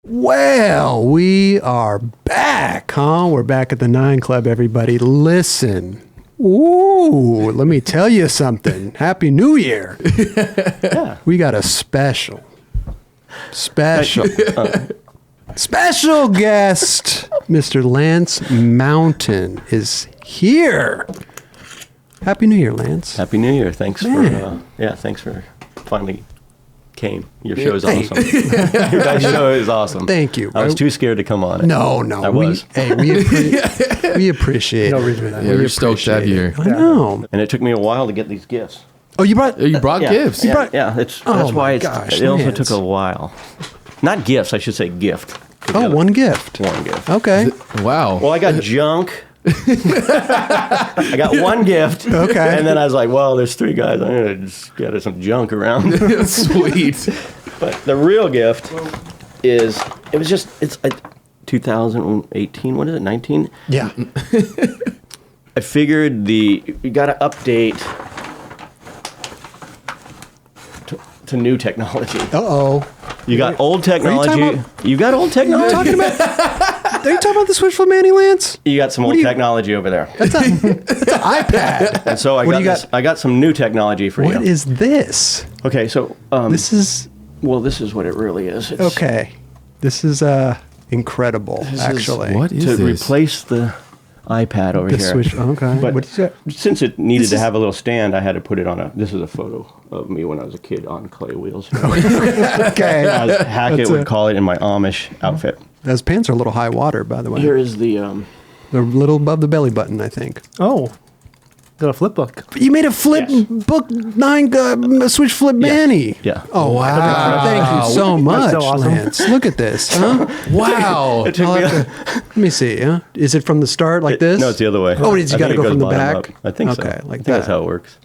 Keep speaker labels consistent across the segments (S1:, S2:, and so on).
S1: Well, we are back, huh? We're back at the 9 Club, everybody. Listen. Ooh, let me tell you something. Happy New Year.
S2: Yeah.
S1: We got a special special guest. Mr. Lance Mountain is here. Happy New Year, Lance.
S2: Happy New Year. Thanks thanks for finally came. Your show is awesome. Your guys' show is awesome.
S1: Thank you.
S2: I was too scared to come on it.
S1: No.
S2: I was.
S1: We appreciate
S3: No
S1: it.
S3: reason for that.
S4: Yeah, we're stoked to have you here.
S1: I know.
S2: And it took me a while to get these gifts.
S1: Oh, you brought
S4: gifts.
S2: That's why
S1: my gosh,
S2: it also
S1: Lance.
S2: took a while. Not gifts, I should say gift.
S1: Oh, one gift.
S2: One gift.
S1: Okay.
S4: Wow.
S2: Well, I got junk. I got one gift.
S1: Okay.
S2: And then I was like, well, there's 3 guys. I'm going to just get some junk around.
S4: Sweet.
S2: But the real gift is, it's 2018, what is it, 19?
S1: Yeah.
S2: I figured you got to update to new technology.
S1: Uh-oh.
S2: You got old
S1: talking
S2: technology. You got old technology.
S1: Are you talking about the Switch Flip Manny, Lance?
S2: You got some old technology over there.
S1: That's an iPad.
S2: And so I got some new technology for you.
S1: What is this?
S2: Okay, so
S1: This is
S2: this is what it really is. It's
S1: okay. This is incredible, actually.
S4: What is
S2: to
S4: this?
S2: replace the iPad over
S1: The
S2: here.
S1: Switch. Okay.
S2: But
S1: What is that?
S2: since it needed to have a little stand, I had to put it on this is a photo of me when I was a kid on clay wheels.
S1: Okay.
S2: As Hackett would call it in my Amish outfit.
S1: Those pants are a little high water, by the way.
S2: Here is the
S1: They're a little above the belly button, I think.
S3: Oh, got a flip book.
S1: You made a flip
S2: Yes.
S1: book 9 Switch Flip Manny.
S2: Yeah.
S1: Oh, wow. Thank you so much,
S3: so awesome.
S1: Lance. Look at this, huh?
S4: Wow.
S2: It took me
S1: Let me see. Huh? Is it from the start like this?
S2: No, it's the other way.
S1: Oh, you
S2: I
S1: got to
S2: think it
S1: go
S2: goes
S1: from the
S2: bottom
S1: back?
S2: up. I think so.
S1: Okay,
S2: I
S1: like
S2: think that's
S1: that.
S2: how it works.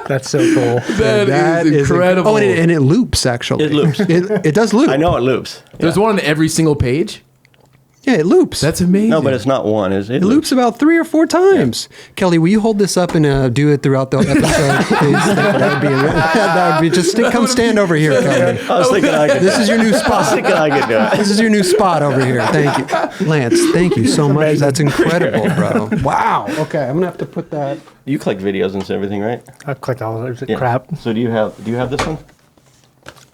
S3: That's so cool.
S4: that is incredible.
S1: Oh, and it loops, actually.
S2: It loops.
S1: It does loop.
S2: I know it loops.
S4: There's one on every single page.
S1: Yeah, it loops.
S4: That's amazing.
S2: No, but it's not one. It
S1: loops about 3 or 4 times. Kelly, will you hold this up and do it throughout the episode, please? That would be just come stand over here, Kelly.
S2: I was thinking I could.
S1: This is your new
S2: I was
S1: spot.
S2: thinking I could do it.
S1: This is your new spot over here. Thank you, Lance. Thank you so much. That's incredible, bro. Wow. Okay, I'm gonna have to put that.
S2: You collect videos and everything, right?
S3: I clicked all of it.
S2: Yeah.
S3: Crap.
S2: So do you have this one?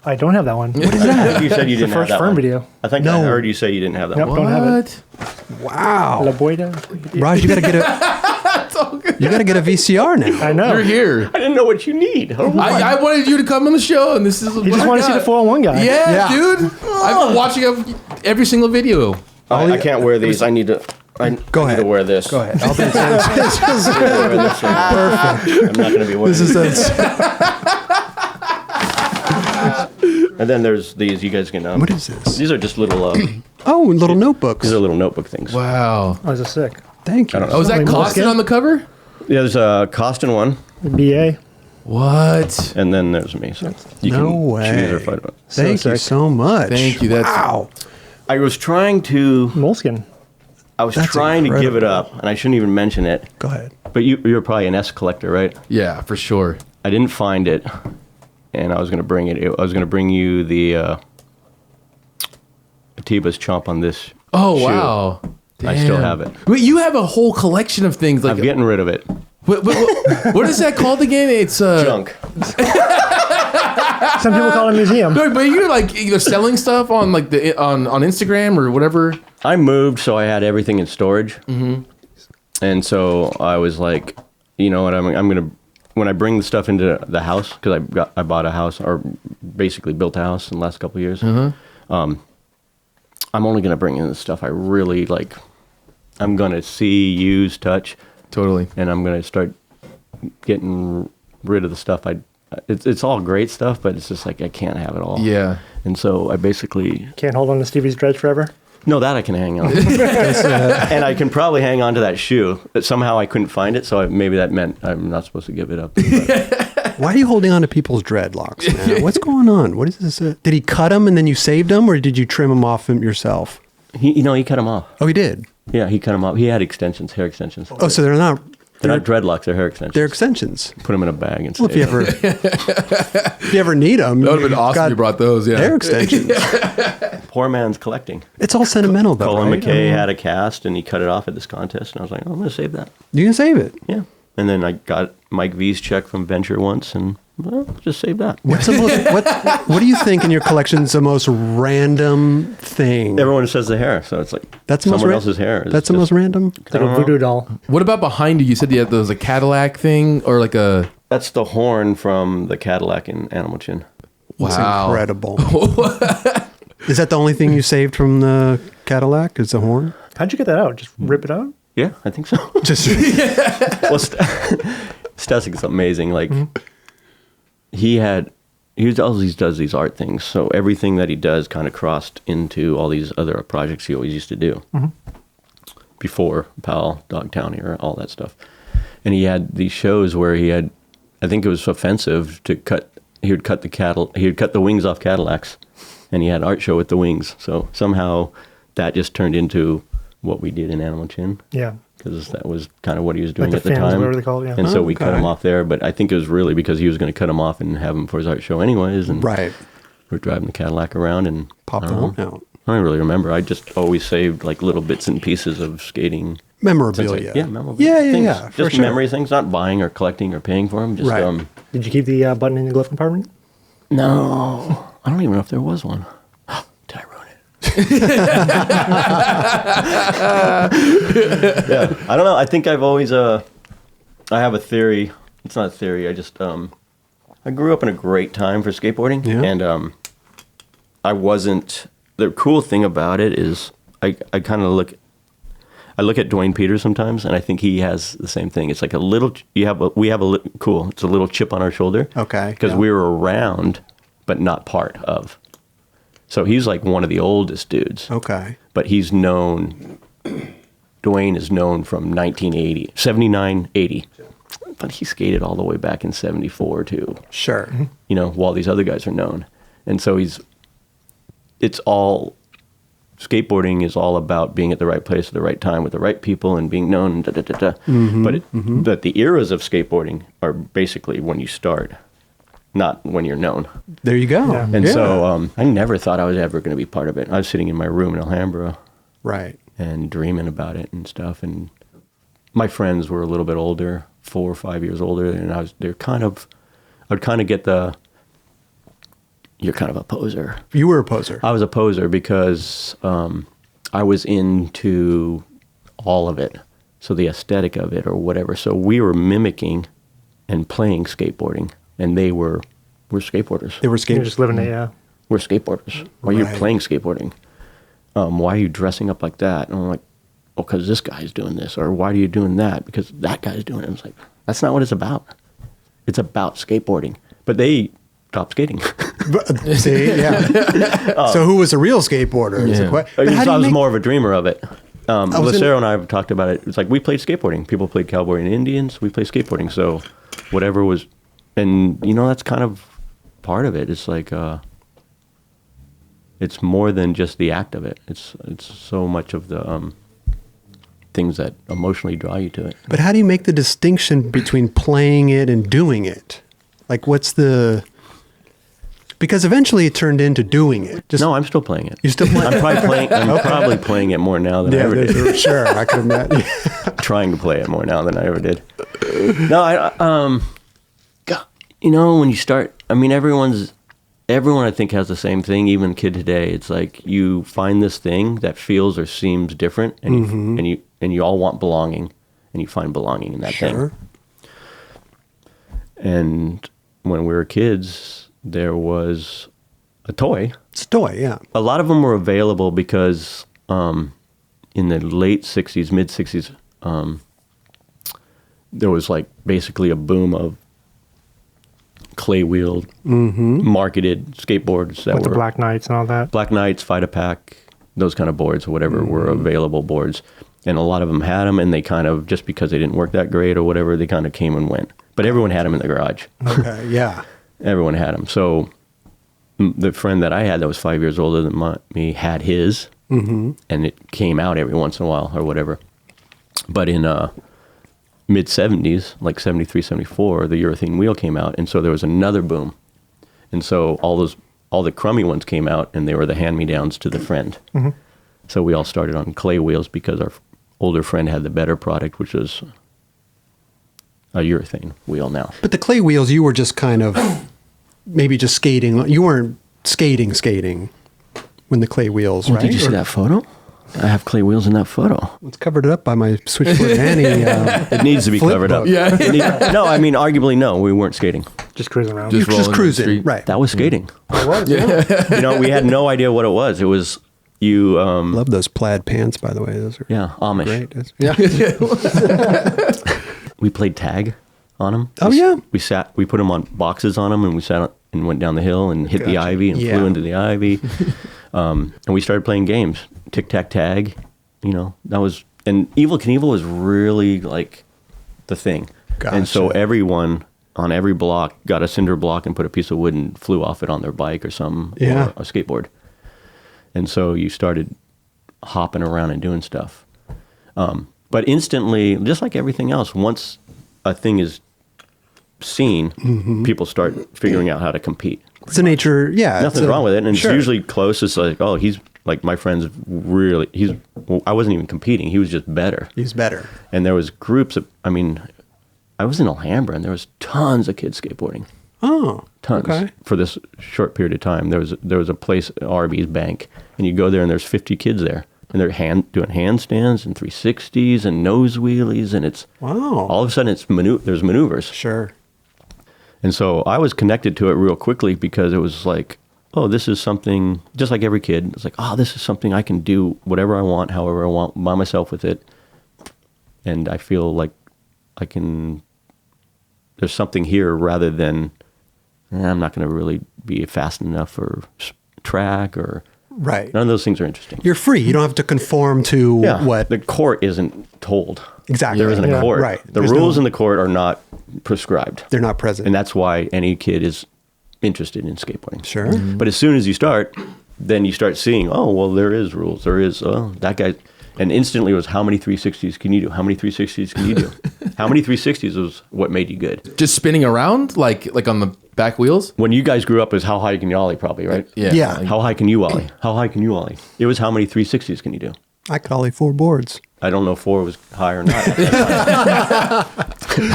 S3: I don't have that one.
S1: What is
S2: I
S1: that?
S2: think you said you didn't
S3: first
S2: have that
S3: firm
S2: one.
S3: video.
S2: I think
S1: No.
S2: I heard you say you didn't have that
S3: Nope.
S2: one.
S3: Don't have it.
S4: What?
S3: La
S1: Wow.
S3: Boida.
S1: Raj, you gotta get a. You gotta get a VCR now.
S3: I know.
S4: You're here.
S2: I didn't know what you need.
S4: I wanted you to come on the show, and this is
S3: You just want to see the 401 guy.
S4: Yeah, dude. I've been watching every single video.
S2: I can't wear these. I need to.
S1: Go
S2: I need
S1: ahead.
S2: to wear this.
S1: Go ahead. I'll do it.
S2: Perfect. I'm not going to be wearing
S1: This is a.
S2: And then there's these. You guys can.
S1: What is this?
S2: These are just little.
S1: Oh, little notebooks.
S2: These are little notebook things.
S4: Wow.
S3: Oh, this is sick.
S1: Thank you.
S2: I don't know.
S4: Oh, is that
S3: Something
S4: Costin
S3: Moleskine?
S4: on the cover?
S2: Yeah, there's a Costin one,
S3: BA.
S4: What?
S2: and then there's me. So you
S1: No
S2: can
S1: way.
S2: choose or fight about.
S1: Thank you
S3: sick.
S1: so much.
S4: Thank you, that's-
S1: wow.
S2: I was trying to.
S3: Moleskine.
S2: I was
S1: That's
S2: trying to give it
S1: incredible.
S2: up, and I shouldn't even mention it.
S1: Go ahead.
S2: But you're probably an S collector, right?
S4: Yeah, for sure.
S2: I didn't find it, and I was going to bring it. I was going to bring you the Atiba's Chomp on this.
S4: Oh,
S2: shoe.
S4: wow.
S2: I still
S4: Damn.
S2: have it.
S4: Wait, you have a whole collection of things. Like,
S2: I'm getting rid of it.
S4: what is that called again? It's
S2: Junk.
S3: Some people call it a museum.
S4: No, but you're like either selling stuff on like on Instagram or whatever.
S2: I moved, so I had everything in storage. Mm-hmm. And so I was like, you know what? I'm gonna when I bring the stuff into the house, because I bought a house or basically built a house in the last couple of years. I'm only gonna bring in the stuff I really like. I'm gonna see, use, touch.
S4: Totally.
S2: And I'm gonna start getting rid of the stuff it's all great stuff, but it's just like I can't have it all.
S4: Yeah.
S2: And so I basically
S3: Can't hold on to Stevie's dreads forever.
S2: no, that I can hang on. And I can probably hang on to that shoe. But somehow I couldn't find it, so maybe that meant I'm not supposed to give it up. But
S1: Why are you holding on to people's dreadlocks, man? What's going on? What is this? Did he cut them and then you saved them, or did you trim them off him yourself?
S2: he cut them off.
S1: Oh, he did.
S2: Yeah, he cut them off. He had extensions, hair extensions.
S1: Oh, so they're not
S2: They're not dreadlocks, they're hair extensions.
S1: They're extensions.
S2: Put them in a bag and
S1: Well, if you ever need them,
S4: That would have been awesome if you brought those. Yeah.
S1: hair extensions.
S2: Poor man's collecting.
S1: It's all sentimental, though,
S2: Colin
S1: right?
S2: McKay had a cast, and he cut it off at this contest, and I was like, oh, I'm going to save that.
S1: You can save it.
S2: Yeah. And then I got Mike V's check from Venture once, and well, just save that.
S1: What's the most, what do you think in your collection is the most random thing?
S2: Everyone says the hair, so it's like
S1: That's the most
S2: someone
S1: ra-
S2: else's hair.
S1: That's the most random?
S3: It's like a voodoo doll.
S4: What about behind you? You said there was a Cadillac thing or like a.
S2: That's the horn from the Cadillac in Animal Chin.
S1: That's
S4: Wow.
S1: incredible. Is that the only thing you saved from the Cadillac? Is the horn?
S3: How'd you get that out? Just rip it out?
S2: Yeah, I think so.
S1: Just
S2: Well, Stussy's amazing. Like he always does these art things, so everything that he does kind of crossed into all these other projects he always used to do before Powell, Dogtown era, all that stuff. And he had these shows where he had, I think it was offensive to cut. He would cut the wings off Cadillacs, and he had an art show with the wings. So somehow that just turned into what we did in Animal Chin.
S3: Yeah.
S2: Because that was kind of what he was doing
S3: Like
S2: at
S3: the
S2: the
S3: fins,
S2: time.
S3: whatever they call it, yeah.
S2: And so we cut
S1: Okay.
S2: him off there, but I think it was really because he was going to cut him off and have him for his art show anyways. And
S1: right.
S2: we're driving the Cadillac around and
S1: Pop
S2: I
S1: the
S2: don't
S1: horn
S2: know.
S1: out.
S2: I don't really remember. I just always saved like little bits and pieces of skating.
S1: Memorabilia.
S2: Yeah, memorabilia.
S1: Yeah,
S2: things,
S1: yeah. For
S2: just
S1: sure.
S2: memory things, not buying or collecting or paying for them. Just
S1: Right.
S3: Did you keep the button in the glove compartment?
S2: no, I don't even know if there was one. Did I ruin it? Yeah, I don't know. I think I've always I have a theory. It's not a theory. I just I grew up in a great time for skateboarding,
S1: Yeah.
S2: and I wasn't. The cool thing about it is I kind of look at Dwayne Peters sometimes, and I think he has the same thing. It's like a little. Cool. It's a little chip on our shoulder.
S1: Okay,
S2: Because
S1: yeah.
S2: we were around, but not part of. So he's like one of the oldest dudes.
S1: Okay.
S2: But he's known. Dwayne is known from 1980, 79, 80. But he skated all the way back in 74 too.
S1: Sure.
S2: You know, while these other guys are known. And so skateboarding is all about being at the right place at the right time with the right people and being known. Da, da, da, da. But the eras of skateboarding are basically when you start, not when you're known.
S1: There you go.
S3: Yeah.
S2: And so I never thought I was ever going to be part of it. I was sitting in my room in Alhambra
S1: Right.
S2: and dreaming about it and stuff. And my friends were a little bit older, 4 or 5 years older, and I would kind of get the, you're kind of a poser.
S1: You were a poser.
S2: I was a poser because I was into all of it. So the aesthetic of it or whatever. So we were mimicking and playing skateboarding, and we're skateboarders.
S1: They were
S3: You're
S1: skaters.
S3: just living a,
S2: We're skateboarders. Why are you
S1: Right.
S2: playing skateboarding? Why are you dressing up like that? And I'm like, well, because this guy's doing this. Or why are you doing that? Because that guy's doing it. I was like, that's not what it's about. It's about skateboarding. But they stopped skating.
S1: See, yeah. So who was a real skateboarder? Is the
S4: Yeah.
S1: que- But how do
S2: I
S1: you
S2: was
S1: make-
S2: more of a dreamer of it.
S1: was
S2: Lucero and I have talked about it. It's like we played skateboarding. People played cowboy and Indians. We played skateboarding. So whatever was, and that's kind of part of it. It's like, it's more than just the act of it. It's so much of the things that emotionally draw you to it.
S1: But how do you make the distinction between playing it and doing it? Like, what's the? Because eventually it turned into doing it. Just
S2: No, I'm still playing it.
S1: you still play.
S2: I'm probably playing it more now than I ever did.
S1: Sure, I could imagine.
S2: Trying to play it more now than I ever did. No, God, when you start, I mean, everyone I think has the same thing. Even a kid today, it's like you find this thing that feels or seems different, and you all want belonging, and you find belonging in that
S1: Sure.
S2: thing. And when we were kids, there was a toy.
S1: It's a toy, yeah.
S2: A lot of them were available because in the late 60s, mid 60s, there was like basically a boom of clay wheeled, marketed skateboards that
S3: with
S2: were
S3: the Black Knights and all that.
S2: Black Knights, Fight Pack, those kind of boards or whatever were available boards. And a lot of them had them, and they kind of, just because they didn't work that great or whatever, they kind of came and went. But everyone had them in the garage.
S1: Okay, yeah.
S2: Everyone had them. So the friend that I had that was 5 years older than me had his, and it came out every once in a while or whatever. But mid 70s, like 73, 74, the urethane wheel came out. And so there was another boom. And so all the crummy ones came out, and they were the hand-me-downs to the friend.
S3: Mm-hmm.
S2: So we all started on clay wheels because our older friend had the better product, which was a urethane wheel now.
S1: But the clay wheels, you were just kind of maybe just skating. You weren't skating when the clay wheels, right?
S2: Did you see that photo? I have clay wheels in that photo.
S1: It's covered up by my switchfoot Annie.
S2: It needs to be
S1: Flip
S2: covered up.
S1: book.
S4: Yeah.
S2: No, I mean, arguably, no, we weren't skating.
S3: Just cruising around.
S4: Just
S1: You're just
S4: rolling down the
S1: cruising,
S4: street.
S1: right?
S2: That was skating.
S3: It was, yeah.
S2: You know, we had no idea what it was. It was you.
S1: Love those plaid pants, by the way. Those are
S2: Yeah, Amish.
S1: great. Yeah.
S2: We played tag on them.
S1: Oh, yeah?
S2: We put them on boxes on them, and we sat and went down the hill and hit the
S1: Gotcha.
S2: ivy and
S1: Yeah.
S2: flew into the ivy. And we started playing games, tic-tac-tag. You know, that was, and Evel Knievel was really like the thing. And so
S1: Gotcha.
S2: everyone on every block got a cinder block and put a piece of wood and flew off it on their bike or something,
S1: Yeah.
S2: or a skateboard. And so you started hopping around and doing stuff. But instantly, just like everything else, once a thing is seen, people start figuring out how to compete.
S1: It's the nature. Yeah.
S2: Nothing's wrong with it. And
S1: sure.
S2: it's usually close. It's like, oh, he's like my friend's really, well, I wasn't even competing. He was just better.
S1: He's better.
S2: And there was groups of, I mean, I was in Alhambra and there was tons of kids skateboarding.
S1: Oh,
S2: Tons.
S1: okay.
S2: For this short period of time. There was a place, Arby's Bank, and you go there and there's 50 kids there. And they're doing handstands and 360s and nose wheelies. And it's,
S1: Wow.
S2: all of a sudden there's maneuvers.
S1: Sure.
S2: And so I was connected to it real quickly because it was like, oh, this is something, just like every kid, it's like, oh, this is something I can do whatever I want, however I want, by myself with it. And I feel like there's something here rather than, I'm not going to really be fast enough for track or,
S1: Right.
S2: none of those things are interesting.
S1: You're free. You don't have to conform to what.
S2: The court isn't told.
S1: Exactly.
S2: There isn't a
S3: Yeah.
S2: court.
S1: Right.
S2: The
S1: There's
S2: rules
S1: no-
S2: in the court are not prescribed.
S1: They're not present.
S2: And that's why any kid is interested in skateboarding.
S1: Sure.
S2: But as soon as you start, then you start seeing, oh, well, there is rules. There is, oh, that guy. And instantly it was, how many 360s can you do? How many 360s can you do? How many 360s was what made you good?
S4: Just spinning around like on the back wheels.
S2: When you guys grew up, it was how high can you ollie probably, right?
S1: Yeah.
S2: How high can you ollie? How high can you ollie? It was how many 360s can you do?
S1: I could ollie 4 boards.
S2: I don't know if 4 was high or not.
S4: How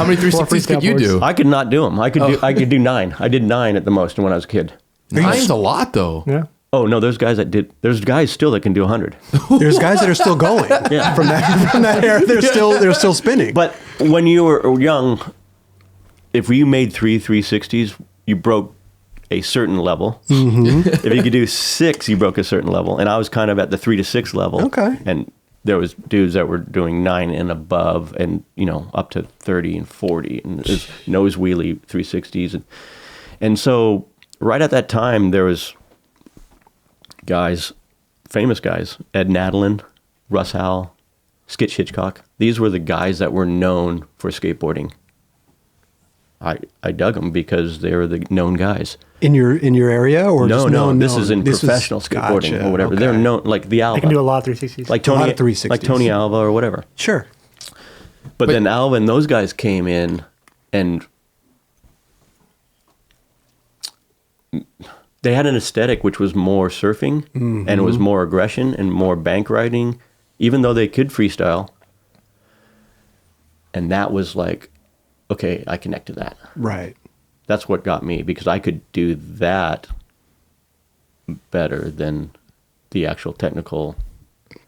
S4: many 360s could you do?
S2: I could not do them. I could do 9. I did 9 at the most when I was a kid.
S4: Nine's a lot though.
S3: Yeah.
S2: Oh no, there's guys still that can do 100.
S1: There's guys that are still going.
S2: Yeah.
S1: From that era, they're still spinning.
S2: But when you were young, if you made 360s, you broke a certain level.
S1: Mm-hmm.
S2: If you could do 6, you broke a certain level. And I was kind of at the 3 to 6 level.
S1: Okay.
S2: And there was dudes that were doing 9 and above, and up to 30 and 40, and it was nose wheelie 360s, and so right at that time there was guys, famous guys, Ed Nadlin, Russ Howell, Skitch Hitchcock. These were the guys that were known for skateboarding. I dug them because they were the known guys.
S1: in your area, or
S2: No,
S1: just
S2: no,
S1: known?
S2: this is in
S1: This
S2: professional skateboarding
S1: gotcha,
S2: or whatever.
S1: okay.
S2: They're known, like the Alva.
S3: I can do a lot of 360s.
S2: like
S1: A lot
S2: Tony,
S1: of 360s.
S2: like Tony Alva or whatever.
S1: Sure.
S2: But then Alva and those guys came in, and they had an aesthetic which was more surfing, and it was more aggression and more bank riding, even though they could freestyle. And that was like, okay, I connect to that.
S1: Right.
S2: That's what got me, because I could do that better than the actual technical,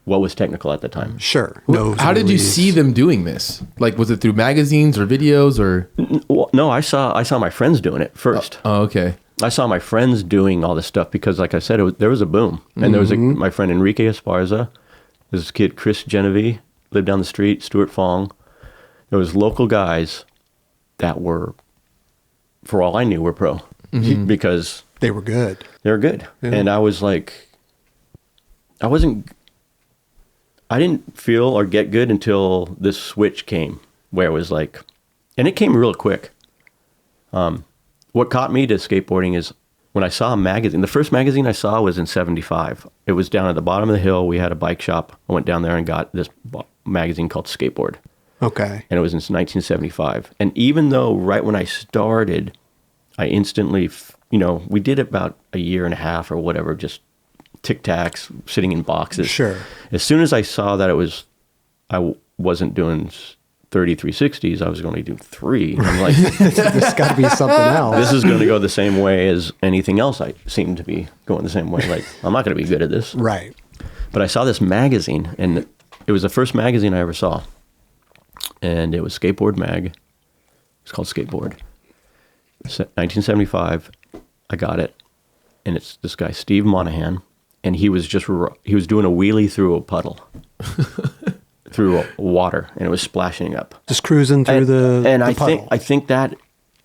S2: what was technical at the time.
S1: Sure.
S4: How did you see them doing this? Like, was it through magazines or videos or?
S2: Well, no, I saw my friends doing it first.
S4: Oh, okay.
S2: I saw my friends doing all this stuff because, like I said, there was a boom. And there was my friend Enrique Esparza, this kid Chris Genevieve, lived down the street, Stuart Fong. There was local guys that were, for all I knew, were pro because
S1: they were good?
S2: they were good.
S1: Yeah.
S2: And I was like, I didn't feel or get good until this switch came, where it was like, and it came real quick. What caught me to skateboarding is when I saw a magazine. The first magazine I saw was in '75. It was down at the bottom of the hill. We had a bike shop. I went down there and got this magazine called Skateboard.
S1: Okay.
S2: And it was in 1975. And even though right when I started, I instantly, we did about a year and a half or whatever, just Tic Tacs, sitting in boxes.
S1: Sure.
S2: As soon as I saw that I wasn't doing 3360s, I was going to do 3. I'm like,
S1: There's got to be something else.
S2: this is going to go the same way as anything else I seem to be going the same way. Like, I'm not going to be good at this.
S1: Right.
S2: But I saw this magazine, and it was the first magazine I ever saw. And it was Skateboard Mag. It's called Skateboard. 1975. I got it. And it's this guy, Steve Monahan. And he was doing a wheelie through a puddle. Through water, and it was splashing up.
S1: Just cruising through the puddle.
S2: I think that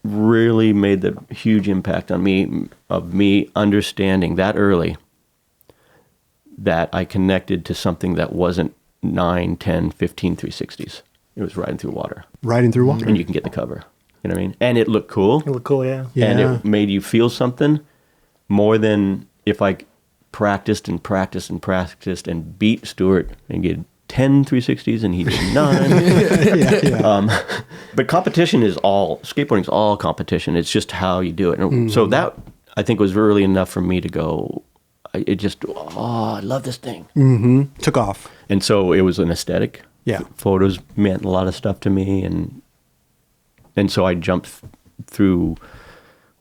S2: really made the huge impact on me, of me understanding that early that I connected to something that wasn't 9, 10, 15 360s. It was riding through water.
S1: Riding through water.
S2: And you can get the cover. You know what I mean? And it looked cool.
S3: It looked cool, yeah.
S2: And it made you feel something more than if I practiced and practiced and practiced and beat Stuart and get 10 360s and he did 9. But competition is skateboarding is all competition. It's just how you do it. And so that, I think, was really enough for me to go, I love this thing.
S1: Mm-hmm. Took off.
S2: And so it was an aesthetic.
S1: Yeah.
S2: Photos meant a lot of stuff to me. And so I jumped through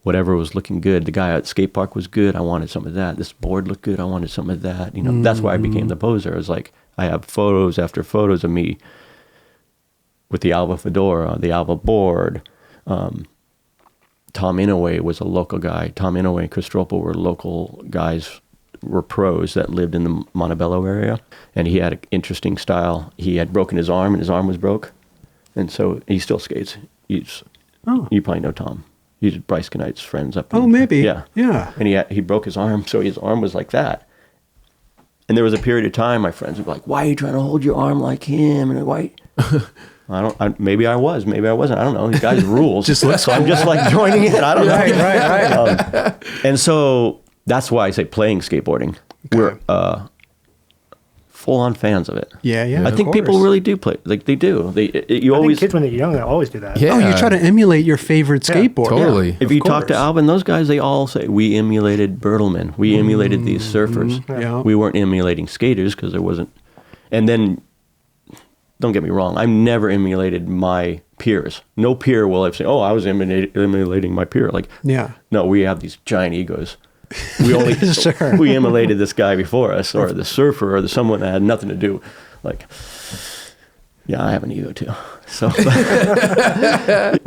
S2: whatever was looking good. The guy at skate park was good. I wanted some of that. This board looked good. I wanted some of that. That's why I became the poser. I was like, I have photos after photos of me with the Alva Fedora, the Alva board. Tom Inouye was a local guy. Tom Inouye and Chris Stropel were local guys, were pros that lived in the Montebello area. And he had an interesting style. He had broken his arm, and his arm was broke. And so he still skates. You probably know Tom. He's Bryce Knight's friends up.
S1: Maybe.
S2: Yeah.
S1: Yeah.
S2: And he broke his arm, so his arm was like that. And there was a period of time my friends would be like, "Why are you trying to hold your arm like him?" And why? Maybe I was, maybe I wasn't. I don't know. These guys rules.
S1: Just looks
S2: so I'm just like joining in. I don't know.
S1: Right.
S2: And so that's why I say playing skateboarding. Okay. We're full-on fans of it.
S1: Yeah.
S2: I think people really do play. Like they do.
S3: I think kids when they're young, they always do that.
S4: Yeah.
S1: Oh, you try to emulate your favorite skateboard.
S4: Totally.
S1: Yeah.
S2: If you talk to Alvin, those guys, they all say, we emulated Bertelmann. We emulated these surfers.
S1: Yeah.
S2: We weren't emulating skaters because there wasn't. And then, don't get me wrong, I've never emulated my peers. No peer will ever say, "Oh, I was emulating my peer." Like, no, we have these giant egos. We only we emulated this guy before us, or the surfer, or someone that had nothing to do. Like, yeah, I have an ego too. So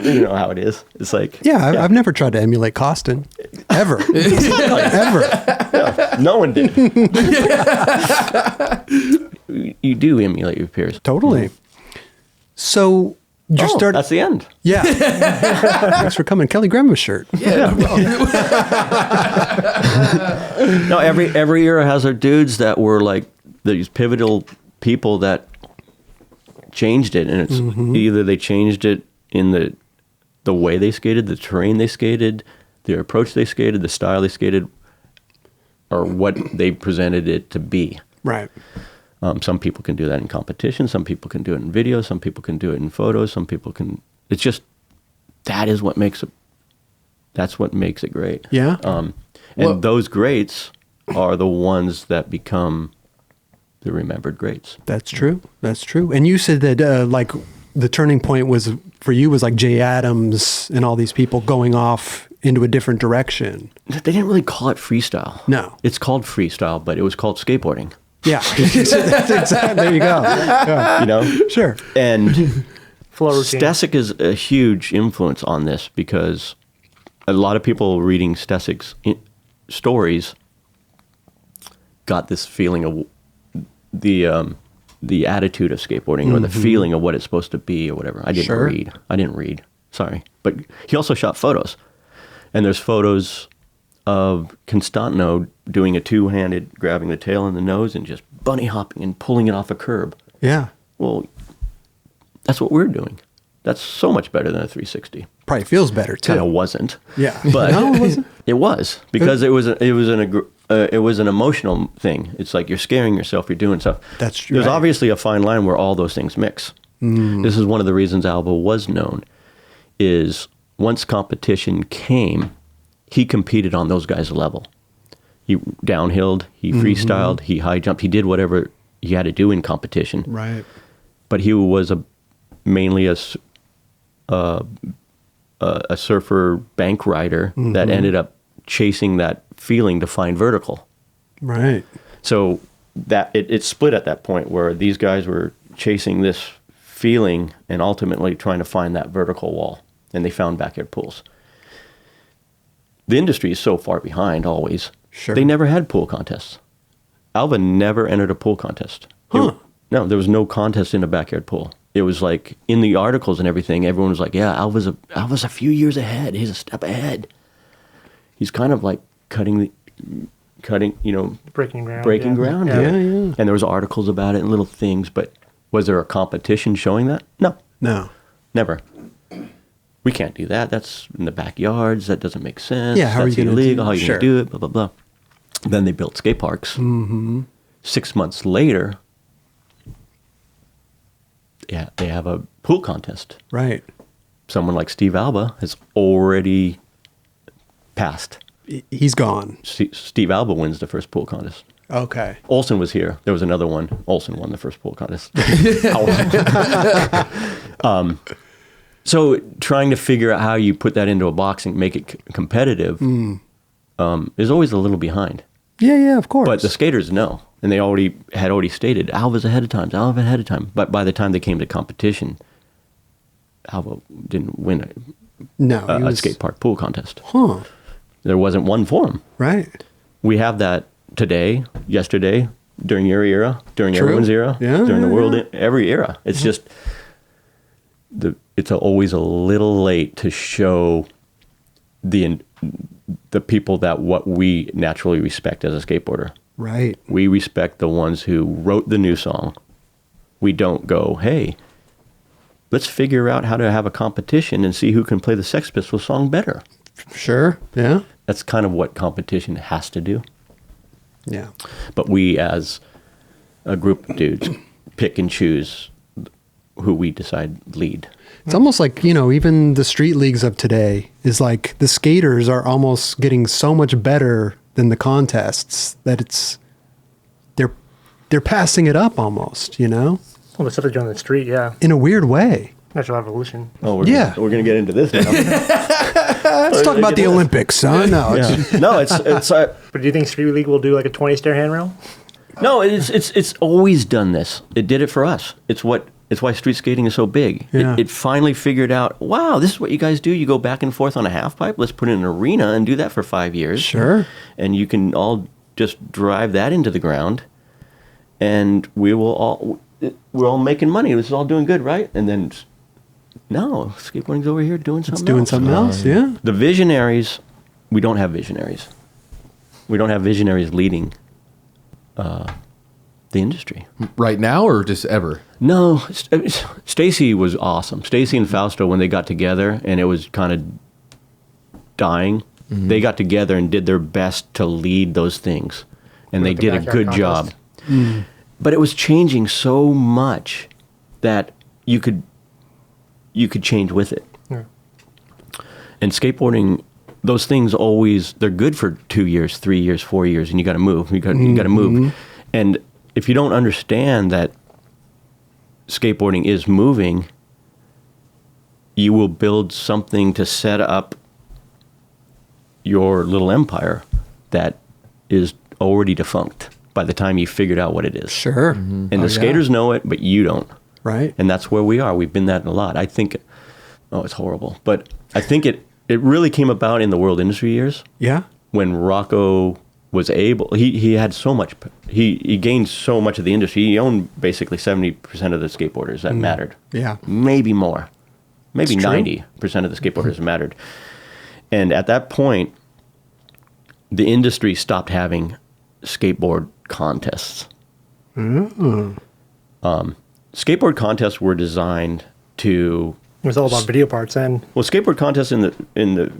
S2: you know how it is. It's like
S1: I've never tried to emulate Costin ever, ever.
S2: Yeah, no one did. You do emulate your peers.
S1: Totally. So you start.
S2: That's the end.
S1: Yeah. Thanks for coming, Kelly Grandma's shirt.
S4: Yeah.
S2: No, every era has their dudes that were like these pivotal people that changed it, and it's either they changed it in the way they skated, the terrain they skated, their approach they skated, the style they skated, or what they presented it to be.
S1: Right.
S2: Some people can do that in competition. Some people can do it in video. Some people can do it in photos. Some people can. It's just that's what makes it great.
S1: Yeah.
S2: And those greats are the ones that become the remembered greats.
S1: That's true. That's true. And you said that like the turning point was for you was like Jay Adams and all these people going off into a different direction.
S2: They didn't really call it freestyle.
S1: No.
S2: It's called freestyle, but it was called skateboarding.
S1: Yeah. That's exactly. There you go. Yeah.
S2: You know?
S1: Sure.
S2: And
S3: Flow routine.
S2: Stussy is a huge influence on this because a lot of people reading Stussy's stories got this feeling of the attitude of skateboarding or the feeling of what it's supposed to be or whatever. I didn't read. Sorry. But he also shot photos. And there's photos of Constantino doing a two-handed, grabbing the tail and the nose and just bunny hopping and pulling it off a curb.
S1: Yeah.
S2: Well, that's what we're doing. That's so much better than a 360.
S1: Probably feels better too.
S2: Kind of wasn't.
S1: Yeah.
S2: But
S1: No, it wasn't.
S2: It was because it was an emotional thing. It's like you're scaring yourself. You're doing stuff.
S1: That's true.
S2: There's
S1: Right.
S2: obviously a fine line where all those things mix. This is one of the reasons Alba was known, is once competition came, he competed on those guys' level. He downhilled, he freestyled, he high jumped, he did whatever he had to do in competition.
S1: Right.
S2: But he was mainly a surfer bank rider that ended up chasing that feeling to find vertical.
S1: Right.
S2: So that it split at that point where these guys were chasing this feeling and ultimately trying to find that vertical wall, and they found backyard pools. The industry is so far behind always.
S1: Sure.
S2: They never had pool contests. Alva never entered a pool contest.
S1: Huh.
S2: No, there was no contest in a backyard pool. It was like in the articles and everything, everyone was like, yeah, Alva's a few years ahead. He's a step ahead. He's kind of like cutting,
S3: breaking ground.
S2: breaking ground.
S1: Yeah,
S2: here.
S1: yeah.
S2: And there was articles about it and little things, but was there a competition showing that? No, never. We can't do that. That's in the backyards. That doesn't make sense.
S1: Yeah, how are
S2: That's
S1: you gonna
S2: illegal.
S1: do-
S2: How are you
S1: sure.
S2: going to do it? Blah, blah, blah. Then they built skate parks. 6 months later, yeah, they have a pool contest.
S1: Right.
S2: Someone like Steve Alba has already passed.
S1: He's gone.
S2: Steve Alba wins the first pool contest.
S1: Okay.
S2: Olsen was here. There was another one. Olsen won the first pool contest. So trying to figure out how you put that into a box and make it competitive is always a little behind.
S1: Yeah, of course.
S2: But the skaters know, and they had already stated Alva's ahead of time. But by the time they came to competition, Alva didn't win a skate park pool contest.
S1: Huh.
S2: There wasn't one for him.
S1: Right.
S2: We have that today, yesterday, during your era, during
S1: True.
S2: everyone's era,
S1: Yeah,
S2: during the
S1: yeah,
S2: world,
S1: yeah.
S2: every era. It's just it's always a little late to show the people that what we naturally respect as a skateboarder.
S1: Right.
S2: We respect the ones who wrote the new song. We don't go, hey, let's figure out how to have a competition and see who can play the Sex Pistols song better.
S1: Sure. Yeah.
S2: That's kind of what competition has to do.
S1: Yeah.
S2: But we, as a group of dudes, pick and choose who we decide lead.
S1: It's almost like, even the street leagues of today is like the skaters are almost getting so much better than the contests that they're passing it up almost,
S3: Well, the stuff they're doing on the street, yeah.
S1: in a weird way.
S3: Natural evolution.
S2: Oh, we're
S1: Yeah.
S2: we're gonna get into this now.
S1: Let's talk about the Olympics, son. No, it's,
S2: Yeah. No, it's
S3: But do you think Street League will do like a 20-stair handrail?
S2: no, it's always done this. It did it for us. It's why street skating is so big.
S1: Yeah.
S2: It finally figured out, wow, this is what you guys do. You go back and forth on a half pipe. Let's put it in an arena and do that for 5 years.
S1: Sure.
S2: And you can all just drive that into the ground, and we're all making money. This is all doing good, right? And then, no, skateboarding's over here doing something
S1: it's doing
S2: else.
S1: something else. Yeah.
S2: The visionaries, we don't have visionaries. We don't have visionaries leading the industry.
S4: Right now or just ever?
S2: No, Stacy was awesome. Stacy and Fausto, when they got together and it was kind of dying, they got together and did their best to lead those things. And they
S3: With the
S2: did a
S3: backyard
S2: good job.
S3: contest.
S2: But it was changing so much that you could change with it.
S3: Yeah.
S2: And skateboarding, those things they're good for 2 years, 3 years, 4 years, and you got to move. You got to move. And if you don't understand that skateboarding is moving, you will build something to set up your little empire that is already defunct by the time you figured out what it is.
S1: Sure.
S2: And the skaters know it, but you don't.
S1: Right.
S2: And that's where we are. We've been that a lot. I think, it's horrible, but I think it really came about in the world industry years
S1: Yeah.
S2: when Rocco was able, he had so much, he gained so much of the industry. He owned basically 70% of the skateboarders that mattered.
S1: Yeah.
S2: Maybe more. Maybe
S1: It's true.
S2: 90% of the skateboarders mattered. And at that point, the industry stopped having skateboard contests. Skateboard contests were designed to.
S3: It was all about video parts then.
S2: Well, skateboard contests in the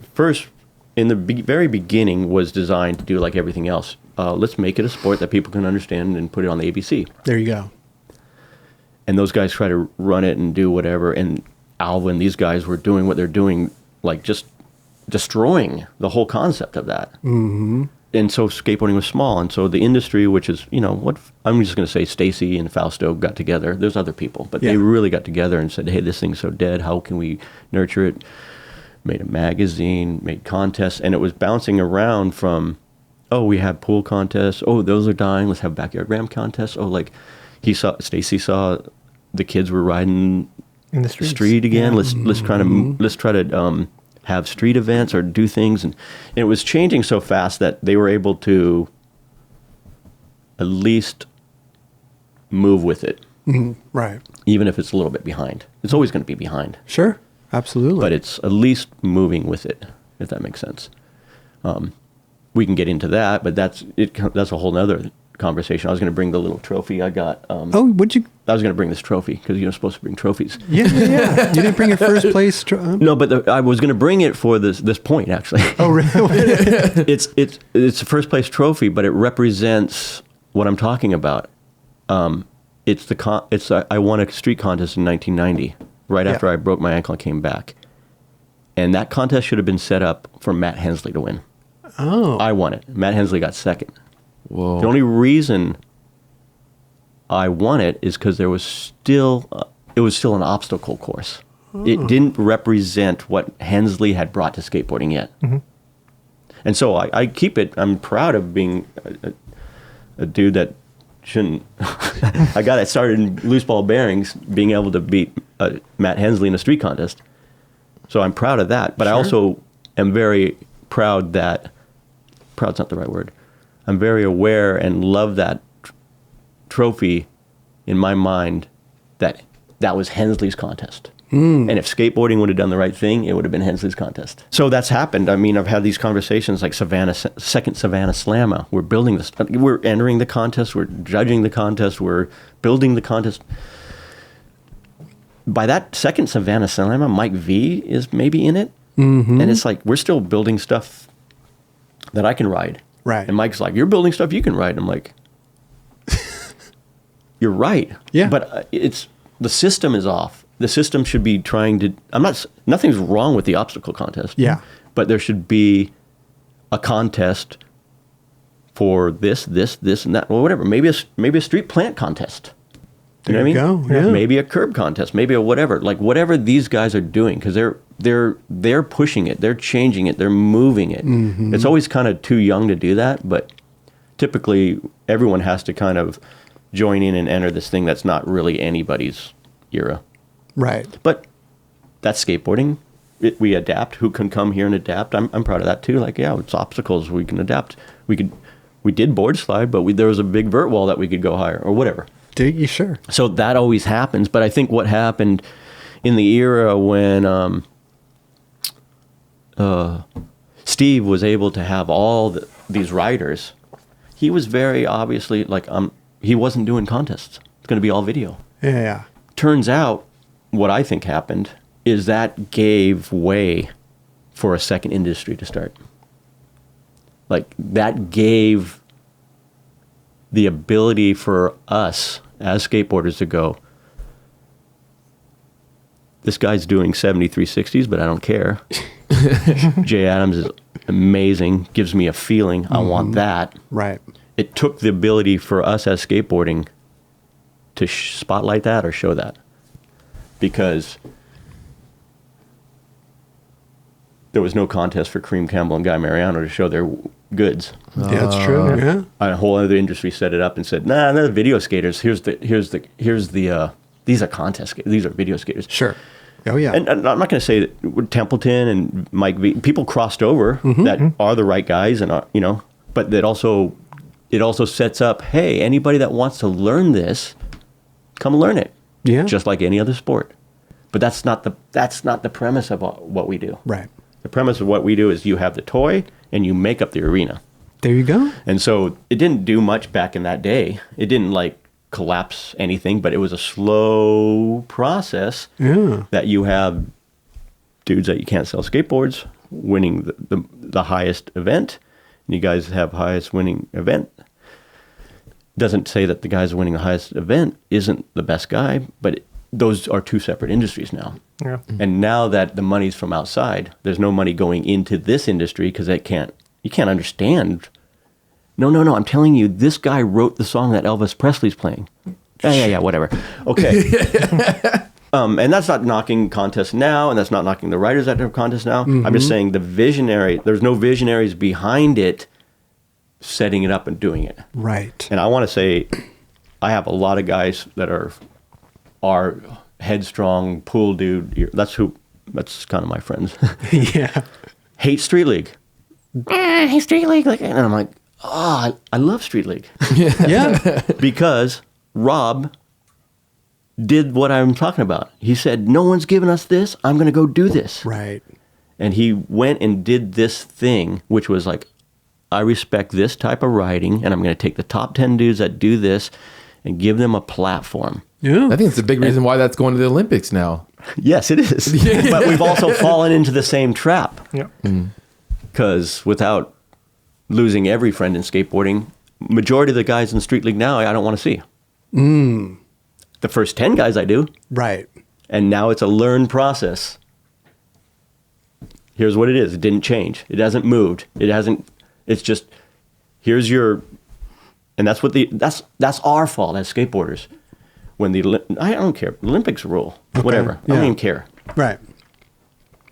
S2: very beginning was designed to do like everything else. Let's make it a sport that people can understand and put it on the ABC.
S1: There you go.
S2: and those guys try to run it and do whatever. And Alvin, these guys were doing what they're doing, like just destroying the whole concept of that. Mm-hmm. And so skateboarding was small. And so the industry, which is, you know, what I'm just going to say Stacy and Fausto got together. There's other people, but they really got together and said, hey, this thing's so dead. How can we nurture it? Made a magazine, made contests, and it was bouncing around from, oh, we have pool contests. Oh, those are dying. Let's have backyard ramp contests. Oh, like Stacy saw the kids were riding
S3: In the
S2: the street again.
S3: Yeah.
S2: Let's try to have street events or do things, and it was changing so fast that they were able to at least move with it,
S1: Right.
S2: even if it's a little bit behind. It's always going to be behind,
S1: Sure. Absolutely.
S2: but it's at least moving with it, if that makes sense. We can get into that, but that's a whole nother conversation. I was going to bring the little trophy I got.
S1: would you?
S2: I was going to bring this trophy because you're supposed to bring trophies.
S1: Yeah. You didn't bring your first place.
S2: No, but I was going to bring it for this point, actually.
S1: Oh, really?
S2: It's a first place trophy, but it represents what I'm talking about. I won a street contest in 1990, right after I broke my ankle and came back, and that contest should have been set up for Matt Hensley to win.
S1: Oh.
S2: I won it. Matt Hensley got second.
S4: Whoa.
S2: The only reason I won it is because there was still an obstacle course. It didn't represent what Hensley had brought to skateboarding yet. Mm-hmm. And so I keep it. I'm proud of being a dude that shouldn't. I got it started in loose ball bearings, being able to beat Matt Hensley in a street contest. So I'm proud of that. But I also am very proud that, proud's not the right word. I'm very aware and love that trophy in my mind that was Hensley's contest. And if skateboarding would have done the right thing, it would have been Hensley's contest. So that's happened. I mean, I've had these conversations like second Savannah Slamma. We're building this. We're entering the contest. We're judging the contest. We're building the contest. By that second Savannah Slamma, Mike V is maybe in it. Mm-hmm. And it's like, we're still building stuff that I can ride.
S1: Right.
S2: And Mike's like, you're building stuff you can ride. And I'm like, you're right.
S1: Yeah.
S2: But the system is off. The system should be trying to, nothing's wrong with the obstacle contest.
S1: Yeah.
S2: But there should be a contest for this, and that, or whatever. Maybe a street plant contest. You know what I mean?
S1: Go. Yeah.
S2: Maybe a curb contest, maybe a whatever. Like whatever these guys are doing, because they're pushing it, they're changing it, they're moving it. Mm-hmm. It's always kind of too young to do that, but typically everyone has to kind of join in and enter this thing that's not really anybody's era.
S1: Right.
S2: But that's skateboarding. We adapt. Who can come here and adapt? I'm proud of that too. Like, yeah, it's obstacles. We can adapt. We did board slide, but there was a big vert wall that we could go higher or whatever.
S1: You sure?
S2: So that always happens. But I think what happened in the era when Steve was able to have all these riders, he was very obviously like, he wasn't doing contests. It's going to be all video.
S1: Yeah.
S2: Turns out what I think happened is that gave way for a second industry to start. Like that gave the ability for us as skateboarders to go, this guy's doing 7360s, but I don't care. Jay Adams is amazing, gives me a feeling. I want that.
S1: Right.
S2: It took the ability for us as skateboarding to spotlight that or show that. Because there was no contest for Kareem Campbell and Guy Mariano to show their goods.
S1: Yeah, that's true. Yeah.
S2: A whole other industry set it up and said, nah, they're video skaters. Here's the these are contest skaters. These are video skaters.
S1: Sure. Oh, yeah.
S2: And I'm not going to say that Templeton and Mike V, people crossed over that are the right guys and but that also, it also sets up, hey, anybody that wants to learn this, come learn it.
S1: Yeah.
S2: Just like any other sport. But that's not the premise of what we do.
S1: Right.
S2: The premise of what we do is you have the toy and you make up the arena.
S1: There you go.
S2: And so it didn't do much back in that day. It didn't like collapse anything, but it was a slow process that you have dudes that you can't sell skateboards winning the highest event. And you guys have highest winning event. Doesn't say that the guy winning the highest event isn't the best guy, but those are two separate industries now.
S3: Yeah.
S2: And now that the money's from outside, there's no money going into this industry because you can't understand. No, I'm telling you, this guy wrote the song that Elvis Presley's playing. Yeah, whatever. Okay. And that's not knocking contests now, and that's not knocking the writers that have contests now. I'm just saying there's no visionaries behind it setting it up and doing it.
S1: Right.
S2: And I want to say, I have a lot of guys that are headstrong, pool dude. That's kind of my friends.
S1: Yeah.
S2: Hate Street League. Hate Street League. And I'm like, I love Street League.
S1: Yeah.
S2: Because Rob did what I'm talking about. He said, no one's giving us this. I'm going to go do this.
S1: Right.
S2: And he went and did this thing, which was like, I respect this type of riding, and I'm going to take the top 10 dudes that do this and give them a platform.
S1: Yeah.
S4: I think it's a big reason why that's going to the Olympics now.
S2: Yes, it is. But we've also fallen into the same trap.
S3: Yeah.
S2: Because without losing every friend in skateboarding, majority of the guys in Street League now, I don't want to see. The first 10 guys I do.
S1: Right.
S2: And now it's a learned process. Here's what it is. It didn't change. It hasn't moved. It's just, here's your, and that's our fault as skateboarders. When I don't care. Olympics rule.
S1: Okay.
S2: Whatever. I don't even care.
S1: Right.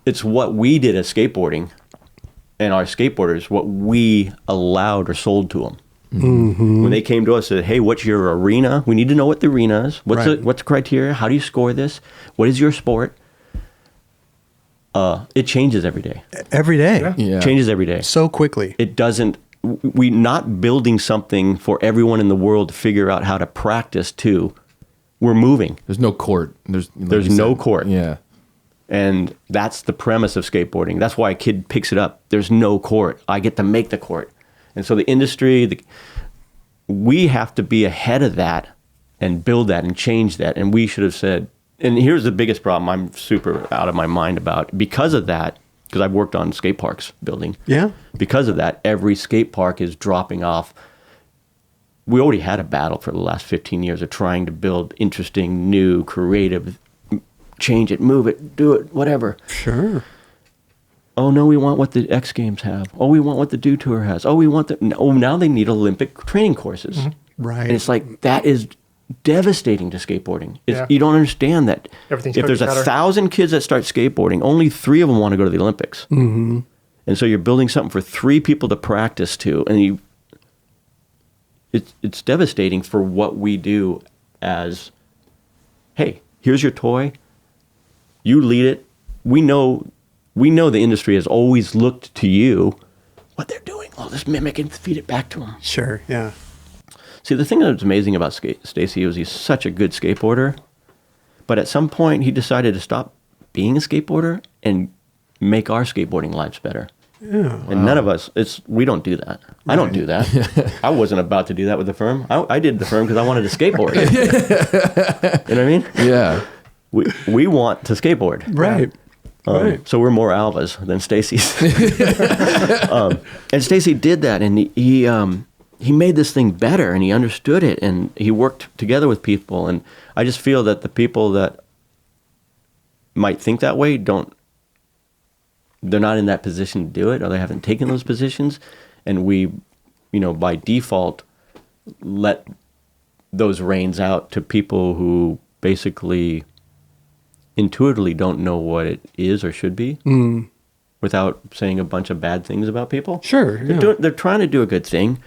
S2: It's what we did as skateboarding and our skateboarders, what we allowed or sold to them. When they came to us and said, hey, what's your arena? We need to know what the arena is. What's the criteria? How do you score this? What is your sport? It changes every day.
S1: Every day.
S4: Yeah.
S2: Changes every day.
S1: So quickly.
S2: It doesn't, we're not building something for everyone in the world to figure out how to practice to. We're moving.
S4: There's no court. There's
S2: no court.
S4: Yeah.
S2: And that's the premise of skateboarding. That's why a kid picks it up. There's no court. I get to make the court. And so the industry, we have to be ahead of that and build that and change that. And we should have said, and here's the biggest problem I'm super out of my mind about. Because of that, because I've worked on skate parks building.
S1: Yeah.
S2: Because of that, every skate park is dropping off. We already had a battle for the last 15 years of trying to build interesting, new, creative, change it, move it, do it, whatever.
S1: Sure.
S2: Oh, no, we want what the X Games have. Oh, we want what the Do Tour has. Oh, we want now they need Olympic training courses.
S1: Right.
S2: And it's like, that is devastating to skateboarding.
S3: Yeah.
S2: You don't understand that.
S3: Everything's
S2: if there's
S3: cookie cutter.
S2: 1,000 kids that start skateboarding, only 3 of them want to go to the Olympics. Mm-hmm. And so you're building something for 3 people to practice to, and it's devastating for what we do as, hey, here's your toy. You lead it. We know the industry has always looked to you. What they're doing, let's mimic and feed it back to them.
S1: Sure. Yeah.
S2: See, the thing that's amazing about Stacy was he's such a good skateboarder, but at some point he decided to stop being a skateboarder and make our skateboarding lives better. Yeah. And none of us, we don't do that. Right. I don't do that. I wasn't about to do that with the firm. I did the firm because I wanted to skateboard. You know what I mean? Yeah. We want to skateboard.
S1: Right. Right.
S2: So we're more Alvas than Stacy's. And Stacy did that, and he made this thing better, and he understood it, and he worked together with people. And I just feel that the people that might think that way they're not in that position to do it, or they haven't taken those positions. And we, by default, let those reins out to people who basically intuitively don't know what it is or should be, without saying a bunch of bad things about people.
S1: Sure. Yeah.
S2: They're trying to do a good thing,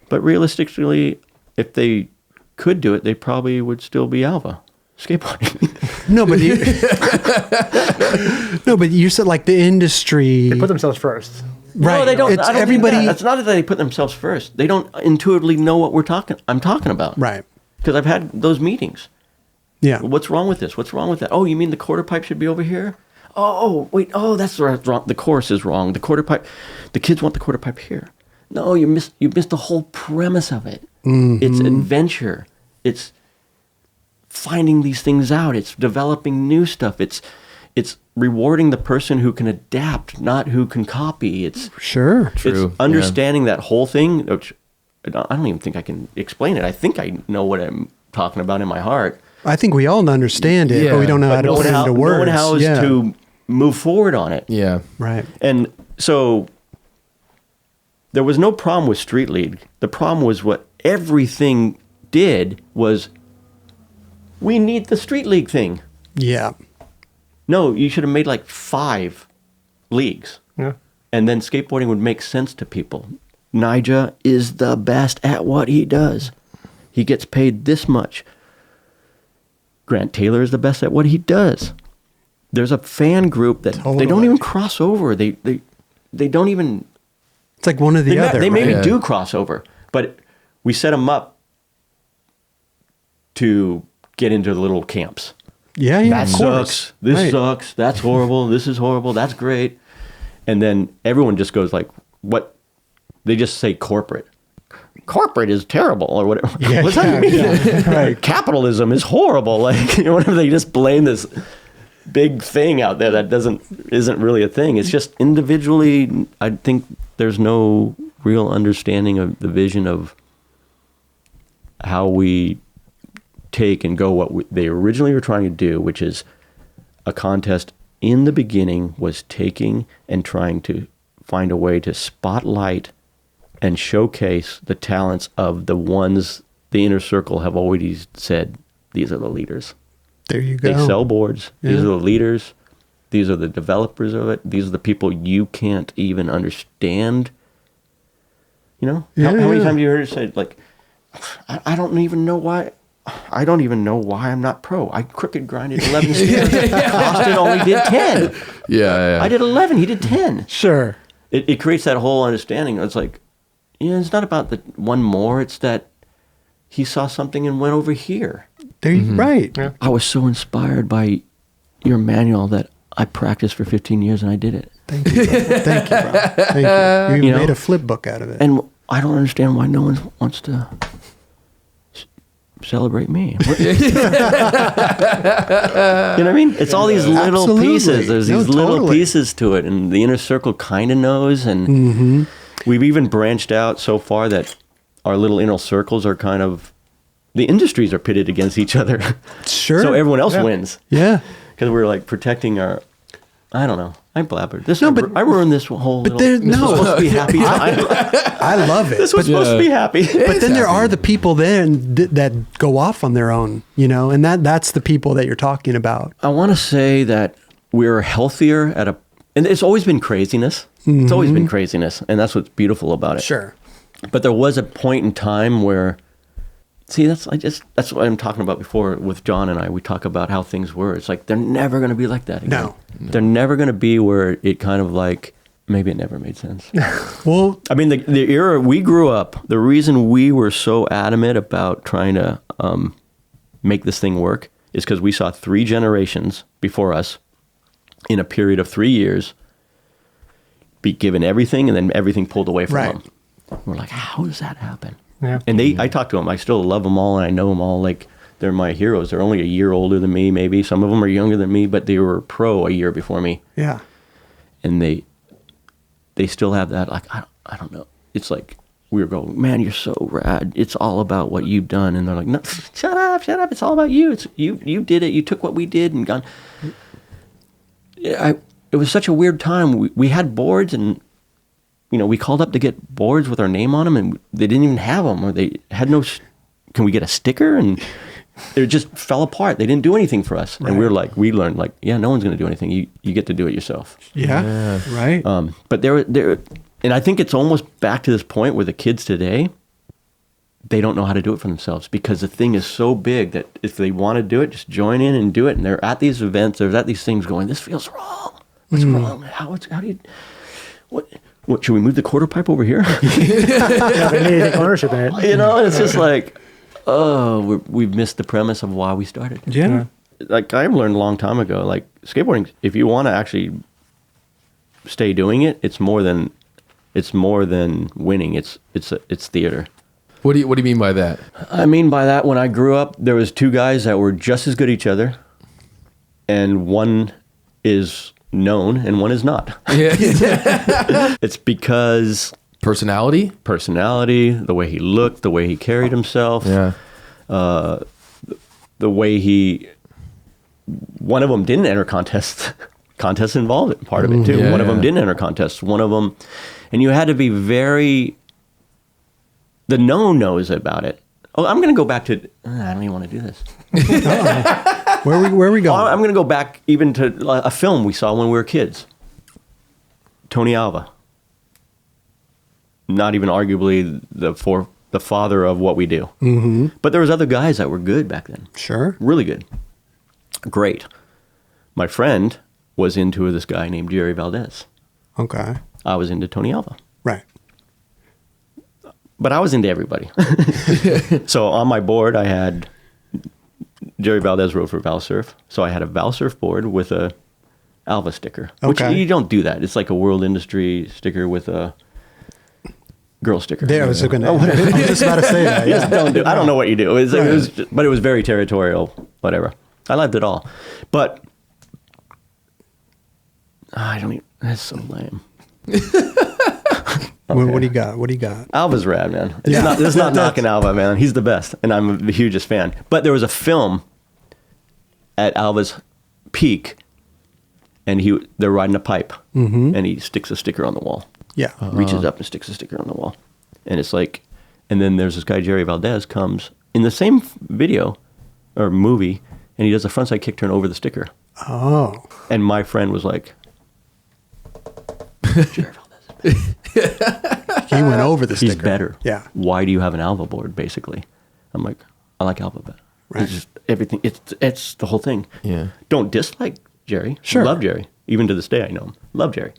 S2: but realistically, if they could do it, they probably would still be Alva skateboarding.
S1: But you said like the industry.
S3: They put themselves first.
S1: Right.
S2: No, they don't.
S1: It's
S2: I don't
S1: everybody.
S2: think that. It's not that they put themselves first. They don't intuitively know what I'm talking about.
S1: Right.
S2: Because I've had those meetings.
S1: Yeah.
S2: What's wrong with this? What's wrong with that? Oh, you mean the quarter pipe should be over here? Oh, wait. Oh, that's wrong. The course is wrong. The quarter pipe. The kids want the quarter pipe here. No, you missed the whole premise of it. Mm-hmm. It's adventure. It's finding these things out. It's developing new stuff. It's rewarding the person who can adapt, not who can copy. It's
S1: sure.
S2: True. It's understanding that whole thing, which I don't even think I can explain it. I think I know what I'm talking about in my heart.
S1: I think we all understand it,
S4: Yeah,
S1: but we don't know how to put it into words.
S2: No one knows to move forward on it.
S4: Yeah.
S1: Right.
S2: And so there was no problem with Street League. The problem was what everything did was, we need the Street League thing.
S1: Yeah.
S2: No, you should have made like 5 leagues.
S3: Yeah.
S2: And then skateboarding would make sense to people. Nija is the best at what he does. He gets paid this much. Grant Taylor is the best at what he does. There's a fan group that they don't
S1: Totally.
S2: even cross over. They don't even.
S1: It's like one or the other.
S2: They
S1: right?
S2: maybe do cross over, but we set them up to get into the little camps.
S1: Yeah, yeah.
S2: That
S1: of course.
S2: sucks. This
S1: Right.
S2: sucks. That's horrible. This is horrible. That's great. And then everyone just goes like, what? They just say corporate. Corporate is terrible or whatever.
S1: Yeah,
S2: What's that mean?
S1: yeah. Right.
S2: Capitalism is horrible. Like, you know, whatever. They just blame this big thing out there that isn't really a thing. It's just individually, I think there's no real understanding of the vision of how we take and go what they originally were trying to do, which is a contest in the beginning was taking and trying to find a way to spotlight and showcase the talents of the ones the inner circle have always said, these are the leaders.
S1: There you go.
S2: They sell boards.
S1: Yeah.
S2: These are the leaders. These are the developers of it. These are the people you can't even understand. You know? How many
S1: Yeah.
S2: times have you heard it said, like, I don't even know why. I don't even know why I'm not pro. I crooked grinded 11 stairs. Austin only did 10.
S4: Yeah.
S2: I did 11. He did 10.
S1: Sure.
S2: It creates that whole understanding. It's like, yeah, it's not about the one more. It's that he saw something and went over here.
S1: There you right.
S3: Yeah.
S2: I was so inspired by your manual that I practiced for 15 years and I did it.
S1: Thank you, bro. Thank you, bro. Thank you. You
S2: You
S1: made
S2: know?
S1: a flip book out of it.
S2: And I don't understand why no one wants to celebrate me. You know what I mean? It's all these little
S1: Absolutely.
S2: pieces. There's
S1: No,
S2: these little
S1: totally.
S2: pieces to it, and the inner circle kind of knows. And we've even branched out so far that our little inner circles are kind of, the industries are pitted against each other.
S1: Sure.
S2: So everyone else
S3: Yeah.
S2: wins
S1: Yeah.
S2: because we're like protecting our. I don't know. I blabbered. This.
S1: No, but-
S2: I ruined this whole.
S1: but
S2: little,
S1: there-
S2: this was
S1: no.
S2: supposed to be happy time.
S1: I love it.
S2: This was supposed to be happy.
S1: But then there are the people then that go off on their own, you know, and that's the people that you're talking about.
S2: I want to say that we're healthier at a, and it's always been craziness. It's always been craziness, and that's what's beautiful about it.
S1: Sure.
S2: But there was a point in time where, see, that's what I'm talking about before with John and I. We talk about how things were. It's like they're never going to be like that again.
S1: No.
S2: They're never going to be where it kind of like, maybe it never made sense.
S1: Well,
S2: I mean, the era we grew up, the reason we were so adamant about trying to make this thing work is because we saw 3 generations before us in a period of 3 years be given everything and then everything pulled away from
S1: Right.
S2: them. We're like, how does that happen?
S3: Yeah.
S2: And I talk to them. I still love them all and I know them all. Like, they're my heroes. They're only a year older than me, maybe. Some of them are younger than me, but they were pro a year before me.
S1: yeah.
S2: And they still have that, like, I don't know. It's like we were going, man, you're so rad. It's all about what you've done. And they're like, no, shut up. It's all about you. It's you did it. You took what we did and gone. It was such a weird time. We had boards and, you know, we called up to get boards with our name on them and they didn't even have them, or they had no, can we get a sticker? And it just fell apart. They didn't do anything for us. And we were like, we learned like, yeah, no one's going to do anything. You get to do it yourself.
S1: Yeah. Right.
S2: But there, and I think it's almost back to this point where the kids today, they don't know how to do it for themselves because the thing is so big that if they want to do it, just join in and do it. And they're at these events, they're at these things going, this feels wrong. What's wrong? How do you, what, should we move the quarter pipe over here?
S3: Yeah, they need to take ownership in it.
S2: You know, and it's just like, oh, we've missed the premise of why we started.
S1: Yeah.
S2: Like I've learned a long time ago, like skateboarding, if you want to actually stay doing it, it's more than winning. It's theater.
S4: What do you mean by that?
S2: I mean by that, when I grew up, there was 2 guys that were just as good as each other, and one is known and one is not.
S4: Yeah.
S2: It's because
S4: Personality,
S2: the way he looked, the way he carried himself.
S4: yeah.
S2: The way one of them didn't enter contests. Contests involved part of it too.
S4: Yeah,
S2: one of them
S4: yeah.
S2: didn't enter contests. One of them, and you had to be the no-nos about it. Oh, I'm going to go back to, I don't even want to do this.
S1: Where are we going?
S2: I'm going to go back even to a film we saw when we were kids. Tony Alva. Not even arguably the father of what we do. Mm-hmm. But there was other guys that were good back then.
S1: Sure.
S2: Really good. Great. My friend was into this guy named Jerry Valdez.
S1: Okay.
S2: I was into Tony Alva.
S1: Right.
S2: But I was into everybody. So on my board, I had Jerry Valdez rode for Valsurf. So I had a Valsurf board with a Alva sticker. Which
S1: Okay.
S2: you don't do that. It's like a World Industry sticker with a girl sticker.
S1: I was just about to say that. Yeah.
S2: I don't know what you do. But it was very territorial, whatever. I loved it all. But I don't even, that's so lame.
S1: What do you got? What do you got?
S2: Alva's rad, man. It's
S1: Yeah.
S2: not knocking Alva, man. He's the best, and I'm the hugest fan. But there was a film at Alva's peak, and they're riding a pipe, and he sticks a sticker on the wall.
S1: Yeah.
S2: Reaches up and sticks a sticker on the wall, and it's like, and then there's this guy Jerry Valdez comes in the same video or movie, and he does a frontside kick turn over the sticker,
S1: Oh.
S2: and my friend was like, Jerry Valdez.
S1: He went over the sticker.
S2: He's better.
S1: Yeah.
S2: Why do you have an Alva board, basically? I'm like, I like Alva better.
S1: Right.
S2: It's just everything. It's the whole thing.
S4: Yeah.
S2: Don't dislike Jerry.
S1: Sure.
S2: Love Jerry. Even to this day, I know him. Love Jerry.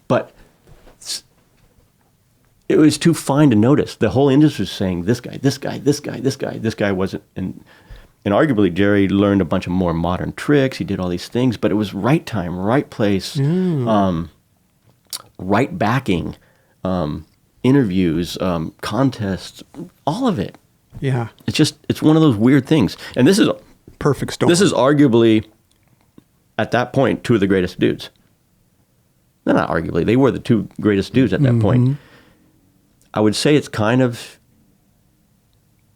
S2: But it was too fine to notice. The whole industry was saying, this guy, this guy, this guy, this guy. This guy wasn't. And arguably, Jerry learned a bunch of more modern tricks. He did all these things. But it was right time, right place. Right backing, interviews, contests, all of it.
S1: Yeah.
S2: It's one of those weird things. And this is
S1: Perfect storm.
S2: this is arguably, at that point, two of the greatest dudes. No, not arguably. They were the two greatest dudes at that point. I would say it's kind of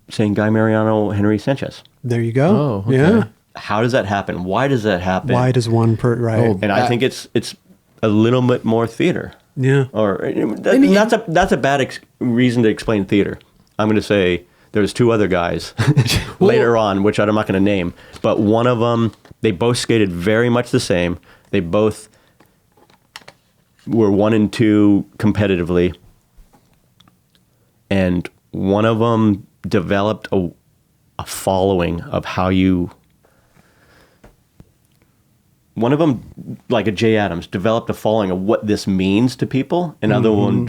S2: saying Guy Mariano, Henry Sanchez.
S1: There you go.
S4: Oh, okay.
S1: Yeah.
S2: How does that happen? Why does that happen?
S1: Why does one right?
S4: Oh,
S2: And I think it's a little bit more theater.
S1: Yeah.
S2: Or that's a bad reason to explain theater. I'm going to say there's two other guys later on, which I'm not going to name, but one of them, they both skated very much the same. They both were 1 and 2 competitively, and one of them developed a following of how you. One of them, like a Jay Adams, developed a following of what this means to people. Another one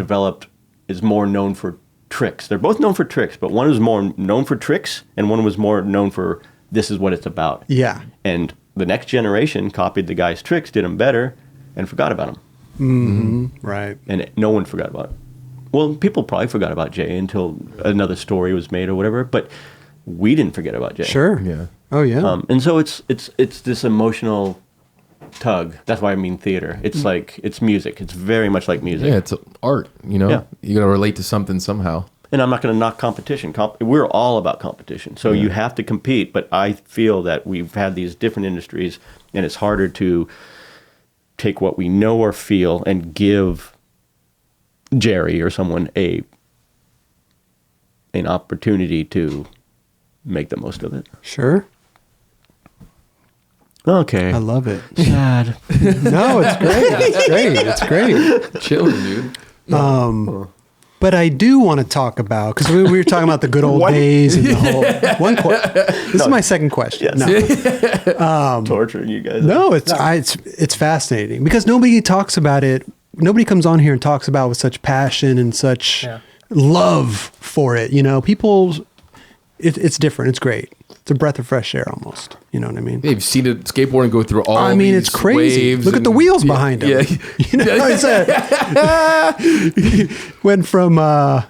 S2: is more known for tricks. They're both known for tricks, but one was more known for tricks, and one was more known for this is what it's about.
S1: Yeah.
S2: And the next generation copied the guy's tricks, did them better, and forgot about them.
S1: Right.
S2: And no one forgot about it. Well, people probably forgot about Jay until another story was made or whatever, but we didn't forget about Jay.
S1: Sure.
S4: Yeah.
S1: Oh yeah.
S2: And so it's this emotional tug. That's why I mean theater. It's like, it's music. It's very much like music.
S4: Yeah, it's art, you know?
S2: Yeah.
S4: You got to relate to something somehow.
S2: And I'm not going to knock competition. We're all about competition. So you have to compete, but I feel that we've had these different industries, and it's harder to take what we know or feel and give Jerry or someone an opportunity to make the most of it.
S1: Sure.
S2: Okay.
S1: I love it.
S2: Sad.
S1: No, it's great. It's great. It's great.
S4: Chilling, dude.
S1: But I do want to talk about, because we were talking about the good old days and the whole this is my second question.
S2: Yes.
S1: No,
S2: Torturing you guys.
S1: no, it's fascinating because nobody talks about it. Nobody comes on here and talks about it with such passion and such love for it. You know, it's different. It's great. It's a breath of fresh air almost. You know what I mean?
S4: Yeah, you've seen a skateboarding go through all
S1: I mean,
S4: these
S1: it's crazy.
S4: waves
S1: Look at the
S4: and-
S1: wheels behind him.
S4: Yeah.
S1: You know, went from, what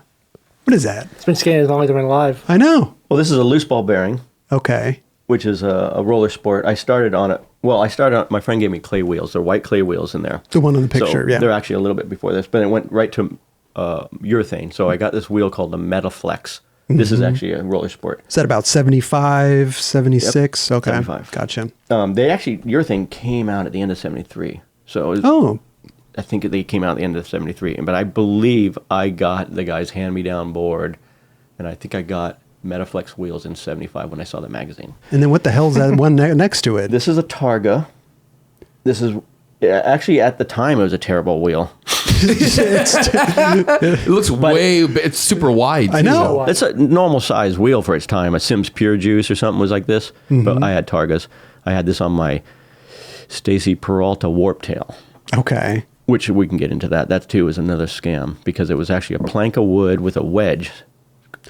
S1: is that?
S3: It's been skating as long as I've been alive.
S1: I know.
S2: Well, this is a loose ball bearing,
S1: Okay.
S2: which is a roller sport. I started on it. Well, my friend gave me clay wheels. They're white clay wheels in there.
S1: The one in the picture,
S2: So
S1: yeah.
S2: They're actually a little bit before this, but it went right to urethane. So I got this wheel called the Metaflex. This is actually a roller sport.
S1: Is that about 75, 76?
S2: Yep,
S1: Okay.
S2: 75.
S1: Gotcha.
S2: They actually, urethane came out at the end of 73. So I think they came out at the end of 73. But I believe I got the guy's hand-me-down board, and I think I got Metaflex wheels in 75 when I saw the magazine.
S1: And then what the hell's that one next to it?
S2: This is a Targa. This is, actually at the time, it was a terrible wheel.
S4: It looks it's super wide.
S1: I know.
S2: It's a normal size wheel for its time. A Sims Pure Juice or something was like this. But I had Targas. I had this on my Stacy Peralta Warp Tail.
S1: Okay.
S2: Which we can get into that. That too is another scam because it was actually a plank of wood with a wedge.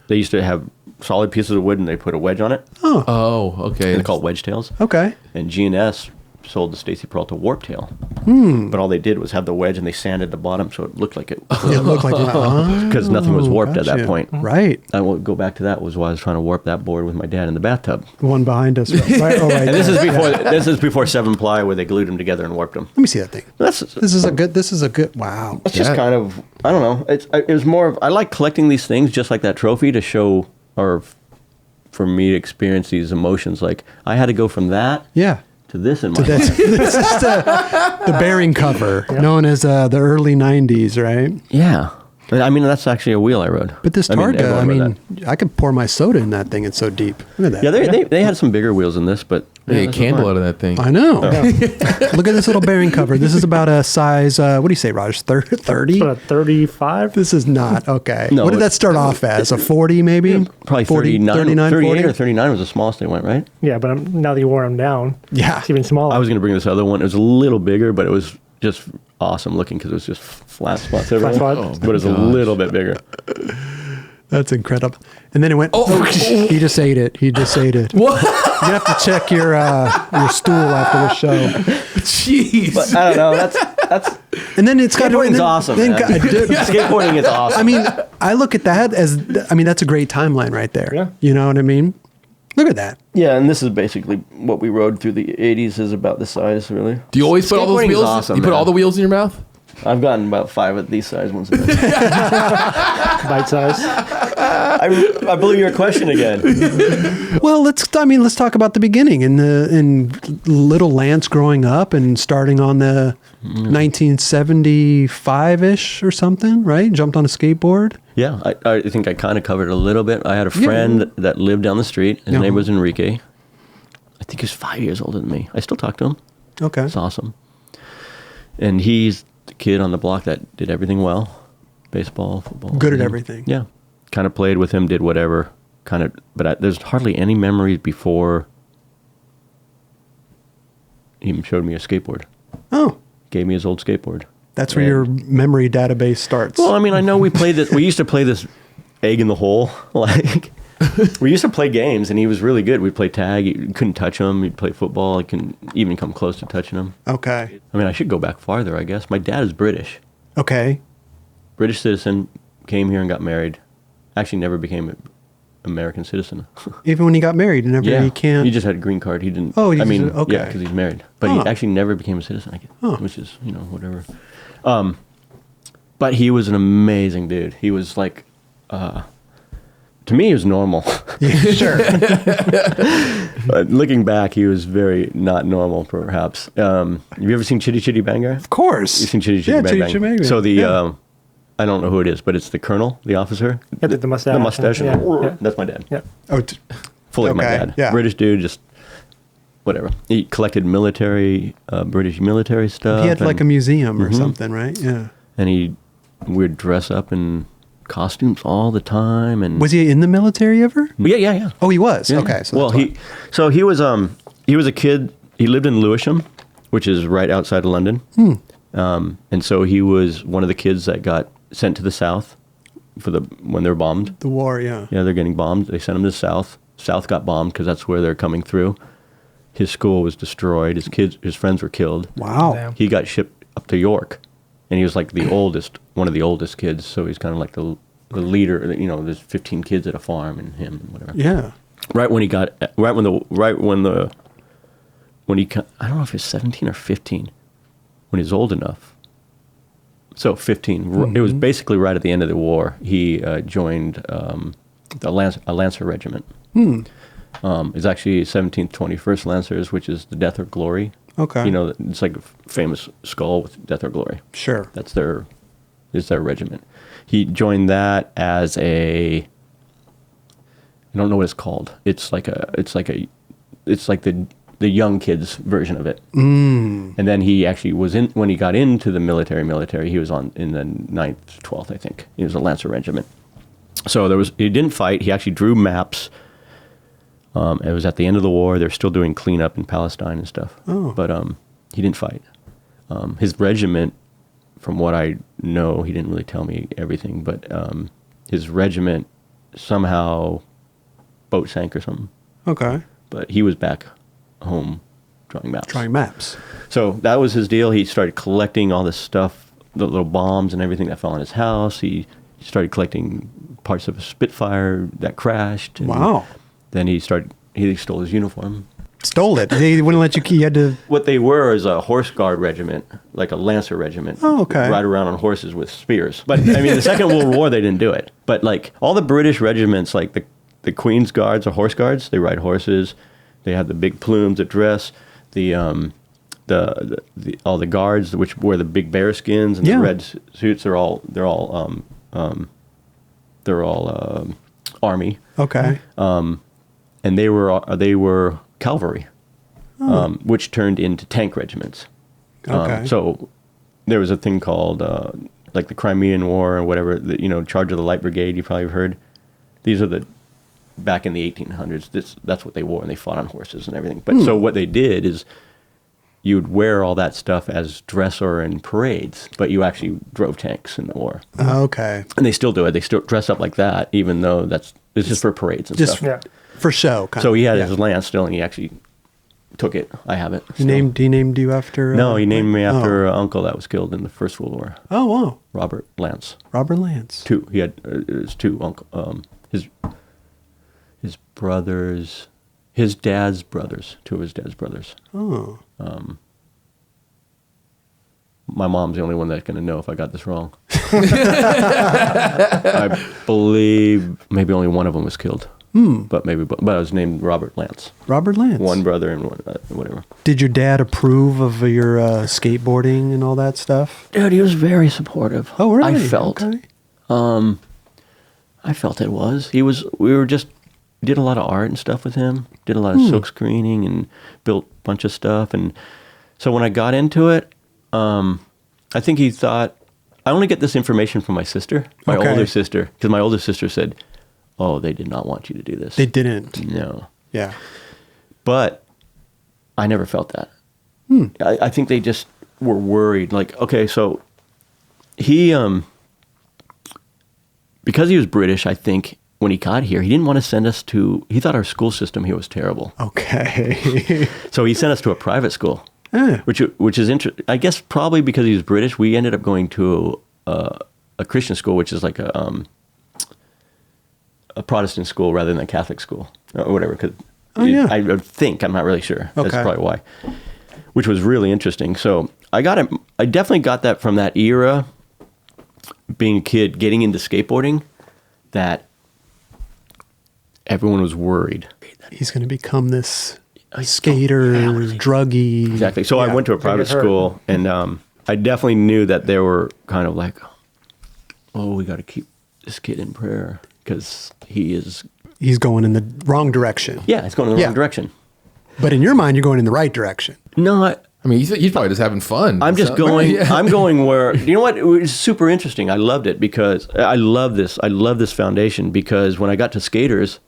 S2: They used to have solid pieces of wood and they put a wedge on it.
S4: Oh, okay.
S2: They're called wedge tails.
S1: Okay.
S2: And G&S sold the Stacy Peralta Warp Tail. But all they did was have the wedge and they sanded the bottom so it looked like it
S1: looked like
S2: because nothing was warped at that
S1: gotcha.
S2: point.
S1: Right.
S2: I will go back to that was why I was trying to warp that board with my dad in the bathtub.
S1: The one behind us. Right. Oh, right.
S2: And this is before 7-ply where they glued them together and warped them.
S1: Let me see that thing.
S2: This
S1: is a good. Wow.
S2: It's just kind of, I don't know. It was more of, I like collecting these things just like that trophy to show, or for me to experience these emotions. Like I had to go from that to this in my life.
S1: This is the bearing cover, known as the early 90s, right?
S2: Yeah. I mean, that's actually a wheel I rode.
S1: But this Targa, I could pour my soda in that thing. It's so deep. Look at that.
S2: Yeah, they had some bigger wheels than this, but...
S4: Hey, a candle out of that thing.
S1: I know. Look at this little bearing cover. This is about a size, what do you say, Raj? 30?
S3: About 35?
S1: This is not. Okay.
S2: No,
S1: what did that start off as? A 40 maybe?
S2: Probably
S1: 40, 39,
S2: 38
S1: 40?
S2: or 39 was the smallest they went, right?
S3: Yeah, but now that you wore them down, it's even smaller.
S2: I was going to bring this other one. It was a little bigger, but it was just awesome looking because it was just flat spots everywhere. But it was a little bit bigger.
S1: That's incredible. And then it went, he just ate it. He just ate it.
S4: What?
S1: You have to check your stool after the show.
S4: Jeez.
S2: But I don't know. That's
S1: and then it's got
S2: skateboarding's awesome. Man. Skateboarding is awesome.
S1: I mean, I look at that as, that's a great timeline right there.
S3: Yeah.
S1: You know what I mean? Look at that.
S2: Yeah, and this is basically what we rode through the 80s is about this size, really.
S4: Do you always put all those wheels?
S2: Awesome,
S4: you put all the wheels in your mouth?
S2: I've gotten about 5 of these size ones.
S3: Bite size.
S2: I believe your question again.
S1: Well, let's talk about the beginning and little Lance growing up and starting on the 1975-ish or something, right? Jumped on a skateboard.
S2: Yeah, I think I kind of covered it a little bit. I had a friend that lived down the street. His name was Enrique. I think he was 5 years older than me. I still talk to him.
S1: Okay.
S2: It's awesome. And he's the kid on the block that did everything well. Baseball, football.
S1: Good at everything.
S2: Yeah. Kind of played with him, did whatever. But there's hardly any memories before he even showed me a skateboard.
S1: Oh.
S2: Gave me his old skateboard.
S1: That's where your memory database starts.
S2: Well, I mean, I know we played this. We used to play this egg in the hole. Like, we used to play games, and he was really good. We'd play tag. You couldn't touch him. You'd play football. You couldn't even come close to touching him.
S1: Okay.
S2: I mean, I should go back farther, I guess. My dad is British.
S1: Okay.
S2: British citizen, came here and got married. Actually never became an American citizen.
S1: Even when he got married, he can't.
S2: He just had a green card. He didn't.
S1: Oh,
S2: okay.
S1: Yeah,
S2: because he's married. But he actually never became a citizen, I guess, which is, whatever. But he was an amazing dude. He was like, to me, he was normal.
S1: Yeah, sure.
S2: But looking back, he was very not normal, perhaps. Have you ever seen Chitty Chitty Bang Guy?
S1: Of course.
S2: You've seen Chitty Chitty Bang Bang.
S1: Chitty Bang Bang.
S2: So I don't know who it is, but it's the colonel, the officer.
S3: Yeah, the mustache.
S2: The mustache.
S3: Yeah.
S2: That's my dad.
S3: Yeah.
S1: Oh,
S2: Fully my dad.
S1: Yeah.
S2: British dude, just whatever. He collected British military stuff.
S1: He had like a museum or something, right? Yeah.
S2: And we'd dress up in costumes all the time. And
S1: was he in the military ever?
S2: Yeah.
S1: Oh, he was.
S2: Yeah.
S1: Okay. So
S2: well, he was a kid. He lived in Lewisham, which is right outside of London. And so he was one of the kids that got sent to the South when they were bombed.
S1: The war, yeah.
S2: Yeah, they're getting bombed. They sent him to the South. South got bombed because that's where they're coming through. His school was destroyed. His friends were killed.
S1: Wow.
S3: Damn.
S2: He got shipped up to York, and he was like one of the oldest kids. So he's kind of like the leader. There's 15 kids at a farm, and him and whatever.
S1: Yeah.
S2: I don't know if he was 17 or 15, when he was old enough. So 15. It was basically right at the end of the war. He joined a Lancer regiment. It's actually 17th, 21st Lancers, which is the Death or Glory.
S1: Okay.
S2: You know, it's like a famous skull with Death or Glory.
S1: Sure.
S2: That's their regiment. He joined that as I don't know what it's called. It's like the young kids version of it. And then he actually was when he got into the military, he was in the 9th, 12th, I think. He was a Lancer regiment. So he didn't fight. He actually drew maps. It was at the end of the war. They're still doing cleanup in Palestine and stuff.
S1: Oh.
S2: But he didn't fight. His regiment, from what I know, he didn't really tell me everything, but his regiment somehow boat sank or something.
S1: Okay.
S2: But he was back home drawing maps. So that was his deal. He started collecting all this stuff, the little bombs and everything that fell on his house. He started collecting parts of a Spitfire that crashed.
S1: Wow.
S2: Then he stole his uniform.
S1: Stole it. They wouldn't let you. You had to.
S2: What they were is a horse guard regiment, like a Lancer regiment.
S1: Oh, okay.
S2: Ride around on horses with spears. But I mean, the Second World War, they didn't do it. But like all the British regiments, like the Queen's Guards or horse guards, they ride horses. They have the big plumes that dress. All the guards, which wear the big bear skins and the red suits, they're all army.
S1: Okay.
S2: And they were cavalry, which turned into tank regiments.
S1: Okay.
S2: So there was a thing called like the Crimean War or whatever. Charge of the Light Brigade. You probably have heard. These are back in the 1800s. That's what they wore, and they fought on horses and everything. But so what they did is you would wear all that stuff as dress or in parades, but you actually drove tanks in the war.
S1: Okay.
S2: And they still do it. They still dress up like that, even though it's just for parades and stuff.
S3: Yeah.
S1: For show.
S2: So he had his lance still, and he actually took it. I have it.
S1: He named you after?
S2: No, he named me after an uncle that was killed in the First World War.
S1: Oh, wow.
S2: Robert Lance.
S1: Robert Lance.
S2: Two. He had two uncle. His brothers, his dad's brothers. Two of his dad's brothers.
S1: Oh.
S2: My mom's the only one that's going to know if I got this wrong. I believe maybe only one of them was killed. But I was named Robert Lance.
S1: Robert Lance.
S2: One brother and one whatever.
S1: Did your dad approve of your skateboarding and all that stuff?
S2: Dude, he was very supportive.
S1: Oh, really?
S2: I felt.
S1: Okay.
S2: I felt it was. We did a lot of art and stuff with him. Did a lot of silk screening and built a bunch of stuff. And so when I got into it, I think he thought, I only get this information from my sister, my older sister, because my older sister said, "Oh, they did not want you to do this."
S1: They didn't.
S2: No.
S1: Yeah.
S2: But I never felt that. I think they just were worried. Like, okay, so he, because he was British, I think when he got here, he didn't want to send us he thought our school system here was terrible.
S1: Okay.
S2: So he sent us to a private school,
S1: Yeah.
S2: which is interesting. I guess probably because he was British, we ended up going to a Christian school, which is like a Protestant school rather than a Catholic school or whatever. I think, I'm not really sure.
S1: Okay.
S2: That's probably why, which was really interesting. So I definitely got that from that era, being a kid, getting into skateboarding, that everyone was worried.
S1: He's going to become this skater, druggy.
S2: Exactly. So I went to a private school, and I definitely knew that they were kind of like, oh, we got to keep this kid in prayer because he's going in the wrong direction. Yeah, he's going in the wrong direction.
S1: But in your mind, you're going in the right direction.
S2: No,
S4: I mean, he's probably just having fun.
S2: I'm just going. I'm going where, you know what? It was super interesting. I loved it because I love this foundation, because when I got to skaters,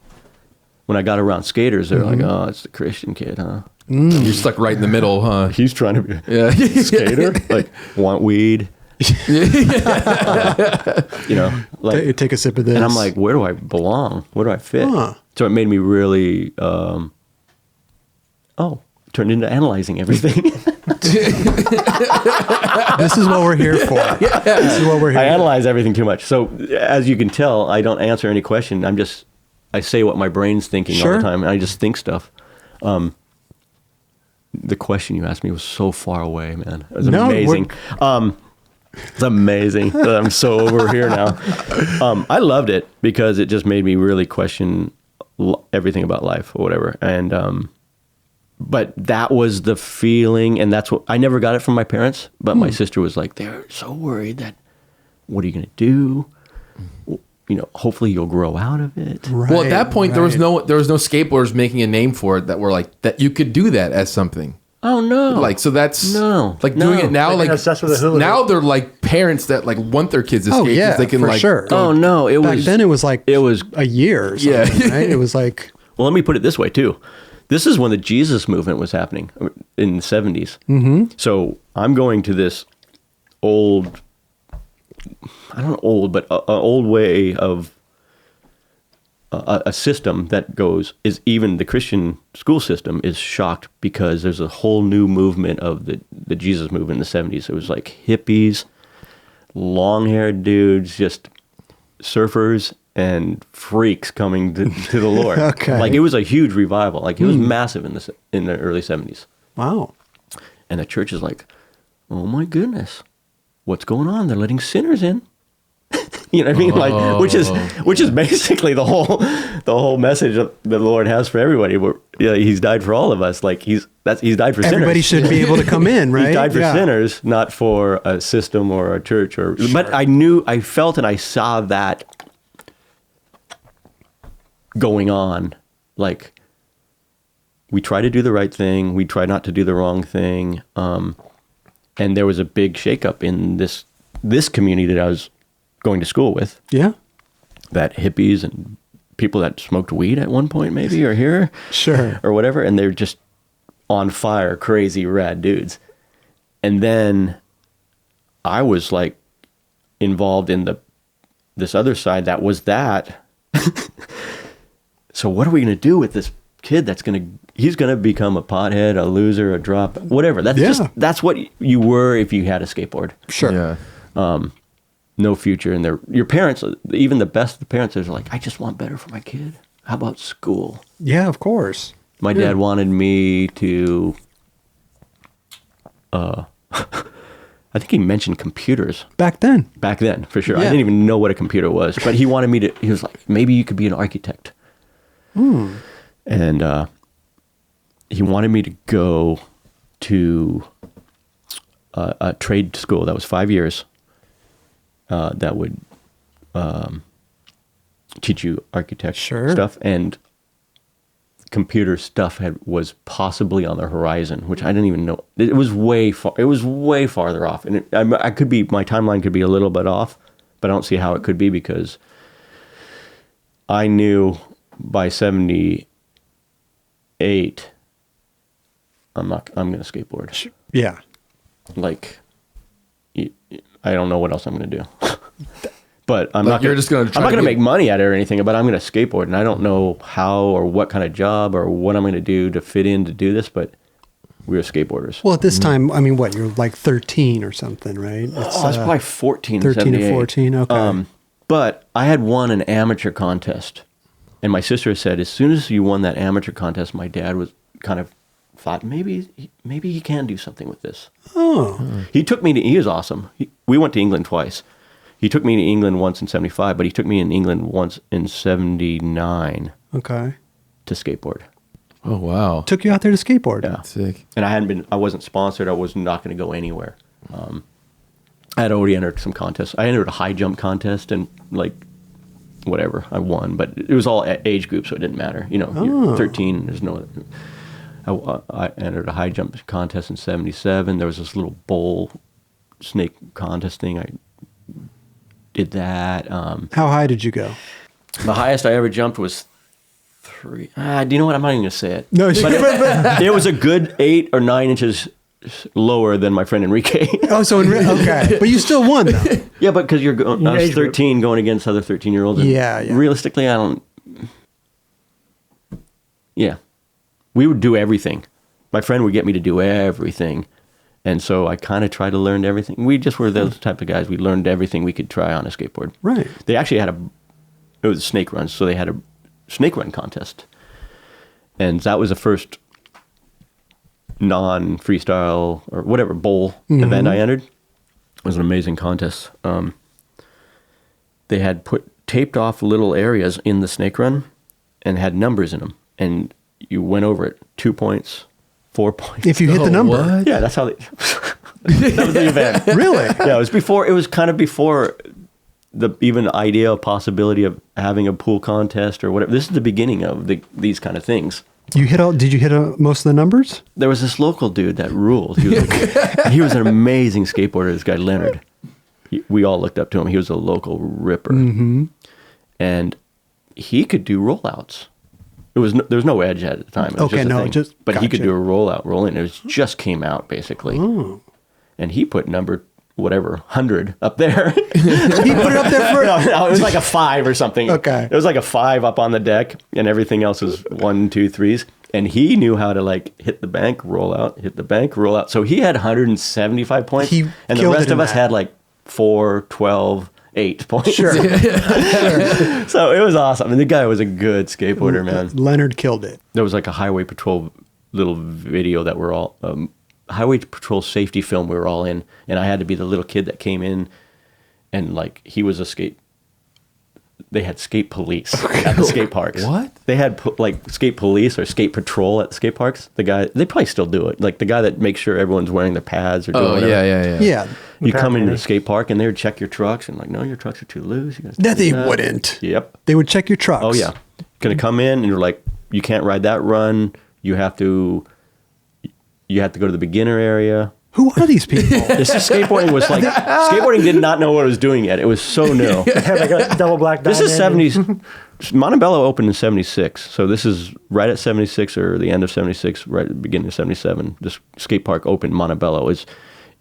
S2: when I got around skaters, they're like, "Oh, it's the Christian kid, huh?"
S4: You're stuck right in the middle, huh?
S2: He's trying to be a skater, like want weed. Like
S1: take a sip of this,
S2: and I'm like, where do I belong? Where do I fit? So it made me really, turned into analyzing everything.
S1: This is what we're here for. This is what we're here.
S2: I analyze everything too much. So as you can tell, I don't answer any question. I say what my brain's thinking all the time, and I just think stuff. The question you asked me was so far away, man. It was amazing. It's amazing. I'm so over here now. I loved it because it just made me really question everything about life or whatever. And but that was the feeling, and that's what I never got it from my parents. But my sister was like, they're so worried that what are you going to do? You know, hopefully you'll grow out of it.
S1: Right,
S4: well, at that point,
S1: right.
S4: there was no skateboarders making a name for it that were like that. You could do that as something.
S2: Oh no!
S4: Like so that's doing it now.
S3: Like, obsessed with the hula
S4: now
S3: hoop.
S4: they're like parents that like want their kids to skate. 'Cause
S1: yeah,
S4: they can
S1: for
S4: like
S1: sure.
S2: Oh no!
S1: Back then it was a year or something,
S4: Yeah.
S1: right? It was like,
S2: Well, let me put it this way too. This is when the Jesus movement was happening in the 70s. Mm-hmm. So I'm going to this old, I don't know, old, but an old way of a system that is even the Christian school system is shocked because there's a whole new movement of the Jesus movement in the 70s. It was like hippies, long-haired dudes, just surfers and freaks coming to the Lord.
S1: Okay.
S2: Like it was a huge revival. Like it was massive in the early 70s.
S1: wow.
S2: And the church is like, oh my goodness, what's going on? They're letting sinners in. You know what I mean? Like, which is basically the whole message that the Lord has for everybody. He's died for all of us. Like he's died for sinners.
S1: Everybody should be able to come in, right?
S2: He died for
S1: Yeah.
S2: sinners, not for a system or a church but I felt and I saw that going on. Like we try to do the right thing, we try not to do the wrong thing. And there was a big shakeup in this community that I was going to school with.
S1: Yeah.
S2: That hippies and people that smoked weed at one point maybe are here.
S1: Sure.
S2: Or whatever, and they're just on fire, crazy, rad dudes. And then I was like involved in this other side that was that. So what are we going to do with this kid he's going to become a pothead, a loser, a drop, whatever. That's what you were if you had a skateboard.
S1: Sure.
S4: Yeah.
S2: No future. And your parents, even the best of the parents, are like, I just want better for my kid. How about school?
S1: Yeah, of course.
S2: My dad wanted me to, I think he mentioned computers.
S1: Back then.
S2: Back then, for sure. I
S1: Yeah.
S2: didn't even know what a computer was, but he wanted me to, he was like, maybe you could be an architect. And he wanted me to go to a trade school that was 5 years that would teach you architecture stuff, and computer stuff was possibly on the horizon, which I didn't even know. It was way farther off, and my timeline could be a little bit off, but I don't see how it could be because I knew by 78 I'm going to skateboard.
S1: Yeah.
S2: Like I don't know what else I'm going to do. But I'm
S4: Like
S2: not
S4: you're just gonna try
S2: I'm not
S4: to
S2: going to
S4: get-
S2: make money at it or anything, but I'm going to skateboard, and I don't know how or what kind of job or what I'm going to do to fit in to do this, but we were skateboarders.
S1: Well, at this time, I mean, what, you're like 13 or something, right?
S2: I was probably 14,
S1: 13 or
S2: 78.
S1: 14, okay.
S2: But I had won an amateur contest, and my sister said, as soon as you won that amateur contest, my dad was kind of thought maybe he can do something with this.
S1: Oh.
S2: He took me to, he was awesome. We went to England twice. He took me to England once in 75, but he took me in England once in 79
S1: Okay.
S2: to skateboard.
S4: Oh wow.
S1: Took you out there to skateboard.
S2: Yeah.
S4: Sick.
S2: And I wasn't sponsored. I was not going to go anywhere. I had already entered some contests. I entered a high jump contest and like whatever, I won, but it was all age group, so it didn't matter. You know, you're 13, there's no, I entered a high jump contest in 77. There was this little bowl snake contest thing. I did that.
S1: How high did you go?
S2: The highest I ever jumped was 3. Do you know what? I'm not even going to say it.
S1: No,
S2: But it was a good 8 or 9 inches lower than my friend Enrique.
S1: oh, so okay, but you still won though.
S2: Yeah, but because I was
S3: age group.
S2: 13 going against other 13-year-olds.
S1: Yeah.
S2: Realistically, I don't. Yeah, we would do everything. My friend would get me to do everything, and so I kind of tried to learn everything. We just were those type of guys. We learned everything we could try on a skateboard.
S1: Right.
S2: They actually had it was snake runs, so they had a snake run contest, and that was the first non-freestyle or whatever bowl event I entered. was an amazing contest. They had taped off little areas in the snake run and had numbers in them. And you went over it, 2 points, 4 points.
S1: If you hit the number.
S4: What?
S2: Yeah, that's how they... that was the event.
S1: Really?
S2: Yeah, it was kind of before the even idea of possibility of having a pool contest or whatever. This is the beginning of these kind of things.
S1: Did you hit most of the numbers?
S2: There was this local dude that ruled. He was an amazing skateboarder, this guy Leonard. We all looked up to him. He was a local ripper. Mm-hmm. And he could do rollouts. There was no edge at the time. It was
S1: Okay,
S2: but he could
S1: gotcha.
S2: do a rollout, rolling. It just came out, basically.
S1: Oh.
S2: And he put number, whatever, 100 up there.
S1: He put it up there for...
S2: No, it was like a 5 or something.
S1: Okay.
S2: It was like a 5 up on the deck, and everything else was 1, 2, 3s. And he knew how to like hit the bank, roll out, hit the bank, roll out. So he had 175 points,
S1: He
S2: and the
S1: killed
S2: rest
S1: it
S2: of
S1: in
S2: us
S1: that.
S2: had like 4, 12, 8 points.
S1: Sure.
S2: So it was awesome. I mean, the guy was a good skateboarder, man.
S1: Leonard killed it.
S2: There was like a highway patrol little video that we're all highway patrol safety film we were all in, and I had to be the little kid that came in, and like he was they had skate police at the skate parks.
S4: What?
S2: They had like skate police or skate patrol at the skate parks. The guy, they probably still do it, like the guy that makes sure everyone's wearing their pads or doing
S4: Oh,
S2: whatever.
S4: yeah.
S1: Yeah.
S2: You come into the
S3: Okay.
S2: skate park and they would check your trucks and like, no, your trucks are too loose. You guys
S1: No, they
S2: do that.
S1: wouldn't.
S2: Yep.
S1: They would check your trucks.
S2: Oh yeah, gonna come in and you're like, you can't ride that run. You have to go to the beginner area.
S1: Who are these people?
S2: This is skateboarding was like skateboarding did not know what it was doing yet. It was so new.
S3: Had like a double black
S2: This is
S3: diamond.
S2: 70s. Montebello opened in 76, so this is right at 76 or the end of 76, right at the beginning of 77. This skate park opened in Montebello.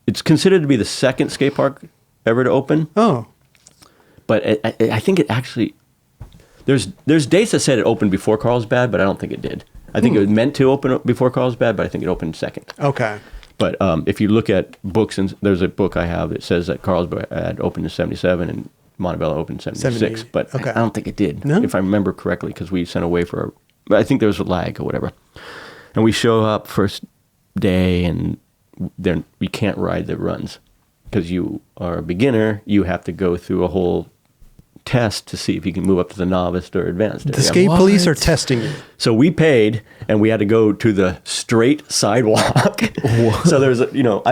S2: It's considered to be the second skate park ever to open.
S1: Oh.
S2: But I think it actually there's dates that said it opened before Carlsbad, but I don't think it did. I think it was meant to open before Carlsbad, but I think it opened second.
S1: Okay.
S2: But if you look at books, and there's a book I have that says that Carlsbad opened in 77 and Montebello opened in 76,
S1: 70,
S2: but
S1: okay.
S2: I don't think it did,
S1: No?
S2: if I remember correctly, because we sent away but I think there was a lag or whatever. And we show up first day, and then we can't ride the runs because you are a beginner. You have to go through a whole test to see if you can move up to the novice or advanced
S1: The
S2: area.
S1: skate police are
S4: What?
S1: testing you.
S2: So we paid, and we had to go to the straight sidewalk. So there's, I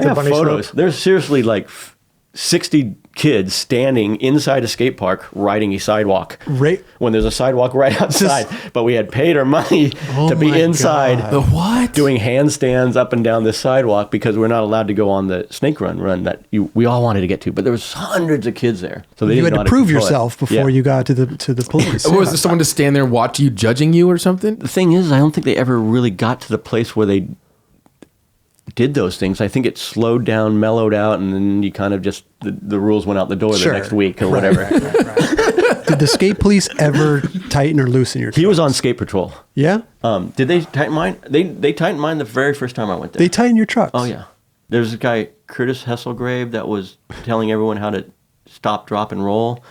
S2: have
S3: bunny
S2: photos.
S3: slope?
S2: There's seriously like 60 kids standing inside a skate park riding a sidewalk.
S1: Right.
S2: When there's a sidewalk right outside. But we had paid our money to be
S1: my
S2: inside
S1: God.
S4: The what?
S2: doing handstands up and down this sidewalk because we're not allowed to go on the snake run that we all wanted to get to. But there was hundreds of kids there. So they
S1: You
S2: didn't
S1: had
S2: know
S1: to
S2: how
S1: prove
S2: control it.
S1: yourself before
S2: Yeah.
S1: you got to the police.
S4: Was there someone to stand there and watch you judging you or something?
S2: The thing is, I don't think they ever really got to the place where they did those things. I think it slowed down, mellowed out, and then you kind of just the rules went out the door
S1: Sure.
S2: the next week or
S1: Right,
S2: whatever.
S1: right. Did the skate police ever tighten or loosen your
S2: He was
S1: trucks?
S2: on skate patrol.
S1: Yeah?
S2: Did they tighten mine? They tightened mine the very first time I went there.
S1: They tighten your trucks.
S2: Oh yeah. There's a guy, Curtis Hesselgrave, that was telling everyone how to stop, drop, and roll.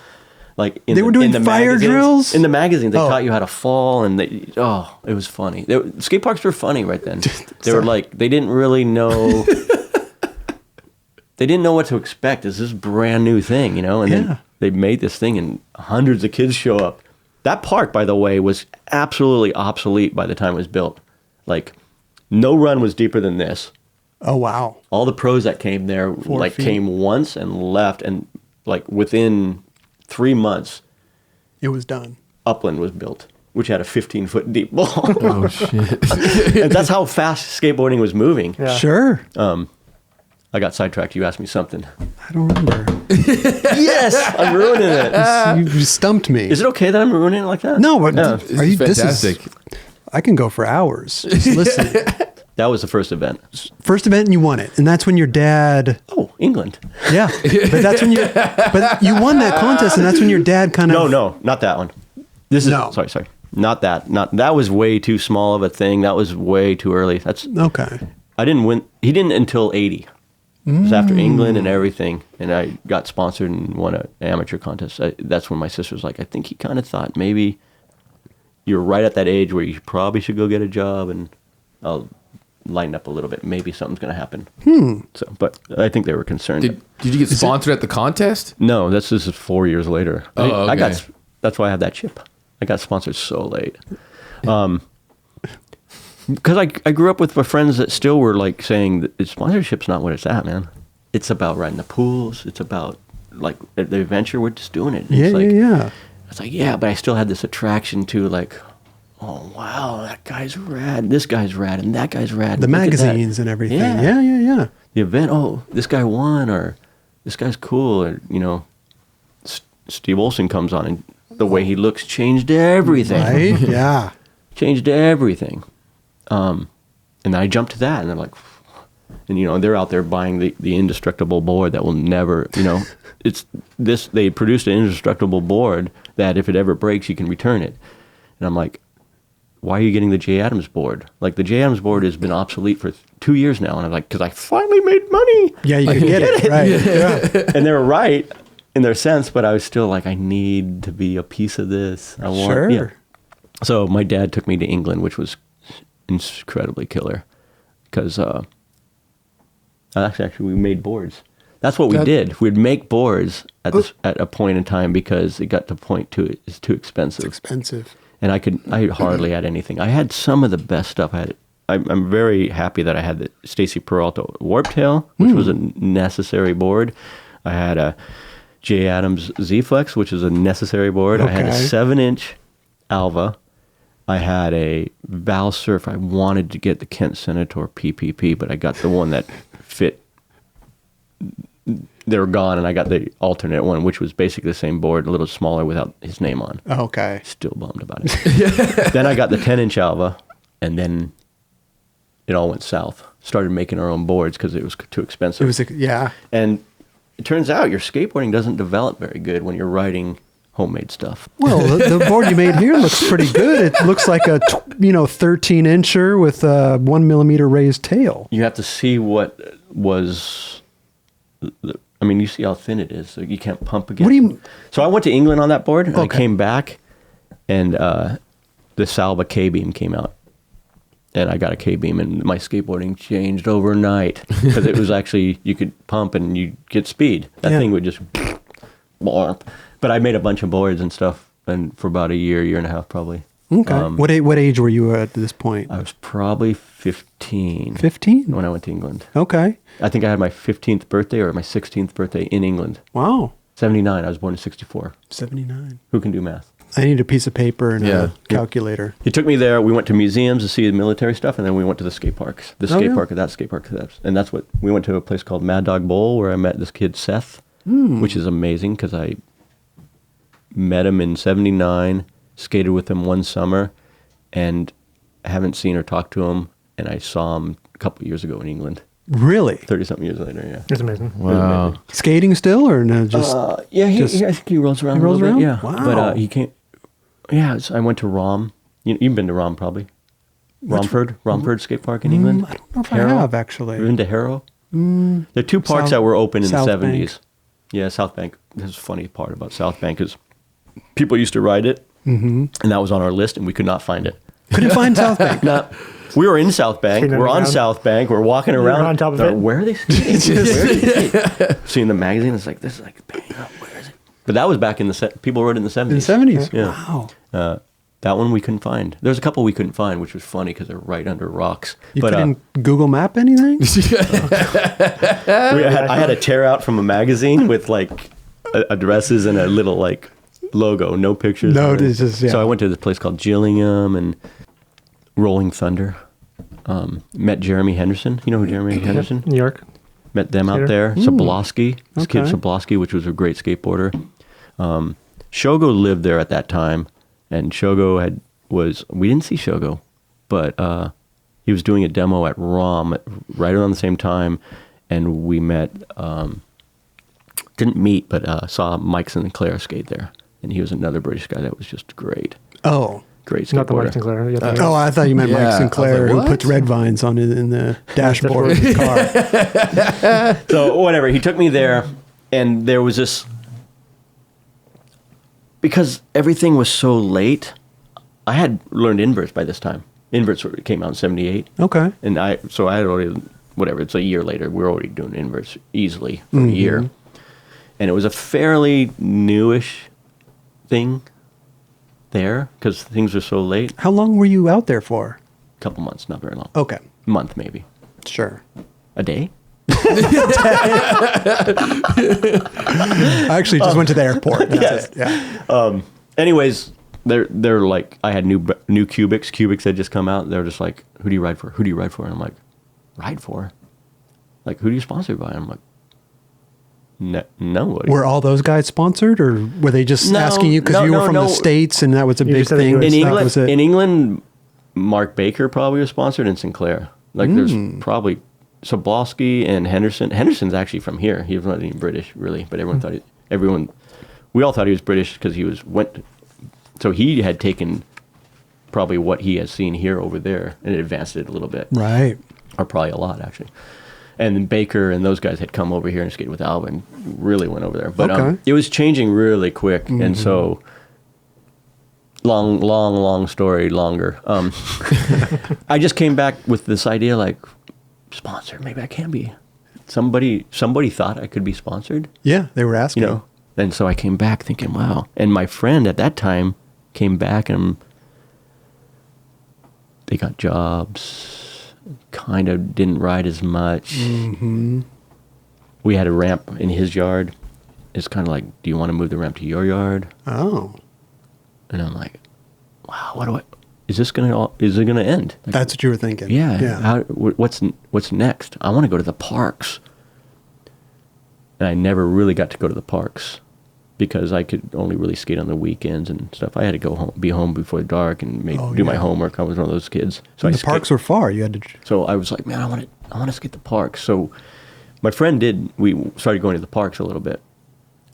S2: Like
S1: They were doing fire
S2: magazines.
S1: drills?
S2: In the magazine, they
S1: Oh.
S2: taught you how to fall, and it was funny. Skate parks were funny right then. They were like, they didn't really know. They didn't know what to expect. It's this brand new thing, And
S1: Yeah.
S2: then they made this thing, and hundreds of kids show up. That park, by the way, was absolutely obsolete by the time it was built. Like, no run was deeper than this.
S1: Oh, wow.
S2: All the pros that came there
S1: 4 feet.
S2: came once and left, and like within 3 months,
S1: It was done.
S2: Upland was built, which had a 15-foot deep bowl.
S4: Oh shit!
S2: And that's how fast skateboarding was moving.
S3: Yeah.
S1: Sure.
S2: I got sidetracked. You asked me something.
S1: I don't remember.
S2: Yes, I'm ruining it.
S1: You stumped me.
S2: Is it okay that I'm ruining it like that?
S1: No, but
S2: Yeah.
S4: This
S1: are you
S4: is fantastic.
S1: I can go for hours. Just listen.
S2: That was the first event.
S1: First event and you won it. And that's when your dad
S2: Oh, England.
S1: Yeah. But that's when but you won that contest and that's when your dad kind of
S2: No, not that one. This is
S1: No.
S2: sorry. Not that. That was way too small of a thing. That was way too early. That's
S1: Okay.
S2: I didn't win. He didn't until 80. It was after England and everything, and I got sponsored and won an amateur contest. That's when my sister was like, I think he kind of thought maybe you're right at that age where you probably should go get a job, and lighten up a little bit. Maybe something's going to happen. So, but I think they were concerned.
S4: Did you get sponsored at the contest?
S2: No, this is 4 years later.
S4: Oh, okay.
S2: That's why I have that chip. I got sponsored so late. Because I grew up with my friends that still were like saying that sponsorship's not what it's at, man. It's about riding the pools. It's about like the adventure. We're just doing it.
S1: Yeah.
S2: It's like, yeah, but I still had this attraction to like, oh, wow, that guy's rad. This guy's rad and that guy's rad.
S1: The magazines and everything. Yeah.
S2: The event, oh, this guy won or this guy's cool. Or, you know, Steve Olson comes on and the way he looks changed everything.
S1: Right? Yeah.
S2: Changed everything. And I jumped to that, and they're like, and you know, they're out there buying the indestructible board that will never, you know, it's this. They produced an indestructible board that if it ever breaks, you can return it. And I'm like, why are you getting the J. Adams board? Like the J. Adams board has been obsolete for 2 years now, and I'm like, because I finally made money.
S1: Yeah, you can get it. Right. Yeah.
S2: And they were right in their sense, but I was still like, I need to be a piece of this. I want.
S1: Sure.
S2: Yeah. So my dad took me to England, which was incredibly killer, because actually we made boards. That's what we did. We'd make boards at a point in time because it got to point to it's too expensive.
S1: It's expensive.
S2: And I hardly had anything. I had some of the best stuff. I'm very happy that I had the Stacy Peralta Warp Tail, which was a necessary board. I had a J. Adams Z-Flex, which is a necessary board.
S1: Okay.
S2: I had a 7-inch Alva. I had a Val Surf. I wanted to get the Kent Senator PPP, but I got the one that fit. They were gone, and I got the alternate one, which was basically the same board, a little smaller without his name on.
S1: Okay.
S2: Still bummed about it. Then I got the 10-inch Alva, and then it all went south. Started making our own boards because it was too expensive. And it turns out your skateboarding doesn't develop very good when you're riding homemade stuff.
S1: Well, the board you made here looks pretty good. It looks like a 13-incher with a 1 millimeter raised tail.
S2: You have to see what was. I mean, you see how thin it is, so you can't pump again.
S1: What do you?
S2: So I went to England on that board, and
S1: Okay.
S2: I came back, and the Salva K-beam came out, and I got a K-beam, and my skateboarding changed overnight because it was actually you could pump and you get speed. That thing would just. But I made a bunch of boards and stuff, and for about a year and a half, probably.
S1: Okay. What age were you at this point?
S2: I was probably 15.
S1: 15?
S2: When I went to England.
S1: Okay.
S2: I think I had my 15th birthday or my 16th birthday in England.
S1: Wow.
S2: 79. I was born in 64.
S1: 79.
S2: Who can do math?
S1: I need a piece of paper and a calculator.
S2: He took me there. We went to museums to see the military stuff, and then we went to the skate parks. The skate park, that skate park. And that's what, we went to a place called Mad Dog Bowl where I met this kid, Seth, which is amazing because I met him in 79, skated with him one summer, and haven't seen or talked to him, and I saw him a couple years ago in England.
S1: Really?
S2: 30-something years later, yeah.
S3: That's amazing.
S4: Wow.
S1: Skating still or no? Just
S2: I think he rolls around
S1: He
S2: a
S1: rolls
S2: little bit,
S1: around?
S2: yeah.
S1: Wow.
S2: But he came, I went to Rom. You've been to Rom, probably. Romford Skate Park in England.
S1: I don't know if
S2: Harrow?
S1: I have, actually.
S2: Have you been to Harrow? There are two parks that were open in
S1: South
S2: the 70s.
S1: Bank.
S2: Yeah, South Bank. This is a funny part about South Bank is people used to ride it, and that was on our list, and we could not find it.
S1: Couldn't find South Bank.
S2: We were in South Bank.
S3: Skating
S2: We're on
S3: around.
S2: South Bank. We're walking
S3: were
S2: around.
S3: on top of it?
S2: Where are they skating? Where are they skating? Seeing the magazine, it's like, this is like, bang up. Where is it? But that was back in the, people rode in the 70s.
S1: In the 70s?
S2: Yeah.
S1: Wow.
S2: That one we couldn't find. There's a couple we couldn't find, which was funny because they're right under rocks.
S1: You
S2: but
S1: couldn't Google Map anything?
S2: I had a tear out from a magazine with like addresses and a little like logo, no pictures.
S1: No,
S2: on it.
S1: it's just, yeah.
S2: So I went to this place called Gillingham and Rolling Thunder. Met Jeremy Henderson. You know who Jeremy Henderson?
S3: New York.
S2: Met them out
S3: Skater.
S2: there. Sobolowski. This kid
S1: Okay.
S2: Sobolowski, which was a great skateboarder. Shogo lived there at that time, and Shogo we didn't see Shogo, but he was doing a demo at ROM right around the same time, and we met, didn't meet, but saw Mike Sinclair skate there, and he was another British guy that was just great.
S1: Oh.
S2: Great skateboarder.
S3: Not the Mike Sinclair.
S1: Oh, I thought you meant
S4: Yeah, I
S1: Mike
S4: was
S1: Sinclair,
S4: like,
S1: who
S4: what?
S1: puts red vines on it in the dashboard of his car.
S2: So whatever, he took me there, and there was this, because everything was so late, I had learned inverts by this time. Inverts came out in 78.
S1: Okay.
S2: And I had already, whatever, it's a year later, we're already doing inverts easily for a year. And it was a fairly newish thing there because things are so late.
S1: How long were you out there for?
S2: A couple months, not very long.
S1: Okay.
S2: Month, maybe.
S1: Sure.
S2: A day?
S1: I actually just went to the airport. That's it. Yeah.
S2: Anyways, they're like, I had new Cubics. Cubics had just come out. They're just like, who do you ride for? Who do you ride for? And I'm like, ride for? Like, who do you sponsor by? And I'm like, nobody.
S1: Were all those guys sponsored, or were they just asking you because you were from the States and that was a big thing?
S2: In England, Mark Baker probably was sponsored, and Sinclair. Like, there's probably Sobolski and Henderson. Henderson's actually from here. He was not even British, really, but we all thought he was British because so he had taken probably what he has seen here over there and advanced it a little bit.
S1: Right.
S2: Or probably a lot, actually. And then Baker and those guys had come over here and skated with Alba and really went over there. But it was changing really quick. And so, long story, longer. I just came back with this idea, like, sponsor, maybe I can be. Somebody thought I could be sponsored.
S1: Yeah, they were asking.
S2: You know? And so I came back thinking, wow. And my friend at that time came back and they got jobs, kind of didn't ride as much. We had a ramp in his yard. It's kind of like, do you want to move the ramp to your yard?
S1: Oh.
S2: And I'm like, wow, is it going to end? Like,
S1: that's what you were thinking.
S2: Yeah. What's next? I want to go to the parks. And I never really got to go to the parks because I could only really skate on the weekends and stuff. I had to be home before dark and do my homework. I was one of those kids. So
S1: the parks were far. You had to.
S2: So I was like, man, I want to skate the parks. So my friend we started going to the parks a little bit.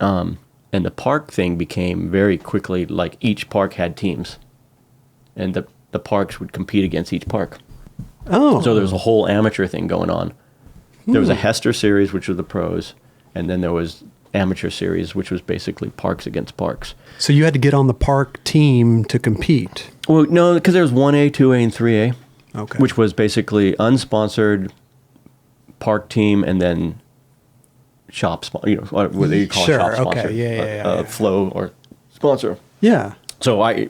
S2: And the park thing became very quickly, like each park had teams. And the parks would compete against each park.
S1: Oh.
S2: So there was a whole amateur thing going on. There was a Hester series, which was the pros. And then there was amateur series, which was basically parks against parks.
S1: So you had to get on the park team to compete?
S2: Well, no, because there was 1A, 2A, and 3A.
S1: Okay.
S2: Which was basically unsponsored park team and then shop sponsor, what they call shop sponsor.
S1: Okay. Yeah.
S2: Flow or sponsor.
S1: Yeah.
S2: So I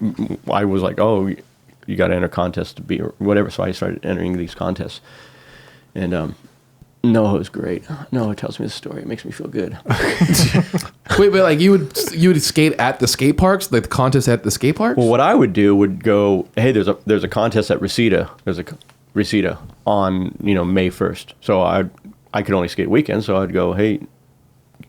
S2: was like, oh, you got to enter contests to be or whatever. So I started entering these contests. And Noah was great. Noah tells me the story. It makes me feel good.
S4: Wait, but like you would skate at the skate parks, like the contest at the skate parks?
S2: Well, what I would do would go, hey, there's a contest at Reseda. There's a Reseda on May 1st. So I could only skate weekends. So I'd go, hey,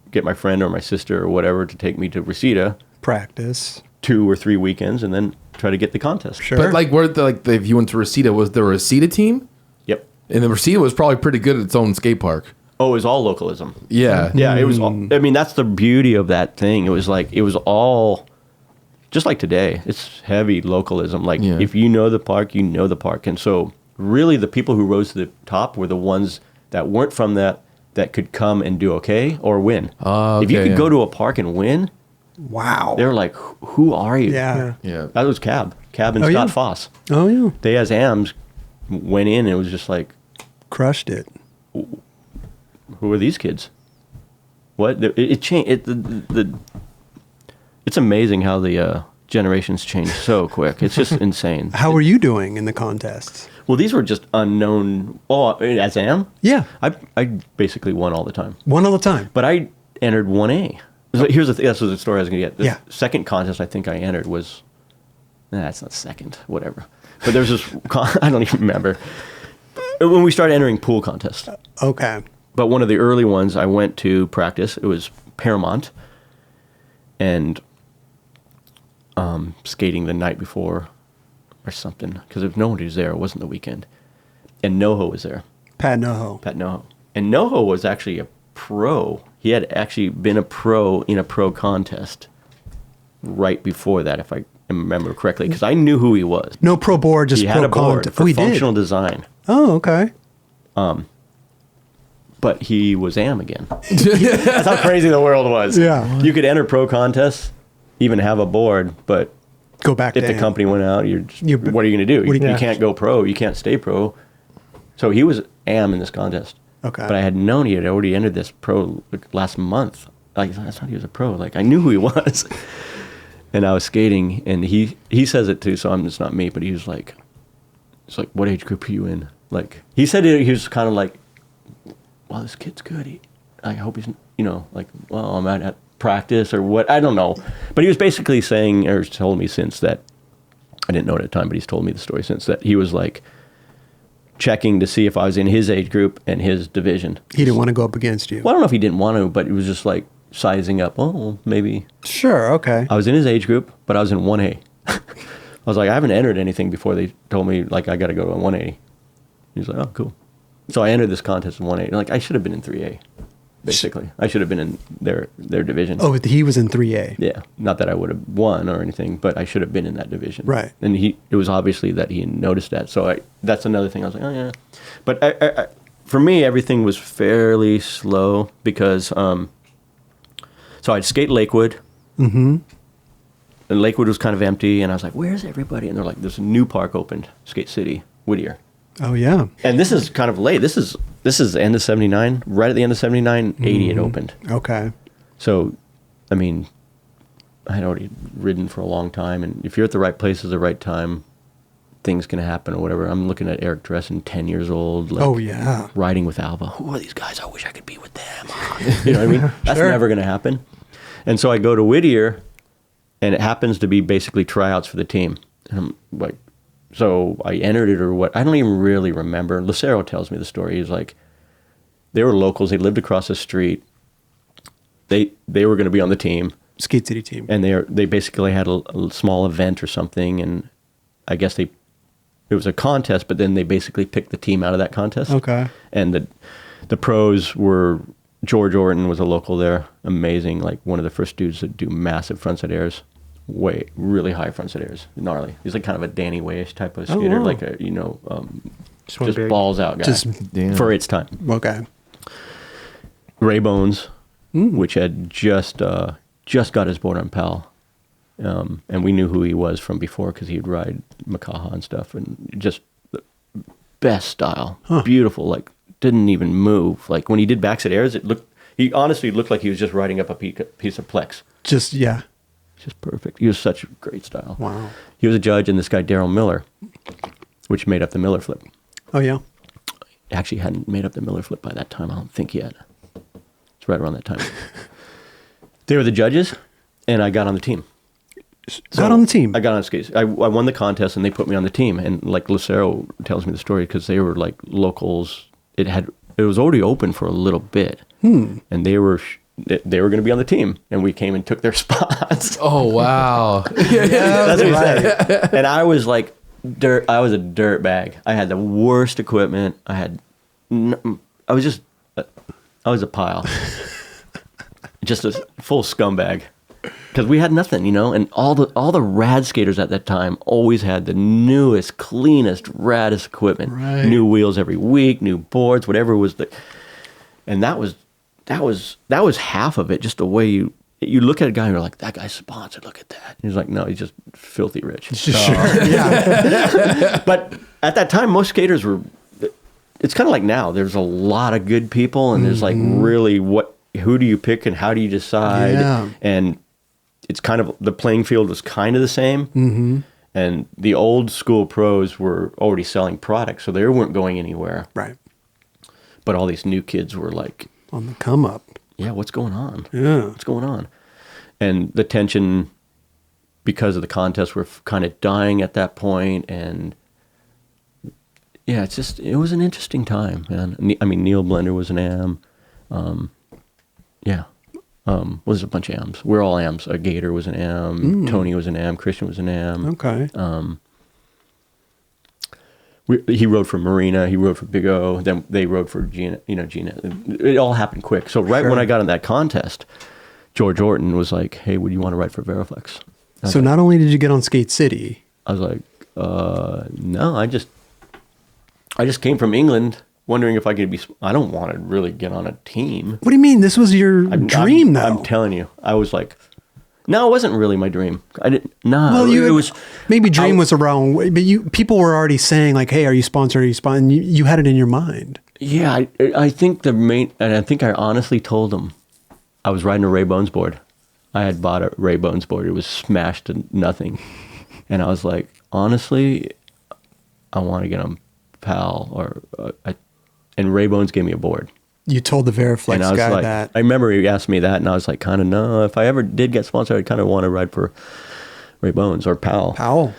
S2: get my friend or my sister or whatever to take me to Reseda.
S1: Practice
S2: 2 or 3 weekends and then try to get the contest.
S1: Sure.
S4: But like, if you went to Reseda, was there a Reseda team?
S2: Yep.
S4: And the Reseda was probably pretty good at its own skate park.
S2: Oh, it was all localism.
S4: Yeah.
S2: Yeah, it was all, I mean, that's the beauty of that thing. It was all, just like today, it's heavy localism. Like, if you know the park, you know the park. And so, really, the people who rose to the top were the ones that weren't from that could come and do okay or win. If you could go to a park and win,
S1: wow.
S2: They're like, who are you?
S1: Yeah.
S2: That was Cab and Scott Foss.
S1: Oh, yeah.
S2: They, as AMs, went in and it was just like,
S1: crushed it.
S2: Who are these kids? What? It changed. It's amazing how the generations change so quick. It's just insane.
S1: How were you doing in the contests?
S2: Well, these were just unknown. Oh, as AM?
S1: Yeah.
S2: I basically won all the time.
S1: Won all the time.
S2: But I entered 1A. So here's the thing. That's the story I was going to get. The
S1: Yeah.
S2: second contest I think I entered was, it's not second, whatever. But there's this, I don't even remember. When we started entering pool contests.
S1: Okay.
S2: But one of the early ones I went to practice, it was Paramount. And skating the night before or something. Because if nobody was there, it wasn't the weekend. And Noho was there.
S1: Pat Noho.
S2: And Noho was actually a pro. He had actually been a pro in a pro contest right before that, if I remember correctly, because I knew who he was.
S1: No pro board, just
S2: he
S1: pro
S2: had a board
S1: contest.
S2: for functional design.
S1: Oh, okay.
S2: But he was AM again. That's how crazy the world was.
S1: Yeah.
S2: You could enter pro contests, even have a board, but
S1: go back
S2: if
S1: to
S2: the company went out, what are you going to do? You can't go pro. You can't stay pro. So he was AM in this contest.
S1: Okay.
S2: But I had known he had already entered this pro last month. Like, I thought he was a pro. Like, I knew who he was. And I was skating, and he says it too, so it's not me, but he was like, it's like, what age group are you in? Like, he said he was kind of like, well, this kid's good. I hope he's, like, well, I'm at practice or what. I don't know. But he was basically saying, or told me since that, I didn't know it at the time, but he's told me the story since that he was like checking to see if I was in his age group and his division.
S1: He didn't want to go up against you.
S2: Well, I don't know if he didn't want to, but it was just like sizing up. Oh, maybe.
S1: Sure, okay.
S2: I was in his age group, but I was in 1A. I was like, I haven't entered anything before they told me, like, I got to go to 180. He's like, oh, cool. So I entered this contest in 180. Like, I should have been in 3A, basically. I should have been in their division.
S1: Oh, he was in 3A.
S2: Yeah. Not that I would have won or anything, but I should have been in that division.
S1: Right.
S2: And it was obviously that he noticed that. So that's another thing. I was like, oh, yeah. But I, for me, everything was fairly slow because, so I'd skate Lakewood. Mm-hmm. And Lakewood was kind of empty, and I was like, where's everybody? And they're like, there's a new park opened, Skate City, Whittier.
S1: Oh, yeah.
S2: And this is kind of late. This is the end of 79. Right at the end of 79, 80 it opened.
S1: Okay.
S2: So, I mean, I had already ridden for a long time, and if you're at the right place at the right time, things can happen or whatever. I'm looking at Eric Dressen, 10 years old. Like,
S1: oh, yeah.
S2: Riding with Alva. Who are these guys? I wish I could be with them. You know what I mean? That's
S1: Sure.
S2: never going to happen. And so I go to Whittier, and it happens to be basically tryouts for the team. And I'm like, so I entered it or what? I don't even really remember. Lucero tells me the story. He's like, they were locals. They lived across the street. They were going to be on the team.
S1: Skate City team.
S2: And they basically had a small event or something. And I guess it was a contest, but then they basically picked the team out of that contest.
S1: Okay.
S2: And the pros were, George Orton was a local there. Amazing. Like one of the first dudes that do massive frontside airs. Really high frontside airs. Gnarly. He's like kind of a Danny Way-ish type of skater.
S1: wow.
S2: Like a, just
S3: big.
S2: balls out guy. For its time.
S1: Okay.
S2: Ray Bones, which had just got his board on Powell. And we knew who he was from before because he'd ride Makaha and stuff. And just the best style. Beautiful. Like, didn't even move. Like, when he did backside airs, he honestly looked like he was just riding up a piece of Plex.
S1: Just
S2: Perfect. He was such a great style.
S1: Wow.
S2: He was a judge in this guy, Daryl Miller, which made up the Miller flip.
S1: Oh, yeah.
S2: Actually hadn't made up the Miller flip by that time. I don't think yet. It's right around that time. They were the judges, and I got on the team.
S1: Got on the team?
S2: I got on skates. I won the contest, and they put me on the team. And like Lucero tells me the story because they were like locals. It was already open for a little bit, and they were going to be on the team, and we came and took their spots.
S4: Oh, wow.
S2: That's what he said. And I was like I was a dirt bag. I had the worst equipment. I was a pile. Just a full scumbag. Because we had nothing, and all the rad skaters at that time always had the newest, cleanest, raddest equipment.
S1: Right.
S2: New wheels every week, new boards, whatever was and that was half of it. Just the way you look at a guy and you're like, that guy's sponsored. Look at that. And he's like, no, he's just filthy rich.
S1: Sure. Yeah.
S2: But at that time, most skaters were. It's kind of like now. There's a lot of good people, and there's like really who do you pick and how do you decide?
S1: Yeah.
S2: And it's kind of the playing field was kind of the same. Mm-hmm. And the old school pros were already selling products, so they weren't going anywhere.
S1: Right.
S2: But all these new kids were like,
S1: On the come up.
S2: yeah, what's going on?
S1: Yeah.
S2: What's going on? And the tension, because of the contest, were kind of dying at that point. And yeah, it was an interesting time, man. I mean, Neil Blender was an AM. Was a bunch of AMs. We're all AMs. Gator was an AM. Tony was an AM. Christian was an AM.
S1: Okay.
S2: He rode for Marina. He rode for Big O. Then they rode for Gina. Gina. It all happened quick. So when I got in that contest, George Orton was like, "Hey, would you want to ride for Variflex?"
S1: So not only did you get on Skate City,
S2: I was like, "No, I just came from England, wondering if I could be. I don't want to really get on a team."
S1: what do you mean? This was your dream, though.
S2: I'm telling you, I was like, No, it wasn't really my dream. I didn't. No,
S1: Well,
S2: it was
S1: maybe dream was the wrong way, but people were already saying like, "Hey, are you sponsored? Are you sponsored?" You had it in your mind.
S2: Yeah, I think I think I honestly told them I was riding a Ray Bones board. I had bought a Ray Bones board. It was smashed to nothing, and I was like, honestly, I want to get on Pal and Ray Bones gave me a board.
S1: You told the Variflex guy
S2: like,
S1: that.
S2: I remember he asked me that, and I was like, kind of, no. If I ever did get sponsored, I'd kind of want to ride for Ray Bones or Powell.
S1: Powell.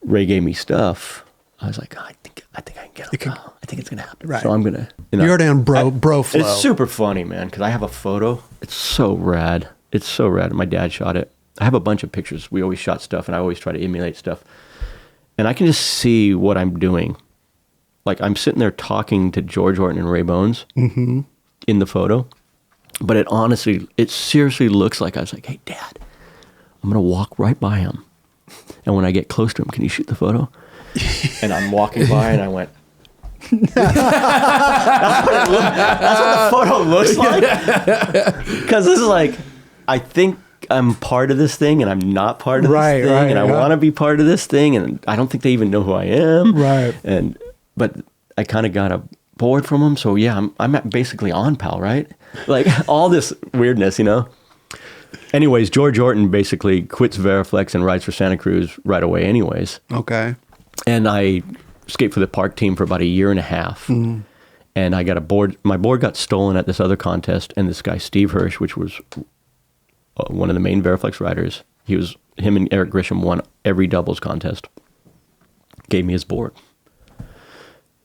S2: Ray gave me stuff. I was like, I think I can get on Powell. I think it's gonna happen.
S1: Right.
S2: So I'm gonna.
S1: You're already on bro flow.
S2: It's super funny, man, because I have a photo. It's so rad. It's so rad. My dad shot it. I have a bunch of pictures. We always shot stuff, and I always try to emulate stuff. And I can just see what I'm doing. Like, I'm sitting there talking to George Orton and Ray Bones in the photo. But it seriously looks like I was like, hey, Dad, I'm going to walk right by him. And when I get close to him, can you shoot the photo? And I'm walking by, and I went, that's what the photo looks like. Because this is like, I think I'm part of this thing, and I'm not part of this thing, and I want to be part of this thing, and I don't think they even know who I am.
S1: Right.
S2: But I kind of got a board from them, so yeah, I'm basically on Pal, right? Like all this weirdness, you know. Anyways, George Orton basically quits Variflex and rides for Santa Cruz right away. Anyways,
S1: Okay.
S2: and I skate for the park team for about a year and a half. And I got a board. My board got stolen at this other contest, and this guy Steve Hirsch, which was one of the main Variflex riders, him and Eric Grisham won every doubles contest. Gave me his board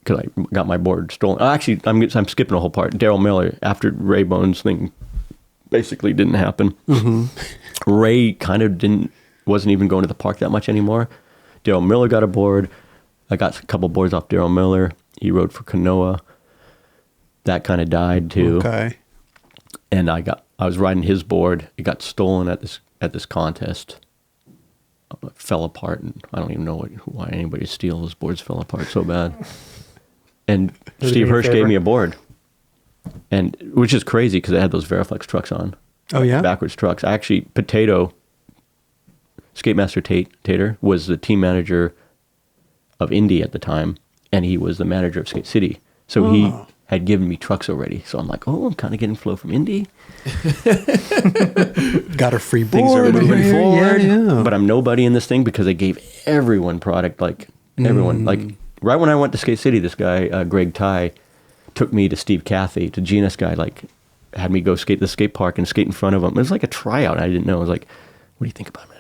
S2: because I got my board stolen. Actually, I'm skipping a whole part. Daryl Miller, after Ray Bones thing basically didn't happen. Ray kind of wasn't even going to the park that much anymore. Daryl Miller got a board. I got a couple boards off Daryl Miller. He rode for Kanoa. That kind of died too.
S1: Okay.
S2: And I was riding his board. It got stolen at this contest. It fell apart, and I don't even know why anybody steal those boards. Fell apart so bad. And Steve Hirsch gave me a board, and which is crazy because it had those Variflex trucks on.
S1: Oh yeah.
S2: Backwards trucks. Actually, Skate Master Tater was the team manager of Indy at the time, and he was the manager of Skate City. So he had given me trucks already. So I'm like, oh, I'm kind of getting flow from Indy.
S1: Got a free board.
S2: Things are moving forward.
S1: Yeah.
S2: But I'm nobody in this thing because they gave everyone product, like everyone. Like right when I went to Skate City, this guy, Greg Ty, took me to Steve Cathy, to Genus guy, like had me go skate the skate park and skate in front of him. It was like a tryout. I didn't know. I was like, what do you think about it?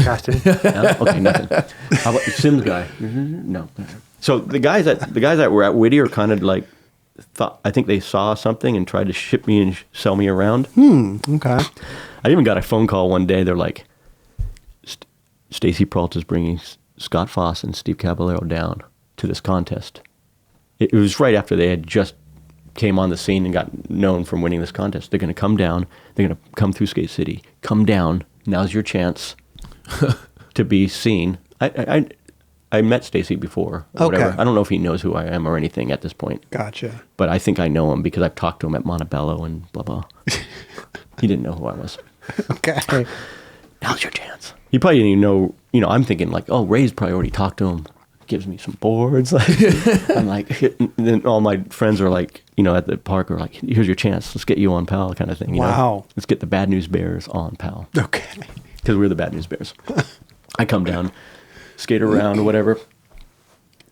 S3: Casting.
S2: Okay, nothing. How about the Sims guy? No. So the guys that were at Whittier kind of like I think they saw something and tried to ship me and sell me around.
S1: Okay.
S2: I even got a phone call one day. They're like, Stacy Peralta is bringing Scott Foss and Steve Caballero down to this contest. It was right after they had just came on the scene and got known from winning this contest. They're going to come down. They're going to come through Skate City. Come down. Now's your chance to be seen. I met Stacy before. Or
S1: Okay.
S2: whatever. I don't know if he knows who I am or anything at this point.
S1: Gotcha.
S2: But I think I know him because I've talked to him at Montebello and blah, blah. He didn't know who I was.
S1: Okay.
S2: Now's your chance. He probably didn't even know, I'm thinking like, oh, Ray's probably already talked to him. Gives me some boards. Like, I'm like, and then all my friends are like, at the park are like, here's your chance. Let's get you on Pal kind of thing.
S1: Wow.
S2: Let's get the Bad News Bears on Pal.
S1: Okay.
S2: Because we're the Bad News Bears. I come down, skate around or whatever.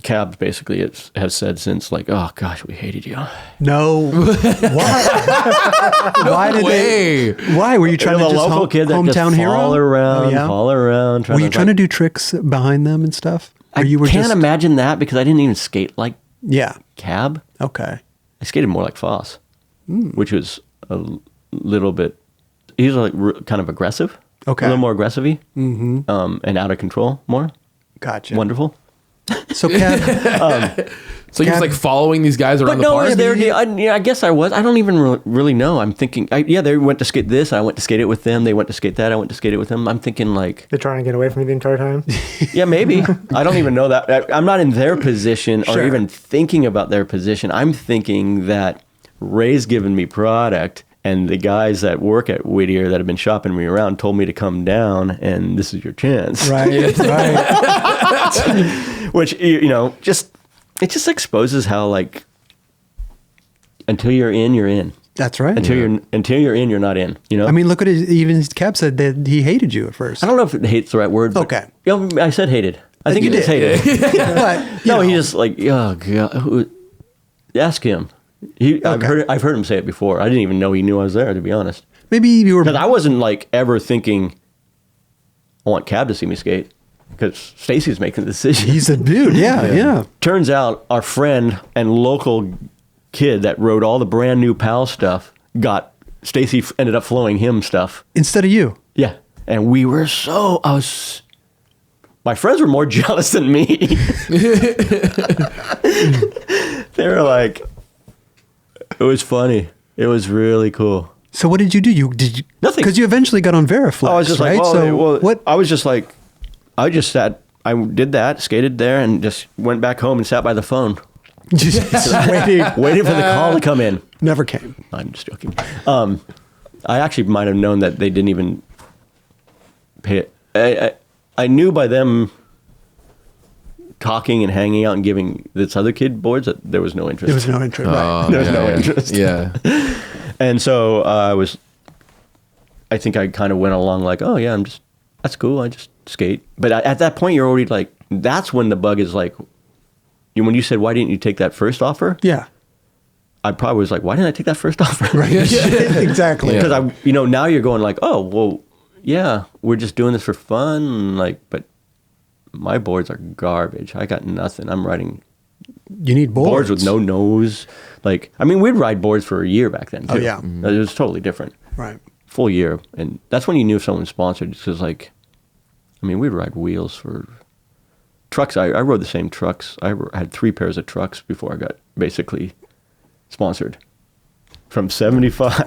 S2: Cabs basically has said since like, oh gosh, we hated you.
S1: No. Why? Why did they? Why were you trying to
S2: the
S1: just
S2: local kid that just
S1: hometown hero?
S2: fall around,
S1: Oh, yeah?
S2: fall around.
S1: Were you trying to do tricks behind them and stuff? Or
S2: I
S1: you were
S2: can't
S1: just,
S2: imagine that because I didn't even skate like
S1: Yeah.
S2: Cab.
S1: Okay.
S2: I skated more like Foss, which was a little bit. He's like kind of aggressive.
S1: Okay.
S2: A little more aggressive-y. And out of control more.
S1: Gotcha.
S2: Wonderful.
S1: So, Kev,
S4: So you was like following these guys around
S2: But
S4: the
S2: no,
S4: park?
S2: I guess I was. I don't even really know. I'm thinking, they went to skate this. I went to skate it with them. They went to skate that. I went to skate it with them. I'm thinking like,
S3: They're trying to get away from you the entire time.
S2: yeah, maybe. I don't even know that. I'm not in their position or
S1: Sure.
S2: even thinking about their position. I'm thinking that Ray's given me product And the guys that work at Whittier that have been shopping me around told me to come down, and this is your chance.
S1: Right.
S2: Which, you know, it just exposes how, like, until you're in, you're in.
S1: That's right.
S2: Until you're in, you're not in. You know.
S1: I mean, look at it. Even Cap said that he hated you at first.
S2: I don't know if hate's the right word. But,
S1: Okay.
S2: You know, I said hated. I think
S1: You
S2: it is
S1: did.
S2: hated.
S1: But,
S2: No, he just like, oh god. Ask him. I've heard him say it before. I didn't even know he knew I was there, to be honest.
S1: maybe you were.
S2: Because I wasn't like ever thinking, I want Cab to see me skate. Because Stacy's making the decision.
S1: He's a dude. Yeah.
S2: Turns out our friend and local kid that wrote all the brand new Powell stuff Stacy ended up flowing him stuff.
S1: Instead of you.
S2: Yeah. And we were my friends were more jealous than me. They were like, it was funny. It was really cool.
S1: So what did you do? Did you
S2: Nothing.
S1: Because you eventually got on Variflex,
S2: I was just
S1: right?
S2: like,
S1: what?
S2: I was just like, I did that, skated there, and just went back home and sat by the phone.
S1: Just
S2: Waiting for the call to come in.
S1: Never came.
S2: I'm just joking. I actually might have known that they didn't even pay it. I knew by them talking and hanging out and giving this other kid boards that there was no interest.
S1: There was no interest. Right.
S2: There was no interest.
S4: Yeah.
S2: And so I think I kind of went along like, oh yeah, that's cool. I just skate. But at that point, you're already like, that's when the bug is like, when you said, why didn't you take that first offer?
S1: Yeah.
S2: I probably was like, why didn't I take that first offer?
S1: Right. Exactly.
S2: Because now you're going like, oh, well, yeah, we're just doing this for fun. Like, but my boards are garbage. I got nothing. I'm riding
S1: You need boards.
S2: with no nose. Like, I mean, we'd ride boards for a year back then, too.
S1: Oh, yeah.
S2: Mm-hmm. It was totally different.
S1: Right.
S2: Full year. And that's when you knew if someone sponsored. Because, like, I mean, we'd ride wheels for trucks. I rode the same trucks. I had 3 pairs of trucks before I got basically sponsored. From 75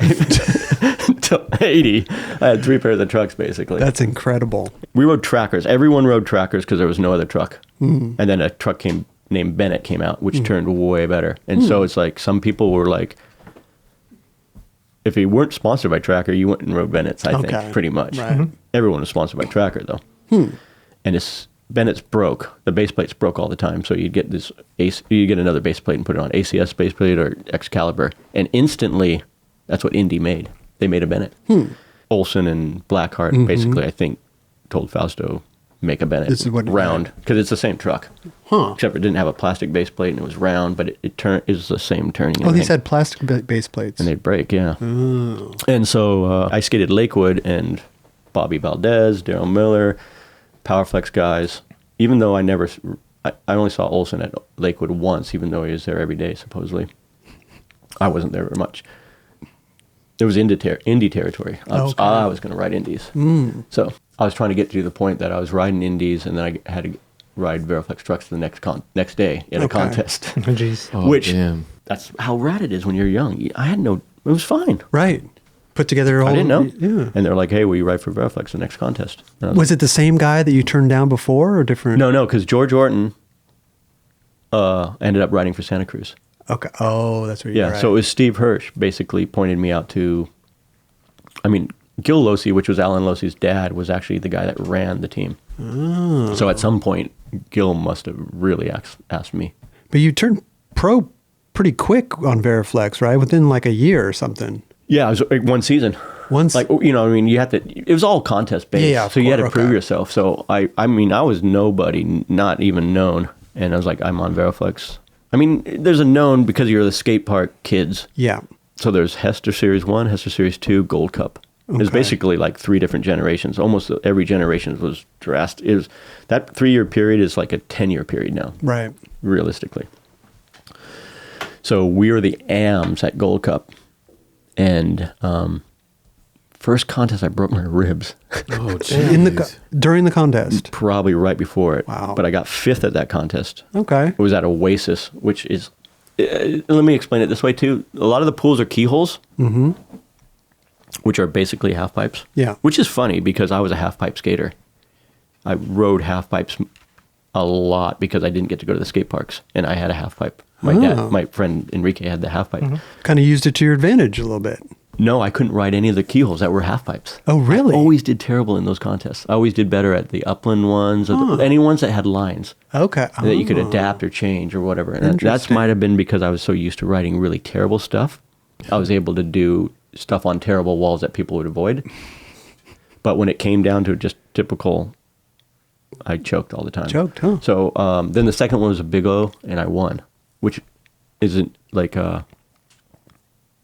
S2: to 80, I had 3 pairs of trucks, basically.
S1: That's incredible.
S2: We rode trackers. Everyone rode trackers because there was no other truck. And then a truck named Bennett came out, which turned way better. And so it's like some people were like, if you weren't sponsored by Tracker, you went and rode Bennett's, I think, pretty much.
S1: Right.
S2: Everyone was sponsored by Tracker, though. And Bennett's broke. The base plates broke all the time. So you'd get you get another base plate and put it on ACS base plate or Excalibur. And instantly, that's what Indy made. They made a Bennett. Olson and Blackheart basically, I think, told Fausto, make a Bennett
S1: This is what-
S2: round. Because it's the same truck.
S1: Huh.
S2: Except it didn't have a plastic base plate and it was round, but it was the same turning. and
S1: Oh, these
S2: everything.
S1: had plastic base plates.
S2: And they'd break, yeah. And so I skated Lakewood and Bobby Valdez, Daryl Miller, Powerflex guys. Even though I only saw Olson at Lakewood once, even though he was there every day, supposedly. I wasn't there very much. It was Indy territory. I was going to ride Indies. So I was trying to get to the point that I was riding Indies, and then I had to ride Variflex trucks the next day in a contest.
S3: Jeez.
S4: Oh,
S2: Which,
S4: damn.
S2: that's how rad it is when you're young. It was fine.
S1: Right. Put together a whole...
S2: I didn't know.
S1: Yeah.
S2: And they're like, hey, will you ride for Variflex the next contest? And I was
S1: Was it the same guy that you turned down before or different?
S2: No, because George Orton ended up riding for Santa Cruz.
S1: Okay. Oh, that's where you're
S2: Yeah,
S1: right.
S2: so it was Steve Hirsch basically pointed me out to, Gil Losey, which was Alan Losey's dad, was actually the guy that ran the team. Oh. So at some point, Gil must have really asked me.
S1: But you turned pro pretty quick on Variflex, right? Within like a year or something.
S2: Yeah, it was like one season.
S1: Once,
S2: you had to, it was all contest based.
S1: Yeah,
S2: so you had to
S1: course,
S2: prove
S1: okay.
S2: yourself. So I was nobody, not even known. And I was like, I'm on Variflex. There's a known because you're the skate park kids.
S1: yeah.
S2: So there's Hester Series 1, Hester Series 2, Gold Cup. There's
S1: Okay.
S2: basically like 3 different generations. Almost every generation was drastic. That 3-year period is like a 10-year period now,
S1: Right.
S2: realistically. So we were the AMs at Gold Cup. And first contest, I broke my ribs.
S4: Oh, jeez.
S1: During the contest.
S2: Probably right before it.
S1: Wow.
S2: But I got 5th at that contest.
S1: Okay.
S2: It was at Oasis, which is... let me explain it this way, too. A lot of the pools are keyholes, which are basically half pipes.
S1: Yeah.
S2: Which is funny because I was a half pipe skater. I rode half pipes a lot because I didn't get to go to the skate parks, and I had a half pipe. My friend Enrique had the half pipe.
S1: Kind of used it to your advantage a little bit.
S2: No, I couldn't ride any of the keyholes that were half pipes.
S1: Oh, really?
S2: I always did terrible in those contests. I always did better at the upland ones, or any ones that had lines
S1: Okay.
S2: that you could adapt or change or whatever. And that might have been because I was so used to writing really terrible stuff. I was able to do stuff on terrible walls that people would avoid. But when it came down to just typical, I choked all the time.
S1: Choked, huh?
S2: So then the second one was a Big O, and I won, which isn't like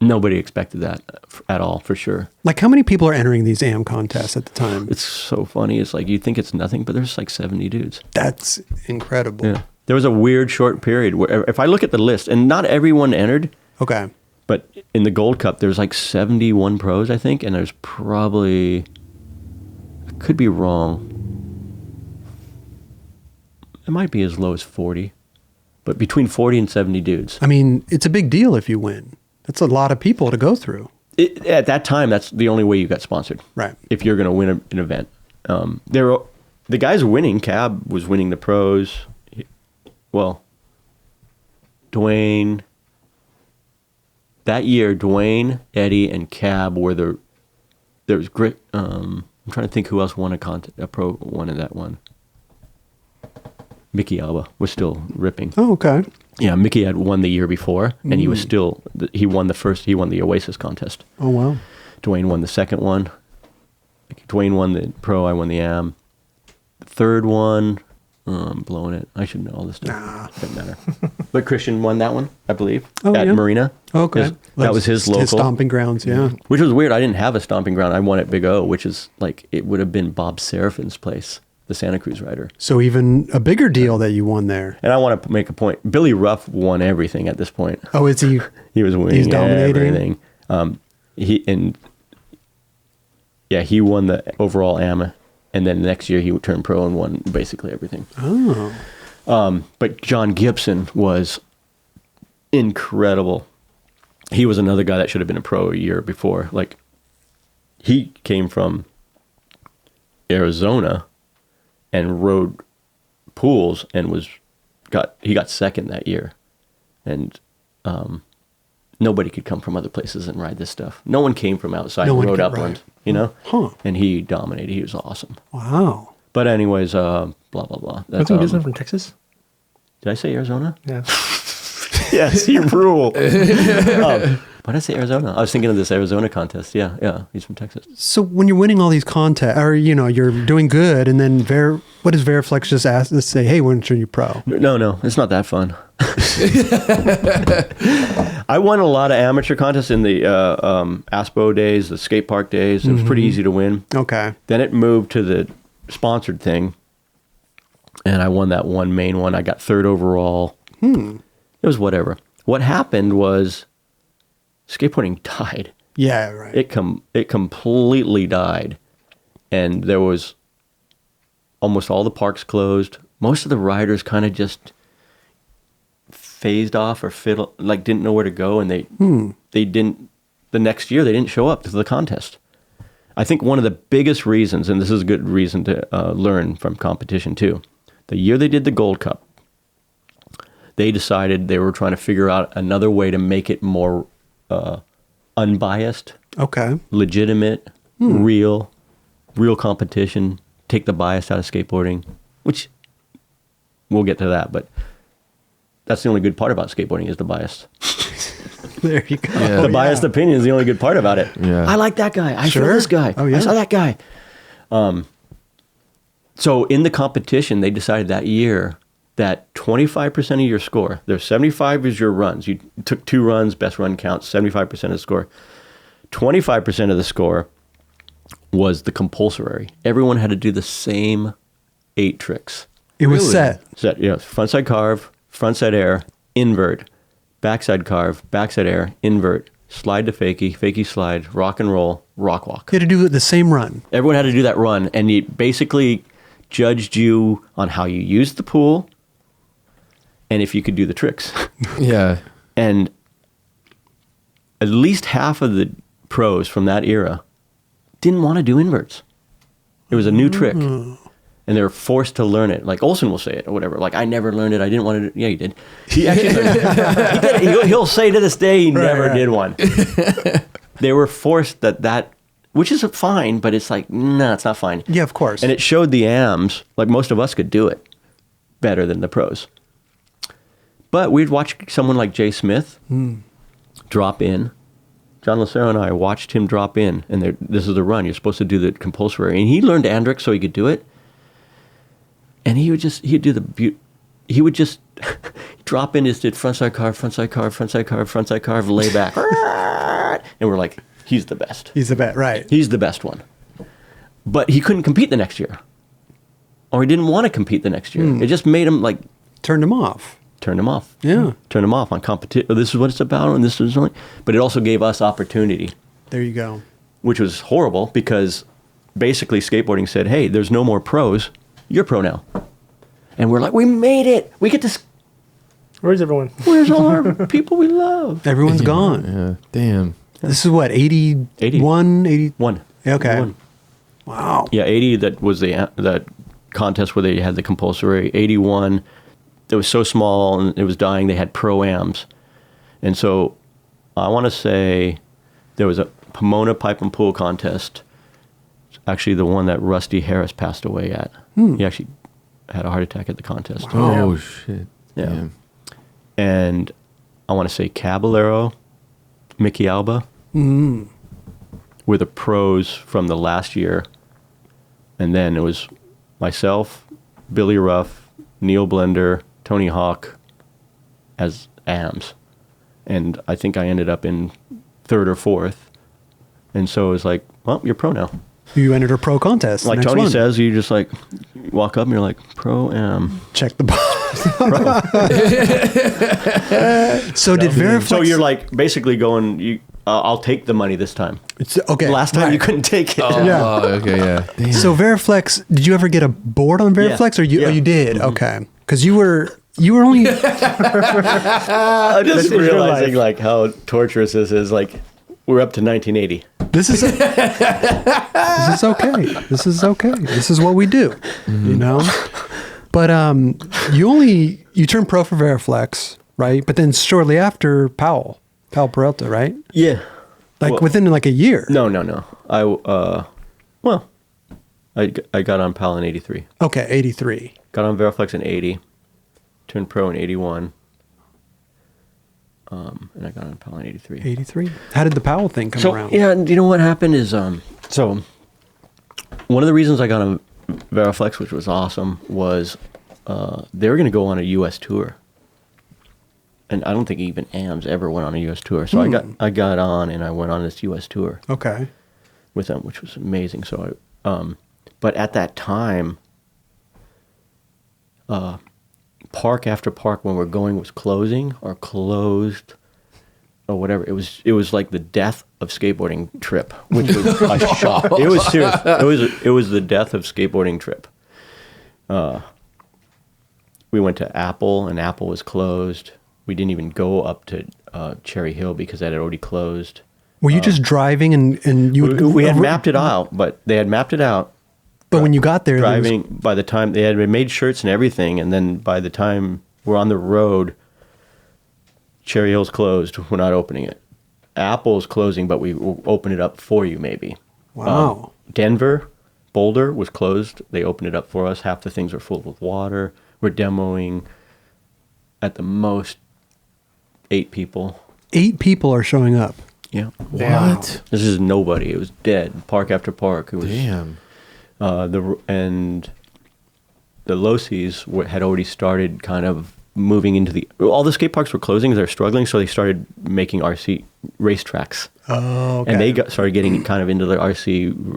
S2: nobody expected that at all, for sure.
S1: Like, how many people are entering these AM contests at the time?
S2: It's so funny. It's like you think it's nothing, but there's like 70 dudes.
S1: That's incredible.
S2: Yeah. There was a weird short period where if I look at the list, and not everyone entered,
S1: Okay.
S2: but in the Gold Cup, there's like 71 pros, I think, and there's probably, I could be wrong, it might be as low as 40, but between 40 and 70 dudes.
S1: I mean, it's a big deal if you win. That's a lot of people to go through.
S2: At that time, that's the only way you got sponsored.
S1: Right.
S2: If you're going to win an event. The guys winning, Cab was winning the pros. Well, Dwayne, that year, Dwayne, Eddie, and Cab were there was great. I'm trying to think who else won a pro one in that one. Mickey Alba was still ripping.
S1: Oh, okay.
S2: Yeah, Mickey had won the year before, and he was still, he won the Oasis contest.
S1: Oh, wow.
S2: Dwayne won the second one. Dwayne won the pro, I won the AM. The third one, I'm blowing it. I should know all this stuff. Doesn't matter. But Christian won that one, I believe, at Marina.
S1: Okay.
S2: That was his local.
S1: His stomping grounds, yeah.
S2: Which was weird. I didn't have a stomping ground. I won at Big O, which is like, it would have been Bob Serafin's place, the Santa Cruz rider.
S1: So even a bigger deal that you won there.
S2: And I want to make a point. Billy Ruff won everything at this point.
S1: Oh, is he?
S2: He was winning
S1: He's dominating?
S2: everything. He won the overall AM, and then the next year he turned pro and won basically everything.
S1: Oh.
S2: But John Gibson was incredible. He was another guy that should have been a pro a year before. Like, he came from Arizona and rode pools and he got second that year. And nobody could come from other places and ride this stuff. No one came from outside and rode upland, you know?
S1: Huh.
S2: And he dominated. He was awesome.
S1: Wow.
S2: But anyways, blah, blah, blah. That's,
S3: Wasn't Gibson from Texas?
S2: did I say Arizona?
S3: Yeah.
S2: Yes, you rule. Why did I say Arizona? I was thinking of this Arizona contest. Yeah, he's from Texas.
S1: So when you're winning all these contests, or, you're doing good, and then what does Variflex just ask to say, hey, when should you pro?
S2: No, it's not that fun. I won a lot of amateur contests in the ASPO days, the skate park days. It was pretty easy to win.
S1: Okay.
S2: Then it moved to the sponsored thing, and I won that one main one. I got third overall. It was whatever. What happened was skateboarding died.
S1: Yeah, right.
S2: It completely died, and there was almost all the parks closed. Most of the riders kind of just phased off or didn't know where to go, and they didn't. The next year they didn't show up to the contest. I think one of the biggest reasons, and this is a good reason to learn from competition too. The year they did the Gold Cup, they decided they were trying to figure out another way to make it more unbiased,
S1: Okay.
S2: legitimate, real competition, take the bias out of skateboarding, which we'll get to that, but that's the only good part about skateboarding is the bias.
S1: There you go.
S4: Yeah.
S2: The biased opinion is the only good part about it.
S4: Yeah.
S2: I like that guy. I
S1: Sure.
S2: feel this guy.
S1: Oh, yeah.
S2: I saw that guy. So in the competition, they decided that year that 25% of your score, there's 75 is your runs. You took 2 runs, best run counts, 75% of the score. 25% of the score was the compulsory. Everyone had to do the same 8 tricks.
S1: It was
S4: Really?
S1: set.
S2: Frontside carve, frontside air, invert, backside carve, backside air, invert, slide to fakie, fakie slide, rock and roll, rock walk.
S1: You had to do the same run.
S2: Everyone had to do that run, and it basically judged you on how you used the pool and if you could do the tricks.
S4: Yeah.
S2: And at least half of the pros from that era didn't want to do inverts. It was a new trick. And they were forced to learn it. Like Olsen will say it or whatever. Like, I never learned it. I didn't want to do it. Yeah, he did. He actually learned it. He'll say to this day he never did one. they were forced that, which is fine, but it's like, no, it's not fine.
S1: Yeah, of course.
S2: And it showed the AMs, like most of us could do it better than the pros. But we'd watch someone like Jay Smith drop in. John Lucero and I watched him drop in, and this is the run. You're supposed to do the compulsory. And he learned Andrick so he could do it. And he would just drop in, just did frontside carve, frontside carve, frontside carve, frontside carve, lay back. And we're like, he's the best.
S1: He's the best, right.
S2: He's the best one. But he couldn't compete the next year. Or he didn't want to compete the next year. It just made him like...
S1: Turned him off.
S2: Turned him off.
S1: Yeah.
S2: Turned him off on competition. This is what it's about, and this is only... But it also gave us opportunity.
S1: There you go.
S2: Which was horrible because basically skateboarding said, hey, there's no more pros. You're pro now. And we're like, we made it. We get to...
S3: Where's everyone?
S2: Where's all our people we love?
S1: Everyone's gone.
S4: Yeah. Damn.
S1: This is what, 81?
S2: 1.
S1: Okay.
S2: 81.
S1: Wow.
S2: Yeah, 80, that was that contest where they had the compulsory. 81, it was so small and it was dying, they had pro-ams. And so I want to say there was a Pomona Pipe and Pool contest, actually the one that Rusty Harris passed away at. He actually had a heart attack at the contest.
S4: Oh, shit.
S2: Yeah.
S4: Damn.
S2: And I want to say Caballero, Mickey Alba were the pros from the last year. And then it was myself, Billy Ruff, Neil Blender, Tony Hawk as AMs. And I think I ended up in 3rd or 4th. And so it was like, well, you're pro now.
S1: You entered a pro contest.
S2: Like
S1: next
S2: Tony
S1: one.
S2: says, you just like walk up and you're like, pro am.
S1: Check the box. So did Variflex...
S2: So you're like basically going, I'll take the money this time.
S1: Okay.
S2: Last time
S1: right.
S2: you couldn't take it.
S4: Oh,
S1: Yeah.
S4: okay, yeah. Damn.
S1: So Variflex, did you ever get a board on Variflex, or you?
S2: Yeah.
S1: Oh, you did. Okay, because you were only.
S2: I'm just
S3: This is your
S2: realizing
S3: life.
S2: like how torturous this is. Like we're up to 1980.
S1: This is okay. This is okay. This is what we do. You know. But you turned pro for Variflex, right? But then shortly after Powell-Peralta, right?
S2: Yeah.
S1: Like
S2: Well,
S1: within like a year.
S2: No. I got on PAL in 83.
S1: Okay, 83.
S2: Got on Variflex in 80. Turned pro in 81. And I got on PAL in 83.
S1: 83. How did the Powell thing come
S2: So
S1: around?
S2: yeah, you know what happened is so one of the reasons I got on Variflex, which was awesome, was they were going to go on a U.S. tour, and I don't think even AMS ever went on a U.S. tour. So I got on and I went on this U.S. tour
S1: Okay.
S2: with them, which was amazing. So but at that time, park after park when we're going was closing or closed or whatever. It was like the death of skateboarding trip, which was a shock. It was serious. It was the death of skateboarding trip. We went to Apple and Apple was closed. We didn't even go up to Cherry Hill because that had already closed.
S1: Were you just driving and you?
S2: We had mapped it out, but they had mapped it out.
S1: But when you got there, there was-
S2: Driving, by the time they had made shirts and everything, and then by the time we're on the road, Cherry Hill's closed. We're not opening it. Apple's closing, but we will open it up for you maybe.
S1: Wow.
S2: Denver, Boulder was closed. They opened it up for us. Half the things were full of water. We're demoing at the most 8 people.
S1: 8 people are showing up.
S2: Yeah.
S4: What?
S2: This is nobody. It was dead. Park after park. It was
S4: Damn.
S2: the Losies had already started kind of moving into all the skate parks were closing. They're struggling, so they started making RC racetracks.
S1: Oh, okay.
S2: And they started getting kind of into the RC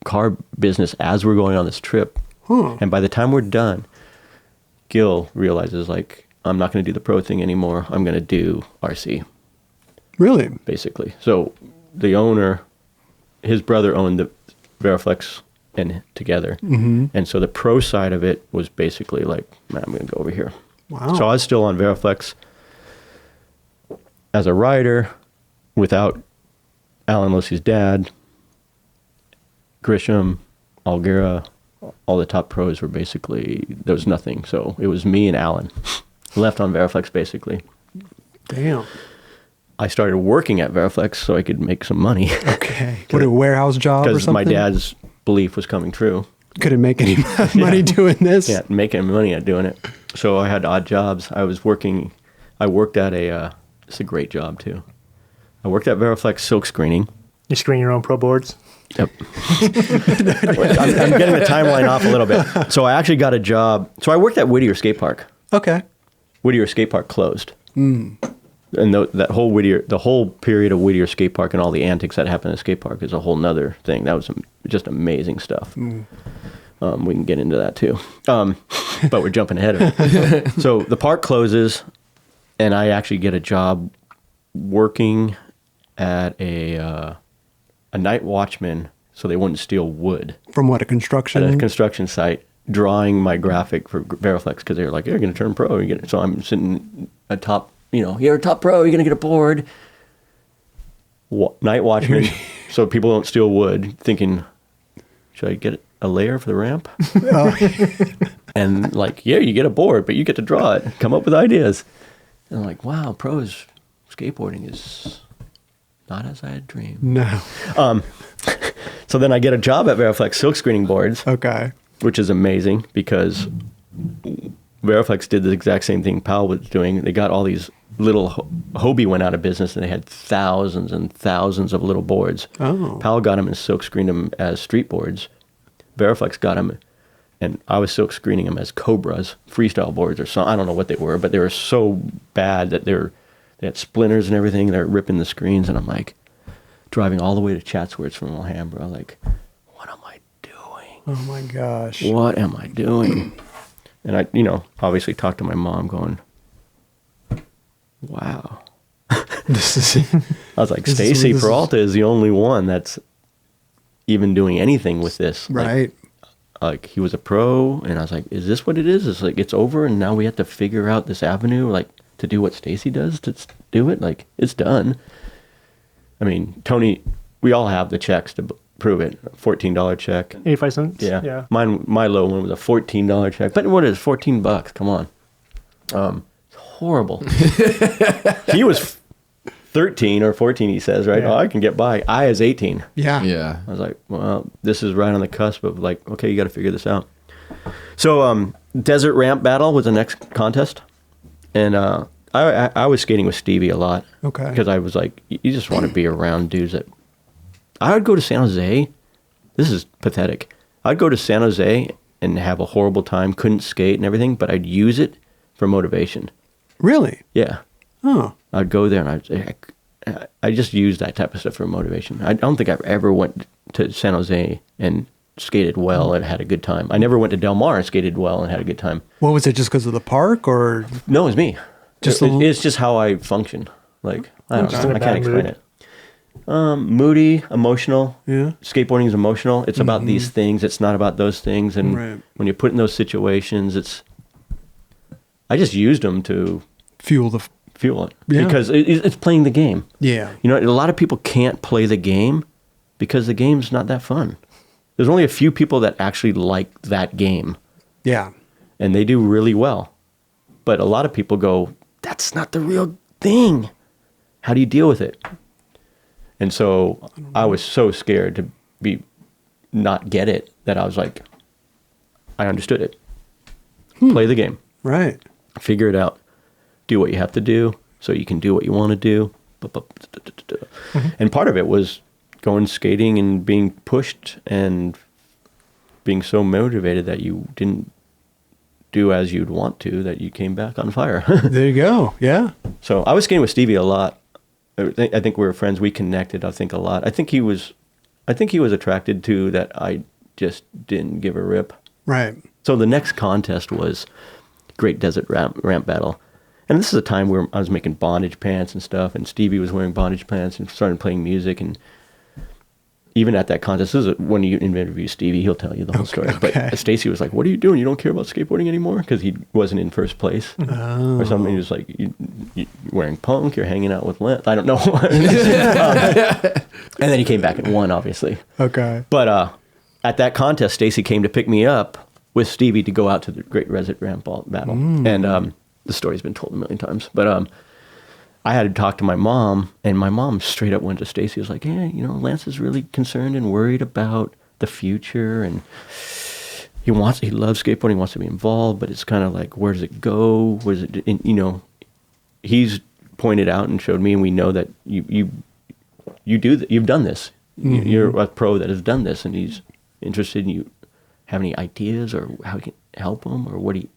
S2: car business as we're going on this trip.
S1: Huh.
S2: And by the time we're done, Gil realizes, like, I'm not going to do the pro thing anymore. I'm going to do RC,
S1: Really?
S2: basically. So the owner, his brother owned the Variflex and together. Mm-hmm. And so the pro side of it was basically like, man, I'm going to go over here.
S1: Wow.
S2: So I was still on Variflex as a rider without Alan Losey's dad, Grisham, Alguera, all the top pros were basically, there was nothing. So it was me and Alan left on Variflex basically.
S1: Damn.
S2: I started working at Variflex so I could make some money.
S1: Okay. What, a warehouse job or
S2: Because
S1: something?
S2: my dad's belief was coming true.
S1: Couldn't make any money doing this.
S2: Yeah, making money at doing it. So I had odd jobs. I worked at it's a great job too. I worked at Variflex silk screening.
S3: You screen your own pro boards.
S2: Yep. I'm getting the timeline off a little bit. So I actually got a job. So I worked at Whittier Skate Park.
S1: Okay.
S2: Whittier Skate Park closed. And that whole the whole period of Whittier Skate Park and all the antics that happened at skate park is a whole nother thing. That was just amazing stuff. We can get into that too. But we're jumping ahead of it. So the park closes, and I actually get a job working at a night watchman, so they wouldn't steal wood
S1: From what, a construction?
S2: at a construction site, drawing my graphic for Variflex because they were like, "You're going to turn pro." So I'm sitting atop, you're a top pro. You're going to get a board. Night watchman, so people don't steal wood. Thinking, should I get a layer for the ramp? And like, yeah, you get a board, but you get to draw it, come up with ideas. And I'm like, wow, pros skateboarding is not as I had dreamed.
S1: No.
S2: So then I get a job at Variflex silk screening boards,
S1: Okay.
S2: which is amazing because Variflex did the exact same thing Powell was doing. They got all these little, Hobie went out of business and they had thousands and thousands of little boards.
S1: Oh.
S2: Powell got them and silk screened them as street boards. Variflex got them, and I was silk screening them as Cobras, freestyle boards or something. I don't know what they were, but they were so bad that they had splinters and everything. They're ripping the screens, and I'm like, driving all the way to Chatsworth from Alhambra, like, what am I doing?
S1: Oh my gosh.
S2: What am I doing? And I, obviously talked to my mom going, wow.
S1: This is
S2: I was like,
S1: This is-
S2: Stacy
S1: this is-
S2: Peralta is the only one that's even doing anything with this.
S1: right.
S2: Like he was a pro, and I was like, is this what it is? It's like, it's over, and now we have to figure out this avenue, like, to do what Stacy does to do it? Like, it's done. I mean, Tony, we all have the checks to prove it. $14 check.
S3: 85 cents.
S2: Yeah.
S3: Yeah.
S2: My low one was a $14 check. But what is $14? Come on. It's horrible. He was 13 or 14, he says, right?
S3: Yeah.
S2: Oh, I can get by. I was 18.
S1: Yeah.
S4: Yeah.
S2: I was like, well, this is right on the cusp of like, okay, you got to figure this out. So, Desert Ramp Battle was the next contest. And I was skating with Stevie a lot.
S1: Okay.
S2: Because I was like, you just want to be around dudes that... I would go to San Jose. This is pathetic. I'd go to San Jose and have a horrible time, couldn't skate and everything, but I'd use it for motivation.
S1: Really?
S2: Yeah.
S1: Oh.
S2: I'd go there and I just used that type of stuff for motivation. I don't think I ever went to San Jose and skated well and had a good time. I never went to Del Mar and skated well and had a good time.
S1: What was it, just because of the park or?
S2: No, it's me.
S1: Just
S2: It's just how I function. Like, I don't
S3: Just
S2: know.
S3: in a
S2: I can't
S3: bad
S2: explain
S3: mood.
S2: it. Moody, emotional.
S1: Yeah.
S2: Skateboarding is emotional. It's about these things. It's not about those things. And
S1: Right.
S2: when you're put in those situations, I just used them to
S1: Fuel the.
S2: fuel it.
S1: Yeah.
S2: Because it's playing the game.
S1: Yeah.
S2: A lot of people can't play the game because the game's not that fun. There's only a few people that actually like that game,
S1: Yeah.
S2: and they do really well. But a lot of people go, that's not the real thing. How do you deal with it? And so I was so scared to not get it that I was like, I understood it. Play the game.
S1: Right.
S2: Figure it out. Do what you have to do so you can do what you want to do. And part of it was going skating and being pushed and being so motivated that you didn't do as you'd want to, that you came back on fire.
S1: There you go. Yeah.
S2: So I was skating with Stevie a lot. I think we were friends. We connected, I think, a lot. I think he was attracted to that I just didn't give a rip.
S1: Right.
S2: So the next contest was Great Desert Ramp Battle. And this is a time where I was making bondage pants and stuff, and Stevie was wearing bondage pants and started playing music. And even at that contest, this is when you interview Stevie, he'll tell you the whole story.
S1: Okay.
S2: But Stacy was like, what are you doing? You don't care about skateboarding anymore? Because he wasn't in first place or something. He was like, you're wearing punk, you're hanging out with Lent. I don't know. And then he came back and won, obviously.
S1: Okay.
S2: But at that contest, Stacy came to pick me up with Stevie to go out to the Great Desert Ramp Battle. And the story's been told a million times. But I had to talk to my mom, and my mom straight up went to Stacy. Was like, "Yeah, Lance is really concerned and worried about the future, and he loves skateboarding, he wants to be involved, but it's kind of like, where does it go? Where's it? And, he's pointed out and showed me, and we know that you've done this. Mm-hmm. You're a pro that has done this, and he's interested in you. Have any ideas or how you can help him, or what he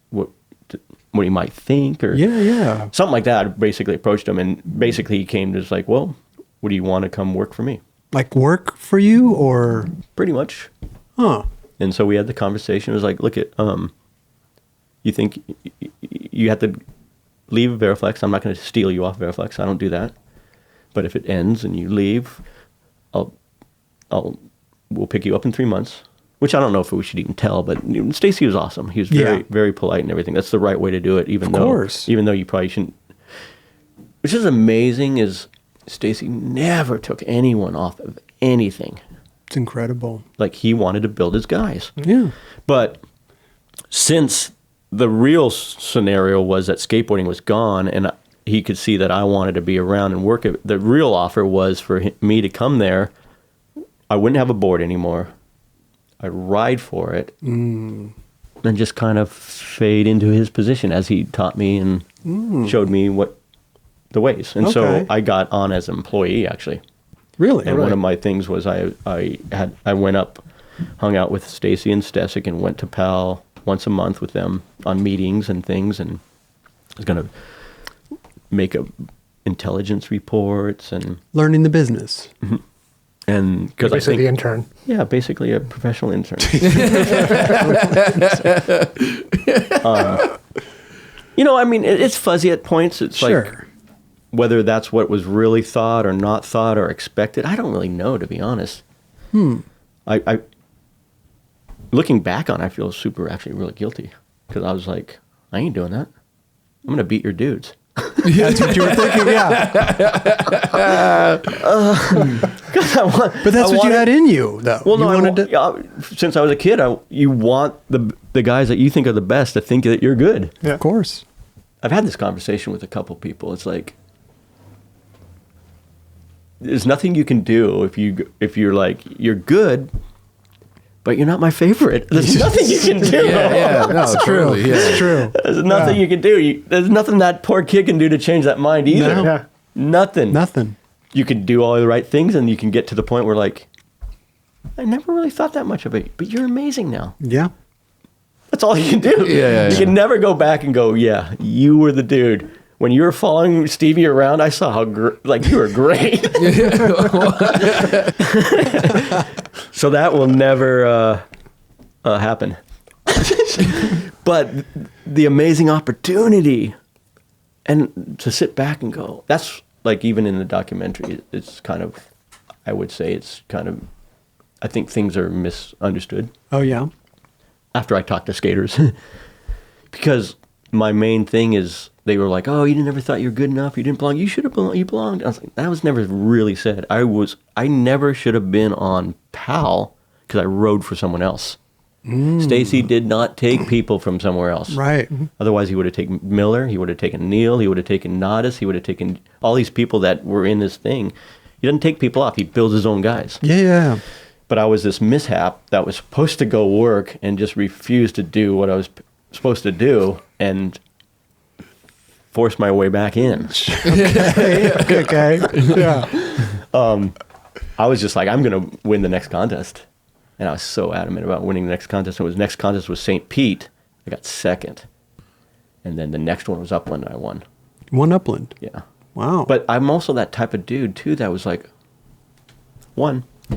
S2: might think, or something like that." I basically approached him, and basically he came to just like, "Well, what do you want to come work for me?"
S1: Like work for you, or
S2: pretty much.
S1: Huh.
S2: And so we had the conversation. It was like, "Look at you think you have to leave Variflex? I'm not going to steal you off Variflex. I don't do that. But if it ends and you leave, we'll pick you up in 3 months." Which I don't know if we should even tell, but Stacy was awesome. He was very, very polite and everything. That's the right way to do it, even though you probably shouldn't. Which is amazing is Stacy never took anyone off of anything.
S1: It's incredible.
S2: Like, he wanted to build his guys.
S1: Yeah.
S2: But since the real scenario was that skateboarding was gone and he could see that I wanted to be around and work it, the real offer was for me to come there. I wouldn't have a board anymore. I'd ride for it and just kind of fade into his position as he taught me and showed me what the ways. And so I got on as an employee, actually.
S1: Really?
S2: And one of my things was I went up, hung out with Stacy and Stussy, and went to Powell once a month with them on meetings and things, and was going to make intelligence reports and
S1: learning the business.
S2: Mm-hmm. And because
S3: basically the intern.
S2: Yeah, basically a professional intern. I mean, it's fuzzy at points. It's like whether that's what was really thought or not thought or expected. I don't really know, to be honest. I looking back on, I feel actually really guilty because I was like, I ain't doing that. I'm gonna beat your dudes.
S1: That's what you were thinking, yeah. But that's what you had in you, though.
S2: Well, since I was a kid, you want the guys that you think are the best to think that you're good.
S1: Yeah. Of course.
S2: I've had this conversation with a couple people. It's like, there's nothing you can do if you're like, you're good, but you're not my favorite. There's nothing you can do.
S4: No, it's true. Yeah.
S1: It's true.
S2: There's nothing you can do. There's nothing that poor kid can do to change that mind either.
S1: No.
S3: Yeah.
S2: Nothing. You can do all the right things, and you can get to the point where, like, I never really thought that much of it, but you're amazing now.
S1: Yeah.
S2: That's all you can do. You can never go back and go, yeah, you were the dude. When you were following Stevie around, I saw how you were great. So that will never happen. But the amazing opportunity, and to sit back and go, that's like, even in the documentary, it's kind of, I would say it's kind of, I think things are misunderstood.
S1: Oh, yeah.
S2: After I talked to skaters. Because my main thing is, they were like, "Oh, you never thought you were good enough. You didn't belong. You should have belonged. You belonged." I was like, that was never really said. I never should have been on Powell because I rode for someone else. Stacy did not take people from somewhere else.
S1: Right.
S2: Otherwise, he would have taken Miller. He would have taken Neil. He would have taken Nodis. He would have taken all these people that were in this thing. He doesn't take people off. He builds his own guys.
S1: Yeah.
S2: But I was this mishap that was supposed to go work and just refused to do what I was supposed to do, and force my way back in. Okay. Yeah. I was just like, I'm going to win the next contest. And I was so adamant about winning the next contest. And next contest was St. Pete. I got second. And then the next one was Upland. I won.
S1: One Upland.
S2: Yeah.
S1: Wow.
S2: But I'm also that type of dude, too, that was like, one, I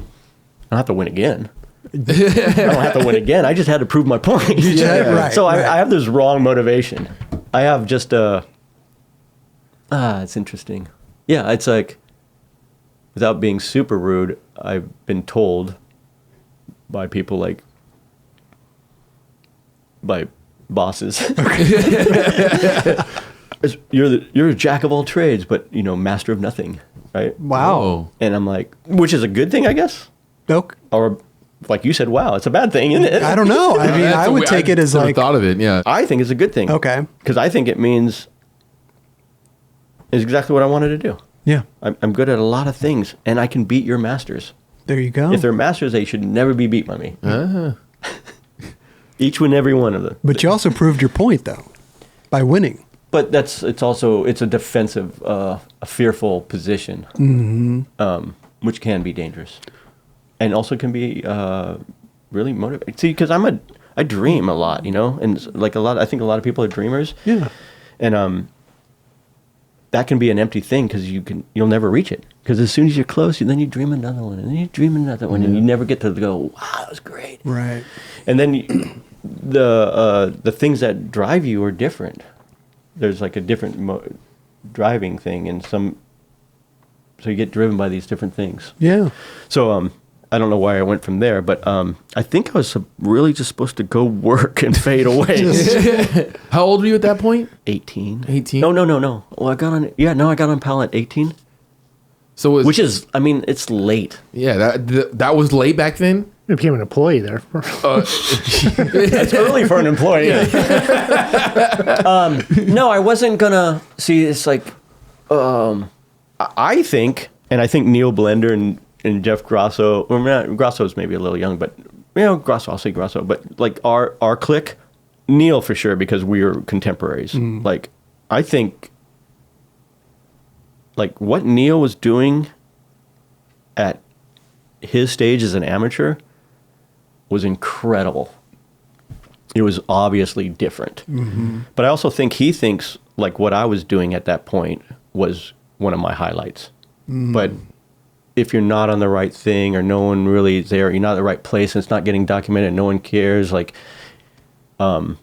S2: don't have to win again. I don't have to win again. I just had to prove my point.
S1: Right.
S2: So I have this wrong motivation. I have just it's interesting. Yeah, it's like, without being super rude, I've been told by people, like, by bosses, you're a jack of all trades, but, master of nothing, right?
S1: Wow.
S2: And I'm like, which is a good thing, I guess.
S1: Okay.
S2: Or, like you said, wow, it's a bad thing, isn't it?
S1: I don't know. I mean, I would take it as
S4: never
S1: like,
S4: thought of it. Yeah.
S2: I think it's a good thing.
S1: Okay.
S2: Because I think it means is exactly what I wanted to do.
S1: Yeah.
S2: I'm good at a lot of things, and I can beat your masters.
S1: There you go.
S2: If they're masters, they should never be beat by me.
S4: Uh-huh.
S2: Each and every one of them.
S1: But you also proved your point, though, by winning.
S2: But it's a defensive, a fearful position, which can be dangerous, and also can be really motivating. See, because I dream a lot, and like I think a lot of people are dreamers.
S1: Yeah.
S2: And that can be an empty thing because you'll never reach it. Because as soon as you're close, then you dream another one, and then you dream another one, and you never get to go, wow, that was great.
S1: Right.
S2: And then the things that drive you are different. There's like a different driving thing, and so you get driven by these different things.
S1: Yeah.
S2: So I don't know why I went from there, but I think I was really just supposed to go work and fade away.
S4: How old were you at that point?
S2: 18.
S4: 18?
S2: No. Well, I got on Powell at 18.
S4: So
S2: Which is, it's late.
S4: Yeah, that was late back then?
S3: You became an employee there.
S2: It's early for an employee. No, I wasn't gonna see. It's like, I think Neil Blender and Jeff Grosso. Or not, Grosso's maybe a little young, but Grosso. I'll say Grosso. But like our clique, Neil for sure, because we were contemporaries. Like I think, like what Neil was doing at his stage as an amateur was incredible. It was obviously different. But I also think he thinks like what I was doing at that point was one of my highlights. But if you're not on the right thing or no one really is there, you're not in the right place and it's not getting documented, no one cares, like it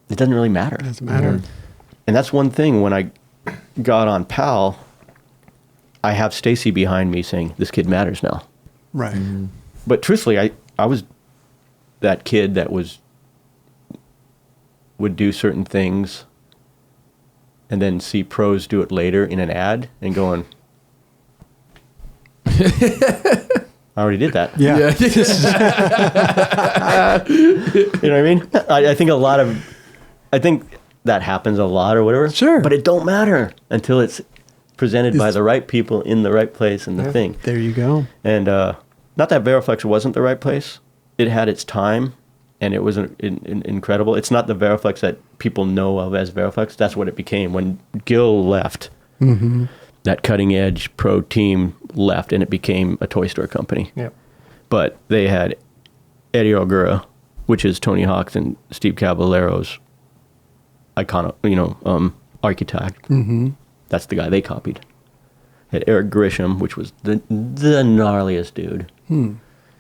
S2: doesn't really matter.
S1: It doesn't matter.
S2: And that's one thing when I got on PAL, I have Stacy behind me saying, this kid matters now.
S1: Right.
S2: But truthfully, I was that kid that would do certain things and then see pros do it later in an ad and going, I already did that.
S1: Yeah.
S2: You know what I mean? I think that happens a lot or whatever.
S1: Sure.
S2: But it don't matter until it's presented by the right people in the right place and the thing.
S1: There you go.
S2: And not that Variflex wasn't the right place. It had its time, and it was incredible. It's not the Variflex that people know of as Variflex. That's what it became. When Gil left, that cutting-edge pro team left, and it became a toy store company.
S3: Yep.
S2: But they had Eddie Ogura, which is Tony Hawk's and Steve Caballero's architect. That's the guy they copied. Had Eric Grisham, which was the gnarliest dude.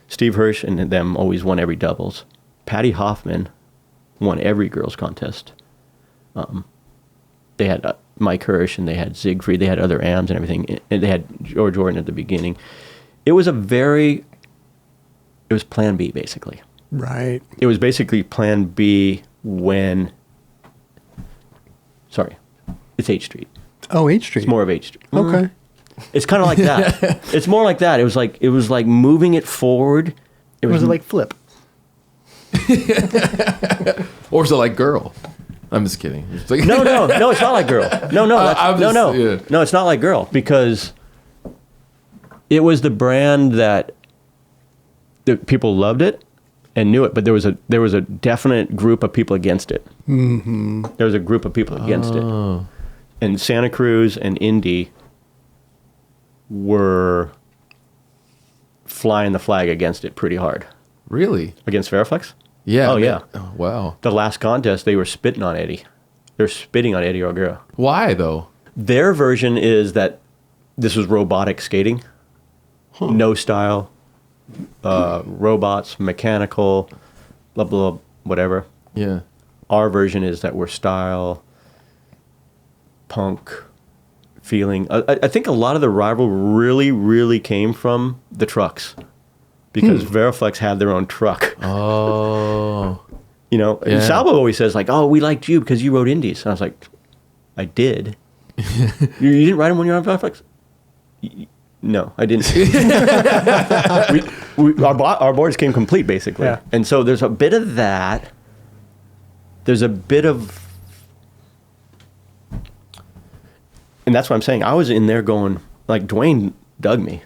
S2: Steve Hirsch and them always won every doubles. Patty Hoffman won every girls contest. They had Mike Hirsch and they had Siegfried. They had other AMs and everything. And they had George Jordan at the beginning. It was plan B, basically.
S1: Right.
S2: It was basically plan B when... Sorry. It's H Street.
S1: Oh, H Street.
S2: It's more of H Street.
S1: Okay.
S2: It's kind of like that. It's more like that. It was like moving it forward.
S3: Was it like Flip?
S4: Or is it like Girl? I'm just kidding. It's like,
S2: No, it's not like Girl. No, it's not like Girl because it was the brand that the people loved it and knew it, but there was a definite group of people against it. There was a group of people against it, and Santa Cruz and Indy were flying the flag against it pretty hard.
S4: Really?
S2: Against Variflex?
S4: Yeah.
S2: Oh, yeah.
S4: Oh, wow.
S2: The last contest, they were spitting on Eddie. They're spitting on Eddie Ogura.
S4: Why, though?
S2: Their version is that this was robotic skating. No style. Robots, mechanical, blah, blah, whatever.
S4: Yeah.
S2: Our version is that we're style, punk, feeling. I think a lot of the rivalry really came from the trucks. Because Variflex had their own truck.
S4: Oh.
S2: And Salvo always says, like, oh, we liked you because you rode Indies. And I was like, I did. You didn't ride them when you were on Variflex? No, I didn't. Our boards came complete, basically.
S3: Yeah.
S2: And so there's a bit of that. There's a bit of... And that's what I'm saying. I was in there going, like, Dwayne dug me.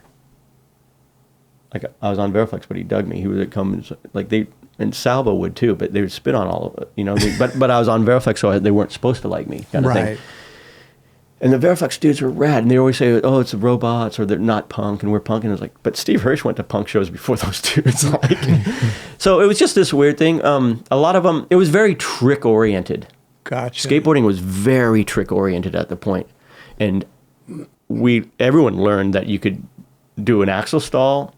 S2: Like, I was on Variflex, but he dug me. He would come, like, and Salvo would too, but they would spit on all of it, you know. But I was on Variflex, so they weren't supposed to like me, kind of thing. And the Variflex dudes were rad, and they always say, "Oh, it's the robots," or "They're not punk," and we're punk. And I was like, but Steve Hirsch went to punk shows before those dudes. Like, so it was just this weird thing. A lot of them, it was very trick oriented.
S1: Gotcha.
S2: Skateboarding was very trick oriented at the point, and everyone learned that you could do an axle stall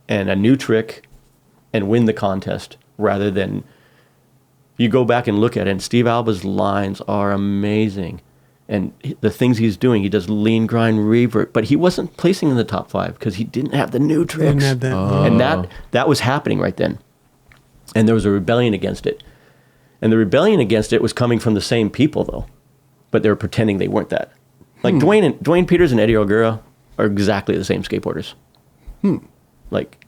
S2: and a new trick and win the contest, rather than you go back and look at it. And Steve Alba's lines are amazing. And the things he's doing, he does lean, grind, revert, but he wasn't placing in the top 5 because he didn't have the new tricks.
S1: Didn't have that.
S2: And that was happening right then. And there was a rebellion against it. And the rebellion against it was coming from the same people, though. But they were pretending they weren't that. Like Dwayne Peters and Eddie O'Gara are exactly the same skateboarders. Like,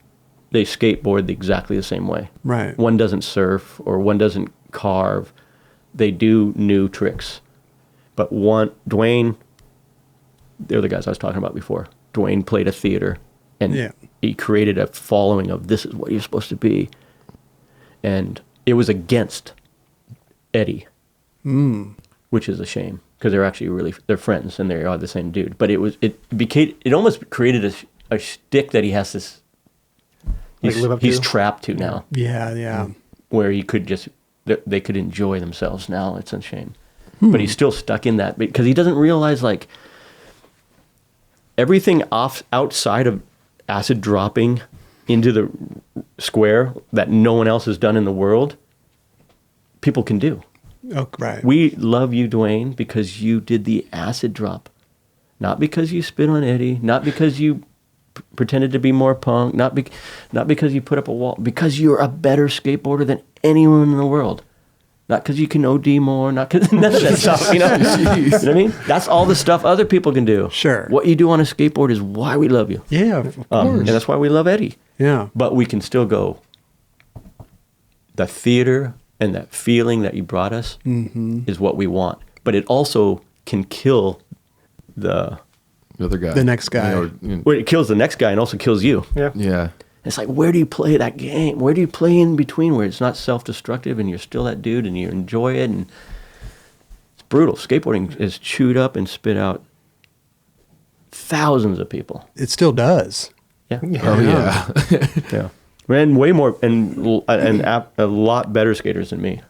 S2: they skateboard exactly the same way.
S1: Right.
S2: One doesn't surf or one doesn't carve. They do new tricks. But Dwayne, they're the guys I was talking about before. Dwayne played a theater, and he created a following of this is what you're supposed to be. And it was against Eddie, which is a shame because they're actually they're friends and they are the same dude. But it almost created a shtick that he has this. He's trapped to now.
S1: Yeah.
S2: Where he could they could enjoy themselves now. It's a shame. But he's still stuck in that because he doesn't realize, like, everything outside of acid dropping into the square that no one else has done in the world, people can do.
S1: Oh, right.
S2: We love you, Dwayne, because you did the acid drop. Not because you spit on Eddie, not because you pretended to be more punk, not because you put up a wall, because you're a better skateboarder than anyone in the world. Not because you can OD more, not because none of that stuff, you know? You know what I mean? That's all the stuff other people can do.
S1: Sure.
S2: What you do on a skateboard is why we love you.
S1: Yeah, of course.
S2: And that's why we love Eddie.
S1: Yeah.
S2: But we can still go, the theater and that feeling that you brought us is what we want. But it also can kill the
S4: other guy.
S1: The next guy.
S2: Well, it kills the next guy and also kills you.
S4: Yeah.
S2: It's like, where do you play that game? Where do you play in between where it's not self-destructive and you're still that dude and you enjoy it? And it's brutal. Skateboarding is chewed up and spit out thousands of people.
S1: It still does.
S2: Yeah.
S4: Oh, yeah.
S2: Yeah. And way more, and a lot better skaters than me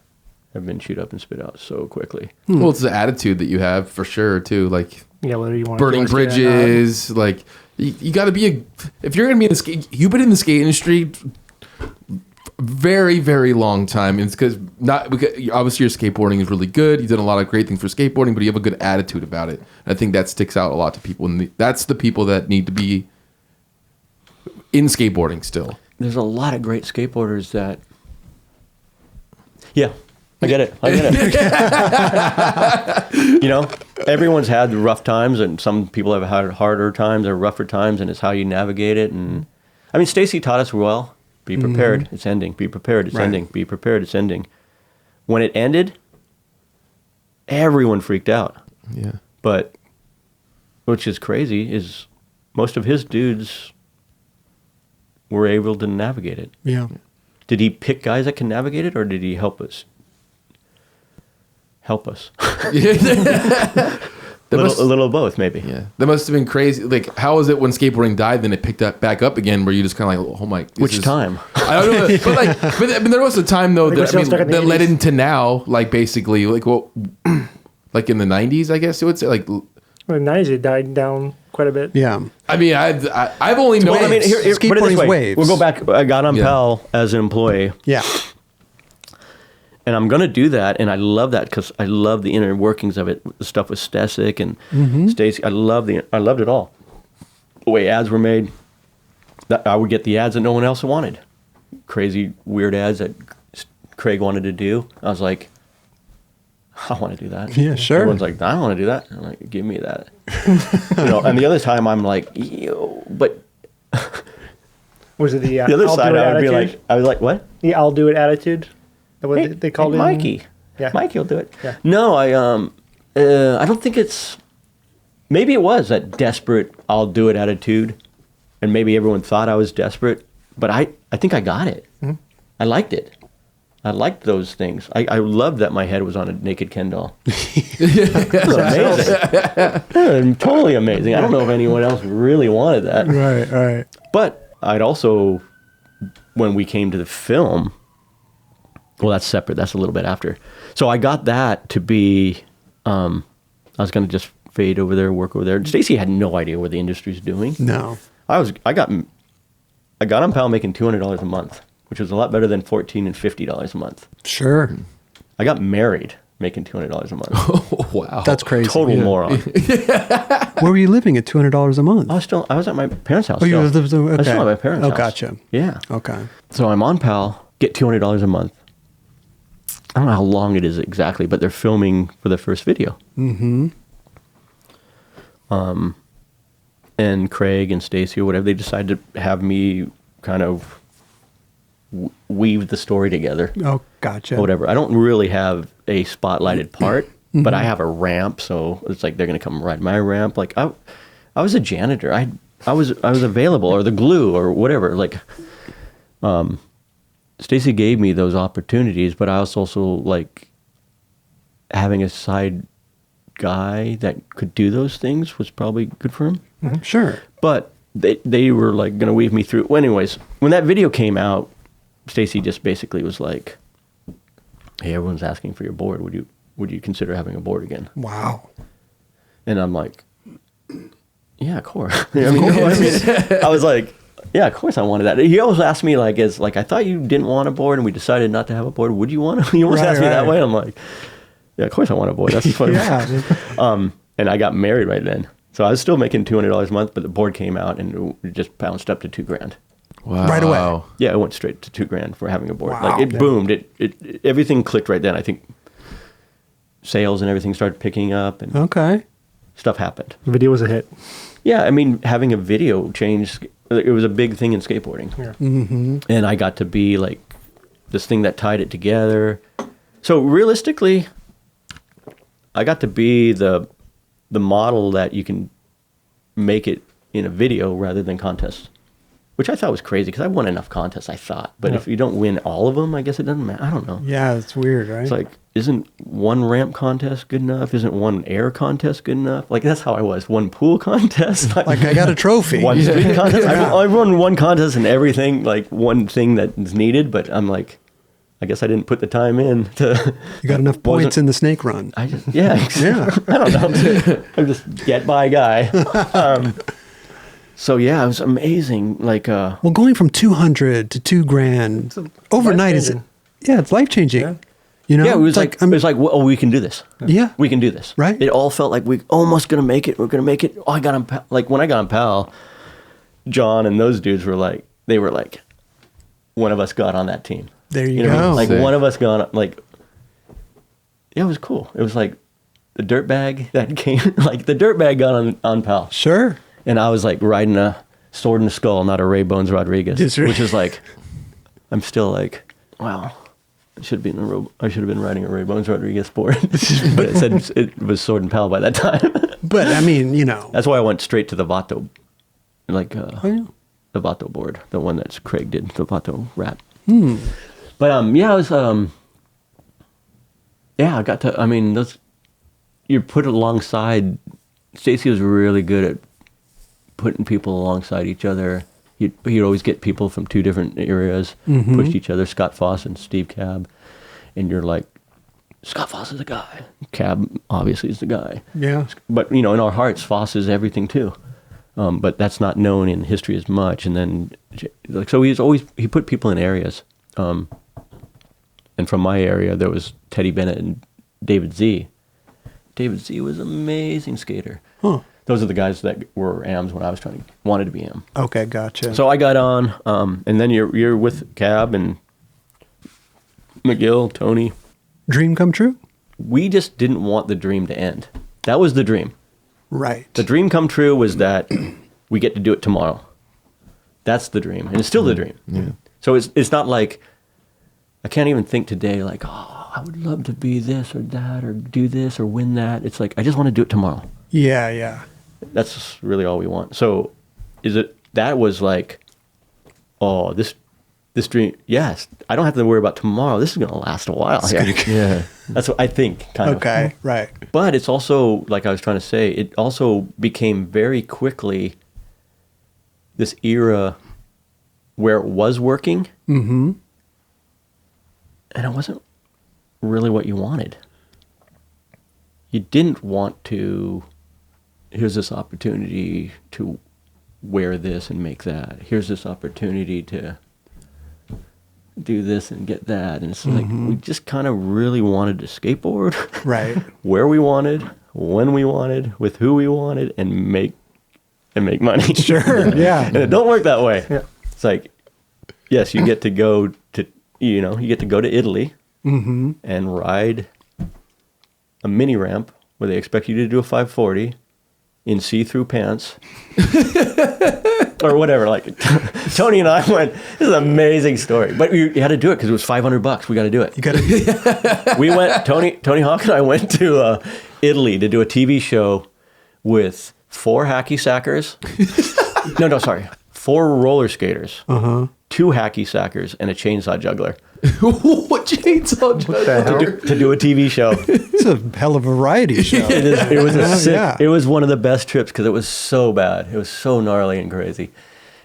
S2: have been chewed up and spit out so quickly.
S4: Well, it's the attitude that you have for sure, too. Like,
S3: whether you want
S4: burning bridges, like... You got to be if you're going to be in the skate, you've been in the skate industry very, very long time. And it's because obviously your skateboarding is really good. You've done a lot of great things for skateboarding, but you have a good attitude about it. And I think that sticks out a lot to people. And that's the people that need to be in skateboarding still. There's
S2: a lot of great skateboarders that, I get it. You know, everyone's had rough times, and some people have had harder times or rougher times, and it's how you navigate it. And I mean, Stacy taught us well: be prepared, it's ending. Be prepared, it's ending. Be prepared, it's ending. When it ended, everyone freaked out.
S4: Yeah.
S2: But which is crazy is most of his dudes were able to navigate it.
S1: Yeah.
S2: Did he pick guys that can navigate it, or did he help us? A little of both, maybe.
S4: Yeah, that must have been crazy. Like, how was it when skateboarding died? Then it picked back up again, where you just kind of like, oh my.
S2: Which time?
S4: I don't know, but I mean, there was a time though that led into now, like basically, like like in the '90s, I guess you would say, like.
S3: Well, the '90s it died down quite a bit.
S1: Yeah.
S4: I mean, I've only known.
S2: Well, I mean, here, put it this way.
S1: Waves.
S2: We'll go back. I got on Powell as an employee.
S1: Yeah.
S2: And I'm going to do that, and I love that because I love the inner workings of it. The stuff with Stussy and Stacy, I loved it all. The way ads were made, that I would get the ads that no one else wanted. Crazy, weird ads that Craig wanted to do. I was like, I want to do that.
S1: Yeah, sure.
S2: Everyone's like, I don't want to do that. I'm like, give me that. And the other time I'm like, but.
S3: Was it the
S2: other
S3: I'll
S2: side?
S3: I
S2: was like, what?
S3: The I'll do it attitude. What they called it?
S2: Mikey.
S3: Yeah.
S2: Mikey will do it.
S3: Yeah.
S2: No, I don't think it's. maybe it was that desperate, I'll do it attitude. And maybe everyone thought I was desperate, but I think I got it.
S3: Mm-hmm.
S2: I liked it. I liked those things. I loved that my head was on a naked Ken doll. It was amazing. Totally amazing. I don't know if anyone else really wanted that.
S1: Right.
S2: But I'd also, when we came to the film, well, that's separate. That's a little bit after. So I got that to be, I was going to just fade over there, work over there. Stacy had no idea what the industry's doing.
S1: No.
S2: I got on Powell making $200 a month, which was a lot better than $14 and $50 a month.
S1: Sure.
S2: I got married making $200 a month.
S4: Oh, wow.
S1: That's crazy.
S2: Total
S1: Yeah.
S2: moron.
S1: Where were you living at $200 a month?
S2: I was at my parents' house.
S1: Oh, you
S2: still.
S1: lived okay.
S2: I was still at my parents' house.
S1: Oh, gotcha.
S2: Yeah.
S1: Okay.
S2: So I'm on Powell, get $200 a month. I don't know how long it is exactly, but they're filming for the first video.
S1: Mm-hmm.
S2: And Craig and Stacy or whatever, they decided to have me kind of weave the story together.
S1: Oh, gotcha.
S2: Or whatever. I don't really have a spotlighted part,
S1: Mm-hmm.
S2: but I have a ramp, so it's like they're gonna come ride my ramp. Like I was a janitor. I was available, or the glue, or whatever. Like, Stacy gave me those opportunities, but I was also like having a side guy that could do those things was probably good for him.
S1: Sure.
S2: But they were like going to weave me through. Well, anyways, when that video came out, Stacy just basically was like, "Hey, everyone's asking for your board. Would you consider having a board again?"
S1: Wow.
S2: And I'm like, "Yeah, of course." I mean, I was like, "Yeah, of course I wanted that." He always asked me like, "As like I thought you didn't want a board, and we decided not to have a board. Would you want to?" He always asked me that way. I'm like, "Yeah, of course I want a board. That's funny."
S1: Yeah.
S2: And I got married right then. So I was still making $200 a month, but the board came out and it just bounced up to $2,000.
S4: Wow.
S1: Right away.
S2: Yeah, it went straight to $2,000 for having a board.
S1: Wow.
S2: Like it boomed. It everything clicked right then. I think sales and everything started picking up and
S1: Okay.
S2: stuff happened.
S3: The video was a hit.
S2: Yeah, I mean, having a video changed. It was a big thing in skateboarding.
S3: Yeah.
S1: Mm-hmm.
S2: And I got to be like this thing that tied it together. So realistically, I got to be the model that you can make it in a video rather than contests, which I thought was crazy because I won enough contests, I thought. But if you don't win all of them, I guess it doesn't matter. I don't know.
S1: Yeah, it's weird, right?
S2: It's like, isn't one ramp contest good enough? Isn't one air contest good enough? Like, that's how I was. One pool contest.
S1: like I got a trophy.
S2: One street contest. I run one contest and everything, like one thing that is needed, but I'm like, I guess I didn't put the time in to.
S1: You got enough points in the snake run.
S2: I just, yeah.
S1: Yeah.
S2: I don't know. I'm just get by guy. So yeah, it was amazing. Like,
S1: Well, going from 200 to $2,000 overnight is
S3: life-changing.
S1: Yeah, it's life changing.
S3: Yeah.
S1: You know,
S2: yeah, it was
S1: it's
S2: like, well, oh, we can do this.
S1: yeah,
S2: We can do this.
S1: Right.
S2: It all felt like we almost gonna make it. We're gonna make it. Oh, I got on. Like when I got on Pal, John and those dudes were like, they were like, one of us got on that team.
S1: there you
S2: know what I
S1: go.
S2: mean? Like
S4: Sick.
S2: one of us got on, like, yeah, it was cool. It was like the dirt bag that came, like the dirt bag got on Pal,
S1: Sure.
S2: and I was like riding a Sword and Skull, not a Ray Bones Rodriguez,
S1: That's right.
S2: which is like, I'm still like, wow. I should have been riding a Ray Bones Rodriguez board, but it said it was Sword and Pal by that time.
S1: But I mean, you know,
S2: That's why I went straight to the Vato, like
S1: yeah.
S2: the Vato board, the one that Craig did, the Vato wrap.
S1: Hmm.
S2: But yeah, I was yeah, I got to. I mean, those you put it alongside. Stacy was really good at putting people alongside each other. He'd always get people from two different areas,
S1: Mhm.
S2: pushed each other. Scott Foss and Steve Cab, and you're like, Scott Foss is the guy. Cab obviously is the guy.
S1: Yeah.
S2: But you know, in our hearts, Foss is everything too. But that's not known in history as much. And then, like, so he put people in areas. And from my area, there was Teddy Bennett and David Z. David Z was an amazing skater.
S1: Huh.
S2: Those are the guys that were AMs when I was wanted to be AM.
S1: Okay, gotcha.
S2: So I got on, and then you're with Cab and McGill, Tony.
S1: Dream come true?
S2: We just didn't want the dream to end. That was the dream.
S1: Right.
S2: The dream come true was that we get to do it tomorrow. That's the dream, and it's still the dream.
S4: Yeah.
S2: So it's not like I can't even think today like, oh, I would love to be this or that or do this or win that. It's like I just want to do it tomorrow.
S1: Yeah, yeah.
S2: That's really all we want. So that was like, oh, this dream, yes, I don't have to worry about tomorrow. This is going to last a while. Yeah. That's what I think, kind of.
S1: Okay, right.
S2: But it's also, like I was trying to say, it also became very quickly this era where it was working. Mm-hmm. And it wasn't really what you wanted. You didn't want to, here's this opportunity to wear this and make that. Here's this opportunity to do this and get that. And it's like, we just kind of really wanted to skateboard.
S1: Right.
S2: Where we wanted, when we wanted, with who we wanted, and make money.
S1: Sure, yeah.
S2: And it don't work that way.
S3: Yeah.
S2: It's like, yes, you get to go to, Italy and ride a mini ramp where they expect you to do a 540 in see-through pants. Or whatever. Like, Tony and I went, this is an amazing story. But you had to do it because it was $500. We got to do it.
S1: You got to.
S2: We went, Tony Hawk and I went to Italy to do a TV show with 4 hacky sackers. No, sorry. 4 roller skaters. 2 hacky sackers and a chainsaw juggler.
S4: What chainsaw juggler?
S2: To do a TV show.
S1: It's a hell of a variety show.
S2: It was a sick.
S1: Yeah.
S2: It was one of the best trips because it was so bad. It was so gnarly and crazy.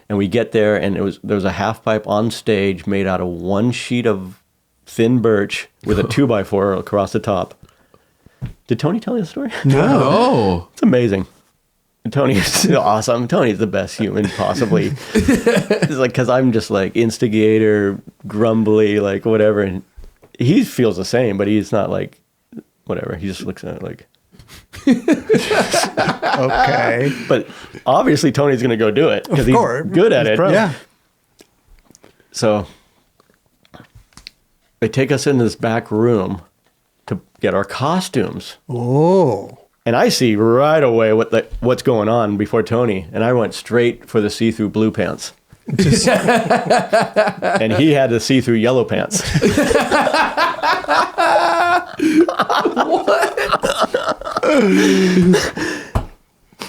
S2: And we get there, and there was a half pipe on stage made out of 1 sheet of thin birch with a 2x4 across the top. Did Tony tell you the story?
S1: No.
S4: Oh.
S2: It's amazing. And Tony is awesome. Tony's the best human possibly. It's like, because I'm just like instigator, grumbly, like whatever. And he feels the same, but he's not like whatever. He just looks at it like.
S1: Okay.
S2: But obviously Tony's going to go do it because he's good at it.
S3: pro.
S1: Yeah.
S2: So they take us into this back room to get our costumes.
S1: Oh.
S2: And I see right away what's going on before Tony. And I went straight for the see-through blue pants. And he had the see-through yellow pants.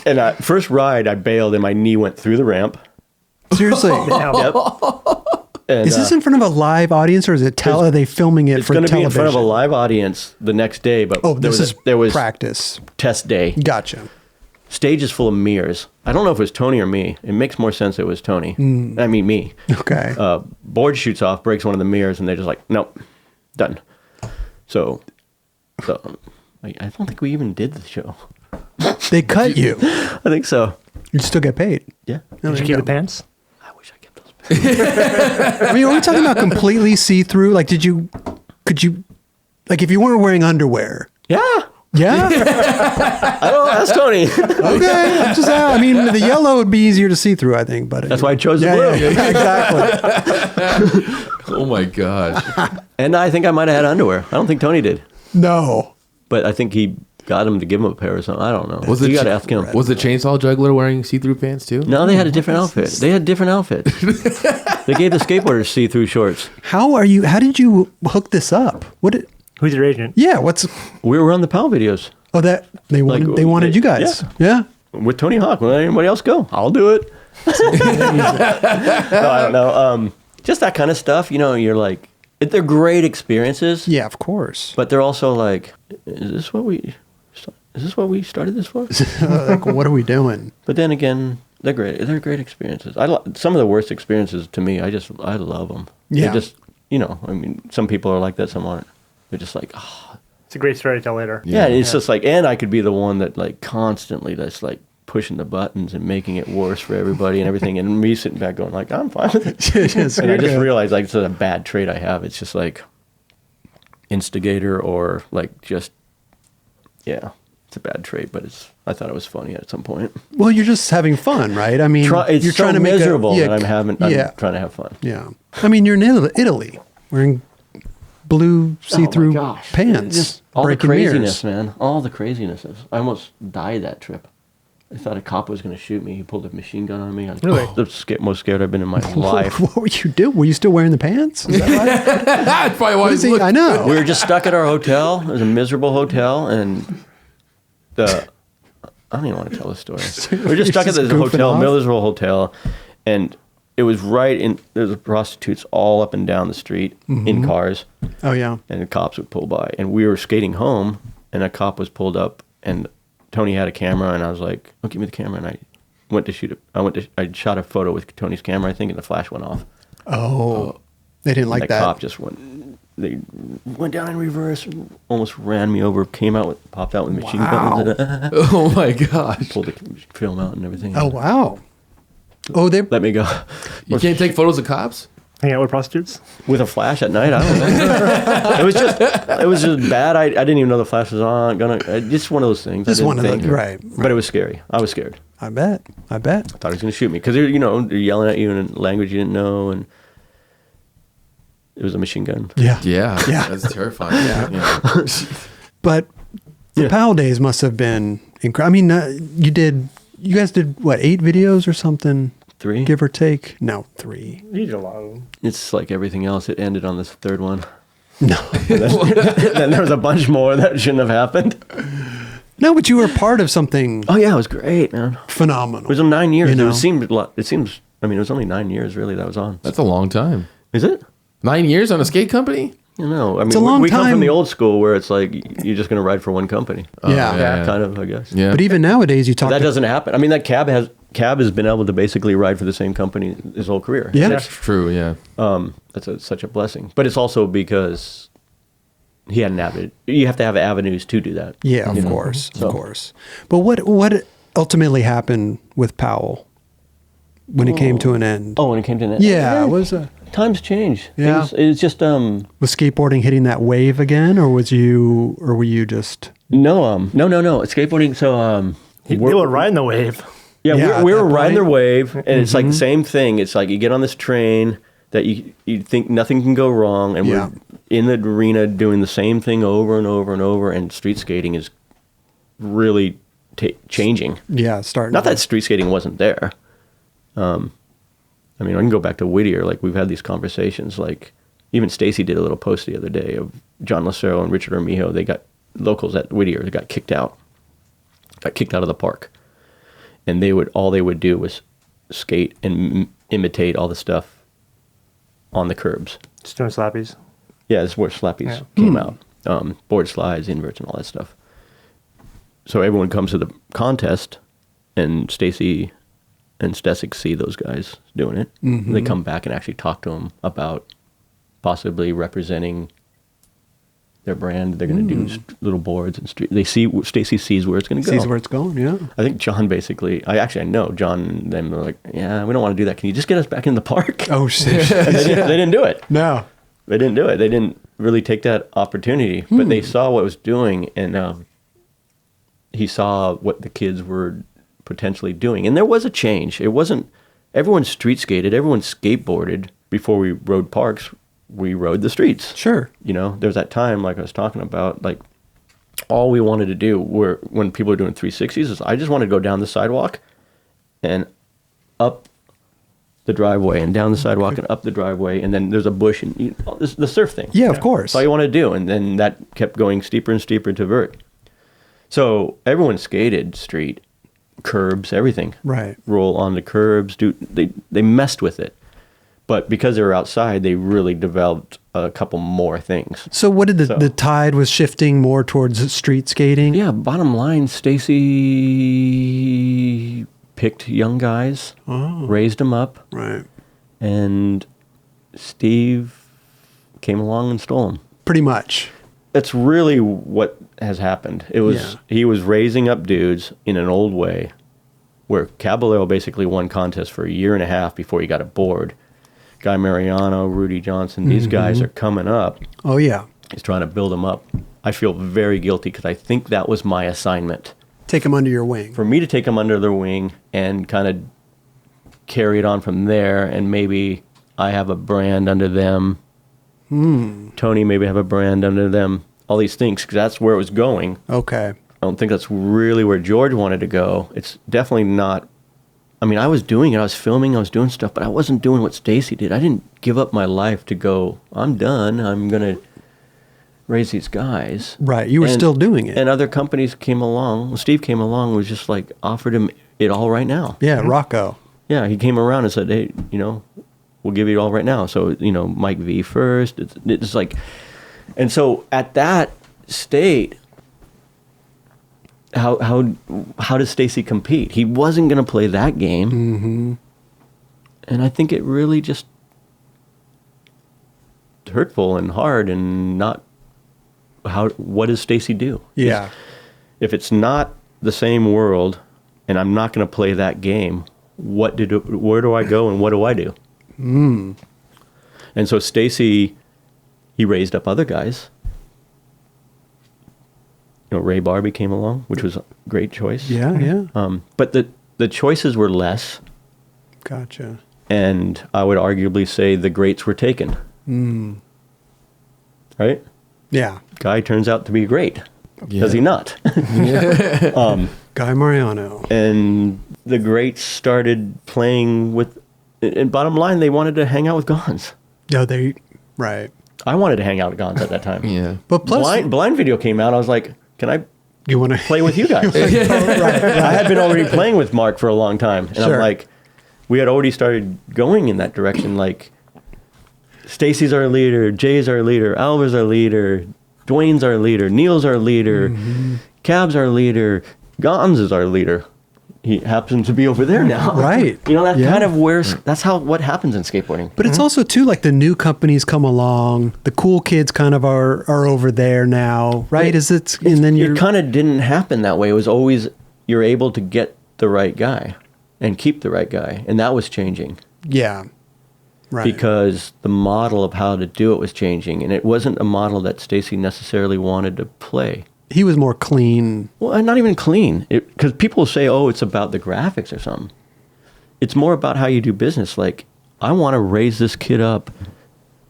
S2: And first ride, I bailed and my knee went through the ramp.
S1: Seriously.
S2: Yep. And,
S1: Is this in front of a live audience, or is it are they filming it
S2: it's
S1: for
S2: going to
S1: television?
S2: be in front of a live audience the next day, but there was
S1: practice.
S2: test day.
S1: Gotcha.
S2: Stage is full of mirrors. I don't know if it was Tony or me. It makes more sense it was Tony. I mean, me.
S1: Okay.
S2: Board shoots off, breaks one of the mirrors, and they're just like, nope, done. So I don't think we even did the show.
S1: They cut you.
S2: I think so.
S1: You still get paid.
S2: Yeah.
S3: Did you keep the pants?
S2: I wish I kept those pants.
S1: I mean, are we talking about completely see-through? Like, could you, like, if you weren't wearing underwear?
S2: Yeah.
S1: Yeah.
S2: I don't know. Ask Tony.
S1: Okay. I'm just, I mean, the yellow would be easier to see through, I think. But
S2: That's why I chose the blue.
S1: Yeah, exactly.
S4: Oh my gosh.
S2: And I think I might have had underwear. I don't think Tony did.
S1: No.
S2: But I think he got him to give him a pair or something. I don't know.
S4: Was
S2: you
S4: it
S2: got to ask him.
S4: Was the chainsaw juggler wearing see-through pants too?
S2: No, they had a different outfit. They had different outfits. They gave the skateboarders see-through shorts.
S1: How did you hook this up?
S3: Who's your agent?
S1: Yeah.
S2: We were on the Powell videos.
S1: Oh, that they wanted you guys. Yeah.
S2: With Tony Hawk. Will anybody else go? I'll do it. No, I don't know. Just that kind of stuff. You know, you're like, they're great experiences.
S1: Yeah, of course.
S2: But they're also like, is this what we started this for?
S1: Like, what are we doing?
S2: But then again, they're great. They're great experiences. Some of the worst experiences to me, I love them.
S1: Yeah.
S2: They're just, I mean, some people are like that, some aren't. They're just like, oh.
S3: It's a great story to tell later.
S2: Yeah, it's just like, and I could be the one that like constantly that's like pushing the buttons and making it worse for everybody and everything, and me sitting back going like, I'm fine with it.
S1: Yes,
S2: And I just
S1: good.
S2: realized like it's a bad trait I have. It's just like instigator or like just, yeah, it's a bad trait, but I thought it was funny at some point.
S1: Well, you're just having fun, right? I mean,
S2: It's
S1: you're
S2: so
S1: trying to make
S2: miserable that I'm
S1: yeah.
S2: trying to have fun.
S1: Yeah. I mean, you're in Italy wearing blue see-through
S2: Oh my gosh.
S1: pants.
S2: Just all the
S1: breaking
S2: craziness,
S1: mirrors.
S2: man. All the craziness. I almost died that trip. I thought a cop was going to shoot me. He pulled a machine gun on me.
S3: Really?
S2: Most scared I've been in my life.
S1: What were you doing? Were you still wearing the pants? Is that right?
S4: That's probably why
S1: What is he? I know.
S2: We were just stuck at our hotel. It was a miserable hotel, and I don't even want to tell the story. We were just stuck at
S1: You're
S2: this
S1: just
S2: hotel,
S1: goofing off?
S2: Millersville Hotel, and it was right in. There's prostitutes all up and down the street in cars,
S1: Oh yeah.
S2: and the cops would pull by. And we were skating home, and a cop was pulled up, and Tony had a camera, and I was like, "Oh, give me the camera." And I went to shoot it. I shot a photo with Tony's camera, I think, and the flash went off.
S1: Oh, they didn't like
S2: That
S1: that.
S2: cop just went. They went down in reverse, almost ran me over, popped out with machine guns,
S4: Oh my gosh.
S2: pulled the film out and everything.
S1: Oh wow. Oh, they.
S2: Let me go.
S4: You can't take photos of cops?
S3: Hang out with prostitutes.
S2: With a flash at night, I don't know. it was just bad. I didn't even know the flash was on. Just one of those things.
S1: Just
S2: I didn't
S1: one of
S2: think.
S1: those, right?
S2: But it was scary. I was scared.
S1: I bet.
S2: I thought he was going to shoot me because they're yelling at you in a language you didn't know, and it was a machine gun.
S1: Yeah.
S4: Yeah.
S1: Yeah.
S4: That's terrifying. Yeah.
S1: But the
S2: Yeah.
S1: Powell days must have been incredible. I mean, you guys did what, 8 videos or something?
S2: 3.
S1: Give or take? No, 3.
S3: You did a lot of them.
S2: It's like everything else. It ended on this third one.
S1: No.
S2: Then there was a bunch more that shouldn't have happened.
S1: No, but you were part of something
S2: Oh yeah, it was great, man.
S1: phenomenal.
S2: It was 9 years.
S1: You know?
S2: It seemed a lot. It seems. I mean, it was only 9 years really that was on.
S4: That's a long time.
S2: Is it?
S4: 9 years on a skate company?
S2: You know, I mean,
S1: a long
S2: we come
S1: time.
S2: from the old school where it's like you're just going to ride for one company.
S1: Yeah.
S2: Kind of, I guess.
S4: Yeah.
S1: But even nowadays, you talk.
S2: That doesn't happen. I mean, that Cab has been able to basically ride for the same company his whole career.
S1: Yeah.
S4: That's true, yeah.
S2: That's such a blessing. But it's also because he had an avenue. You have to have avenues to do that.
S1: Yeah,
S2: you
S1: of
S2: know?
S1: course,
S2: So-
S1: of course. But what ultimately happened with Powell when it came to an end?
S2: Oh, when it came to that.
S1: Yeah, was
S2: times change.
S1: Yeah.
S2: It's just
S1: was skateboarding hitting that wave again, or were you just?
S2: no. Skateboarding. So
S3: They were riding the wave.
S2: Yeah,
S1: Yeah,
S2: we
S1: at
S2: were
S1: that
S2: riding their
S1: point.
S2: wave, and it's like the same thing. It's like you get on this train that you think nothing can go wrong, and
S1: Yeah.
S2: we're in the arena doing the same thing over and over and over, and street skating is really changing.
S1: Yeah, starting.
S2: Not that street skating wasn't there. I mean, I can go back to Whittier. Like, we've had these conversations. Like, even Stacy did a little post the other day of John Lucero and Richard Armijo. They got locals at Whittier. They got kicked out of the park. And all they would do was skate and imitate all the stuff on the curbs.
S3: Just doing slappies.
S2: Yeah, this is where slappies came out. Board slides, inverts, and all that stuff. So everyone comes to the contest, and Stacy and Stussy see those guys doing it. They come back and actually talk to them about possibly representing their brand. They're going to do little boards and street. They see Stacy sees where it's going to go.
S1: sees where it's going. Yeah.
S2: I think John basically. I know John and them are like, yeah, we don't want to do that. Can you just get us back in the park?
S1: Oh shit.
S2: And they didn't do it.
S1: No.
S2: They didn't do it. They didn't really take that opportunity, but they saw what it was doing, and he saw what the kids were potentially doing. And there was a change. It wasn't, everyone street skated, everyone skateboarded. Before we rode parks, we rode the streets.
S1: Sure.
S2: You know, there's that time, like I was talking about, like, all we wanted to do when people were doing 360s is I just wanted to go down the sidewalk and up the driveway and down the sidewalk and up the driveway, and then there's a bush and the surf thing.
S1: Yeah, of course.
S2: That's all you want to do, and then that kept going steeper and steeper to vert. So everyone skated street, curbs, everything.
S1: Right.
S2: Roll on the curbs. They messed with it, but because they were outside, they really developed a couple more things.
S1: So what did the tide was shifting more towards street skating?
S2: Yeah, bottom line, Stacy picked young guys, raised them up,
S1: Right.
S2: and Steve came along and stole them.
S1: Pretty much.
S2: That's really what has happened. He was raising up dudes in an old way, where Caballero basically won contests for a year and a half before he got a board. Guy Mariano, Rudy Johnson, these guys are coming up.
S1: Oh yeah.
S2: He's trying to build them up. I feel very guilty because I think that was my assignment.
S1: Take them under your wing.
S2: For me to take them under their wing and kind of carry it on from there, and maybe I have a brand under them. Tony maybe have a brand under them. All these things, because that's where it was going.
S1: Okay.
S2: I don't think that's really where George wanted to go. It's definitely not. I mean, I was doing it. I was filming. I was doing stuff, but I wasn't doing what Stacy did. I didn't give up my life to go, I'm done. I'm going to raise these guys.
S1: Right. You were still doing it.
S2: And other companies came along. Steve came along, was just like offered him it all right now.
S1: Yeah, Rocco.
S2: Yeah, he came around and said, hey, we'll give you it all right now. So, Mike V first. It's like, and so at that state, how does Stacy compete? He wasn't going to play that game.
S1: Mm-hmm.
S2: And I think it really just hurtful and hard and not what does Stacy do?
S1: Yeah.
S2: If it's not the same world and I'm not going to play that game, where do I go and what do I do?
S1: Mm.
S2: And so Stacy, he raised up other guys. Ray Barbie came along, which was a great choice.
S1: Yeah, yeah.
S2: But the choices were less.
S1: Gotcha.
S2: And I would arguably say the greats were taken.
S1: Mm.
S2: Right?
S1: Yeah.
S2: Guy turns out to be great.
S4: Yeah.
S2: Does he not?
S1: Guy Mariano.
S2: And the greats started playing with, and bottom line, they wanted to hang out with Gons.
S1: Yeah, right.
S2: I wanted to hang out with Gons at that time.
S4: Yeah.
S1: But plus,
S2: Blind Video came out. I was like, can I
S1: you want to
S2: play with you guys? I had been already playing with Mark for a long time. And
S1: Sure.
S2: I'm like, we had already started going in that direction. Like, Stacy's our leader, Jay's our leader, Alva's our leader, Dwayne's our leader, Neil's our leader, Cab's our leader, Gons is our leader. He happens to be over there now.
S1: Right.
S2: That's
S1: Yeah.
S2: kind of that's what happens in skateboarding.
S1: But it's also too like the new companies come along, the cool kids kind of are over there now, right? And then
S2: It kind of didn't happen that way. It was always you're able to get the right guy and keep the right guy, and that was changing.
S1: Yeah. Right.
S2: Because the model of how to do it was changing, and it wasn't a model that Stacy necessarily wanted to play.
S1: he was more clean.
S2: Well, not even clean, because people say, "Oh, it's about the graphics or something." It's more about how you do business. Like, I want to raise this kid up,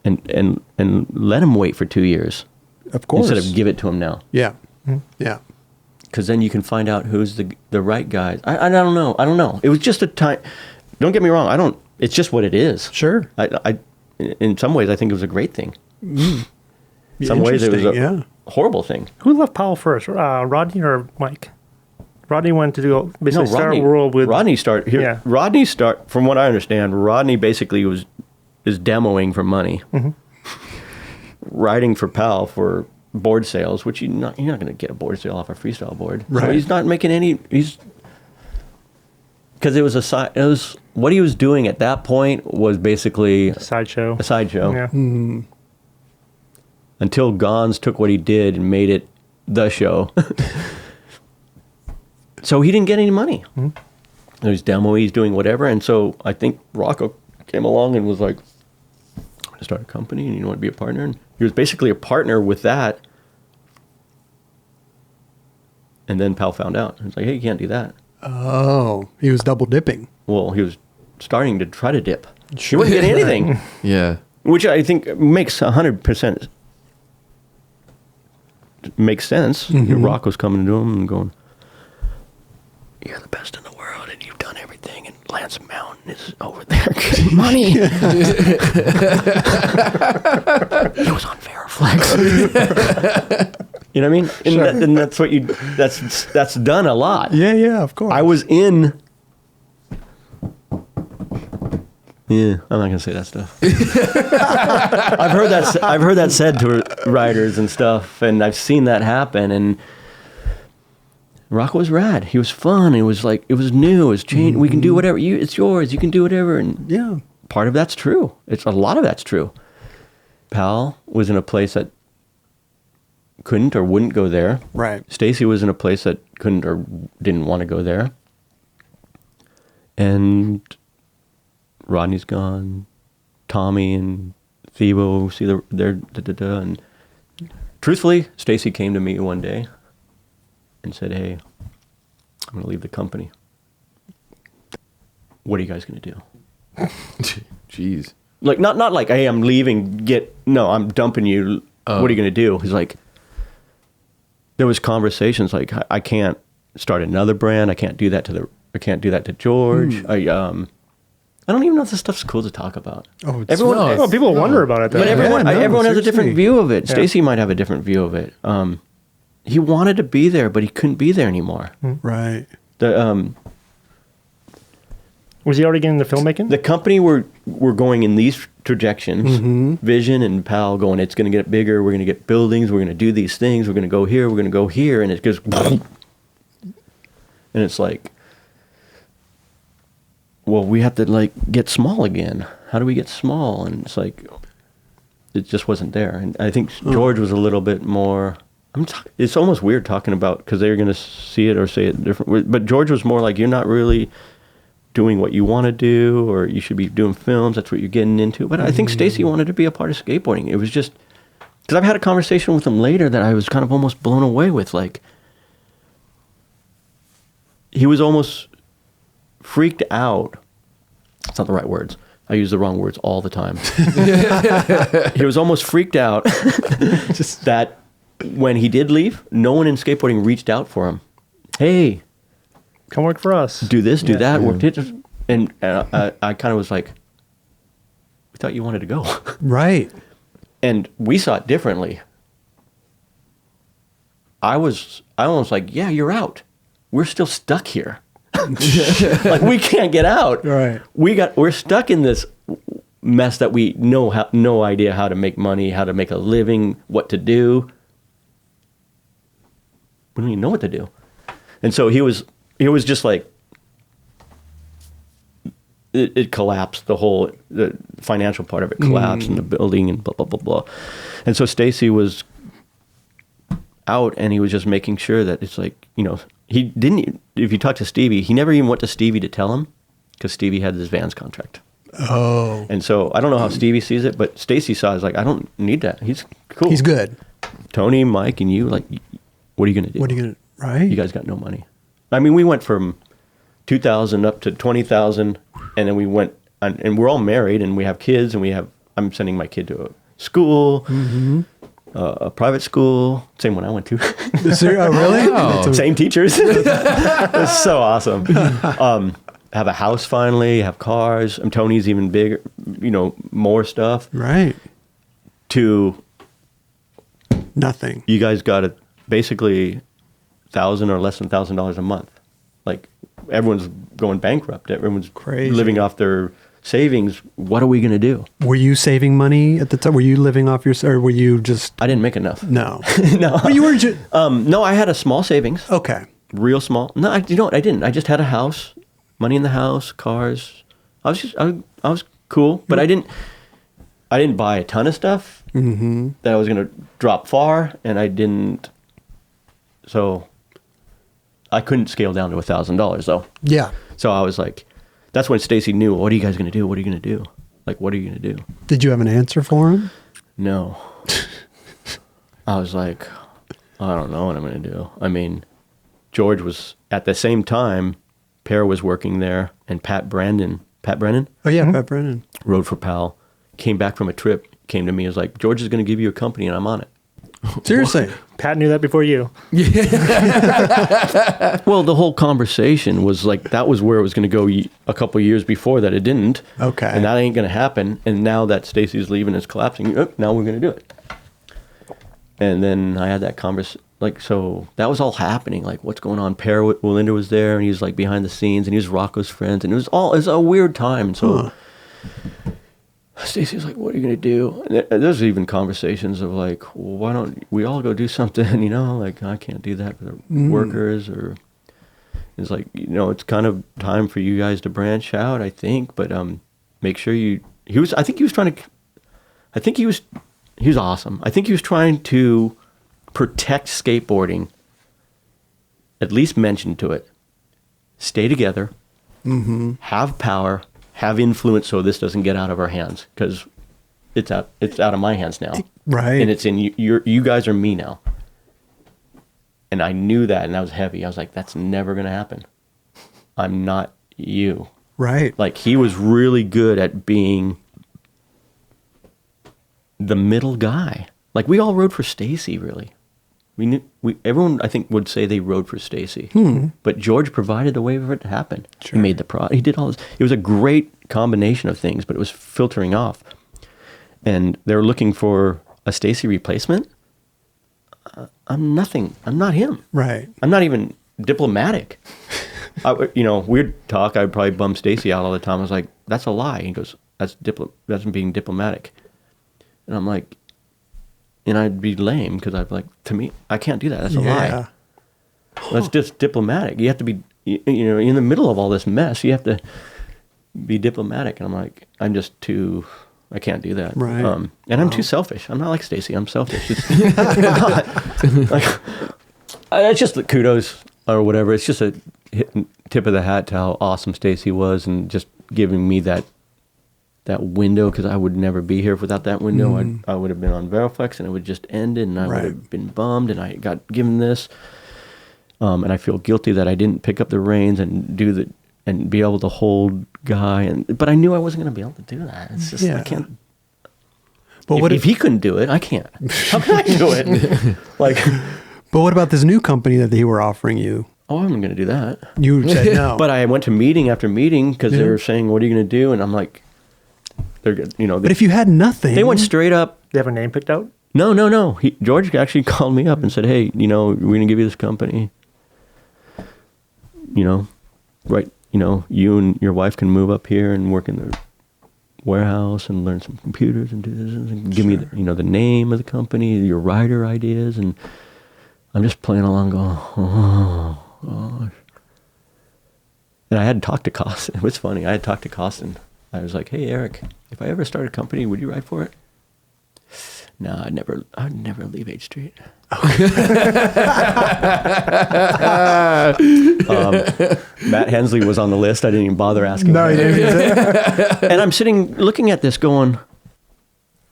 S2: and let him wait for 2 years,
S1: Of course.
S2: instead of give it to him now.
S1: Yeah. Yeah.
S2: Because then you can find out who's the right guys. I don't know. I don't know. It was just a time. Don't get me wrong. It's just what it is.
S1: Sure.
S2: I in some ways, I think it was a great thing.
S1: Yeah,
S2: Some ways it was a
S1: interesting,
S2: horrible thing.
S3: Who left Powell first? Rodney or Mike? Rodney went to do basically start world with
S2: Rodney start here.
S3: Yeah.
S2: Rodney start from what I understand. Rodney basically is demoing for money, writing for Powell for board sales, which you're not going to get a board sale off a freestyle board. So
S1: Right.
S2: he's not making any. Because it was what he was doing at that point was basically
S3: sideshow.
S2: a sideshow.
S3: Yeah.
S2: Until Gons took what he did and made it the show. So he didn't get any money. There's demo, he's doing whatever. And so I think Rocco came along and was like, I'm going to start a company and you want to be a partner? And he was basically a partner with that. And then Powell found out. He was like, hey, you can't do that.
S1: Oh, he was double dipping.
S2: Well, he was starting to try to dip. He wouldn't get anything.
S4: Yeah.
S2: Which I think makes 100% makes sense. Rocco's coming to him and going, "You're the best in the world, and you've done everything." And Lance Mountain is over there getting money. He was on Variflex. You know what I mean? And,
S1: Sure.
S2: and that's what that's done a lot.
S1: Yeah, of course.
S2: I was in. Yeah, I'm not gonna say that stuff. I've heard that said to writers and stuff, and I've seen that happen. And Rocco was rad. He was fun. It was like it was new. It was changed. We can do whatever. It's yours. You can do whatever. And
S1: Yeah.
S2: part of that's true. It's a lot of that's true. Powell was in a place that couldn't or wouldn't go there.
S1: Right.
S2: Stacy was in a place that couldn't or didn't want to go there. And Rodney's gone. Tommy and Thebo see they're and truthfully, Stacy came to me one day and said, "Hey, I'm going to leave the company. What are you guys going to do?"
S4: Jeez.
S2: Like not like, "Hey, I'm leaving. I'm dumping you.
S4: Oh.
S2: What are you going to do?" He's like, there was conversations like, "I can't start another brand. I can't do that to George. I don't even know if this stuff's cool to talk about.
S1: Oh, it's
S3: Well, people wonder about it. Though.
S2: But everyone has a different
S1: seriously.
S2: view of it.
S3: Yeah.
S2: Stacy might have a different view of it. He wanted to be there, but he couldn't be there anymore.
S1: Right.
S3: Was he already getting into filmmaking?
S2: The company were going in these trajections. Vision and Powell going, it's going to get bigger. We're going to get buildings. We're going to do these things. We're going to go here. We're going to go here. And it goes, and it's like, well, we have to like get small again. How do we get small? And it's like, it just wasn't there. And I think George was a little bit more. It's almost weird talking about because they're going to see it or say it different. But George was more like, you're not really doing what you want to do, or you should be doing films. That's what you're getting into. But I think Stacy wanted to be a part of skateboarding. It was just because I've had a conversation with him later that I was kind of almost blown away with. Like, he was almost freaked out. It's not the right words. I use the wrong words all the time. He was almost freaked out that when he did leave, no one in skateboarding reached out for him. Hey,
S3: Come work for us.
S2: do this, do that, work it. And I kind of was like, we thought you wanted to go.
S1: Right.
S2: And we saw it differently. I almost like, yeah, you're out. We're still stuck here. Like, we can't get out.
S1: Right.
S2: We're stuck in this mess that we no idea how to make money, how to make a living, what to do. We don't even know what to do. And so he was just like, it collapsed. The financial part of it collapsed, and the building and blah, blah, blah, blah. And so Stacy was out, and he was just making sure that it's like, he didn't, if you talk to Stevie, he never even went to Stevie to tell him, because Stevie had this Vans contract.
S1: Oh.
S2: And so I don't know how Stevie sees it, but Stacy saw it as like, I don't need that. He's cool.
S1: He's good.
S2: Tony, Mike, and you, like, what are you going to do?
S1: What are you going to, right?
S2: You guys got no money. I mean, we went from 2,000 up to 20,000, and then we went, and we're all married, and we have kids, and I'm sending my kid to a school, a private school, same one I went to.
S1: Oh, really?
S4: Wow.
S2: Same teachers. It's so awesome. Have a house finally, have cars. And Tony's even bigger, more stuff.
S1: Right.
S2: To
S1: Nothing.
S2: you guys got it basically $1,000 or less than $1,000 a month. Like, everyone's going bankrupt. Everyone's
S1: Crazy.
S2: living off their savings. What are we going to do?
S1: Were you saving money at the time? Were you living off your, or were you just,
S2: I didn't make enough.
S1: no.
S2: No.
S1: But you were just,
S2: No, I had a small savings.
S1: okay.
S2: Real small. No, I didn't. I just had a house, money in the house, cars. I was cool, but I didn't buy a ton of stuff that I was going to drop far, and I didn't. So I couldn't scale down to $1,000 though.
S1: Yeah.
S2: So I was like, that's when Stacy knew, what are you guys going to do? What are you going to do? Like, what are you going to do?
S1: Did you have an answer for him?
S2: No. I was like, I don't know what I'm going to do. I mean, George was, at the same time, Pear was working there, and Pat Brennan
S1: Oh, yeah. Pat Brennan.
S2: rode for Powell, came back from a trip, came to me, was like, George is going to give you a company, and I'm on it.
S1: Seriously.
S3: Pat knew that before you.
S2: Well, the whole conversation was like, that was where it was going to go a couple years before that. It didn't.
S1: Okay.
S2: And that ain't going to happen. And now that Stacy's leaving, it's collapsing. Now we're going to do it. And then I had that conversation. Like, so that was all happening. Like, what's going on? Per Willinder was there, and he was like behind the scenes, and he was Rocco's friends, and it was a weird time. And so Stacy was like, "What are you gonna do?" And there's even conversations of like, well, "Why don't we all go do something?" Like, I can't do that for the workers, or it's like, it's kind of time for you guys to branch out, I think. But make sure he was awesome. I think he was trying to protect skateboarding, at least mention to it, stay together, have power, have influence, so this doesn't get out of our hands, because it's out of my hands now,
S1: Right.
S2: and it's in you guys are me now. And I knew that, and that was heavy. I was like, that's never gonna happen. I'm not you.
S1: Right.
S2: Like, he was really good at being the middle guy. Like, we all rode for Stacy, really. Everyone, I think, would say they rode for Stacy. But George provided the way for it to happen.
S1: Sure.
S2: He made he did all this. It was a great combination of things, but it was filtering off. And they were looking for a Stacy replacement. I'm nothing. I'm not him.
S1: Right.
S2: I'm not even diplomatic. Weird talk. I would probably bum Stacy out all the time. I was like, that's a lie. He goes, that's being diplomatic. And I'm like, and I'd be lame because I'd be like, to me, I can't do that. That's a lie. That's just diplomatic. You have to be, in the middle of all this mess, you have to be diplomatic. And I'm like, I can't do that.
S1: Right.
S2: And I'm too selfish. I'm not like Stacy. I'm selfish. It's just the kudos or whatever. It's just a tip of the hat to how awesome Stacy was, and just giving me that window, because I would never be here without that window. I would have been on Variflex, and it would just ended, and I would have been bummed, and I got given this. And I feel guilty that I didn't pick up the reins and and be able to hold Guy, but I knew I wasn't going to be able to do that. It's just I can't. But if he couldn't do it, I can't. How can I do it?
S1: But what about this new company that they were offering you?
S2: Oh, I'm going to do that.
S1: You said no.
S2: But I went to meeting after meeting because they were saying, "What are you going to do?" And I'm like, "They're good." But
S1: if you had nothing,
S2: they went straight up.
S3: They have a name picked out?
S2: No. George actually called me up and said, "Hey, we're going to give you this company. Right. You and your wife can move up here and work in the warehouse and learn some computers and do this and give me the name of the company, your rider ideas." And I'm just playing along going, oh gosh. And I had talked to Costin. It was funny. I had talked to Costin. I was like, "Hey Eric, if I ever start a company, would you ride for it?" No, I'd never leave 8th Street. Matt Hensley was on the list. I didn't even bother asking.
S1: No, you didn't.
S2: And I'm sitting looking at this going,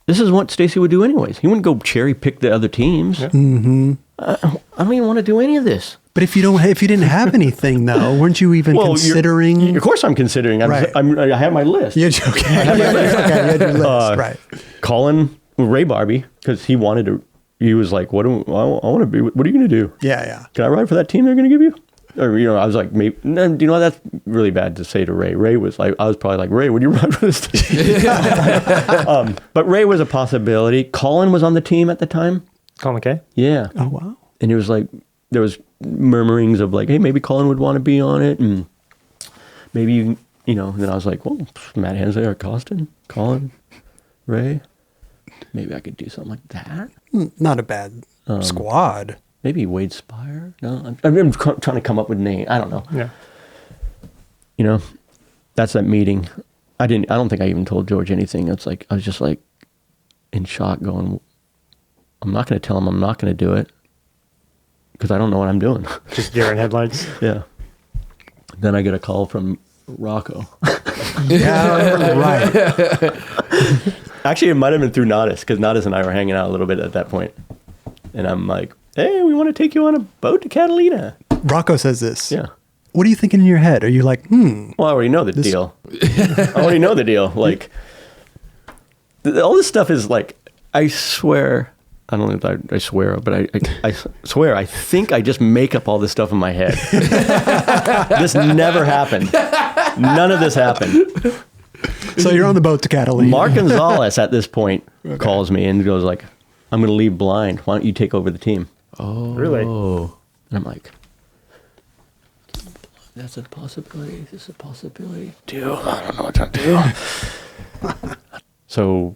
S2: this is what Stacy would do anyways. He wouldn't go cherry pick the other teams. Yeah. Mm-hmm. I don't even want to do any of this.
S1: But if you didn't have anything though, weren't you even considering?
S2: Of course I'm considering. I have my list.
S1: Yeah, okay. I have my list. Okay, you had your list. Right.
S2: Colin Ray Barbie, because he was like, I want to be, what are you going to do?
S1: Yeah.
S2: Can I ride for that team they're going to give you? Or, I was like, maybe, no, do you know, that's really bad to say to Ray. Ray was like, I was probably like, "Ray, would you ride for this team?" But Ray was a possibility. Colin was on the team at the time.
S3: Colin K?
S2: Yeah.
S1: Oh, wow.
S2: And it was like, there was murmurings of like, hey, maybe Colin would want to be on it. And maybe, and then I was like, well, Matt Hensley or Costin, Colin, Ray. Maybe I could do something like that.
S1: Not a bad squad.
S2: Maybe Wade Spire. No, I'm trying to come up with names. I don't know.
S3: Yeah.
S2: That's that meeting. I don't think I even told George anything. It's like, I was just like in shock going, I'm not going to tell him I'm not going to do it because I don't know what I'm doing.
S3: Just deer in headlights.
S2: Yeah. Then I get a call from Rocco.
S1: Yeah, right.
S2: Actually, it might have been through Nadas, because Nadas and I were hanging out a little bit at that point. And I'm like, "Hey, we want to take you on a boat to Catalina."
S1: Rocco says this.
S2: Yeah.
S1: What are you thinking in your head? Are you like,
S2: Well, I already know the deal. I already know the deal. Like, all this stuff is like, I swear, I don't know if I swear, but I swear, I think I just make up all this stuff in my head. This never happened. None of this happened.
S1: So you're on the boat to Catalina.
S2: Mark Gonzalez at this point calls me and goes like, "I'm going to leave blind. Why don't you take over the team?"
S3: Oh, really?
S2: And I'm like, that's a possibility. This is a possibility. Dude, I don't know what to do. So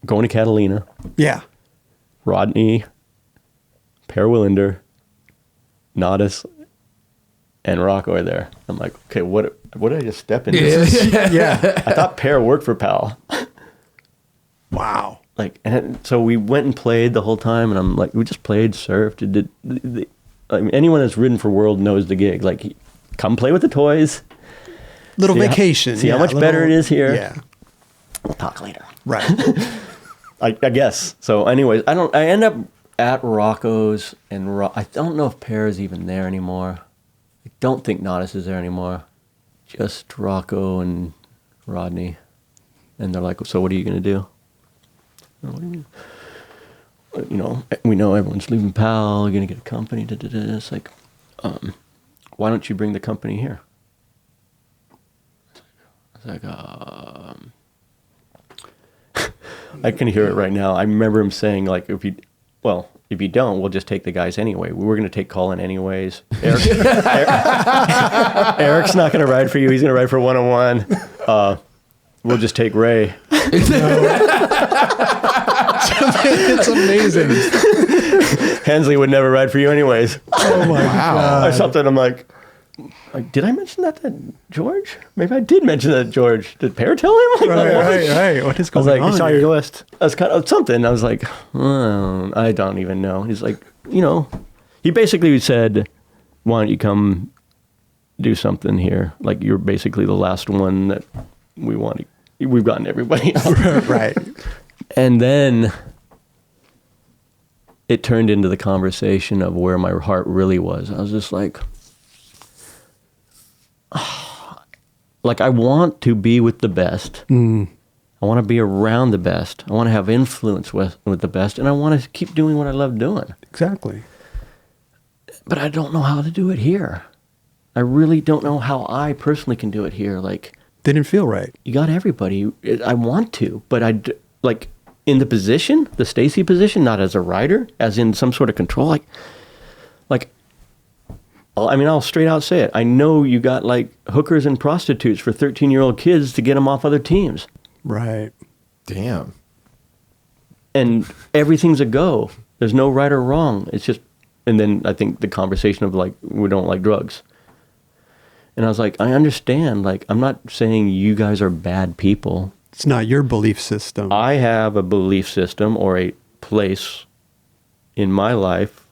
S2: going to Catalina.
S1: Yeah.
S2: Rodney, Per Willander, Nadas, and Rocco are there. I'm like, okay, what did I just step into?
S1: Yeah.
S2: I thought Per worked for Powell.
S1: Wow.
S2: And so we went and played the whole time, and I'm like, we just played, surfed. Anyone that's ridden for World knows the gig. Like, come play with the toys.
S1: Little vacation.
S2: See how much better it is here.
S1: Yeah.
S2: We'll talk later.
S1: Right.
S2: I guess. So anyways, I end up at Rocco's, and I don't know if Per is even there anymore. I don't think Nadas is there anymore. Just Rocco and Rodney. And they're like, "So what are you going to do?" What do you mean? We know everyone's leaving Powell, you're going to get a company. It's like, why don't you bring the company here? I was like, I can hear it right now. I remember him saying, like, if you don't, we'll just take the guys anyway. We were going to take Colin anyways. Eric's not going to ride for you. He's going to ride for 101. We'll just take Ray.
S1: It's amazing.
S2: Hensley would never ride for you anyways.
S1: Oh my God.
S2: Or something. I'm like, did I mention that to George? Maybe I did mention that to George. Did Pear tell him? Like,
S1: Right. What is
S2: I was
S1: going
S2: like,
S1: on?
S2: I saw your list. That's kind of something. I was like, I don't even know. He's like, he basically said, why don't you come do something here? Like, you're basically the last one that we want to. We've gotten everybody else.
S1: Right.
S2: And then it turned into the conversation of where my heart really was. I was just like, I want to be with the best. I want to be around the best. I want to have influence with the best. And I want to keep doing what I love doing.
S1: Exactly.
S2: But I don't know how to do it here. I really don't know how I personally can do it here. Like,
S1: Didn't feel right.
S2: you got everybody. I want to, but in the position, the Stacy position, not as a rider, as in some sort of control. I'll straight out say it. I know you got like hookers and prostitutes for 13-year-old kids to get them off other teams.
S1: Right.
S4: Damn.
S2: And everything's a go. There's no right or wrong. It's just, and then I think the conversation of like, we don't like drugs. And I was like, I understand. Like, I'm not saying you guys are bad people.
S1: It's not your belief system.
S2: I have a belief system or a place in my life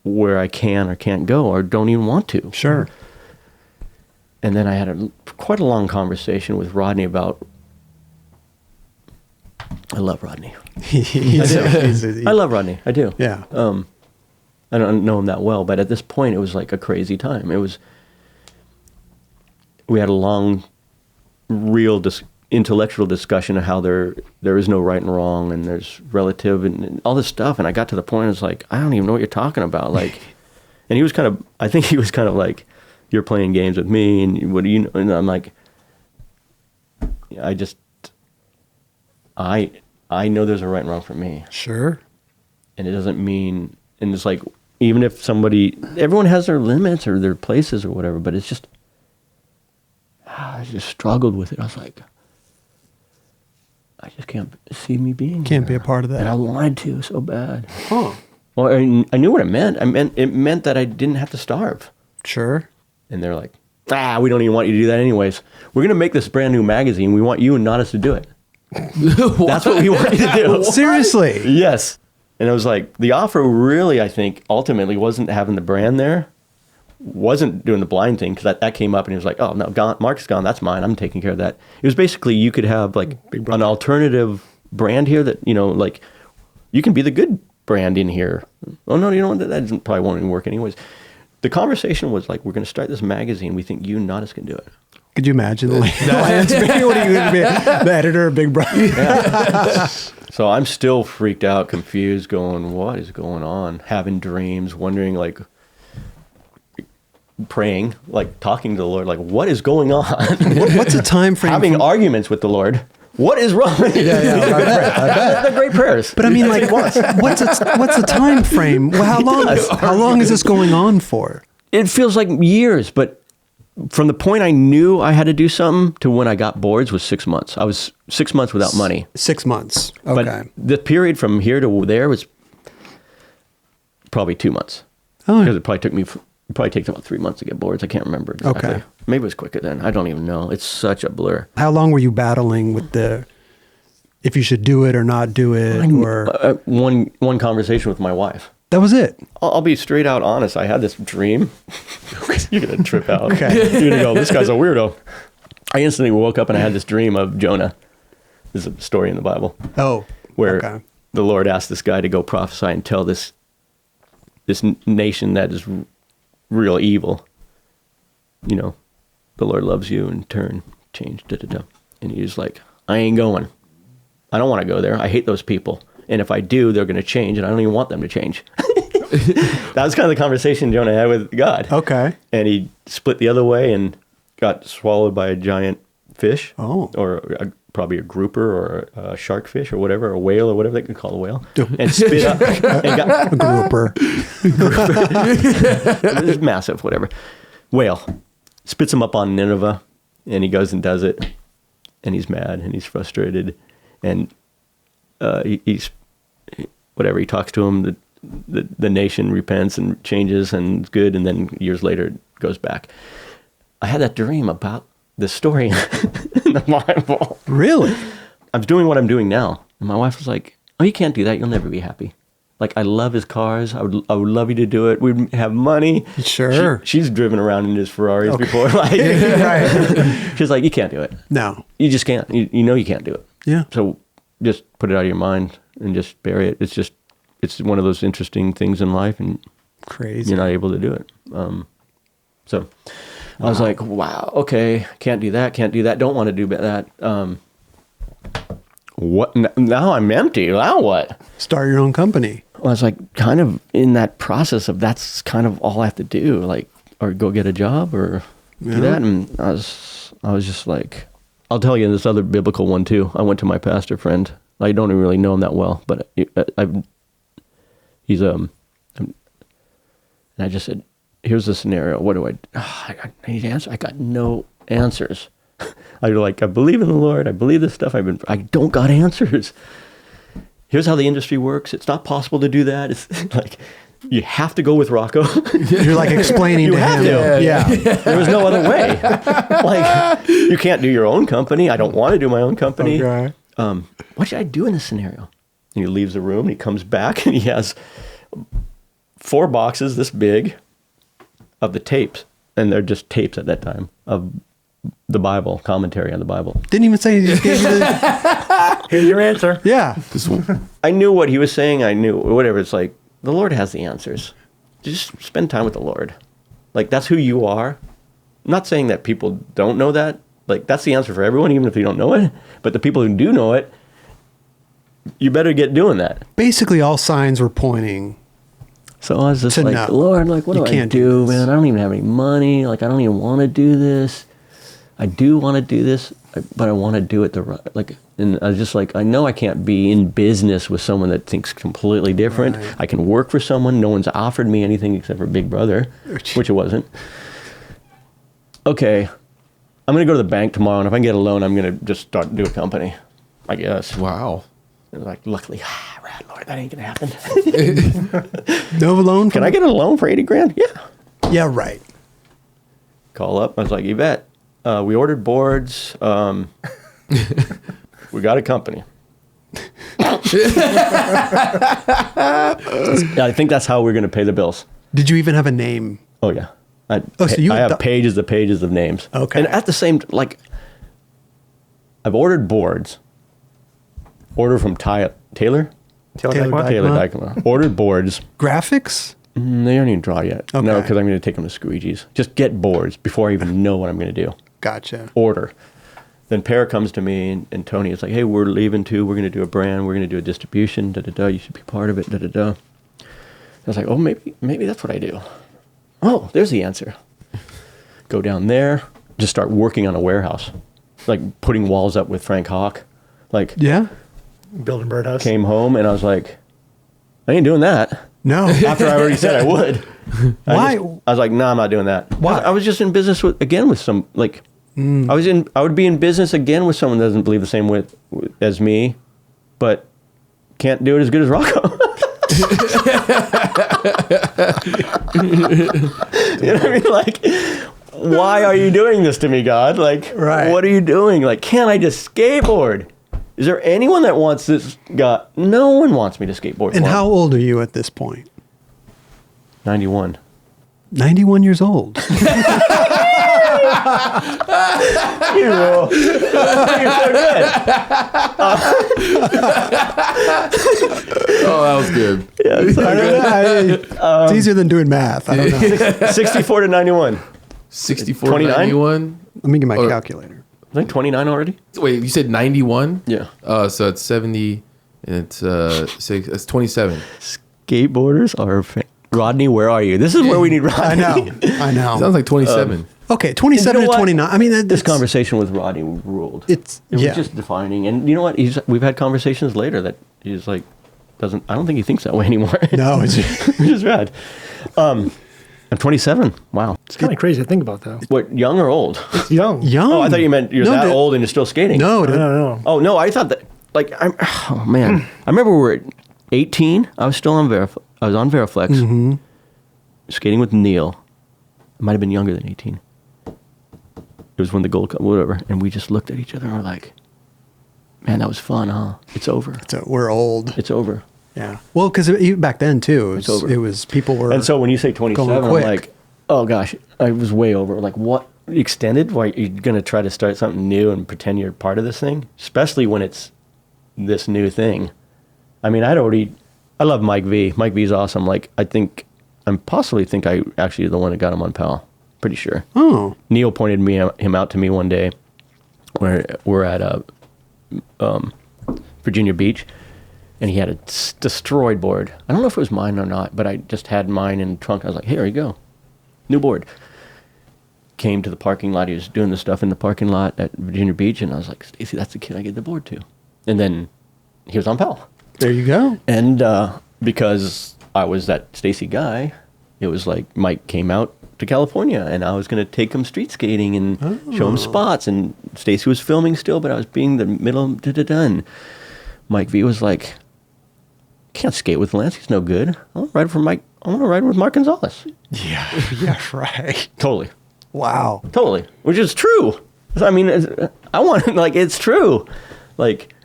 S2: where I can or can't go or don't even want to.
S1: Sure.
S2: And then I had quite a long conversation with Rodney about, I love Rodney. I love Rodney. I do.
S1: Yeah.
S2: I don't know him that well, but at this point, it was like a crazy time. We had a long, real intellectual discussion of how there is no right and wrong, and there's relative and all this stuff. And I got to the point, it's like, I don't even know what you're talking about. Like, and he was I think he was kind of like, you're playing games with me, and what do you know? And I'm like, I know there's a right and wrong for me.
S1: Sure.
S2: And it doesn't mean, and it's like, even if everyone has their limits or their places or whatever, but it's just, I just struggled with it. I was like, I just can't see me being
S1: Can't be
S2: here.
S1: a part of that.
S2: And I wanted to so bad.
S1: Huh.
S2: Well, I knew what it meant. It meant that I didn't have to starve.
S1: Sure.
S2: And they're like, we don't even want you to do that anyways. We're going to make this brand new magazine. We want you and not us to do it. That's what we want you to do.
S1: Seriously.
S2: Yes. And it was like, the offer really, I think, ultimately wasn't having the brand there. Wasn't doing the blind thing, because that came up and he was like, oh, no, Mark's gone. That's mine. I'm taking care of that. It was basically, you could have like an alternative brand here that, like, you can be the good brand in here. Oh, no, you know what? That probably won't even work anyways. The conversation was like, we're going to start this magazine. We think you and not us can do it.
S1: Could you imagine the Lance? What are you going to be? The editor of Big Brother?
S2: Yeah. So I'm still freaked out, confused, going, what is going on? Having dreams, wondering, like, praying, like talking to the Lord, like, what is going on?
S1: What's a time frame?
S2: Having arguments with the Lord. What is wrong? I bet. They're great prayers.
S1: But I mean, like, what's a time frame? Well, how long is this going on for?
S2: It feels like years, but from the point I knew I had to do something to when I got boards was 6 months. I was 6 months without money.
S1: 6 months. Okay.
S2: But the period from here to there was probably 2 months.
S1: Oh.
S2: Because it probably takes about 3 months to get boards. I can't remember exactly.
S1: Okay.
S2: Maybe it was quicker then. I don't even know. It's such a blur.
S1: How long were you battling with if you should do it or not do it? Or
S2: one conversation with my wife.
S1: that was it?
S2: I'll be straight out honest. I had this dream. You're going to trip out. Okay. You're going to go, this guy's a weirdo. I instantly woke up and I had this dream of Jonah. This is a story in the Bible.
S1: Oh.
S2: Where the Lord asked this guy to go prophesy and tell this nation that is real evil, the Lord loves you, and change, And he was like, I ain't going. I don't want to go there. I hate those people. And if I do, they're going to change, and I don't even want them to change. That was kind of the conversation Jonah had with God.
S1: Okay.
S2: And he split the other way and got swallowed by a giant fish.
S1: Oh.
S2: Or probably a grouper or a shark fish or whatever, a whale or whatever they can call a whale, and spit up and got
S1: A grouper.
S2: it's massive, whatever. Whale spits him up on Nineveh, and he goes and does it, and he's mad and he's frustrated, and he's whatever. He talks to him. The nation repents and changes and it's good, and then years later it goes back. I had that dream about this story in the Bible.
S1: Really?
S2: I was doing what I'm doing now, and my wife was like, "Oh, you can't do that. You'll never be happy." Like, I love his cars. I would love you to do it. We'd have money.
S1: Sure.
S2: She's driven around in his Ferraris before. Like,
S1: Right.
S2: she's like, you can't do it.
S1: No.
S2: You just can't. You know you can't do it.
S1: Yeah.
S2: So just put it out of your mind and just bury it. It's one of those interesting things in life, and
S1: Crazy.
S2: you're not able to do it. So I was like, wow, okay, can't do that, don't want to do that. What? Now I'm empty. Now what?
S1: Start your own company.
S2: I was like kind of in that process of that's kind of all I have to do, like, or go get a job or do that. And I was just like, I'll tell you this other biblical one too. I went to my pastor friend. I don't even really know him that well, but he's and I just said, here's the scenario. What do I need answers. I got no answers. I believe in the Lord. I believe this stuff. I don't got answers. Here's how the industry works. It's not possible to do that. It's like, you have to go with Rocco.
S1: You're like explaining
S2: You
S1: to
S2: have
S1: him.
S2: to.
S1: Yeah.
S2: There was no other way. Like, you can't do your own company. I don't want to do my own company.
S1: Okay.
S2: What should I do in this scenario? And he leaves the room and he comes back and he has 4 boxes this big of the tapes. And they're just tapes at that time of the Bible, commentary on the Bible.
S1: Didn't even say he just gave you the...
S3: Here's your answer.
S1: Yeah.
S2: I knew what he was saying. I knew whatever. It's like, the Lord has the answers. Just spend time with the Lord. Like, that's who you are. I'm not saying that people don't know that. Like, that's the answer for everyone, even if you don't know it. But the people who do know it, you better get doing that.
S1: Basically, all signs were pointing.
S2: So I was just
S1: To
S2: like,
S1: no.
S2: Lord, like, what
S1: You
S2: do I
S1: can't do
S2: do,
S1: this.
S2: man? I don't even have any money. Like, I don't even want to do this. I do want to do this, but I want to do it the right, like, and I was just like, I know I can't be in business with someone that thinks completely different.
S1: Right.
S2: I can work for someone. No one's offered me anything except for Big Brother, which it wasn't. Okay, I'm going to go to the bank tomorrow, and if I can get a loan, I'm going to just do a company, I guess.
S4: Wow.
S2: And like, luckily, rad, Lord, that ain't going to happen.
S1: No loan?
S2: Can I get a loan for 80 grand? Yeah.
S1: Yeah, right.
S2: Call up. I was like, you bet. We ordered boards. We got a company. I think that's how we're going to pay the bills.
S1: Did you even have a name?
S2: Oh, yeah. I
S1: you
S2: have pages of names.
S1: Okay.
S2: And at the same, like, I've ordered boards. Order from Taylor?
S1: Taylor
S2: Taylor Dykema. Ordered boards.
S1: Graphics?
S2: They don't even draw yet.
S1: Okay.
S2: No, because I'm going to take them to Squeegee's. Just get boards before I even know what I'm going to do.
S1: Gotcha.
S2: Order. Then Pear comes to me and Tony is like, hey, we're leaving too. We're going to do a brand. We're going to do a distribution. You should be part of it. I was like, oh, maybe that's what I do. Oh, there's the answer. Go down there. Just start working on a warehouse. Like putting walls up with Frank Hawk. Like,
S1: Yeah?
S3: Building birdhouse.
S2: came home and I was like, I ain't doing that.
S1: No.
S2: After I already said I would.
S1: Why?
S2: I was like, no, I'm not doing that.
S1: Why?
S2: I was just in business with some, like, I would be in business again with someone that doesn't believe the same way as me, but can't do it as good as Rocco. You know what I mean? Like, why are you doing this to me, God? Like,
S1: Right.
S2: What are you doing? Like, can't I just skateboard? Is there anyone that wants this guy? No one wants me to skateboard.
S1: And
S2: for
S1: how
S2: them.
S1: old are you at this point?
S2: 91.
S1: 91 years old.
S2: You know. You're so good.
S4: Oh, that was good.
S2: Yeah, it's so
S1: I
S2: good.
S1: don't know. It's easier than doing math. I don't know.
S2: 64 to 91.
S4: 64,
S2: 29?
S4: 91.
S1: Let me get my
S4: Or-
S1: calculator.
S2: I think 29 already.
S4: Wait, you said 91?
S2: Yeah.
S4: So it's 70, and it's it's 27.
S2: Skateboarders are... Rodney, where are you? This is where we need Rodney.
S1: I know.
S4: Sounds like 27.
S1: Okay, 27
S2: You know
S1: to
S2: what?
S1: 29. I mean,
S2: This conversation with Rodney ruled.
S1: It
S2: was just defining. And you know what? We've had conversations later that he's like, I don't think he thinks that way anymore.
S1: No, it's
S2: which is rad. I'm 27. Wow.
S3: It's kind of crazy to think about, though.
S2: What, young or old?
S3: It's young.
S1: young.
S2: Oh, I thought you meant you're that old and you're still skating.
S1: No,
S3: No.
S2: Oh, no, I thought that, like, oh, man. I remember we were at 18. I was still on I was on Variflex, skating with Neil. I might have been younger than 18. It was when the Gold Cup, whatever. And we just looked at each other and we're like, man, that was fun, huh? It's over.
S1: We're old.
S2: It's over.
S1: Yeah. Well, because back then, too, it was people were.
S2: And so when you say 27, I'm
S1: quick.
S2: like, oh, gosh, I was way over. Like, what? Extended? Why, you're going to try to start something new and pretend you're part of this thing? Especially when it's this new thing. I mean, I love Mike V. Mike V's awesome. Like, I possibly think I actually the one that got him on Powell. Pretty sure.
S1: Oh.
S2: Neil pointed him out to me one day where we're at Virginia Beach, and he had a destroyed board. I don't know if it was mine or not, but I just had mine in the trunk. I was like, here you go. New board. Came to the parking lot. He was doing the stuff in the parking lot at Virginia Beach, and I was like, Stacy, that's the kid I gave the board to. And then he was on Powell.
S1: There you go.
S2: And because I was that Stacy guy, it was like Mike came out to California, and I was going to take him street skating and show him spots. And Stacy was filming still, but I was being the middle. And Mike V was like, "Can't skate with Lance. He's no good. I want to ride for Mike. I want to ride with Mark Gonzalez."
S1: Yeah. Yeah. Right.
S2: Totally.
S1: Wow.
S2: Totally. Which is true. I mean, I want like it's true. Like,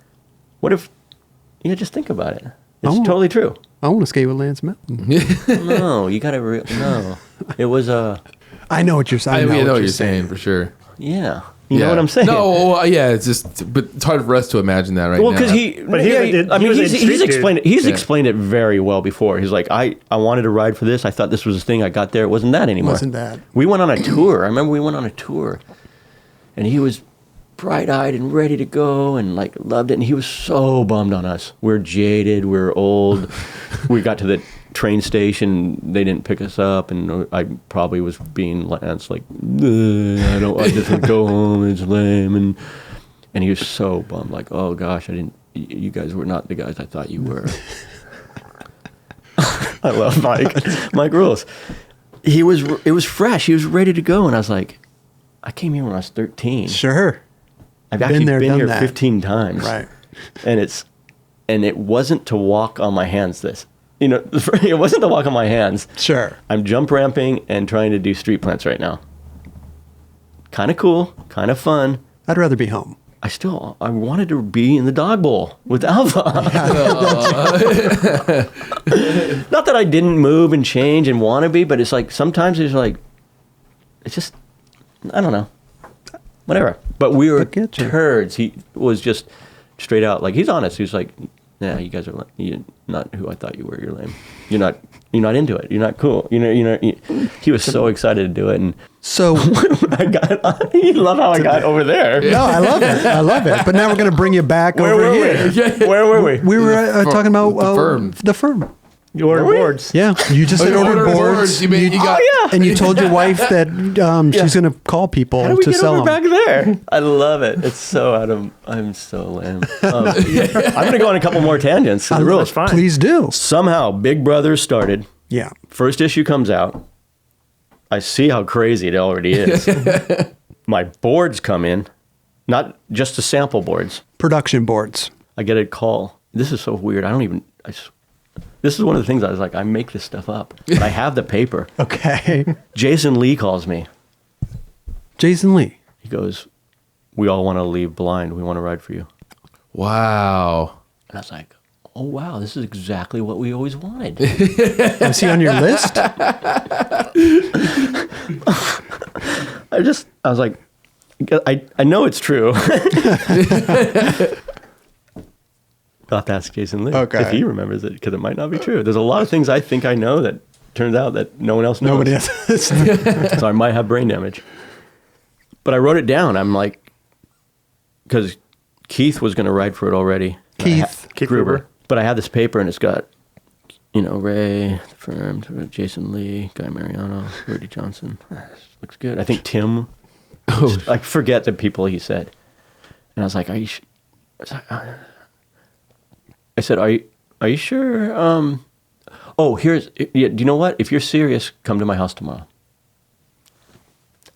S2: what if? Yeah, just think about it. It's totally true.
S1: I want to skate with Lance Mountain.
S2: No, you gotta no. It was
S1: I know what you're saying.
S4: I know what you're saying for sure.
S2: yeah. You know what I'm saying?
S4: No, yeah, it's just, but it's hard for us to imagine that right now.
S2: Well, because he's explained it. He's
S4: Yeah.
S2: explained it very well before. He's like, I wanted to ride for this. I thought this was a thing. I got there. It wasn't that anymore.
S1: Wasn't that.
S2: We went on a tour. I remember we went on a tour, and he was bright-eyed and ready to go and like loved it. And he was so bummed on us. We're jaded. We're old. We got to the train station. They didn't pick us up, and I probably was being Lance like, I just would go home. It's lame. And he was so bummed, like, oh gosh, you guys were not the guys I thought you were. I love Mike. Mike rules. It was fresh. He was ready to go, and I was like, I came here when I was 13.
S1: Sure.
S2: I've actually been here
S1: that.
S2: 15 times.
S1: Right.
S2: And it wasn't to walk on my hands. It wasn't to walk on my hands.
S1: Sure.
S2: I'm jump ramping and trying to do street plants right now. Kind of cool, kind of fun.
S1: I'd rather be home.
S2: I wanted to be in the dog bowl with Alpha. Not that I didn't move and change and want to be, but it's like sometimes it's just, I don't know. Whatever. But we were turds. He was just straight out, like, he's honest. He was like, yeah, you guys are you're not who I thought you were. You're lame. You're not into it. You're not cool. He was so excited to do it. And
S1: so
S2: you love how I got over there.
S1: No, I love it. But now we're going to bring you back
S2: Where
S1: over
S2: were
S1: here.
S2: we? Where were we?
S1: We were talking about
S4: the
S1: firm.
S3: You ordered boards.
S1: Yeah, you just ordered boards.
S4: You got,
S1: and you told your wife that she's going to call people
S2: How do we
S1: to
S2: get
S1: sell
S2: over
S1: them.
S2: back there? I love it. It's so I'm so lame. I'm going to go on a couple more tangents. The rules.
S3: Fine.
S1: Please do.
S2: Somehow, Big Brother started.
S1: Yeah.
S2: First issue comes out. I see how crazy it already is. My boards come in, not just the sample boards.
S1: Production boards.
S2: I get a call. This is so weird. This is one of the things I was like, I make this stuff up. But I have the paper.
S1: Okay.
S2: Jason Lee calls me.
S1: Jason Lee.
S2: He goes, we all want to leave blind. We want to ride for you.
S4: wow.
S2: And I was like, oh, wow, this is exactly what we always wanted.
S1: Was he on your list?
S2: I was like, I know it's true. I'll have to ask Jason Lee if he remembers it, because it might not be true. There's a lot of things I think I know that turns out that no one else knows.
S1: Nobody else.
S2: So I might have brain damage. But I wrote it down. I'm like, because Keith was going to ride for it already.
S1: Keith
S2: Gruber. But I had this paper, and it's got, Ray, the firm, Jason Lee, Guy Mariano, Rudy Johnson. looks good. I think Tim, I forget the people he said. And I was like, I said, are you sure? Do you know what? If you're serious, come to my house tomorrow.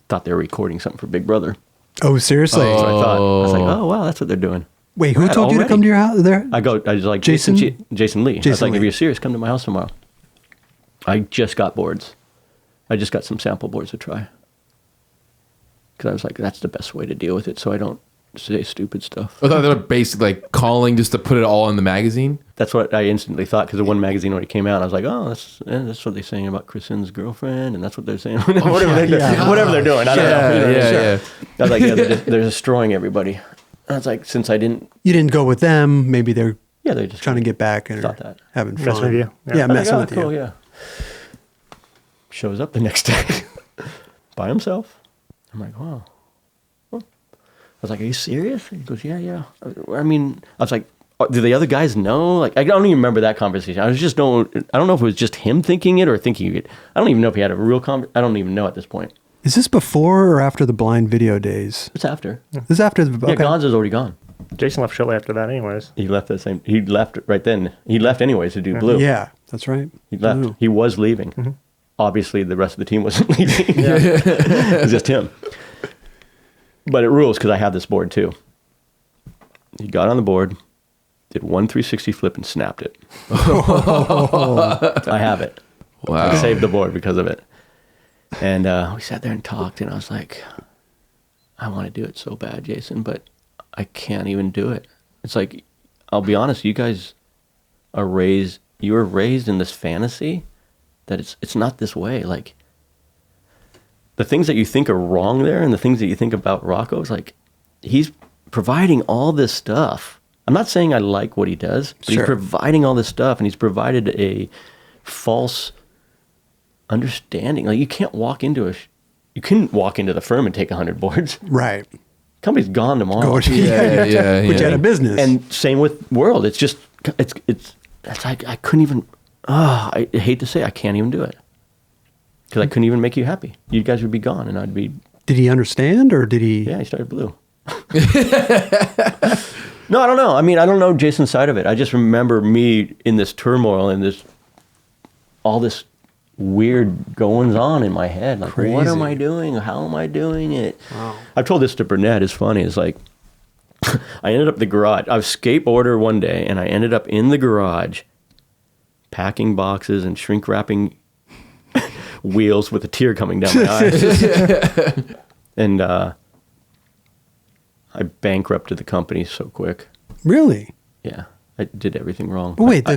S2: Thought they were recording something for Big Brother.
S1: Oh, seriously?
S2: That's what I thought. I was like, oh, wow, that's what they're doing.
S1: Wait, who told you to come to your house there?
S2: I was like, Jason Lee. I was like, if you're serious, come to my house tomorrow. I just got boards. I just got some sample boards to try. Because I was like, that's the best way to deal with it so I don't say stupid stuff.
S4: I thought they were basically like calling just to put it all in the magazine.
S2: That's what I instantly thought, because the one magazine already came out. I was like, oh, that's what they're saying about Kristen's girlfriend, and that's what they're saying. Whatever they're doing. I don't know.
S4: Yeah.
S2: I was like, yeah, they're destroying everybody. I was like, since I didn't...
S1: You didn't go with them, maybe they're
S2: just
S1: trying to get back and having fun.
S3: Messing with you.
S1: Yeah, messing with
S2: cool,
S1: you.
S2: Yeah. Shows up the next day by himself. I'm like, wow. I was like, are you serious? He goes, yeah. I mean, I was like, do the other guys know? Like, I don't even remember that conversation. I don't know if it was just him thinking it or thinking it. I don't even know if he had a real I don't even know at this point.
S1: Is this before or after the blind video days?
S2: It's after.
S1: This is after the...
S2: Yeah, Gonzo's already gone.
S3: Jason left shortly after that anyways.
S2: He left right then. He left anyways to do Blue.
S1: Yeah, that's right.
S2: He left.
S1: Blue.
S2: He was leaving. Mm-hmm. Obviously, the rest of the team wasn't leaving.
S3: Yeah.
S2: It was just him. But it rules because I have this board too. He got on the board, did 1 360 flip and snapped it. I have it.
S4: Wow.
S2: I saved the board because of it. And we sat there and talked, and I was like, I want to do it so bad, Jason, but I can't even do it. It's like, I'll be honest, you guys you were raised in this fantasy that it's not this way. Like, the things that you think are wrong there and the things that you think about Rocco, is like, he's providing all this stuff. I'm not saying I like what he does, but he's providing all this stuff, and he's provided a false understanding. Like, you couldn't walk into the firm and take 100 boards.
S1: Right.
S2: Company's gone tomorrow.
S1: Put you out of business.
S2: And same with World. It's just, it's like, I couldn't even, I hate to say, I can't even do it. Because I couldn't even make you happy. You guys would be gone, and I'd be...
S1: Did he understand, or did he...
S2: Yeah, he started Blue. No, I don't know. I mean, I don't know Jason's side of it. I just remember me in this turmoil and all this weird goings on in my head. Like,
S1: Crazy.
S2: What am I doing? How am I doing it?
S1: Wow.
S2: I've told this to Burnett. It's funny. It's like, I ended up in the garage. I was skateboarder one day, and I ended up in the garage packing boxes and shrink wrapping wheels with a tear coming down my eyes. And I bankrupted the company so quick.
S1: Really?
S2: Yeah. I did everything wrong.
S1: But wait,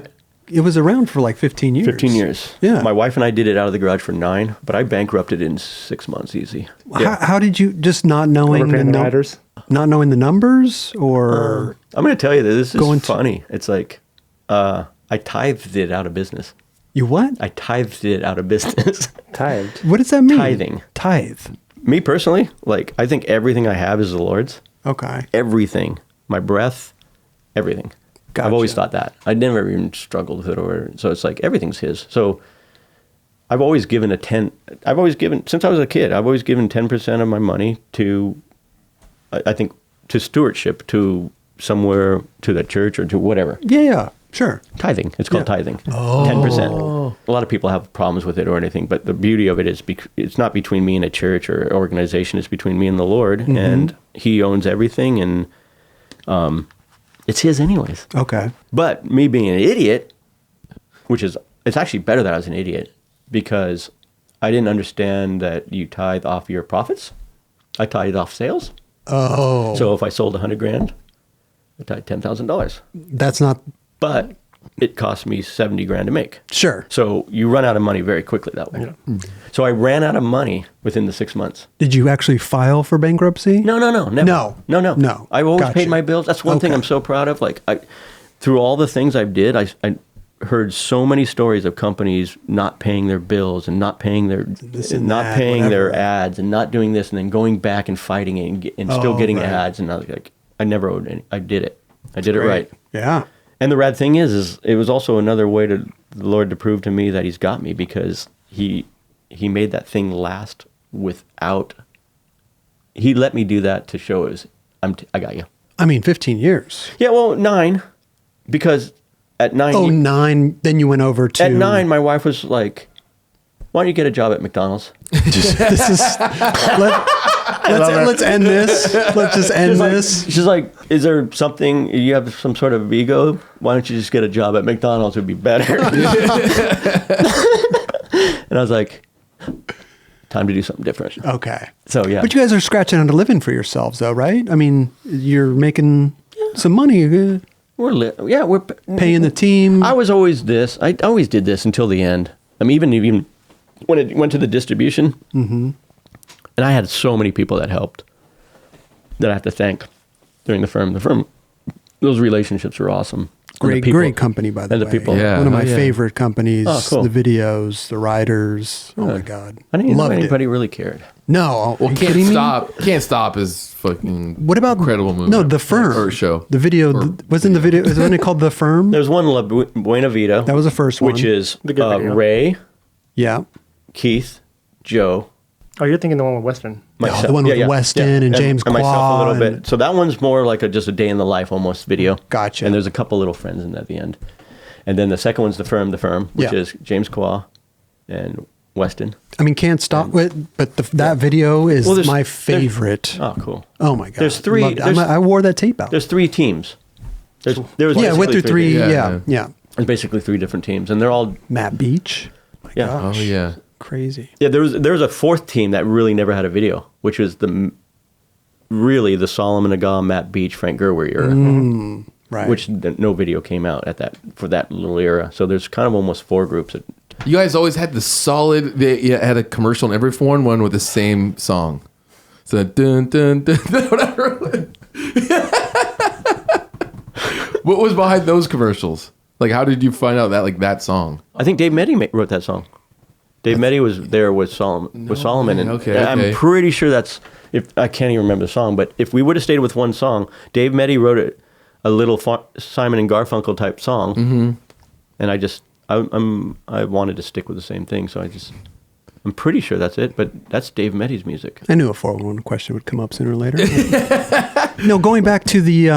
S1: it was around for like 15 years.
S2: 15 years.
S1: Yeah.
S2: My wife and I did it out of the garage for 9, but I bankrupted in 6 months easy.
S1: How did you, just not knowing not knowing the numbers, or...
S2: I'm going to tell you that this is funny. It's like, I tithed it out of business.
S1: You what?
S2: I tithed it out of business.
S3: Tithed?
S1: What does that mean?
S2: Tithing.
S1: Tithe.
S2: Me personally, like, I think everything I have is the Lord's.
S1: Okay.
S2: Everything. My breath, everything.
S1: Gotcha.
S2: I've always thought that. I never even struggled with it, so it's like everything's his. So I've always given since I was a kid, I've always given 10% of my money to, I think, to stewardship, to somewhere, to the church or to whatever.
S1: Yeah, sure.
S2: Tithing. It's called tithing.
S1: Oh.
S2: 10%. A lot of people have problems with it or anything, but the beauty of it is it's not between me and a church or organization. It's between me and the Lord, and he owns everything, and it's his anyways.
S1: Okay.
S2: But me being an idiot, it's actually better that I was an idiot, because I didn't understand that you tithe off your profits. I tithe off sales.
S1: Oh.
S2: So if I sold $100,000, I tithe $10,000.
S1: That's not...
S2: But it cost me $70,000 to make.
S1: Sure.
S2: So you run out of money very quickly that way. Yeah. So I ran out of money within the 6 months.
S1: Did you actually file for bankruptcy?
S2: No, never. No. I've always paid my bills. That's one thing I'm so proud of. Like, through all the things I did, I heard so many stories of companies not paying their bills and not paying their their ads and not doing this, and then going back and fighting it and still getting ads. And I was like, I never owed any. I did it. I did it right.
S1: Yeah.
S2: And the rad thing is it was also another way to the Lord to prove to me that he's got me, because he made that thing last without. He let me do that to show us, I got you.
S1: I mean, 15 years.
S2: Yeah, well, 9, because at 9.
S1: Oh, 9. Then you went over to.
S2: At 9, my wife was like, "Why don't you get a job at McDonald's?"
S1: This is. Let's end this. Let's just end this.
S2: She's like, "Is there something, you have some sort of ego? Why don't you just get a job at McDonald's? Would be better." And I was like, time to do something different.
S1: Okay.
S2: So, yeah.
S1: But you guys are scratching out a living for yourselves, though, right? I mean, you're making some money.
S2: We're
S1: Paying the team.
S2: I was always this. I always did this until the end. I mean, even when it went to the distribution, and I had so many people that helped that I have to thank during the firm. The firm, those relationships were awesome.
S1: Great company, by the way.
S2: And the people.
S4: Yeah.
S1: One of my favorite companies.
S2: Oh, cool.
S1: The videos, the writers. Oh, my God.
S2: I didn't know
S1: Loved
S2: anybody
S1: it.
S2: really cared.
S1: No.
S4: Well,
S1: are you kidding me?
S4: Can't Stop is fucking.
S1: What about
S4: incredible movie?
S1: No, The Firm.
S4: Or show.
S1: The video. Wasn't the video. Wasn't it called The Firm?
S2: There's one La Buena Vida.
S1: That was the first one.
S2: Which is
S3: The good video.
S2: Ray,
S1: Yeah.
S2: Keith, Joe,
S3: Oh, you're thinking the one with Weston.
S2: myself.
S1: the one with Weston and James
S2: and myself a
S1: Qua
S2: little
S1: and-
S2: bit. So that one's more like just a day in the life almost video.
S1: Gotcha.
S2: And there's a couple little friends in at the end. And then the second one's The Firm, which
S1: Yeah.
S2: is James Qua and Weston.
S1: I mean, can't stop it. But that video is
S2: Well, there's-
S1: my
S2: there's-
S1: favorite.
S2: Oh, cool.
S1: Oh, my God.
S2: There's 3.
S1: Loved it. I wore that tape out.
S2: There's 3 teams. There was
S1: Yeah, I went through
S2: basically
S1: 3.
S2: teams.
S1: Yeah. Yeah.
S2: There's basically 3 different teams, and they're all
S1: Matt Beach.
S2: yeah.
S1: Gosh.
S4: Oh yeah.
S1: Crazy.
S2: Yeah, there was a 4th team that really never had a video, which was really the Solomon Agah, Matt Beach, Frank Gerwer era,
S1: Right.
S2: which no video came out for that little era. So there's kind of almost 4 groups.
S4: You guys always had the solid. They had a commercial in every foreign one with the same song. So dun dun dun, dun whatever. What was behind those commercials? Like, how did you find out that song?
S2: I think Dave Meddy wrote that song. Dave Meddy was there with Solomon, and
S4: okay.
S2: I'm pretty sure that's. If I can't even remember the song, but if we would have stayed with one song, Dave Meddy wrote a little Simon and Garfunkel type song, and I wanted to stick with the same thing, so I'm pretty sure that's it. But that's Dave Meddy's music.
S1: I knew a 411 question would come up sooner or later. No, going back to the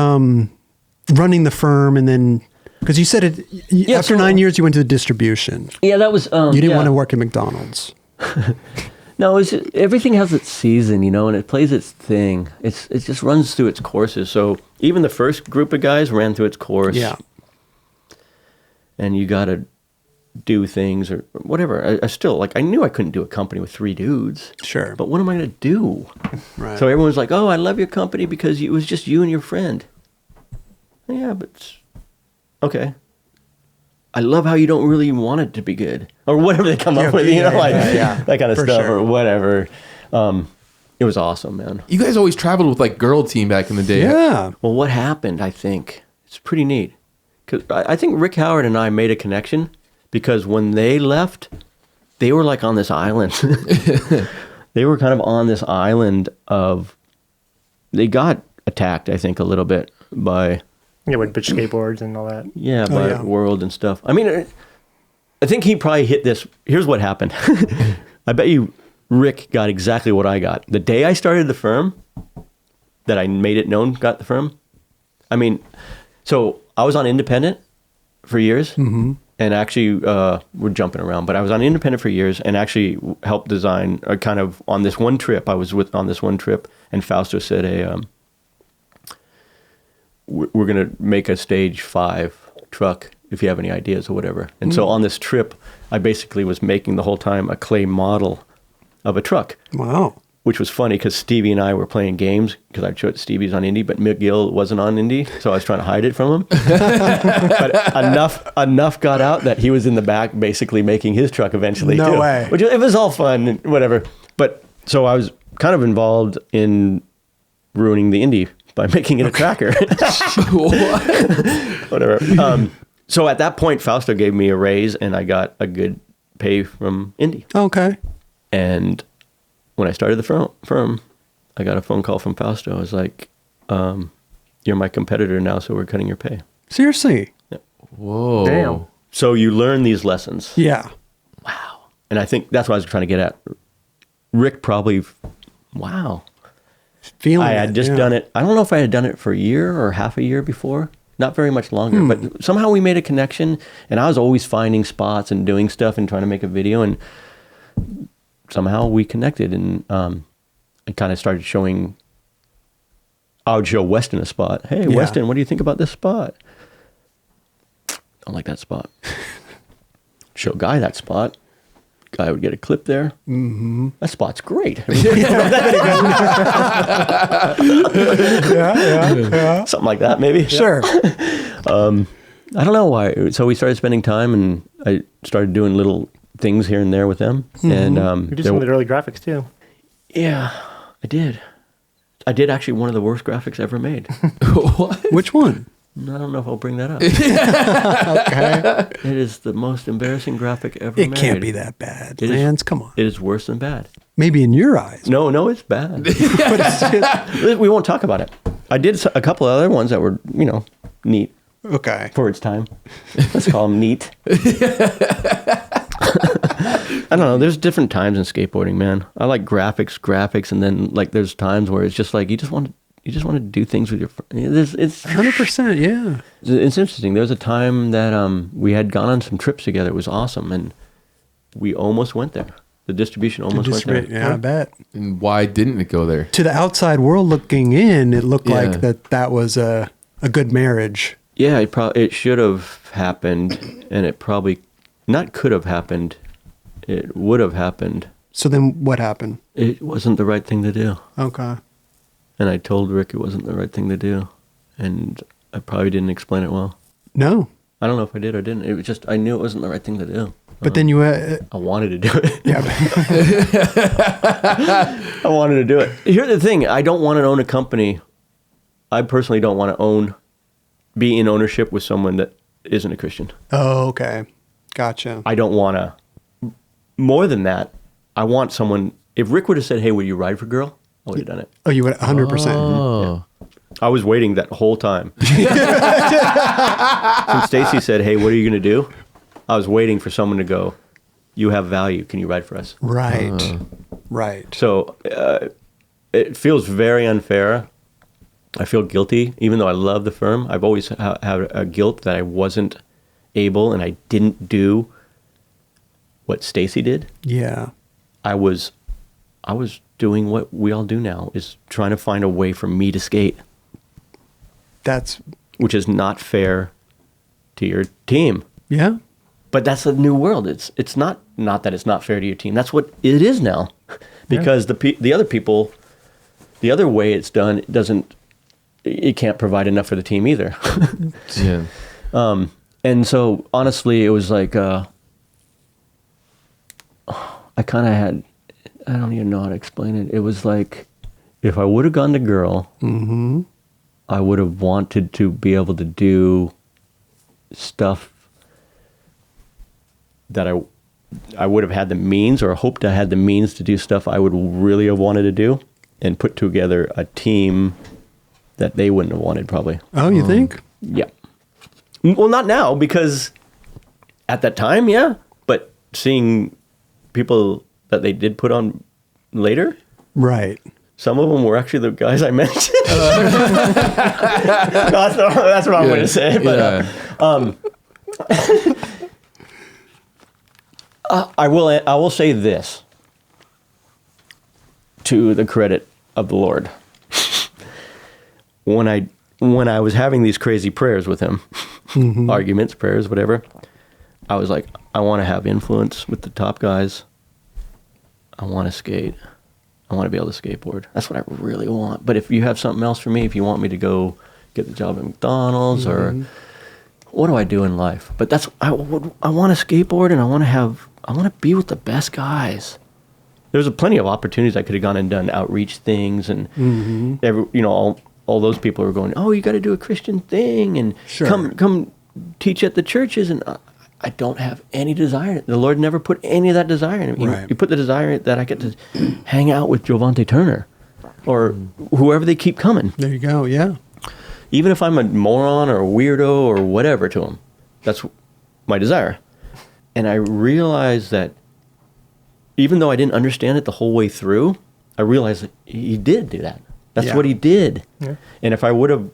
S1: running the firm, and then because you said it after 9 years, you went to the distribution.
S2: Yeah, that was.
S1: You didn't want to work at McDonald's.
S2: No, everything has its season, and it plays its thing. It just runs through its courses. So even the first group of guys ran through its course.
S1: Yeah.
S2: And you got to do things or whatever. I still, I knew I couldn't do a company with 3 dudes.
S1: Sure.
S2: But what am I going to do?
S1: Right.
S2: So everyone's like, "Oh, I love your company because it was just you and your friend." Yeah, but okay. I love how you don't really want it to be good, or whatever they come up with, that kind of
S1: For
S2: stuff,
S1: sure.
S2: or whatever. It was awesome, man.
S4: You guys always traveled with Girl Team back in the day.
S1: Yeah.
S2: Well, what happened? I think it's pretty neat because I think Rick Howard and I made a connection because when they left, they were on this island. They were kind of on this island of. They got attacked, I think, a little bit by.
S3: Yeah, with bitch skateboards and all that.
S2: Yeah, by World and stuff. I mean, I think he probably hit this. Here's what happened. I bet you Rick got exactly what I got. The day I started the firm, that I made it known, got the firm. I mean, so I was on independent for years. Mm-hmm. And actually, we're jumping around, but I was on independent for years and actually helped design, kind of on this one trip. I was on this one trip, and Fausto said, we're going to make a stage 5 truck if you have any ideas or whatever. And so on this trip, I basically was making the whole time a clay model of a truck.
S1: Wow.
S2: Which was funny because Stevie and I were playing games because I showed Stevie's on Indy, but McGill wasn't on Indy, so I was trying to hide it from him. But enough got out that he was in the back basically making his truck eventually
S1: No
S2: too.
S1: way.
S2: Which it was all fun and whatever. But so I was kind of involved in ruining the Indy by making it a tracker. Whatever. So at that point, Fausto gave me a raise and I got a good pay from Indy.
S1: Okay.
S2: And when I started the firm, I got a phone call from Fausto. I was like, you're my competitor now, so we're cutting your pay.
S1: Seriously.
S4: Whoa.
S3: Damn.
S2: So you learn these lessons.
S1: Yeah.
S2: Wow. And I think that's what I was trying to get at. Rick probably, wow.
S1: Feeling
S2: I had just done it. I don't know if I had done it for a year or half a year before. Not very much longer, but somehow we made a connection, and I was always finding spots and doing stuff and trying to make a video, and somehow we connected, and I kind of started showing. I would show Weston a spot. Hey, Weston, what do you think about this spot? Don't like that spot. Show Guy that spot. Guy would get a clip there. Mm-hmm. That spot's great.
S1: Yeah.
S2: Something like that, maybe.
S1: Sure.
S2: I don't know why. So we started spending time, and I started doing little things here and there with them. And
S3: You did some of the early graphics too.
S2: yeah, I did. I did actually one of the worst graphics ever made.
S4: What?
S1: Which one?
S2: I don't know if I'll bring that up.
S1: Okay.
S2: It is the most embarrassing graphic ever made.
S1: It can't be that bad,
S2: It is-
S1: man. Come on.
S2: It is worse than bad.
S1: Maybe in your eyes.
S2: No, it's bad. We won't talk about it. I did a couple of other ones that were, neat
S1: Okay.
S2: for its time. Let's call them neat. I don't know. There's different times in skateboarding, man. I like graphics, and then like there's times where it's just like you just want to do things with your friends. It's
S1: 100%. Yeah.
S2: It's interesting. There was a time that we had gone on some trips together. It was awesome, and we almost went there. The distribution almost went there.
S1: Yeah, I bet.
S4: And why didn't it go there?
S1: To the outside world looking in, it looked
S4: Yeah.
S1: like that was a good marriage.
S2: Yeah, it should have happened, and it probably not could have happened. It would have happened.
S1: So then what happened?
S2: It wasn't the right thing to do.
S1: Okay.
S2: And I told Rick it wasn't the right thing to do. And I probably didn't explain it well.
S1: No.
S2: I don't know if I did or didn't. It was just, I knew it wasn't the right thing to do.
S1: But then you,
S2: I wanted to do it.
S1: yeah.
S2: I wanted to do it. Here's the thing. I don't want to own a company. I personally don't want to be in ownership with someone that isn't a Christian.
S1: Oh, okay. Gotcha.
S2: I don't want to. More than that, I want someone. If Rick would have said, "Hey, would you ride for girl?" I would have done it.
S1: Oh, you would 100%.
S4: Oh.
S2: I was waiting that whole time. When Stacy said, "Hey, what are you going to do?" I was waiting for someone to go, "You have value. Can you ride for us?"
S1: Right. Right.
S2: So it feels very unfair. I feel guilty, even though I love the firm. I've always had a guilt that I wasn't able and I didn't do what Stacy did.
S1: Yeah.
S2: I was doing what we all do now, is trying to find a way for me to skate, which is not fair to your team.
S1: Yeah.
S2: But that's a new world. It's not that it's not fair to your team. That's what it is now, because the other people, the other way it's done, it can't provide enough for the team either.
S4: Yeah.
S2: And so honestly, it was like I kind of had, I don't even know how to explain it. It was like if I would have gone to girl, I would have wanted to be able to do stuff that I would have had the means, or hoped I had the means to do stuff I would really have wanted to do, and put together a team that they wouldn't have wanted probably.
S1: Oh, you think?
S2: Yeah. Well, not now, because at that time, yeah. But seeing people that they did put on later,
S1: Right.
S2: some of them were actually the guys I mentioned. That's the wrong way to say it. But I will say this to the credit of the Lord. When I was having these crazy prayers with him, arguments, prayers, whatever, I was like, I want to have influence with the top guys. I want to skate. I want to be able to skateboard. That's what I really want. But if you have something else for me, if you want me to go get the job at McDonald's or what do I do in life? But I want to skateboard, and I want to be with the best guys. There's plenty of opportunities I could have gone and done outreach things, and all those people are going, oh, you got to do a Christian thing, and come teach at the churches, and I don't have any desire. The Lord never put any of that desire in me.
S1: Right.
S2: He put the desire that I get to hang out with Jovante Turner or whoever they keep coming.
S1: There you go. Yeah.
S2: Even if I'm a moron or a weirdo or whatever to them, that's my desire. And I realized that even though I didn't understand it the whole way through, I realized that he did do that. That's what he did. Yeah. And if I would have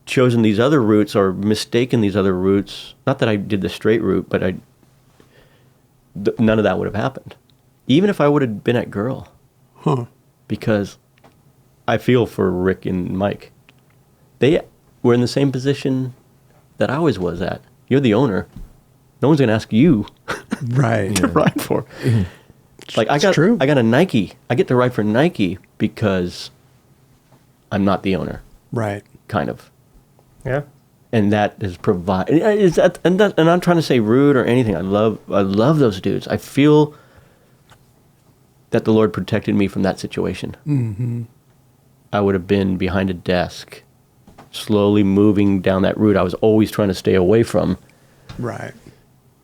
S2: chosen these other routes or mistaken these other routes, not that I did the straight route, but none of that would have happened. Even if I would have been at Girl.
S1: Huh.
S2: Because I feel for Rick and Mike. They were in the same position that I always was at. You're the owner. No one's going to ask you
S1: right
S2: to ride for. Like I got a Nike. I get to ride for Nike because I'm not the owner.
S1: Right.
S2: Kind of.
S3: Yeah.
S2: And that is and I'm not trying to say rude or anything. I love those dudes. I feel that the Lord protected me from that situation.
S1: Mm-hmm.
S2: I would have been behind a desk, slowly moving down that route I was always trying to stay away from.
S1: Right.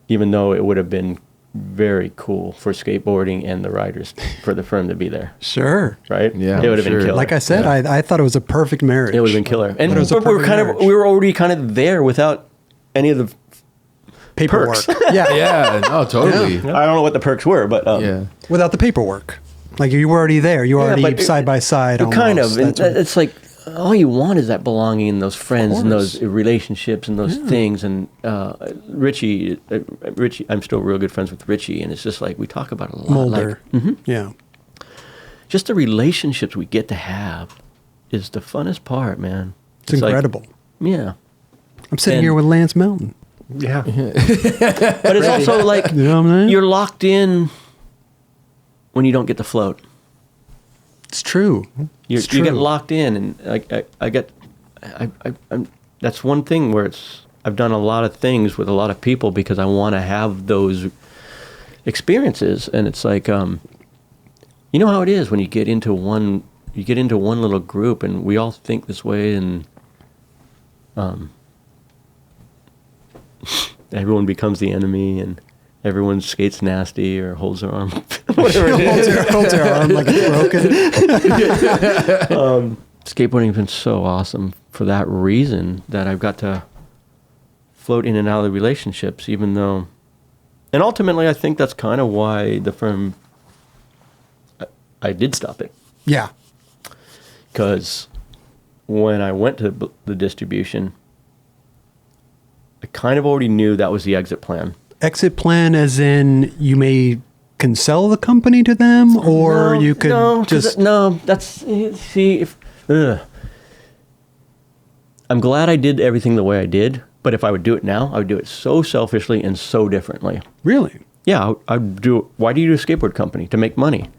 S2: Even though it would have been very cool for skateboarding and the riders for the firm to be there.
S1: Sure.
S2: Right?
S4: Yeah.
S2: It would have been killer.
S1: Like I said, I thought it was a perfect marriage.
S2: It would have been killer. And
S1: we
S2: were already kind of there without any of the
S1: paperwork.
S2: Perks.
S1: Yeah.
S4: Yeah, no, totally.
S2: Yeah. I don't know what the perks were, but
S1: without the paperwork. Like you were already there. You were already side by side.
S2: But kind of. And it's like all you want is that belonging and those friends and those relationships and those things. And Richie, I'm still real good friends with Richie, and it's just like we talk about it a lot.
S1: Mulder.
S2: Like,
S1: Yeah.
S2: Just the relationships we get to have is the funnest part, man.
S1: It's incredible.
S2: Like, yeah.
S1: I'm sitting here with Lance Melton.
S3: Yeah.
S2: But it's also like
S1: you know what I'm saying?
S2: You're locked in when you don't get to float.
S1: It's true.
S2: You get locked in, and I'm that's one thing where I've done a lot of things with a lot of people because I want to have those experiences, and it's like you know how it is when you get into one little group, and we all think this way, and everyone becomes the enemy, and everyone skates nasty or holds their arm, whatever it is.
S1: holds their arm like it's broken.
S2: Skateboarding has been so awesome for that reason that I've got to float in and out of the relationships, even though, and ultimately I think that's kind of why the firm, I did stop it.
S1: Yeah.
S2: Because when I went to the distribution, I kind of already knew that was the exit plan.
S1: Exit plan as in you can sell the company to them, or you could I'm glad I did everything the way I did, but if I would do it now, I would do it so selfishly and so differently. Really?
S2: Yeah, I'd do it. Why do you do a skateboard company? To make money.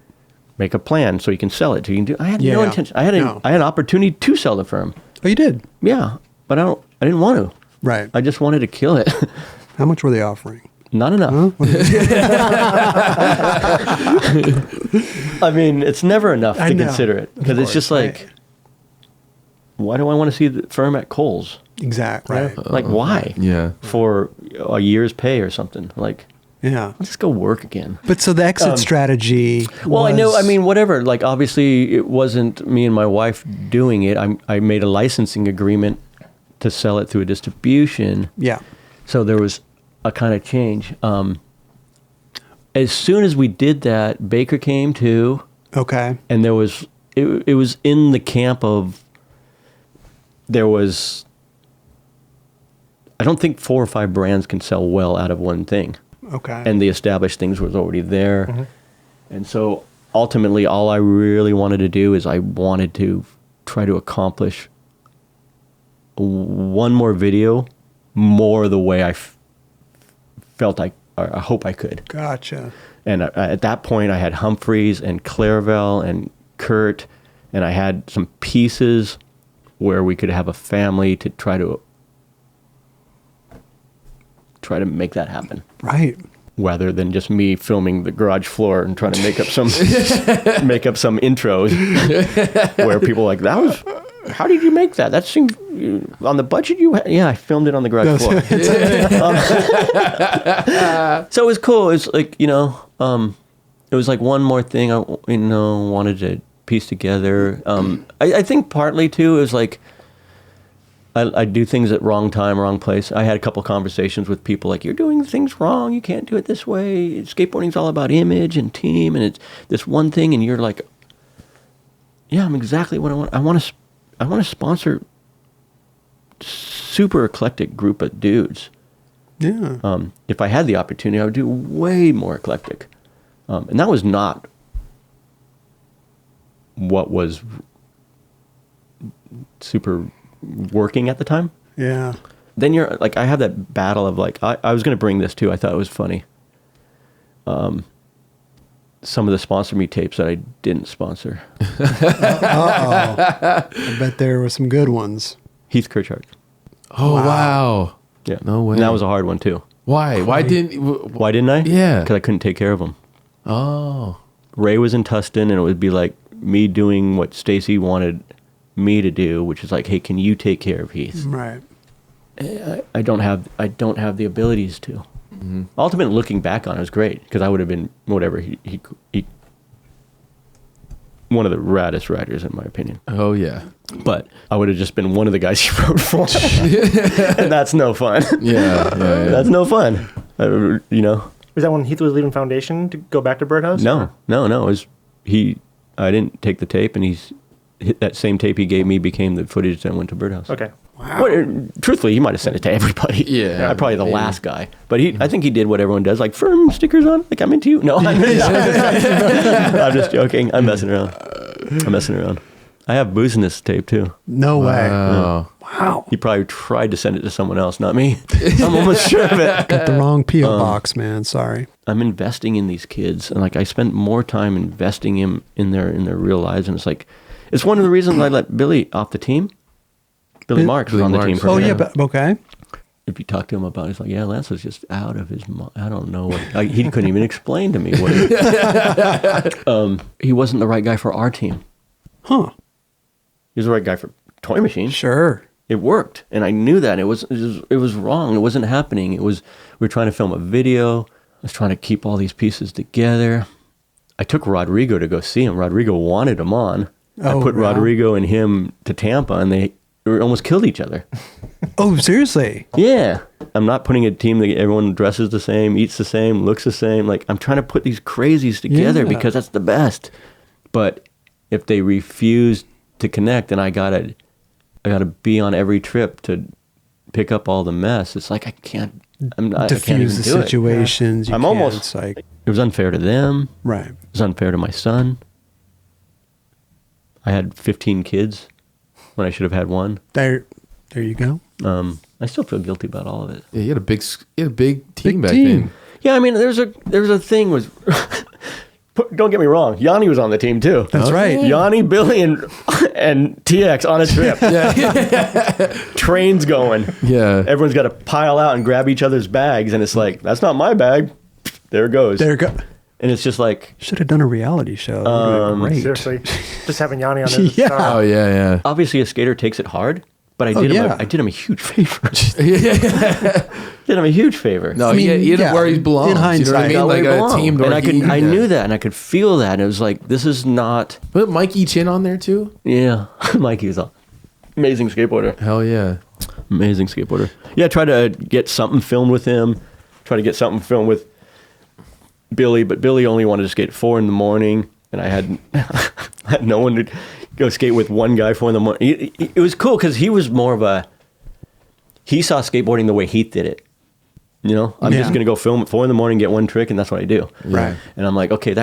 S2: Make a plan so you can sell it. So you can do. I had no intention. I had an opportunity to sell the firm.
S1: Oh, you did?
S2: Yeah, but I didn't want to.
S1: Right.
S2: I just wanted to kill it.
S1: How much were they offering?
S2: Not enough.
S1: Huh?
S2: I mean, it's never enough to consider it because it's just like, why do I want to see the firm at Kohl's?
S1: Exactly. Right.
S2: Like, why?
S4: Yeah.
S2: For a year's pay or something. Like,
S1: yeah.
S2: Let's just go work again.
S1: But so the exit strategy.
S2: Well, I know. I mean, whatever. Like, obviously, it wasn't me and my wife doing it. I made a licensing agreement to sell it through a distribution.
S1: Yeah.
S2: So there was a kind of change. As soon as we did that, Baker came too.
S1: Okay.
S2: And there was it was in the camp of there was. I don't think 4 or 5 brands can sell well out of one thing.
S1: Okay.
S2: And the established things was already there.
S3: Mm-hmm.
S2: And so ultimately all I really wanted to do is I wanted to try to accomplish one more video more the way I felt I hope I could.
S1: Gotcha.
S2: And at that point I had Humphreys and Clairville and Kurt, and I had some pieces where we could have a family to try to make that happen.
S1: Right.
S2: Rather than just me filming the garage floor and trying to make up some intros where people are like, how did you make that? That seemed on the budget you had. Yeah, I filmed it on the garage floor. So it was cool. It's like, it was like one more thing I wanted to piece together. I think partly too is like I do things at wrong time, wrong place. I had a couple conversations with people like, you're doing things wrong. You can't do it this way. Skateboarding's all about image and team, and it's this one thing. And you're like, yeah, I'm exactly what I want. I want to sponsor super eclectic group of dudes.
S1: Yeah.
S2: If I had the opportunity, I would do way more eclectic. And that was not what was super working at the time.
S1: Yeah.
S2: Then you're like, I have that battle of like, I was going to bring this too. I thought it was funny. Some of the sponsor me tapes that I didn't sponsor.
S1: I bet there were some good ones.
S2: Heath Kirchhardt.
S4: Oh, wow.
S2: Yeah.
S4: No way.
S2: And that was a hard one too.
S4: Why? Why didn't
S2: I?
S4: Yeah.
S2: Because I couldn't take care of him.
S4: Oh.
S2: Ray was in Tustin, and it would be like me doing what Stacy wanted me to do, which is like, hey, can you take care of Heath?
S1: Right.
S2: I don't have the abilities to. Mm-hmm. Ultimately, looking back on it, was great because I would have been whatever he one of the raddest riders in my opinion.
S4: Oh yeah.
S2: But I would have just been one of the guys he rode for, and that's no fun.
S4: Yeah.
S2: That's no fun. You know.
S3: Was that when Heath was leaving Foundation to go back to Birdhouse?
S2: No. It was I didn't take the tape, and that same tape he gave me became the footage that went to Birdhouse.
S3: Okay.
S1: Wow.
S2: Well, truthfully, he might have sent it to everybody.
S4: Yeah.
S2: I'm probably the last guy. But I think he did what everyone does, like firm stickers on, like I'm into you. No, I'm just joking. I'm messing around. I have booze in this tape too.
S1: No way.
S4: Wow.
S2: He probably tried to send it to someone else, not me. I'm almost sure of it.
S1: Got the wrong P.O. box, man. Sorry.
S2: I'm investing in these kids, and like I spent more time investing in their real lives, and it's one of the reasons I let Billy off the team. Billy Marks was on the team for
S1: Oh,
S2: me.
S1: yeah, but okay.
S2: If you talk to him about it, he's like, yeah, Lance was just out of his mind. I don't know what, he couldn't even explain to me what he wasn't the right guy for our team.
S1: Huh.
S2: He was the right guy for Toy Machine.
S1: Sure.
S2: It worked, and I knew that. It was wrong. It wasn't happening. We were trying to film a video. I was trying to keep all these pieces together. I took Rodrigo to go see him. Rodrigo wanted him on. I put Rodrigo and him to Tampa, and they almost killed each other.
S1: Oh, seriously?
S2: Yeah. I'm not putting a team that everyone dresses the same, eats the same, looks the same. Like, I'm trying to put these crazies together because that's the best. But if they refuse to connect, then I gotta be on every trip to pick up all the mess. It's like I can't even
S1: Diffuse the
S2: do
S1: situations.
S2: it. I'm almost. It's like it was unfair to them.
S1: Right.
S2: It was unfair to my son. I had 15 kids when I should have had one.
S1: There you go.
S2: I still feel guilty about all of it.
S4: Yeah, you had a big team back
S1: team.
S4: then.
S2: Yeah, I mean, there's a thing was. Don't get me wrong, Yanni was on the team too.
S1: That's right.
S2: Yanni, Billy, and TX on a trip. Trains going.
S4: Yeah.
S2: Everyone's got to pile out and grab each other's bags, and it's like, that's not my bag. There it goes.
S1: There you go.
S2: And it's just like,
S1: Should have done a reality show. That would've been great.
S3: Seriously. Just having Yanni on there.
S1: Yeah.
S4: Oh yeah.
S2: obviously a skater takes it hard, but I did him a huge favor. Did him a huge favor.
S4: No, he didn't where he belongs.
S1: In hindsight,
S4: you know what I mean? Like a team.
S2: And I knew that, and I could feel that. And it was like, this is not.
S4: Put Mikey Chin on there too.
S2: Yeah, Mikey was an amazing skateboarder.
S4: Hell yeah.
S2: Amazing skateboarder. Yeah, try to get something filmed with him. Try to get something filmed with Billy, but Billy only wanted to skate at 4 a.m, and I had no one to go skate with. One guy 4 a.m. It was cool because he was more of he saw skateboarding the way Heath did it. You know, I'm just gonna go film at 4 a.m, get one trick, and that's what I do.
S1: Right.
S2: And I'm like, okay,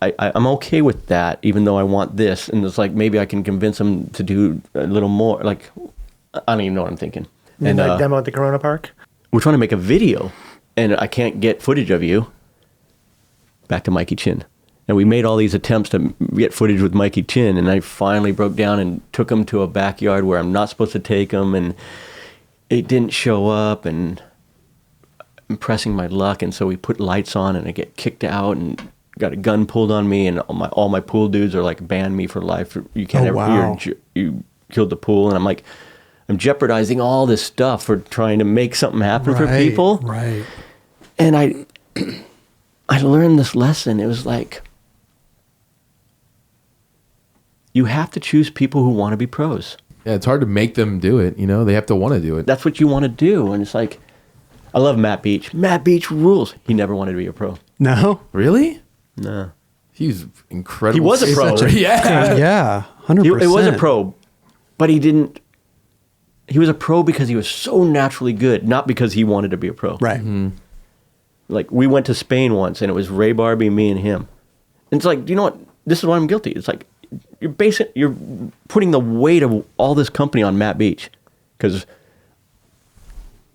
S2: I'm okay with that, even though I want this. And it's like, maybe I can convince him to do a little more. Like, I don't even know what I'm thinking.
S3: And like demo at the Corona Park?
S2: We're trying to make a video, and I can't get footage of you. Back to Mikey Chin. And we made all these attempts to get footage with Mikey Chin, and I finally broke down and took him to a backyard where I'm not supposed to take him, and it didn't show up, and I'm pressing my luck, and so we put lights on, and I get kicked out, and got a gun pulled on me, and all my pool dudes are like, ban me for life. You can't you killed the pool, and I'm like, I'm jeopardizing all this stuff for trying to make something happen for people.
S1: Right.
S2: And I learned this lesson. It was like, you have to choose people who want to be pros.
S4: Yeah, it's hard to make them do it. They have to want to do it.
S2: That's what you want to do. And it's like, I love Matt Beach. Matt Beach rules. He never wanted to be a pro.
S1: No?
S4: Really?
S2: No.
S4: He's incredible.
S2: He was a pro.
S4: Yeah.
S1: Yeah, 100%.
S2: It was a pro, but he didn't. He was a pro because he was so naturally good, not because he wanted to be a pro.
S1: Right.
S2: Like, we went to Spain once, and it was Ray Barbie, me, and him. And it's like, you know what? This is why I'm guilty. It's like, you're putting the weight of all this company on Matt Beach, because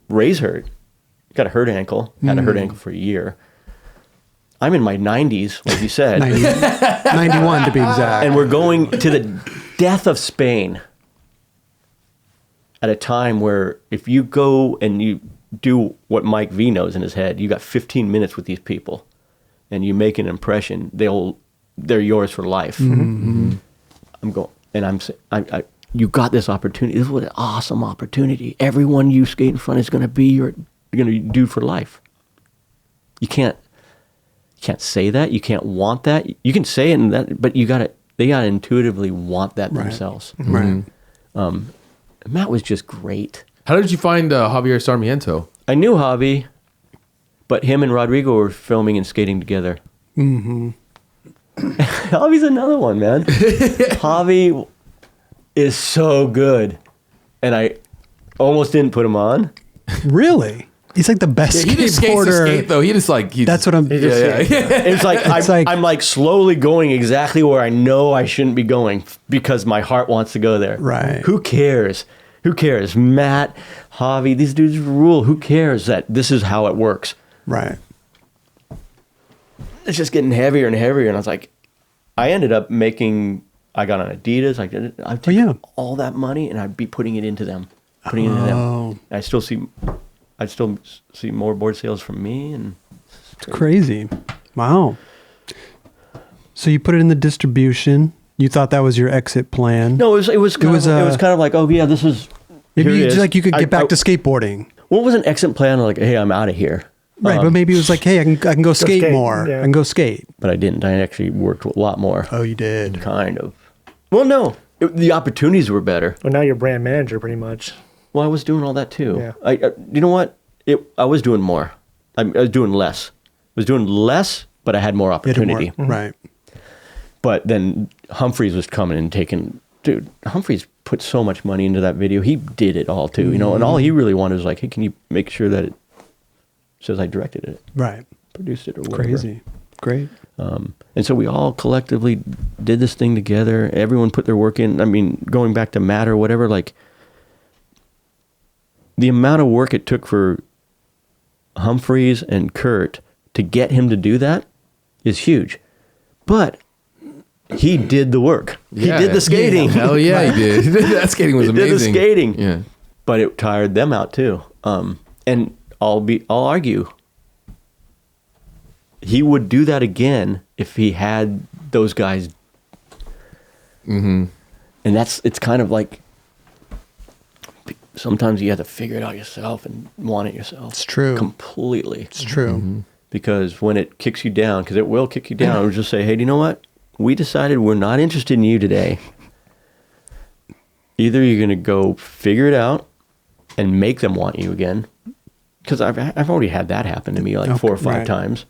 S2: Ray's hurt. Got a hurt ankle. Had a hurt ankle for a year. I'm in my 90s, like you said.
S1: 91 to be exact.
S2: And we're going to the death of Spain at a time where if you go and you do what Mike V knows in his head, you got 15 minutes with these people and you make an impression, they're yours for life. I'm going, and you got this opportunity. This was an awesome opportunity. Everyone you skate in front is going to be you're going to do for life. You can't say that. You can't want that. You can say it, but they got to intuitively want that themselves.
S1: Right.
S2: Matt was just great.
S4: How did you find Javier Sarmiento?
S2: I knew Javi, but him and Rodrigo were filming and skating together. Javi's another one, man. Javi is so good, and I almost didn't put him on.
S1: Really? He's like the best
S4: He just skates to
S1: skateboarder.
S4: skate, though. He just like...
S1: That's what I'm...
S2: It's like I'm like slowly going exactly where I know I shouldn't be going because my heart wants to go there.
S1: Right.
S2: Who cares? Who cares? Matt, Javi, these dudes rule. Who cares that this is how it works?
S1: Right.
S2: It's just getting heavier and heavier. And I was like, I ended up I got on Adidas. I'd take all that money and I'd be putting it into them. I still see more board sales from me. And
S1: it's crazy. Wow. So you put it in the distribution. You thought that was your exit plan.
S2: No, it was kind of like, oh yeah, this is...
S1: Maybe you could get back to skateboarding.
S2: What was an exit plan? Like, hey, I'm out of here.
S1: Right, but maybe it was like, hey, I can go skate more.
S3: Yeah.
S1: I can go skate.
S2: But I didn't. I actually worked a lot more.
S1: Oh, you did?
S2: Kind of. Well, no. The opportunities were better.
S3: Well, now you're brand manager pretty much.
S2: Well, I was doing all that too.
S3: Yeah.
S2: You know what? I was doing more. I was doing less. I was doing less, but I had more opportunity.
S1: Right.
S2: But then Humphreys was coming and taking... Dude, Humphreys put so much money into that video. He did it all too, and all he really wanted was like, hey, can you make sure that it says I directed it,
S1: Right,
S2: produced it, or whatever.
S1: Crazy, great.
S2: And so we all collectively did this thing together. Everyone put their work in. I mean, going back to Matt or whatever, like the amount of work it took for Humphreys and Kurt to get him to do that is huge. But he did the work. He did the skating.
S4: Hell yeah, he did. That skating was amazing.
S2: He did the skating.
S4: Yeah.
S2: But it tired them out too. And I'll argue he would do that again if he had those guys. And it's kind of like sometimes you have to figure it out yourself and want it yourself.
S1: It's true.
S2: Completely.
S1: It's true.
S2: Because when it kicks you down, because it will kick you down, it will just say, hey, do you know what? We decided we're not interested in you today. Either you're going to go figure it out and make them want you again. Because I've already had that happen to me like 4 or 5 times.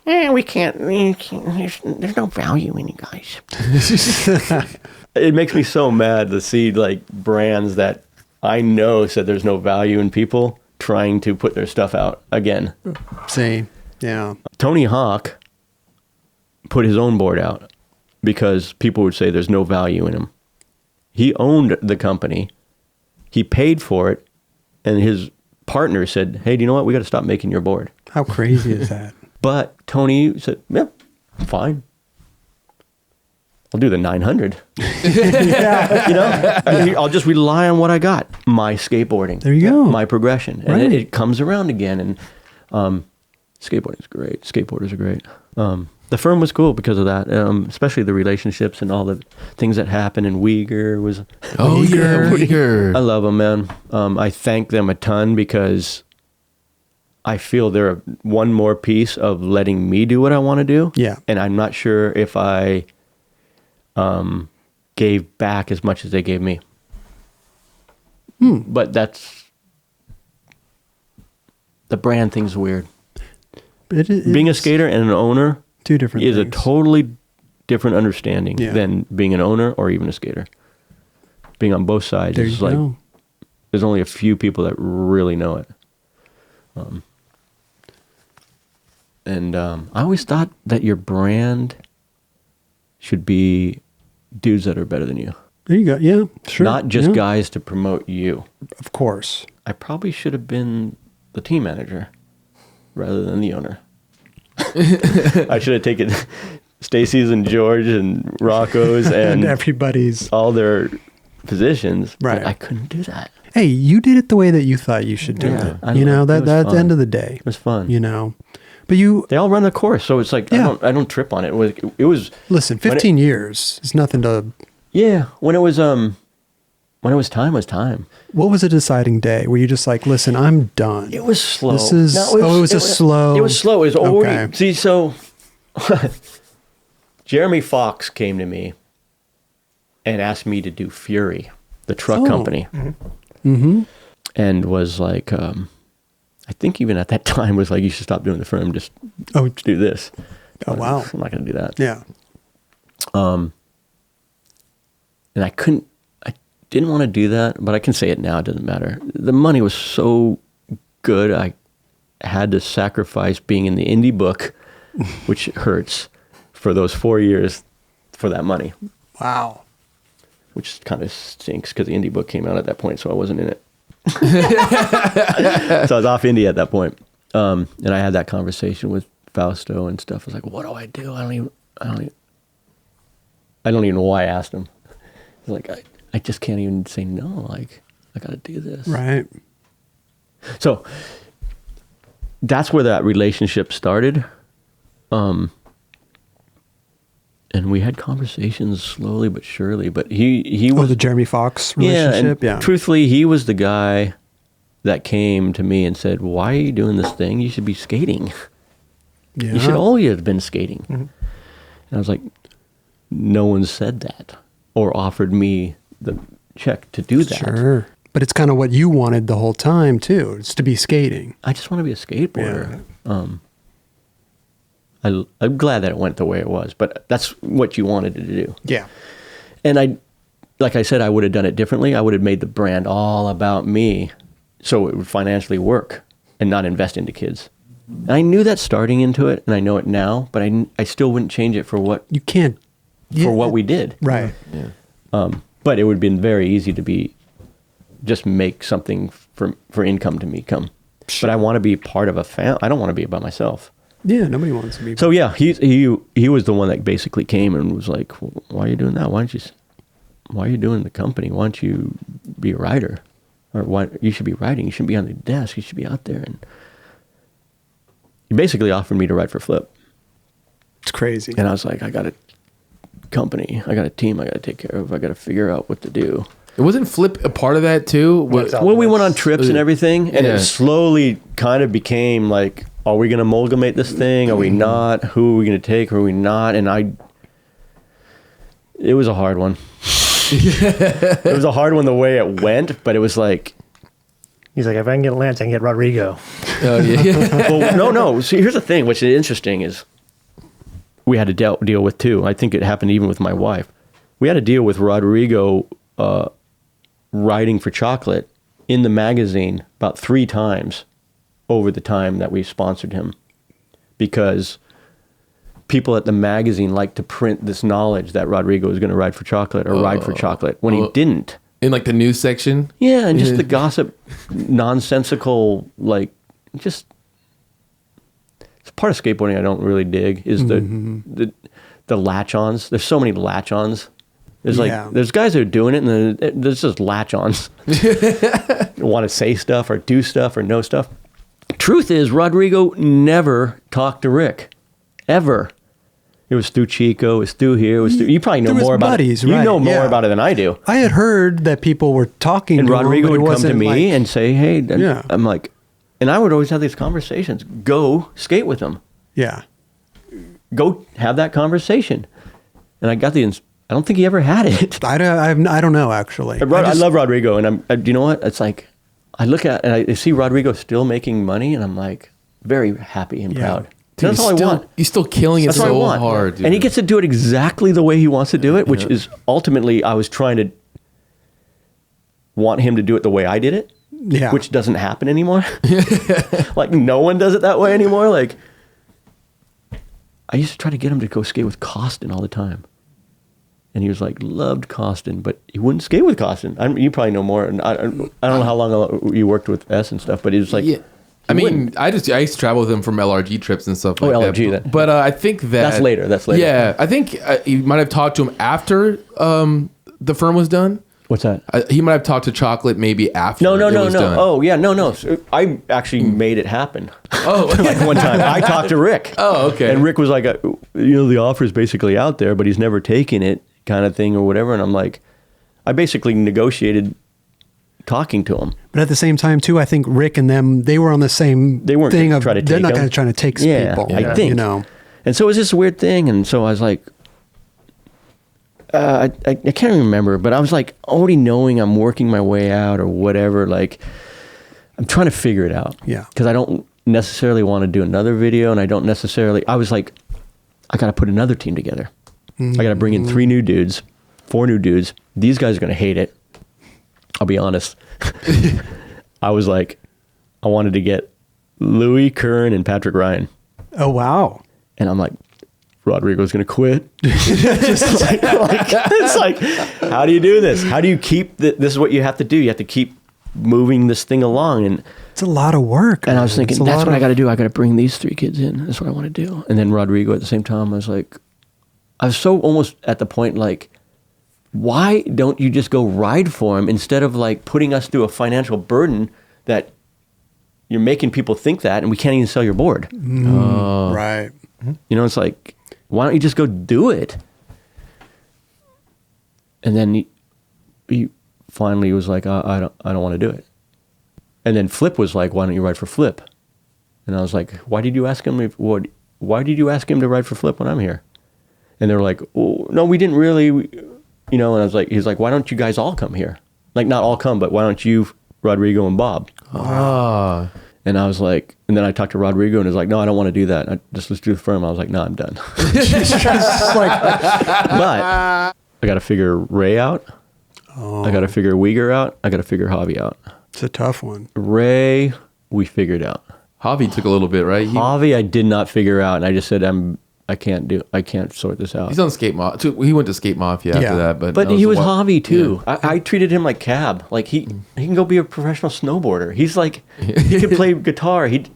S2: We can't, there's no value in you guys. It makes me so mad to see like brands that I know said there's no value in people trying to put their stuff out again.
S1: Same. Yeah.
S2: Tony Hawk put his own board out because people would say there's no value in him. He owned the company. He paid for it. And his partner said, hey, do you know what? We got to stop making your board.
S1: How crazy is that?
S2: But Tony said, yeah, fine. I'll do the 900. You know, I'll just rely on what I got. My skateboarding.
S1: There you go.
S2: My progression. And
S1: Right.
S2: it comes around again. And skateboarding is great. Skateboarders are great. The firm was cool because of that, especially the relationships and all the things that happened. And Uyghur was...
S4: Oh, yeah, Uyghur.
S2: I love them, man. I thank them a ton because I feel they're one more piece of letting me do what I want to do.
S1: Yeah.
S2: And I'm not sure if I gave back as much as they gave me. But the brand thing's weird. Being a skater and an owner
S1: two different
S2: is
S1: things.
S2: a totally different understanding than being an owner or even a skater. Being on both sides
S1: There
S2: is
S1: you
S2: like,
S1: go.
S2: there's only a few people that really know it. I always thought that your brand should be dudes that are better than you.
S1: There you go. Yeah, sure.
S2: Not just
S1: Yeah.
S2: guys to promote you.
S1: Of course.
S2: I probably should have been the team manager rather than the owner. I should have taken Stacy's and George and Rocco's and
S1: everybody's.
S2: all their positions.
S1: Right.
S2: But I couldn't do that.
S1: Hey, you did it the way that you thought you should do
S2: Yeah,
S1: it. You know,
S2: it was
S1: that's the
S2: fun.
S1: end of the day.
S2: It was fun.
S1: You know. But you
S2: They all run the course, so it's like
S1: Yeah.
S2: I don't trip on it. It was
S1: listen,
S2: when
S1: 15 years is nothing to.
S2: when it was time was time.
S1: What was a deciding day? Were you just like, listen, I'm done?
S2: It was slow.
S1: This is
S2: No,
S1: it was a slow.
S2: It was slow. It was already
S1: Okay.
S2: see so. Jeremy Fox came to me and asked me to do Fury, the truck company, and was like, I think even at that time was like, you should stop doing the firm, just do this.
S1: Oh wow.
S2: I'm not going to do that.
S1: Yeah.
S2: And I didn't want to do that, but I can say it now. It doesn't matter. The money was so good. I had to sacrifice being in the Indy book, which hurts, for those 4 years for that money,
S1: Wow.
S2: which kind of stinks because the Indy book came out at that point. So I wasn't in it. So I was off Indy at that point. And I had that conversation with Fausto and stuff. I was like, what do I do? I don't even know why I asked him. He's like, I just can't even say no. Like, I got to do this.
S1: Right.
S2: So that's where that relationship started. And we had conversations slowly but surely. But he was
S1: the Jeremy Fox relationship.
S2: and truthfully, he was the guy that came to me and said, "Why are you doing this thing? You should be skating.
S1: Yeah.
S2: You should always have been skating." And I was like, "No one said that or offered me the check to do that."
S1: Sure. But it's kind of what you wanted the whole time too. It's to be skating.
S2: I just want to be a skateboarder. I'm glad that it went the way it was, but that's what you wanted to do.
S1: Yeah.
S2: And like I said, I would have done it differently. I would have made the brand all about me so it would financially work and not invest into kids. And I knew that starting into it, and I know it now, but I still wouldn't change it for what
S1: You can't.
S2: for what we did.
S1: Right.
S4: Yeah.
S2: But it would have been very easy to just make something for income to me come. But I want to be part of a family. I don't want to be by myself.
S1: Yeah. Nobody wants to be.
S2: So yeah, he was the one that basically came and was like, "Why are you doing that? Why are you doing the company? Why don't you be a writer? Or why you should be writing? You shouldn't be on the desk. You should be out there." And he basically offered me to write for Flip.
S1: It's crazy.
S2: And I was like, I got a company, I got a team I got to take care of. I got to figure out what to do.
S4: It wasn't Flip a part of that too?
S2: Well, we went on trips and everything, and
S4: Yeah.
S2: it slowly kind of became like, are we going to amalgamate this thing? Are we not? Who are we going to take? Who are we not? And it was a hard one. It was a hard one the way it went, but it was like,
S3: He's like, if I can get Lance, I can get Rodrigo.
S4: Oh, yeah.
S2: well, no. See, here's the thing, which is interesting, is we had to deal with too. I think it happened even with my wife. We had to deal with Rodrigo writing for Chocolate in the magazine about 3 times over the time that we sponsored him, because people at the magazine liked to print this knowledge that Rodrigo was going to write for Chocolate or ride for Chocolate when he didn't.
S4: In like the news section?
S2: Yeah, and just the gossip, nonsensical, like, just, it's part of skateboarding I don't really dig, is the latch-ons. There's so many latch-ons. There's there's guys that are doing it, and then there's just latch-ons. Want to say stuff or do stuff or know stuff. Truth is, Rodrigo never talked to Rick, ever. It was through Chico, it was through here, it was through, you probably know
S1: There was
S2: more about
S1: buddies,
S2: it. You
S1: right,
S2: know more
S1: yeah.
S2: about it than I do.
S1: I had heard that people were talking
S2: And
S1: to
S2: Rodrigo
S1: him, but it
S2: would come to
S1: wasn't
S2: me
S1: like,
S2: and say, hey, and
S1: Yeah.
S2: I'm like, and I would always have these conversations. Go skate with him.
S1: yeah.
S2: Go have that conversation. And I got the I don't think he ever had it.
S1: I don't know, actually.
S2: I love Rodrigo, and you know what? It's like, I look at and I see Rodrigo still making money, and I'm like very happy and proud.
S4: Dude,
S2: that's all I want.
S4: He's still killing it so hard, dude.
S2: And he gets to do it exactly the way he wants to do it, which is ultimately, I was trying to want him to do it the way I did it, which doesn't happen anymore. Like, no one does it that way anymore. Like, I used to try to get him to go skate with Costin all the time. And he was like, loved Costin, but he wouldn't skate with Costin. You probably know more. And I don't know how long you worked with S and stuff, but he was like...
S4: I mean, I used to travel with him from LRG trips and stuff like
S2: LRG,
S4: that. But I think
S2: that's later.
S4: Yeah, I think you might have talked to him after the firm was done.
S2: What's that?
S4: He might have talked to Chocolate maybe after.
S2: No.
S4: Done.
S2: Oh, yeah, no. So I actually made it happen.
S4: Oh,
S2: like one time I talked to Rick.
S4: Oh, okay.
S2: And Rick was like, the offer is basically out there, but he's never taken it, kind of thing or whatever. And I'm like, I basically negotiated talking to him.
S1: But at the same time, too, I think Rick and them, they were on the same thing of they're not going to try to take people.
S2: I think. And so it was this weird thing. And so I was like, I can't even remember, but I was like already knowing I'm working my way out or whatever. Like, I'm trying to figure it out.
S1: Yeah.
S2: Because I don't necessarily want to do another video, and I was like, I got to put another team together. I got to bring in 4 new dudes. These guys are going to hate it. I'll be honest. I was like, I wanted to get Louis, Curran, and Patrick Ryan.
S1: Oh, wow.
S2: And I'm like, Rodrigo's going to quit. It's like, how do you do this? How do you keep this is what you have to do. You have to keep moving this thing along. And
S1: it's a lot of work.
S2: And I was thinking, that's what I got to do. I got to bring these 3 kids in. That's what I want to do. And then Rodrigo at the same time, I was so almost at the point, like, why don't you just go ride for him instead of like putting us through a financial burden that you're making people think that, and we can't even sell your board.
S1: Right.
S2: You know, it's like, why don't you just go do it? And then he finally was like, I don't want to do it. And then Flip was like, why don't you ride for Flip? And I was like, why did you ask him to ride for Flip when I'm here? And they were like, oh, no, we didn't really. And I was like, he's like, why don't you guys all come here? Like, not all come, but why don't you, Rodrigo and Bob? And I was like, and then I talked to Rodrigo, and he was like, no, I don't want to do that. Let's do the firm. I was like, no, I'm done. But I got to figure Ray out. I got to figure Uyghur out. I got to figure Javi out.
S1: It's a tough one.
S2: Ray, we figured out.
S4: Javi took a little bit, right?
S2: Javi, I did not figure out, and I just said, I can't sort this out.
S4: He's on Skate Mafia. He went to Skate Mafia after that,
S2: but he was Javi too. Yeah. I treated him like Cab. Like he can go be a professional snowboarder. He's like, he could play guitar. He's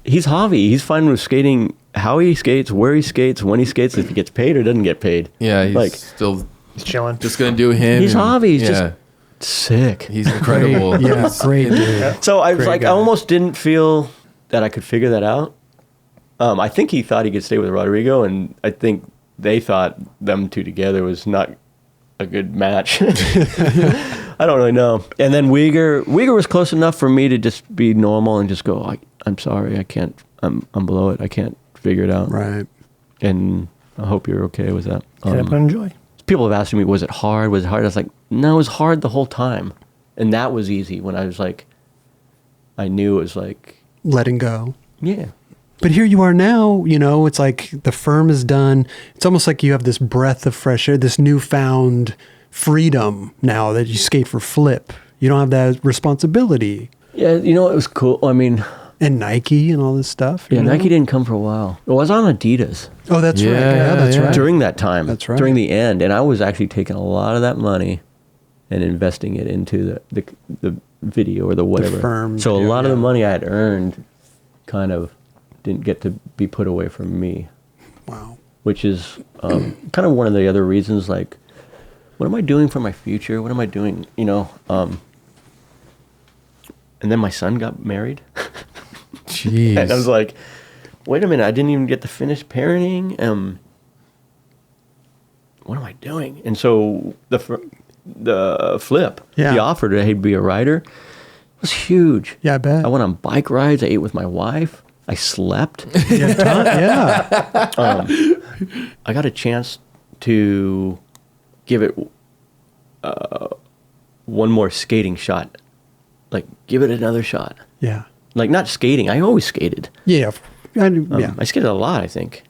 S2: Javi. He's fine with skating. How he skates, where he skates, when he skates, if he gets paid or doesn't get paid.
S4: Yeah, he's
S2: like
S4: still
S3: chilling.
S4: Just gonna do him.
S2: He's Javi. He's just sick.
S4: He's incredible.
S1: Great dude.
S2: So I was like, I almost didn't feel that I could figure that out. I think he thought he could stay with Rodrigo, and I think they thought them two together was not a good match. I don't really know. And then Uyghur was close enough for me to just be normal and just go, I'm sorry, I can't, I'm below it. I can't figure it out.
S1: Right.
S2: And I hope you're okay with that.
S3: But enjoy.
S2: People have asked me, was it hard? Was it hard? I was like, no, it was hard the whole time. And that was easy when I was like, I knew it was like,
S1: letting go.
S2: Yeah.
S1: But here you are now, it's like the firm is done. It's almost like you have this breath of fresh air, this newfound freedom now that you skate for Flip. You don't have that responsibility.
S2: Yeah, it was cool. I mean...
S1: And Nike and all this stuff.
S2: Yeah, Nike didn't come for a while. It was on Adidas.
S1: Oh, that's right. Yeah, that's right.
S2: During that time.
S1: That's right.
S2: During the end. And I was actually taking a lot of that money and investing it into the video or the whatever.
S1: The firm.
S2: So a lot of the money I had earned kind of didn't get to be put away from me.
S1: Wow.
S2: Which is kind of one of the other reasons, like, what am I doing for my future? What am I doing? And then my son got married.
S4: Jeez.
S2: And I was like, wait a minute, I didn't even get to finish parenting. What am I doing? And so the Flip, the offer to, hey, be a rider was huge.
S1: Yeah, I bet.
S2: I went on bike rides. I ate with my wife. I slept. I got a chance to give it one more skating shot. Like, give it another shot.
S1: Yeah.
S2: Like, not skating. I always skated.
S1: Yeah.
S2: I skated a lot, I think.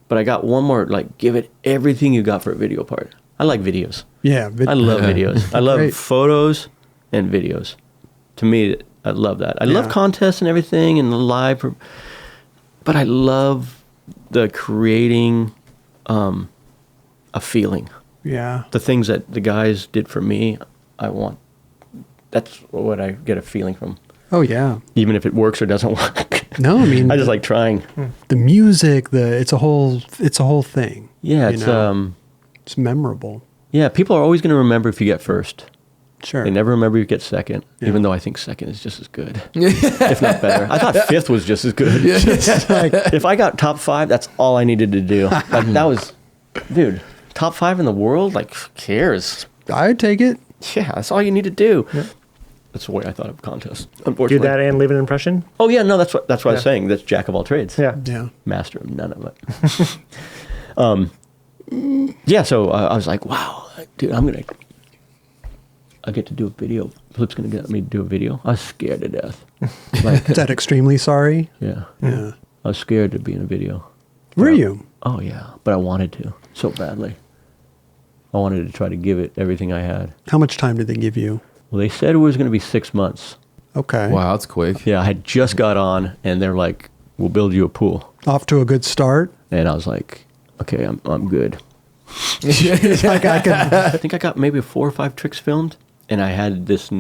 S2: But I got one more, like, give it everything you got for a video part. I like videos.
S1: Yeah.
S2: I love videos. I love
S1: Great.
S2: photos and videos. To me, I love that. I love contests and everything and the live. But I love the creating a feeling.
S1: Yeah.
S2: The things that the guys did for me, I want. That's what I get a feeling from.
S1: Oh yeah.
S2: Even if it works or doesn't work.
S1: No, I mean
S2: I just like trying.
S1: the music. It's a whole thing.
S2: Yeah,
S1: it's memorable.
S2: yeah. People are always going to remember if you get first.
S1: Sure.
S2: They never remember you get second,
S1: Yeah.
S2: even though I think second is just as good, if not better. I thought fifth was just as good. Like, if I got top 5, that's all I needed to do. Like, that was, dude, top 5 in the world. Like, who cares?
S1: I'd take it.
S2: Yeah, that's all you need to do. Yeah. That's the way I thought of contests.
S3: Do
S2: Unfortunately,
S3: that and leave an impression.
S2: Oh yeah, no, that's what I was saying. That's jack of all trades.
S3: Yeah.
S1: Yeah.
S2: Master of none of it. Yeah, so I was like, wow, dude, I get to do a video. Flip's gonna get me to do a video. I was scared to death. Like,
S1: Is that extremely sorry?
S2: yeah,
S1: Yeah.
S2: I was scared to be in a video.
S1: Were you?
S2: Oh yeah, but I wanted to so badly. I wanted to try to give it everything I had.
S1: How much time did they give you?
S2: Well, they said it was gonna be 6 months.
S1: Okay.
S4: Wow, that's quick.
S2: Yeah, I had just got on, and they're like, "We'll build you a pool,"
S1: Off to a good start.
S2: and I was like, "Okay, I'm good."
S1: Like I could.
S2: I think I got maybe 4 or 5 tricks filmed, and I had this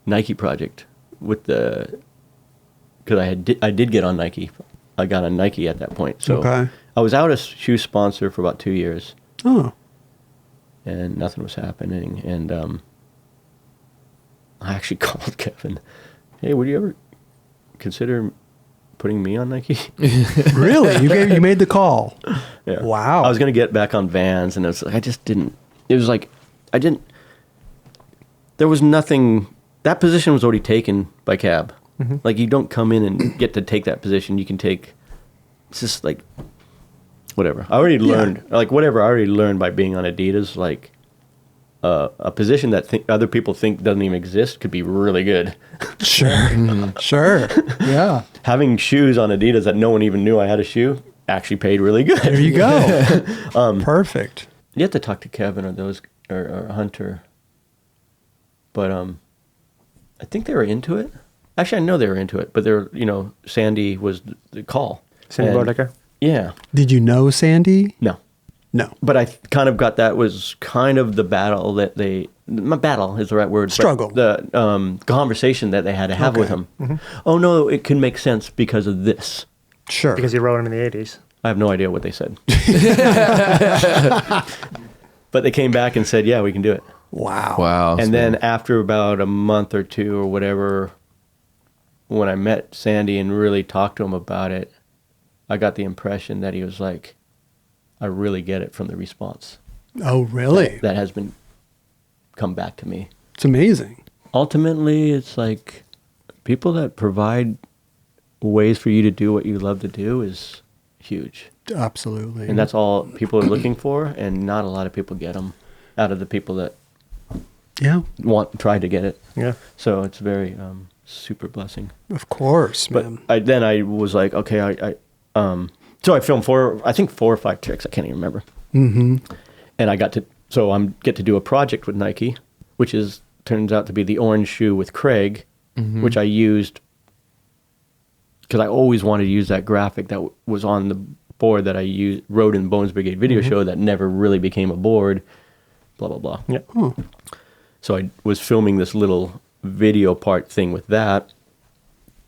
S2: Nike project with because I did get on Nike. I got on Nike at that point, so
S1: Okay.
S2: I was out as shoe sponsor for about 2 years,
S1: Oh.
S2: and nothing was happening. And I actually called Kevin. Hey, would you ever consider putting me on Nike?
S1: Really? You made the call.
S2: Yeah.
S1: Wow.
S2: I was gonna get back on Vans, and it was like I just didn't. It was like I didn't. There was nothing. That position was already taken by Cab.
S1: Mm-hmm.
S2: Like, you don't come in and get to take that position. You can take. It's just like whatever. I already learned. Like, whatever I already learned by being on Adidas. Like a position that other people think doesn't even exist could be really good.
S1: Sure. Sure. Yeah.
S2: Having shoes on Adidas that no one even knew I had a shoe actually paid really good.
S1: There you go. Perfect.
S2: You have to talk to Kevin or those or Hunter. But I think they were into it. Actually, I know they were into it, but they're, Sandy was the call.
S3: Sandy
S2: And-
S3: Bodecker.
S2: Yeah.
S1: Did you know Sandy?
S2: No.
S1: No.
S2: But I kind of got that was kind of the battle that battle is the right word. but
S1: Struggle.
S2: The conversation that they had to have with
S1: Okay.
S2: him. Oh, no, it can make sense because of this.
S1: Sure.
S3: Because he wrote him in the 80s.
S2: I have no idea what they said. But they came back and said, yeah, we can do it.
S1: Wow.
S4: Wow.
S2: And then after about a month or 2 or whatever, when I met Sandy and really talked to him about it, I got the impression that he was like, I really get it from the response.
S1: Oh, really?
S2: That has been come back to me.
S1: It's amazing.
S2: Ultimately, it's like people that provide ways for you to do what you love to do is huge.
S1: Absolutely.
S2: And that's all people are looking for, and not a lot of people get them out of the people that
S1: Yeah.
S2: try to get it.
S3: Yeah.
S2: So it's very super blessing.
S1: Of course,
S2: But
S1: man.
S2: I was like, okay, so I filmed 4 or 5 tricks. I can't even remember.
S1: Mm-hmm.
S2: And I get to do a project with Nike, which turns out to be the orange shoe with Craig, which I used because I always wanted to use that graphic that was on the board that I wrote in Bones Brigade video show that never really became a board, blah, blah, blah.
S3: Yeah.
S1: Oh.
S2: So I was filming this little video part thing with that,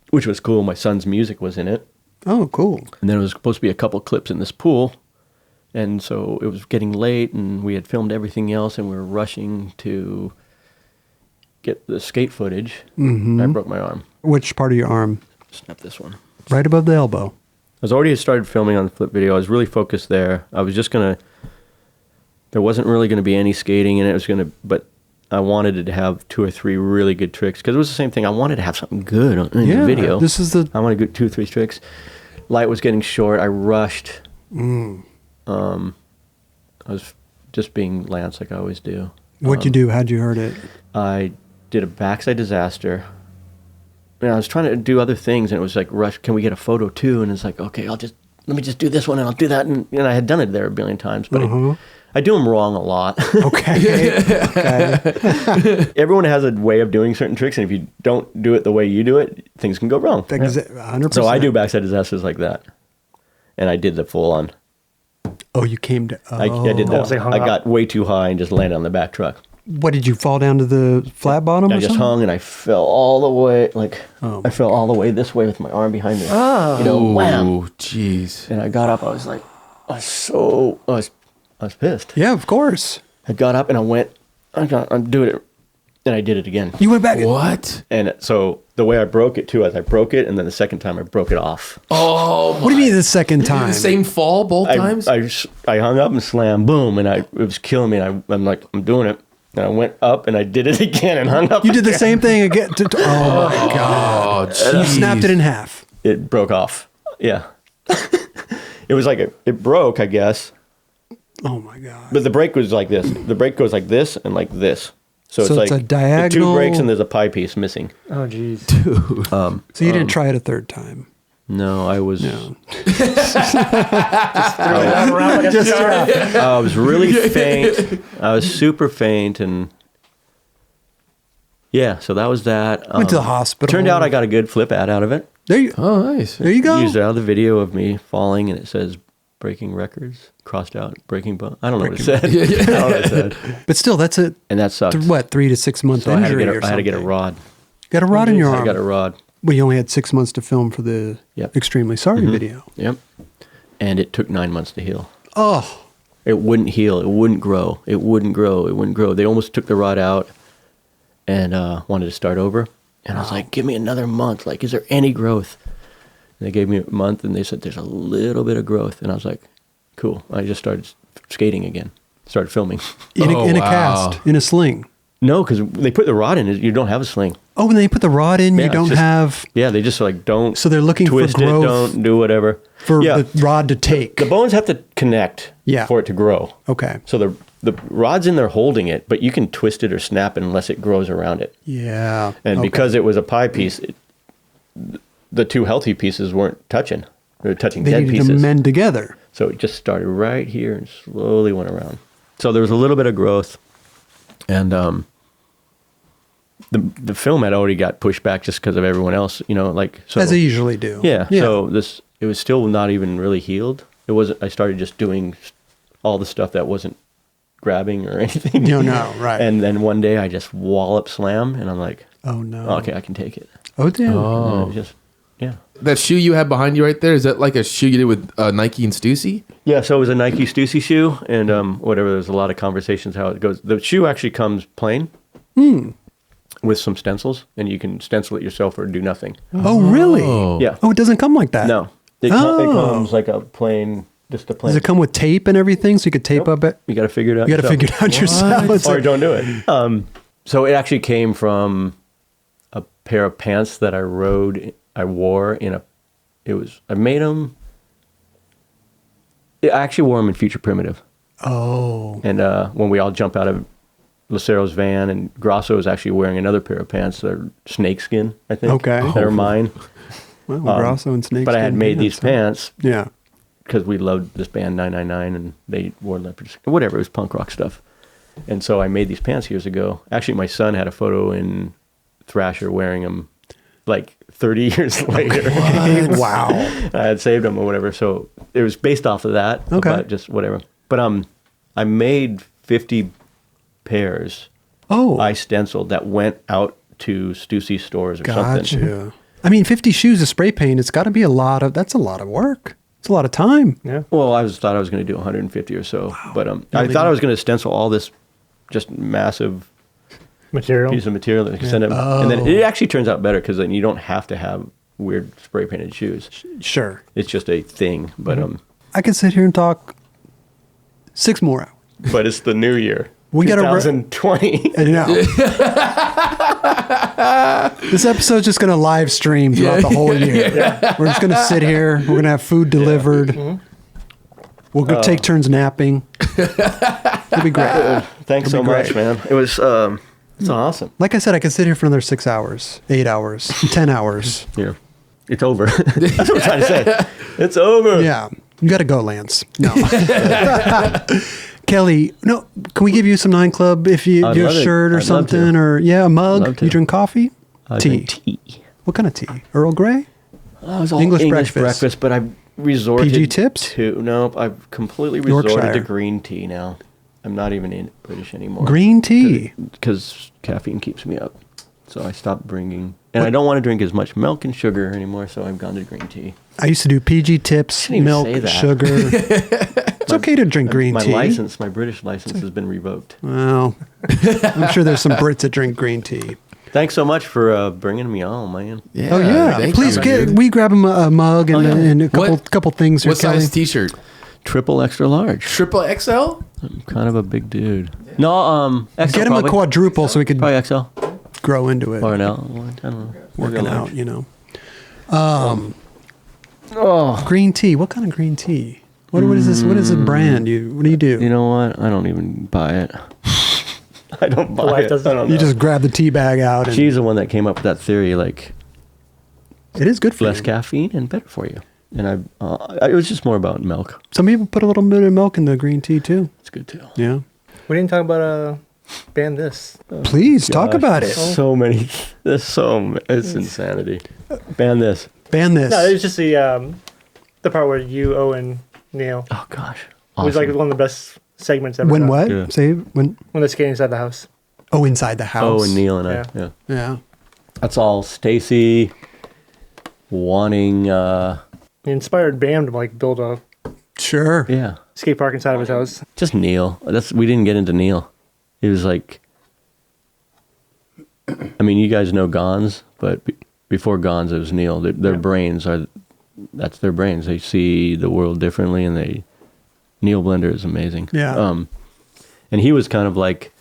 S2: which was cool. My son's music was in it.
S1: Oh, cool.
S2: And then it was supposed to be a couple clips in this pool. And so it was getting late, and we had filmed everything else, and we were rushing to get the skate footage.
S1: Mm-hmm.
S2: I broke my arm.
S1: Which part of your arm?
S2: Snap this one.
S1: Right above the elbow.
S2: I was already started filming on the Flip video. I was really focused there. I was just there wasn't really going to be any skating in it. But I wanted it to have 2 or 3 really good tricks, because it was the same thing. I wanted to have something good in the video.
S1: This is
S2: I wanted to get 2 or 3 tricks. Light was getting short. I rushed, I was just being Lance like I always do.
S1: What'd you do? How'd you hurt it?
S2: I did a backside disaster. And I was trying to do other things, and it was like, Rush, can we get a photo too? And it's like, okay, let me just do this one, and I'll do that. And I had done it there a billion times, but I do them wrong a lot.
S1: Okay.
S2: Everyone has a way of doing certain tricks, and if you don't do it the way you do it, things can go wrong.
S1: 100%.
S2: So I do backside disasters like that. And I did the full on.
S1: Oh, you came to...
S2: I did that.
S3: so you hung
S2: I
S3: up.
S2: got way too high and just landed on the back truck.
S1: What, did you fall down to the flat bottom
S2: I
S1: or
S2: just
S1: something?
S2: hung and I fell all the way,
S1: Oh,
S2: I fell all the way this way with my arm behind me.
S3: Oh.
S2: You know, wham.
S4: Oh, jeez.
S2: And I got up, I was like, I was pissed.
S1: Yeah, of course.
S2: I got up and I'm doing it, and I did it again.
S1: You went back.
S4: What?
S2: And so the way I broke it too, is I broke it, and then the second time I broke it off.
S4: Oh,
S1: What do you mean the second time?
S4: the same fall both times?
S2: I hung up and slammed, boom, and it was killing me. And I'm like, I'm doing it. And I went up and I did it again and hung up.
S1: You did the
S2: again.
S1: same thing again. Oh my God.
S4: Oh, jeez.
S1: You snapped it in half.
S2: It broke off. Yeah. It was like it broke, I guess.
S1: Oh my God.
S2: But the brake was like this. The brake goes like this and like this. So it's like
S1: a diagonal.
S2: the two brakes and there's a pie piece missing.
S3: Oh, jeez.
S1: So you didn't try it a third time?
S2: No, I was.
S1: No.
S2: I was really faint. I was super faint, and yeah. So that was that.
S1: Went to the hospital.
S2: Turned out I got a good flip ad out of it.
S1: There you,
S4: Oh, nice.
S1: there you go.
S2: Used out the video of me falling, and it says breaking records, crossed out breaking bone. I don't know what it said. I don't know what it said.
S1: But still, that's a
S2: And that sucked.
S1: 3 to 6 month
S2: So I
S1: injury or
S2: had to get a
S1: something.
S2: rod.
S1: Got a rod in your
S2: I
S1: arm.
S2: got a rod.
S1: Well, you only had 6 months to film for the
S2: Yep.
S1: Extremely Sorry video.
S2: Yep. And it took 9 months to heal.
S1: Oh,
S2: It wouldn't heal. It wouldn't grow. It wouldn't grow. It wouldn't grow. They almost took the rod out and wanted to start over. And I was like, give me another month. Like, is there any growth? And they gave me a month, and they said, there's a little bit of growth. And I was like, cool. I just started skating again. Started filming.
S1: in
S4: Oh,
S1: a
S4: wow.
S1: cast, in a sling.
S2: No, because they put the rod in. You don't have a sling.
S1: Oh, when they put the rod in,
S2: Yeah,
S1: you don't
S2: it's just-
S1: have
S2: Yeah, they just like don't.
S1: So they're looking for
S2: twist
S1: growth
S2: it. Don't do whatever.
S1: for
S2: yeah,
S1: the rod to take.
S2: the bones have to connect.
S1: Yeah.
S2: For it to grow.
S1: Okay.
S2: So the rod's in there holding it, but you can twist it or snap it unless it grows around it.
S1: Yeah.
S2: And
S1: Okay.
S2: because it was a pie piece, the two healthy pieces weren't touching. They were touching
S1: they
S2: dead
S1: needed to
S2: pieces.
S1: mend together.
S2: So it just started right here and slowly went around. So there was a little bit of growth, and the film had already got pushed back just because of everyone else. You know, like so.
S1: As they usually do.
S2: Yeah. So it was still not even really healed. It wasn't. I started just doing all the stuff that wasn't grabbing or anything.
S1: No, right.
S2: And then one day I just wallop slam, and I'm like,
S1: Oh, no.
S2: okay, I can take it.
S1: Oh, damn.
S2: And it was just yeah.
S4: That shoe you have behind you right there, is that like a shoe you did with Nike and Stussy?
S2: Yeah, so it was a Nike Stussy shoe, and whatever. There's a lot of conversations how it goes. The shoe actually comes plain with some stencils, and you can stencil it yourself or do nothing.
S1: Oh, really?
S4: Oh.
S2: Yeah.
S1: Oh, it doesn't come like that?
S2: No, it comes like a plain, just a plain.
S1: Does it come with tape and everything so you could tape
S2: Nope.
S1: up it?
S2: You got to figure it out.
S1: You got to
S2: yourself.
S1: figure it out yourself. It's
S2: Or
S1: like-
S2: don't do it. So it actually came from a pair of pants that I wore in a. I made them. I actually wore them in Future Primitive.
S1: Oh.
S2: And when we all jump out of Lucero's van, and Grosso is actually wearing another pair of pants that are snakeskin, I think.
S1: Okay.
S2: That are mine.
S1: Well, Grosso and Snakes.
S2: But I had made these pants
S1: Yeah.
S2: because we loved this band 999, and they wore leopard skin. Whatever, it was punk rock stuff. And so I made these pants years ago. Actually, my son had a photo in Thrasher wearing them like 30 years later.
S1: Wow.
S2: I had saved them or whatever. So it was based off of that.
S1: Okay.
S2: But just whatever. But I made 50 pairs.
S1: Oh.
S2: I stenciled that went out to Stussy stores or
S1: Gotcha.
S2: something.
S1: I mean, 50 shoes of spray paint, it's got to be that's a lot of work. It's a lot of time.
S3: Yeah.
S2: Well, I thought I was going to do 150 or so. But I thought I was going to stencil all this just massive
S3: Material.
S2: piece of material that I could send it. And then it actually turns out better because then you don't have to have weird spray painted shoes.
S1: Sure.
S2: It's just a thing. But
S1: I could sit here and talk 6 more hours.
S2: but it's the new year.
S1: We gotta
S2: 2020.
S1: I know. This episode's just going to live stream throughout the whole year. We're just going to sit here. We're going to have food delivered. We'll go take turns napping. It'll be great.
S2: Thanks so much, man. It was it's awesome.
S1: Like I said, I could sit here for another 6 hours, 8 hours, 10 hours.
S2: Here, it's over. That's what I'm trying to say. It's over.
S1: Yeah, you got to go, Lance. No, Kelly. No, can we give you some 9 Club if you do a shirt or something, or a mug? You drink coffee, tea. What kind of tea? Earl Grey.
S2: Oh, it was all English breakfast, but I resorted
S1: PG tips.
S2: I've completely resorted to green tea now. I'm not even in British anymore.
S1: Green tea?
S2: Because caffeine keeps me up. So I stopped bringing... And I don't want to drink as much milk and sugar anymore, so I've gone to green tea.
S1: I used to do PG tips, milk, sugar. It's okay to drink green tea.
S2: My British license has been revoked.
S1: Well, I'm sure there's some Brits that drink green tea.
S2: Thanks so much for bringing me on, man.
S1: Yeah, oh, yeah. Please grab him a mug and a couple things.
S4: What size t-shirt?
S2: Triple extra large.
S4: Triple XL?
S2: I'm kind of a big dude. No, XL.
S1: Get him a quadruple so we could
S2: probably XL.
S1: Grow into it.
S2: Or an L. I don't know.
S1: Working out, green tea. What kind of green tea? What is this? What is the brand? What do you do?
S2: You know what? I don't even buy it. I don't buy it. I don't know.
S1: You just grab the tea bag out. And
S2: she's the one that came up with that theory, like
S1: it is good for
S2: less caffeine and better for you. And it was just more about milk.
S1: Some people put a little bit of milk in the green tea too.
S2: It's good too.
S1: Yeah.
S3: We didn't talk about ban this.
S1: Please talk about it.
S2: So many. It's insanity. Ban this.
S1: Ban this.
S3: No, it's just the part where you, Owen, Neil.
S2: Oh gosh.
S3: Awesome. It was like one of the best segments ever.
S1: When done. What? Yeah. Say when
S3: they're skating inside the house.
S1: Oh, inside the house.
S2: Oh, and Neil and I.
S1: Yeah.
S2: That's all Stacy wanting.
S3: He inspired Bam to like build a skate park inside of his house.
S2: Just Neil. We didn't get into Neil. He was like, I mean, you guys know Gons, but before Gons, it was Neil. Their brains that's their brains. They see the world differently, and Neil Blender is amazing.
S1: Yeah.
S2: And he was kind of like,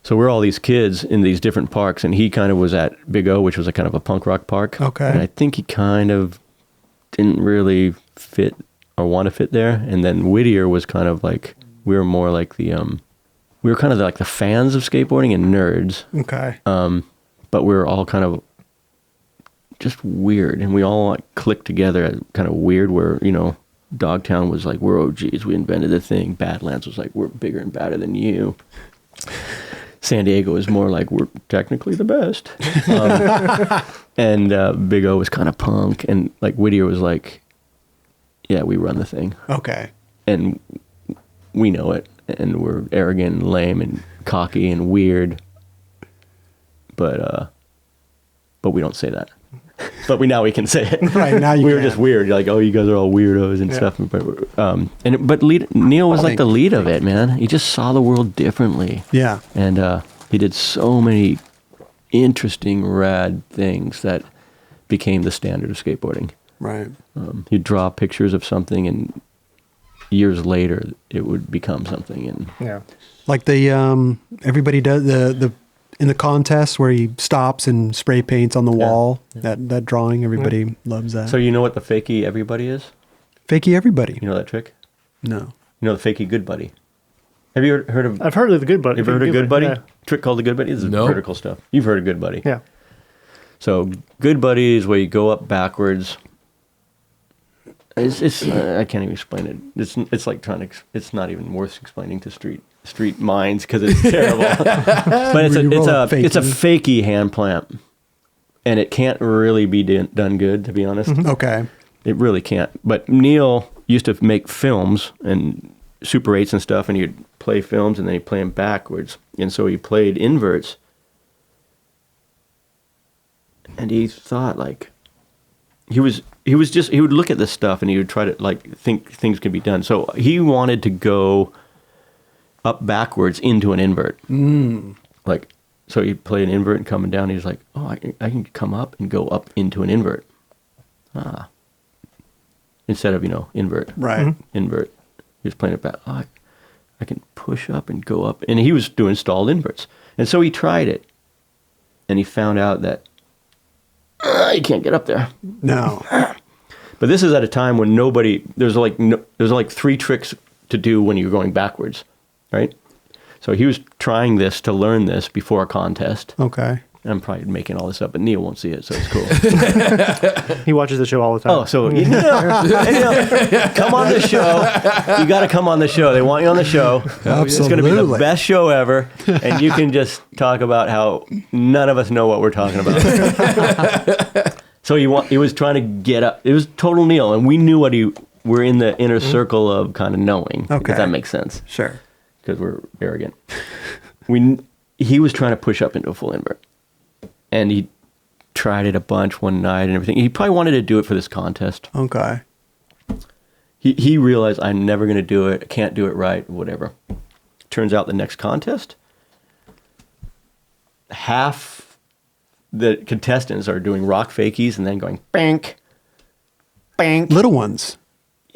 S2: so we're all these kids in these different parks, and he kind of was at Big O, which was a kind of a punk rock park.
S1: Okay.
S2: And I think he kind of didn't really fit or want to fit there. And then Whittier was kind of like, we were more like we were kind of like the fans of skateboarding and nerds.
S1: Okay.
S2: But we were all kind of just weird, and we all like clicked together as kind of weird, where, Dogtown was like, we're OGs, we invented the thing. Badlands was like, we're bigger and badder than you. San Diego is more like, we're technically the best. And Big O was kind of punk, and like Whittier was like, yeah, we run the thing.
S1: Okay.
S2: And we know it, and we're arrogant and lame and cocky and weird, but we don't say that. But now we can say it.
S1: Right, now
S2: we were just weird. Like, oh, you guys are all weirdos and stuff. But Neil was like the lead of it, man. He just saw the world differently.
S1: Yeah.
S2: And he did so many interesting, rad things that became the standard of skateboarding.
S1: Right.
S2: He'd draw pictures of something, and years later, it would become something. And
S1: like the everybody does the in the contest where he stops and spray paints on the wall. That drawing, everybody loves that.
S2: So you know what the fakey everybody is?
S1: Fakey everybody.
S2: You know that trick?
S1: No.
S2: You know the fakey good buddy? Have you heard of?
S3: I've heard of the good buddy.
S2: Have you heard of good buddy? Yeah. Trick called the good buddy. This is vertical stuff. You've heard of good buddy?
S3: Yeah.
S2: So good buddy is where you go up backwards. It's I can't even explain it. It's like it's not even worth explaining to street minds because it's terrible. But it's a fakey hand plant, and it can't really be done good, to be honest.
S1: Mm-hmm. Okay.
S2: It really can't. But Neil used to make films and Super 8s and stuff, and he'd play films, and then he'd play them backwards. And so he played inverts. And he thought, like, he would look at this stuff, and he would try to, like, think things could be done. So he wanted to go up backwards into an invert. Like, so he'd play an invert and coming down, he was like, oh, I can come up and go up into an invert. Instead of, invert.
S1: Right.
S2: Invert. He was playing it back. Oh, I can push up and go up. And he was doing stalled inverts. And so he tried it. And he found out that you can't get up there.
S1: No.
S2: But this is at a time when there's like 3 tricks to do when you're going backwards, right? So he was trying this to learn this before a contest.
S1: Okay.
S2: I'm probably making all this up, but Neil won't see it, so it's cool.
S3: He watches the show all the time.
S2: Oh, so Neil, come on the show. You got to come on the show. They want you on the show.
S1: Absolutely.
S2: It's going to be the best show ever, and you can just talk about how none of us know what we're talking about. So he was trying to get up. It was total Neil, and we knew we're in the inner circle of kind of knowing.
S1: Okay.
S2: If that makes sense.
S1: Sure.
S2: Because we're arrogant. He was trying to push up into a full invert. And he tried it a bunch one night and everything. He probably wanted to do it for this contest.
S1: Okay.
S2: He realized, I'm never going to do it. I can't do it right, whatever. Turns out the next contest, half the contestants are doing rock fakies and then going bank, bank.
S1: Little ones.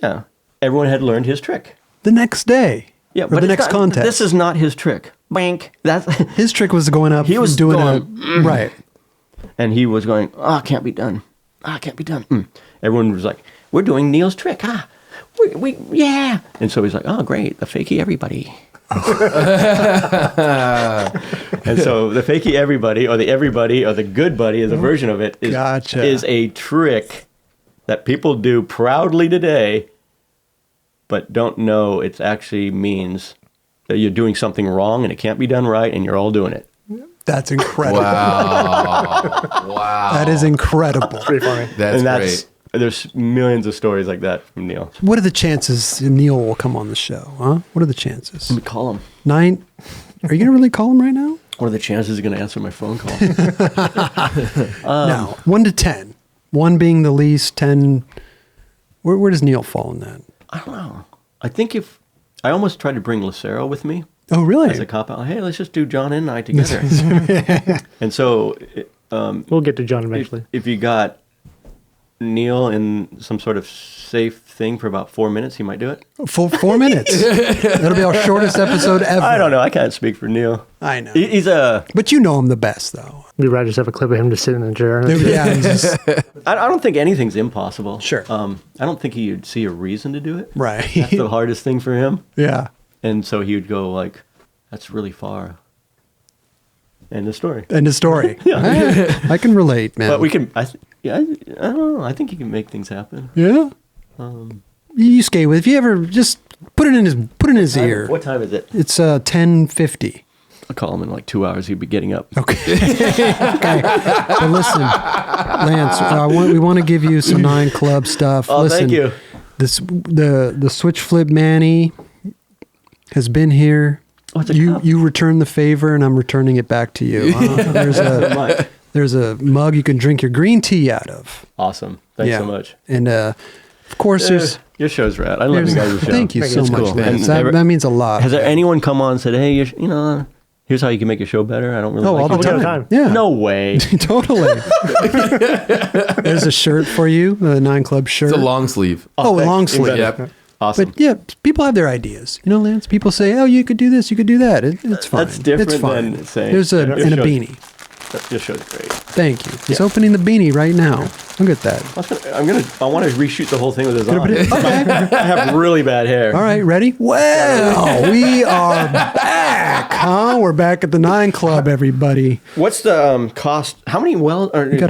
S2: Yeah. Everyone had learned his trick.
S1: The next day.
S2: Yeah,
S1: or
S2: but
S1: the next contest.
S2: This is not his trick. Bank.
S1: His trick was going up.
S2: He was
S1: doing
S2: going,
S1: right.
S2: And he was going, it can't be done. It can't be done. Everyone was like, we're doing Neil's trick. Yeah. And so he's like, oh, great. The fakey everybody. And so the fakey everybody or the good buddy is a version of it is a trick that people do proudly today, but don't know it actually means that you're doing something wrong and it can't be done right and you're all doing it.
S1: That's incredible.
S4: Wow.
S1: That is incredible.
S3: Pretty funny.
S4: That's great.
S2: There's millions of stories like that from Neil.
S1: What are the chances Neil will come on the show? Huh? What are the chances?
S2: Let me call him.
S1: 9. Are you going to really call him right now?
S2: What are the chances he's going to answer my phone call?
S1: No. 1 to 10. 1 being the least, 10. Where does Neil fall in that?
S2: I don't know. I think I almost tried to bring Lucero with me.
S1: Oh, really?
S2: As a cop out. Hey, let's just do John and I together. And so...
S3: we'll get to John eventually.
S2: If you got Neil in some sort of safe thing for about 4 minutes, he might do it.
S1: 4 minutes. That'll be our shortest episode ever.
S2: I don't know. I can't speak for Neil.
S1: I know.
S2: He's a...
S1: But you know him the best, though.
S3: We'd rather just have a clip of him just sitting in a chair.
S1: Yeah.
S2: I don't think anything's impossible.
S1: Sure.
S2: I don't think he'd see a reason to do it.
S1: Right.
S2: That's the hardest thing for him.
S1: Yeah.
S2: And so he would go like, that's really far. End of story.
S1: End of story.
S2: Yeah.
S1: I can relate, man.
S2: But we can... I don't know. I think he can make things happen.
S1: Yeah. You skate with. If you ever just put it in his ear.
S2: What time is it?
S1: It's 10:50.
S2: I'll call him in like 2 hours. He'd be getting up.
S1: Okay. Okay. But listen, Lance, we want to give you some 9 Club stuff.
S2: Oh,
S1: listen,
S2: thank you.
S1: The Switch Flip Manny has been here.
S2: Oh, it's a cup.
S1: You returned the favor, and I'm returning it back to you. There's a mug you can drink your green tea out of.
S2: Awesome. Thanks so much.
S1: And of course, there's
S2: your show's rad. I love you guys' show.
S1: Thank you so
S2: It's
S1: much,
S2: cool.
S1: Lance.
S2: And
S1: That means a lot.
S2: Has there anyone come on and said, hey, here's how you can make your show better? I don't really like
S1: all
S2: it.
S1: the time. Yeah.
S2: No way.
S1: Totally. There's a shirt for you, the 9 Club shirt.
S4: It's a long sleeve.
S1: Oh, a long sleeve.
S4: Yep.
S2: Awesome.
S1: But yeah, people have their ideas. Lance, people say, oh, you could do this, you could do that. It's fine.
S2: That's different
S1: it's fine.
S2: than saying...
S1: There's a beanie.
S2: Your show's great.
S1: Thank you. He's opening the beanie right now. Look at that.
S2: I want to reshoot the whole thing with his on.
S1: Okay.
S2: I have really bad hair.
S1: All right, ready? Well, we are back, huh? We're back at the 9 Club, everybody.
S2: What's the cost? How many
S1: You got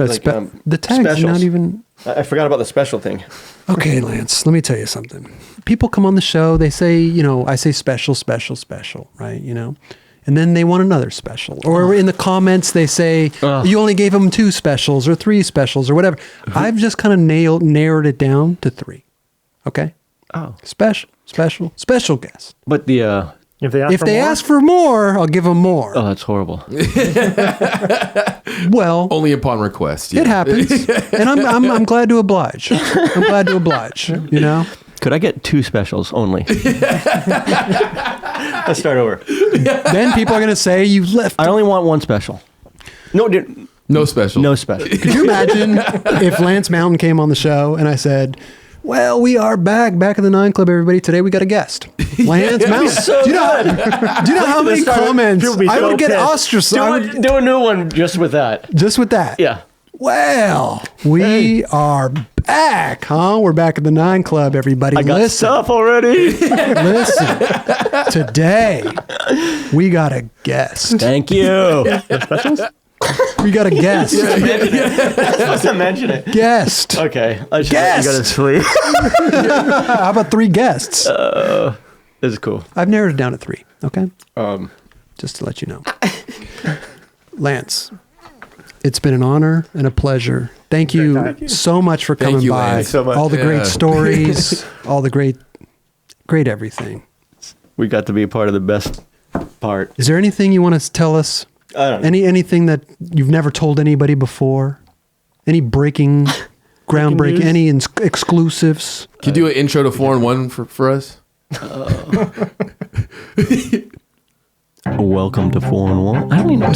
S1: the tag's
S2: specials?
S1: not even...
S2: I forgot about the special thing.
S1: Okay, Lance, let me tell you something. People come on the show, they say, I say special, right? And then they want another special. Or in the comments, they say, you only gave them 2 specials or 3 specials or whatever. I've just kind of narrowed it down to 3. Okay?
S2: Oh.
S1: Special guest.
S2: But the...
S3: If they
S1: ask for more, I'll give them more.
S2: Oh, that's horrible.
S1: Well,
S4: only upon request. Yeah.
S1: it happens. And I'm glad to oblige. I'm glad to oblige,
S2: Could I get 2 specials only? Let's start over.
S1: Then people are going to say you left.
S2: I only want 1 special. No,
S4: No special.
S2: No special.
S1: Could you imagine if Lance Mountain came on the show and I said, well, we are back at the 9 Club, everybody. Today we got a guest, Lance Mountain.
S2: So
S1: do you know how many comments I would get ostracized?
S2: Do a new one just with that.
S1: Just with that.
S2: Yeah.
S1: Well, we are back, huh? We're back at the 9 Club, everybody.
S2: I got
S1: Listen,
S2: stuff already.
S1: listen. Today, we got a guest.
S2: Thank you.
S1: We got a guest.
S2: Supposed to mention it.
S1: Guest.
S2: Okay. I should
S1: Guest.
S2: go to sleep.
S1: How about 3 guests?
S2: This is cool.
S1: I've narrowed it down to 3. Okay.
S2: Um,
S1: Just to let you know. Lance, it's been an honor and a pleasure. Thank you so much for coming
S4: you,
S1: by.
S4: Lance.
S2: So much.
S1: All the great
S4: Yeah.
S1: stories, all the great everything.
S2: we got to be a part of the best part.
S1: Is there anything you want to tell us?
S2: I don't know.
S1: Anything that you've never told anybody before? Any breaking, groundbreaking,
S3: news?
S1: any exclusives?
S4: Can you do an intro to 4-in-1 for us?
S2: Welcome to 4-in-1. I don't even know.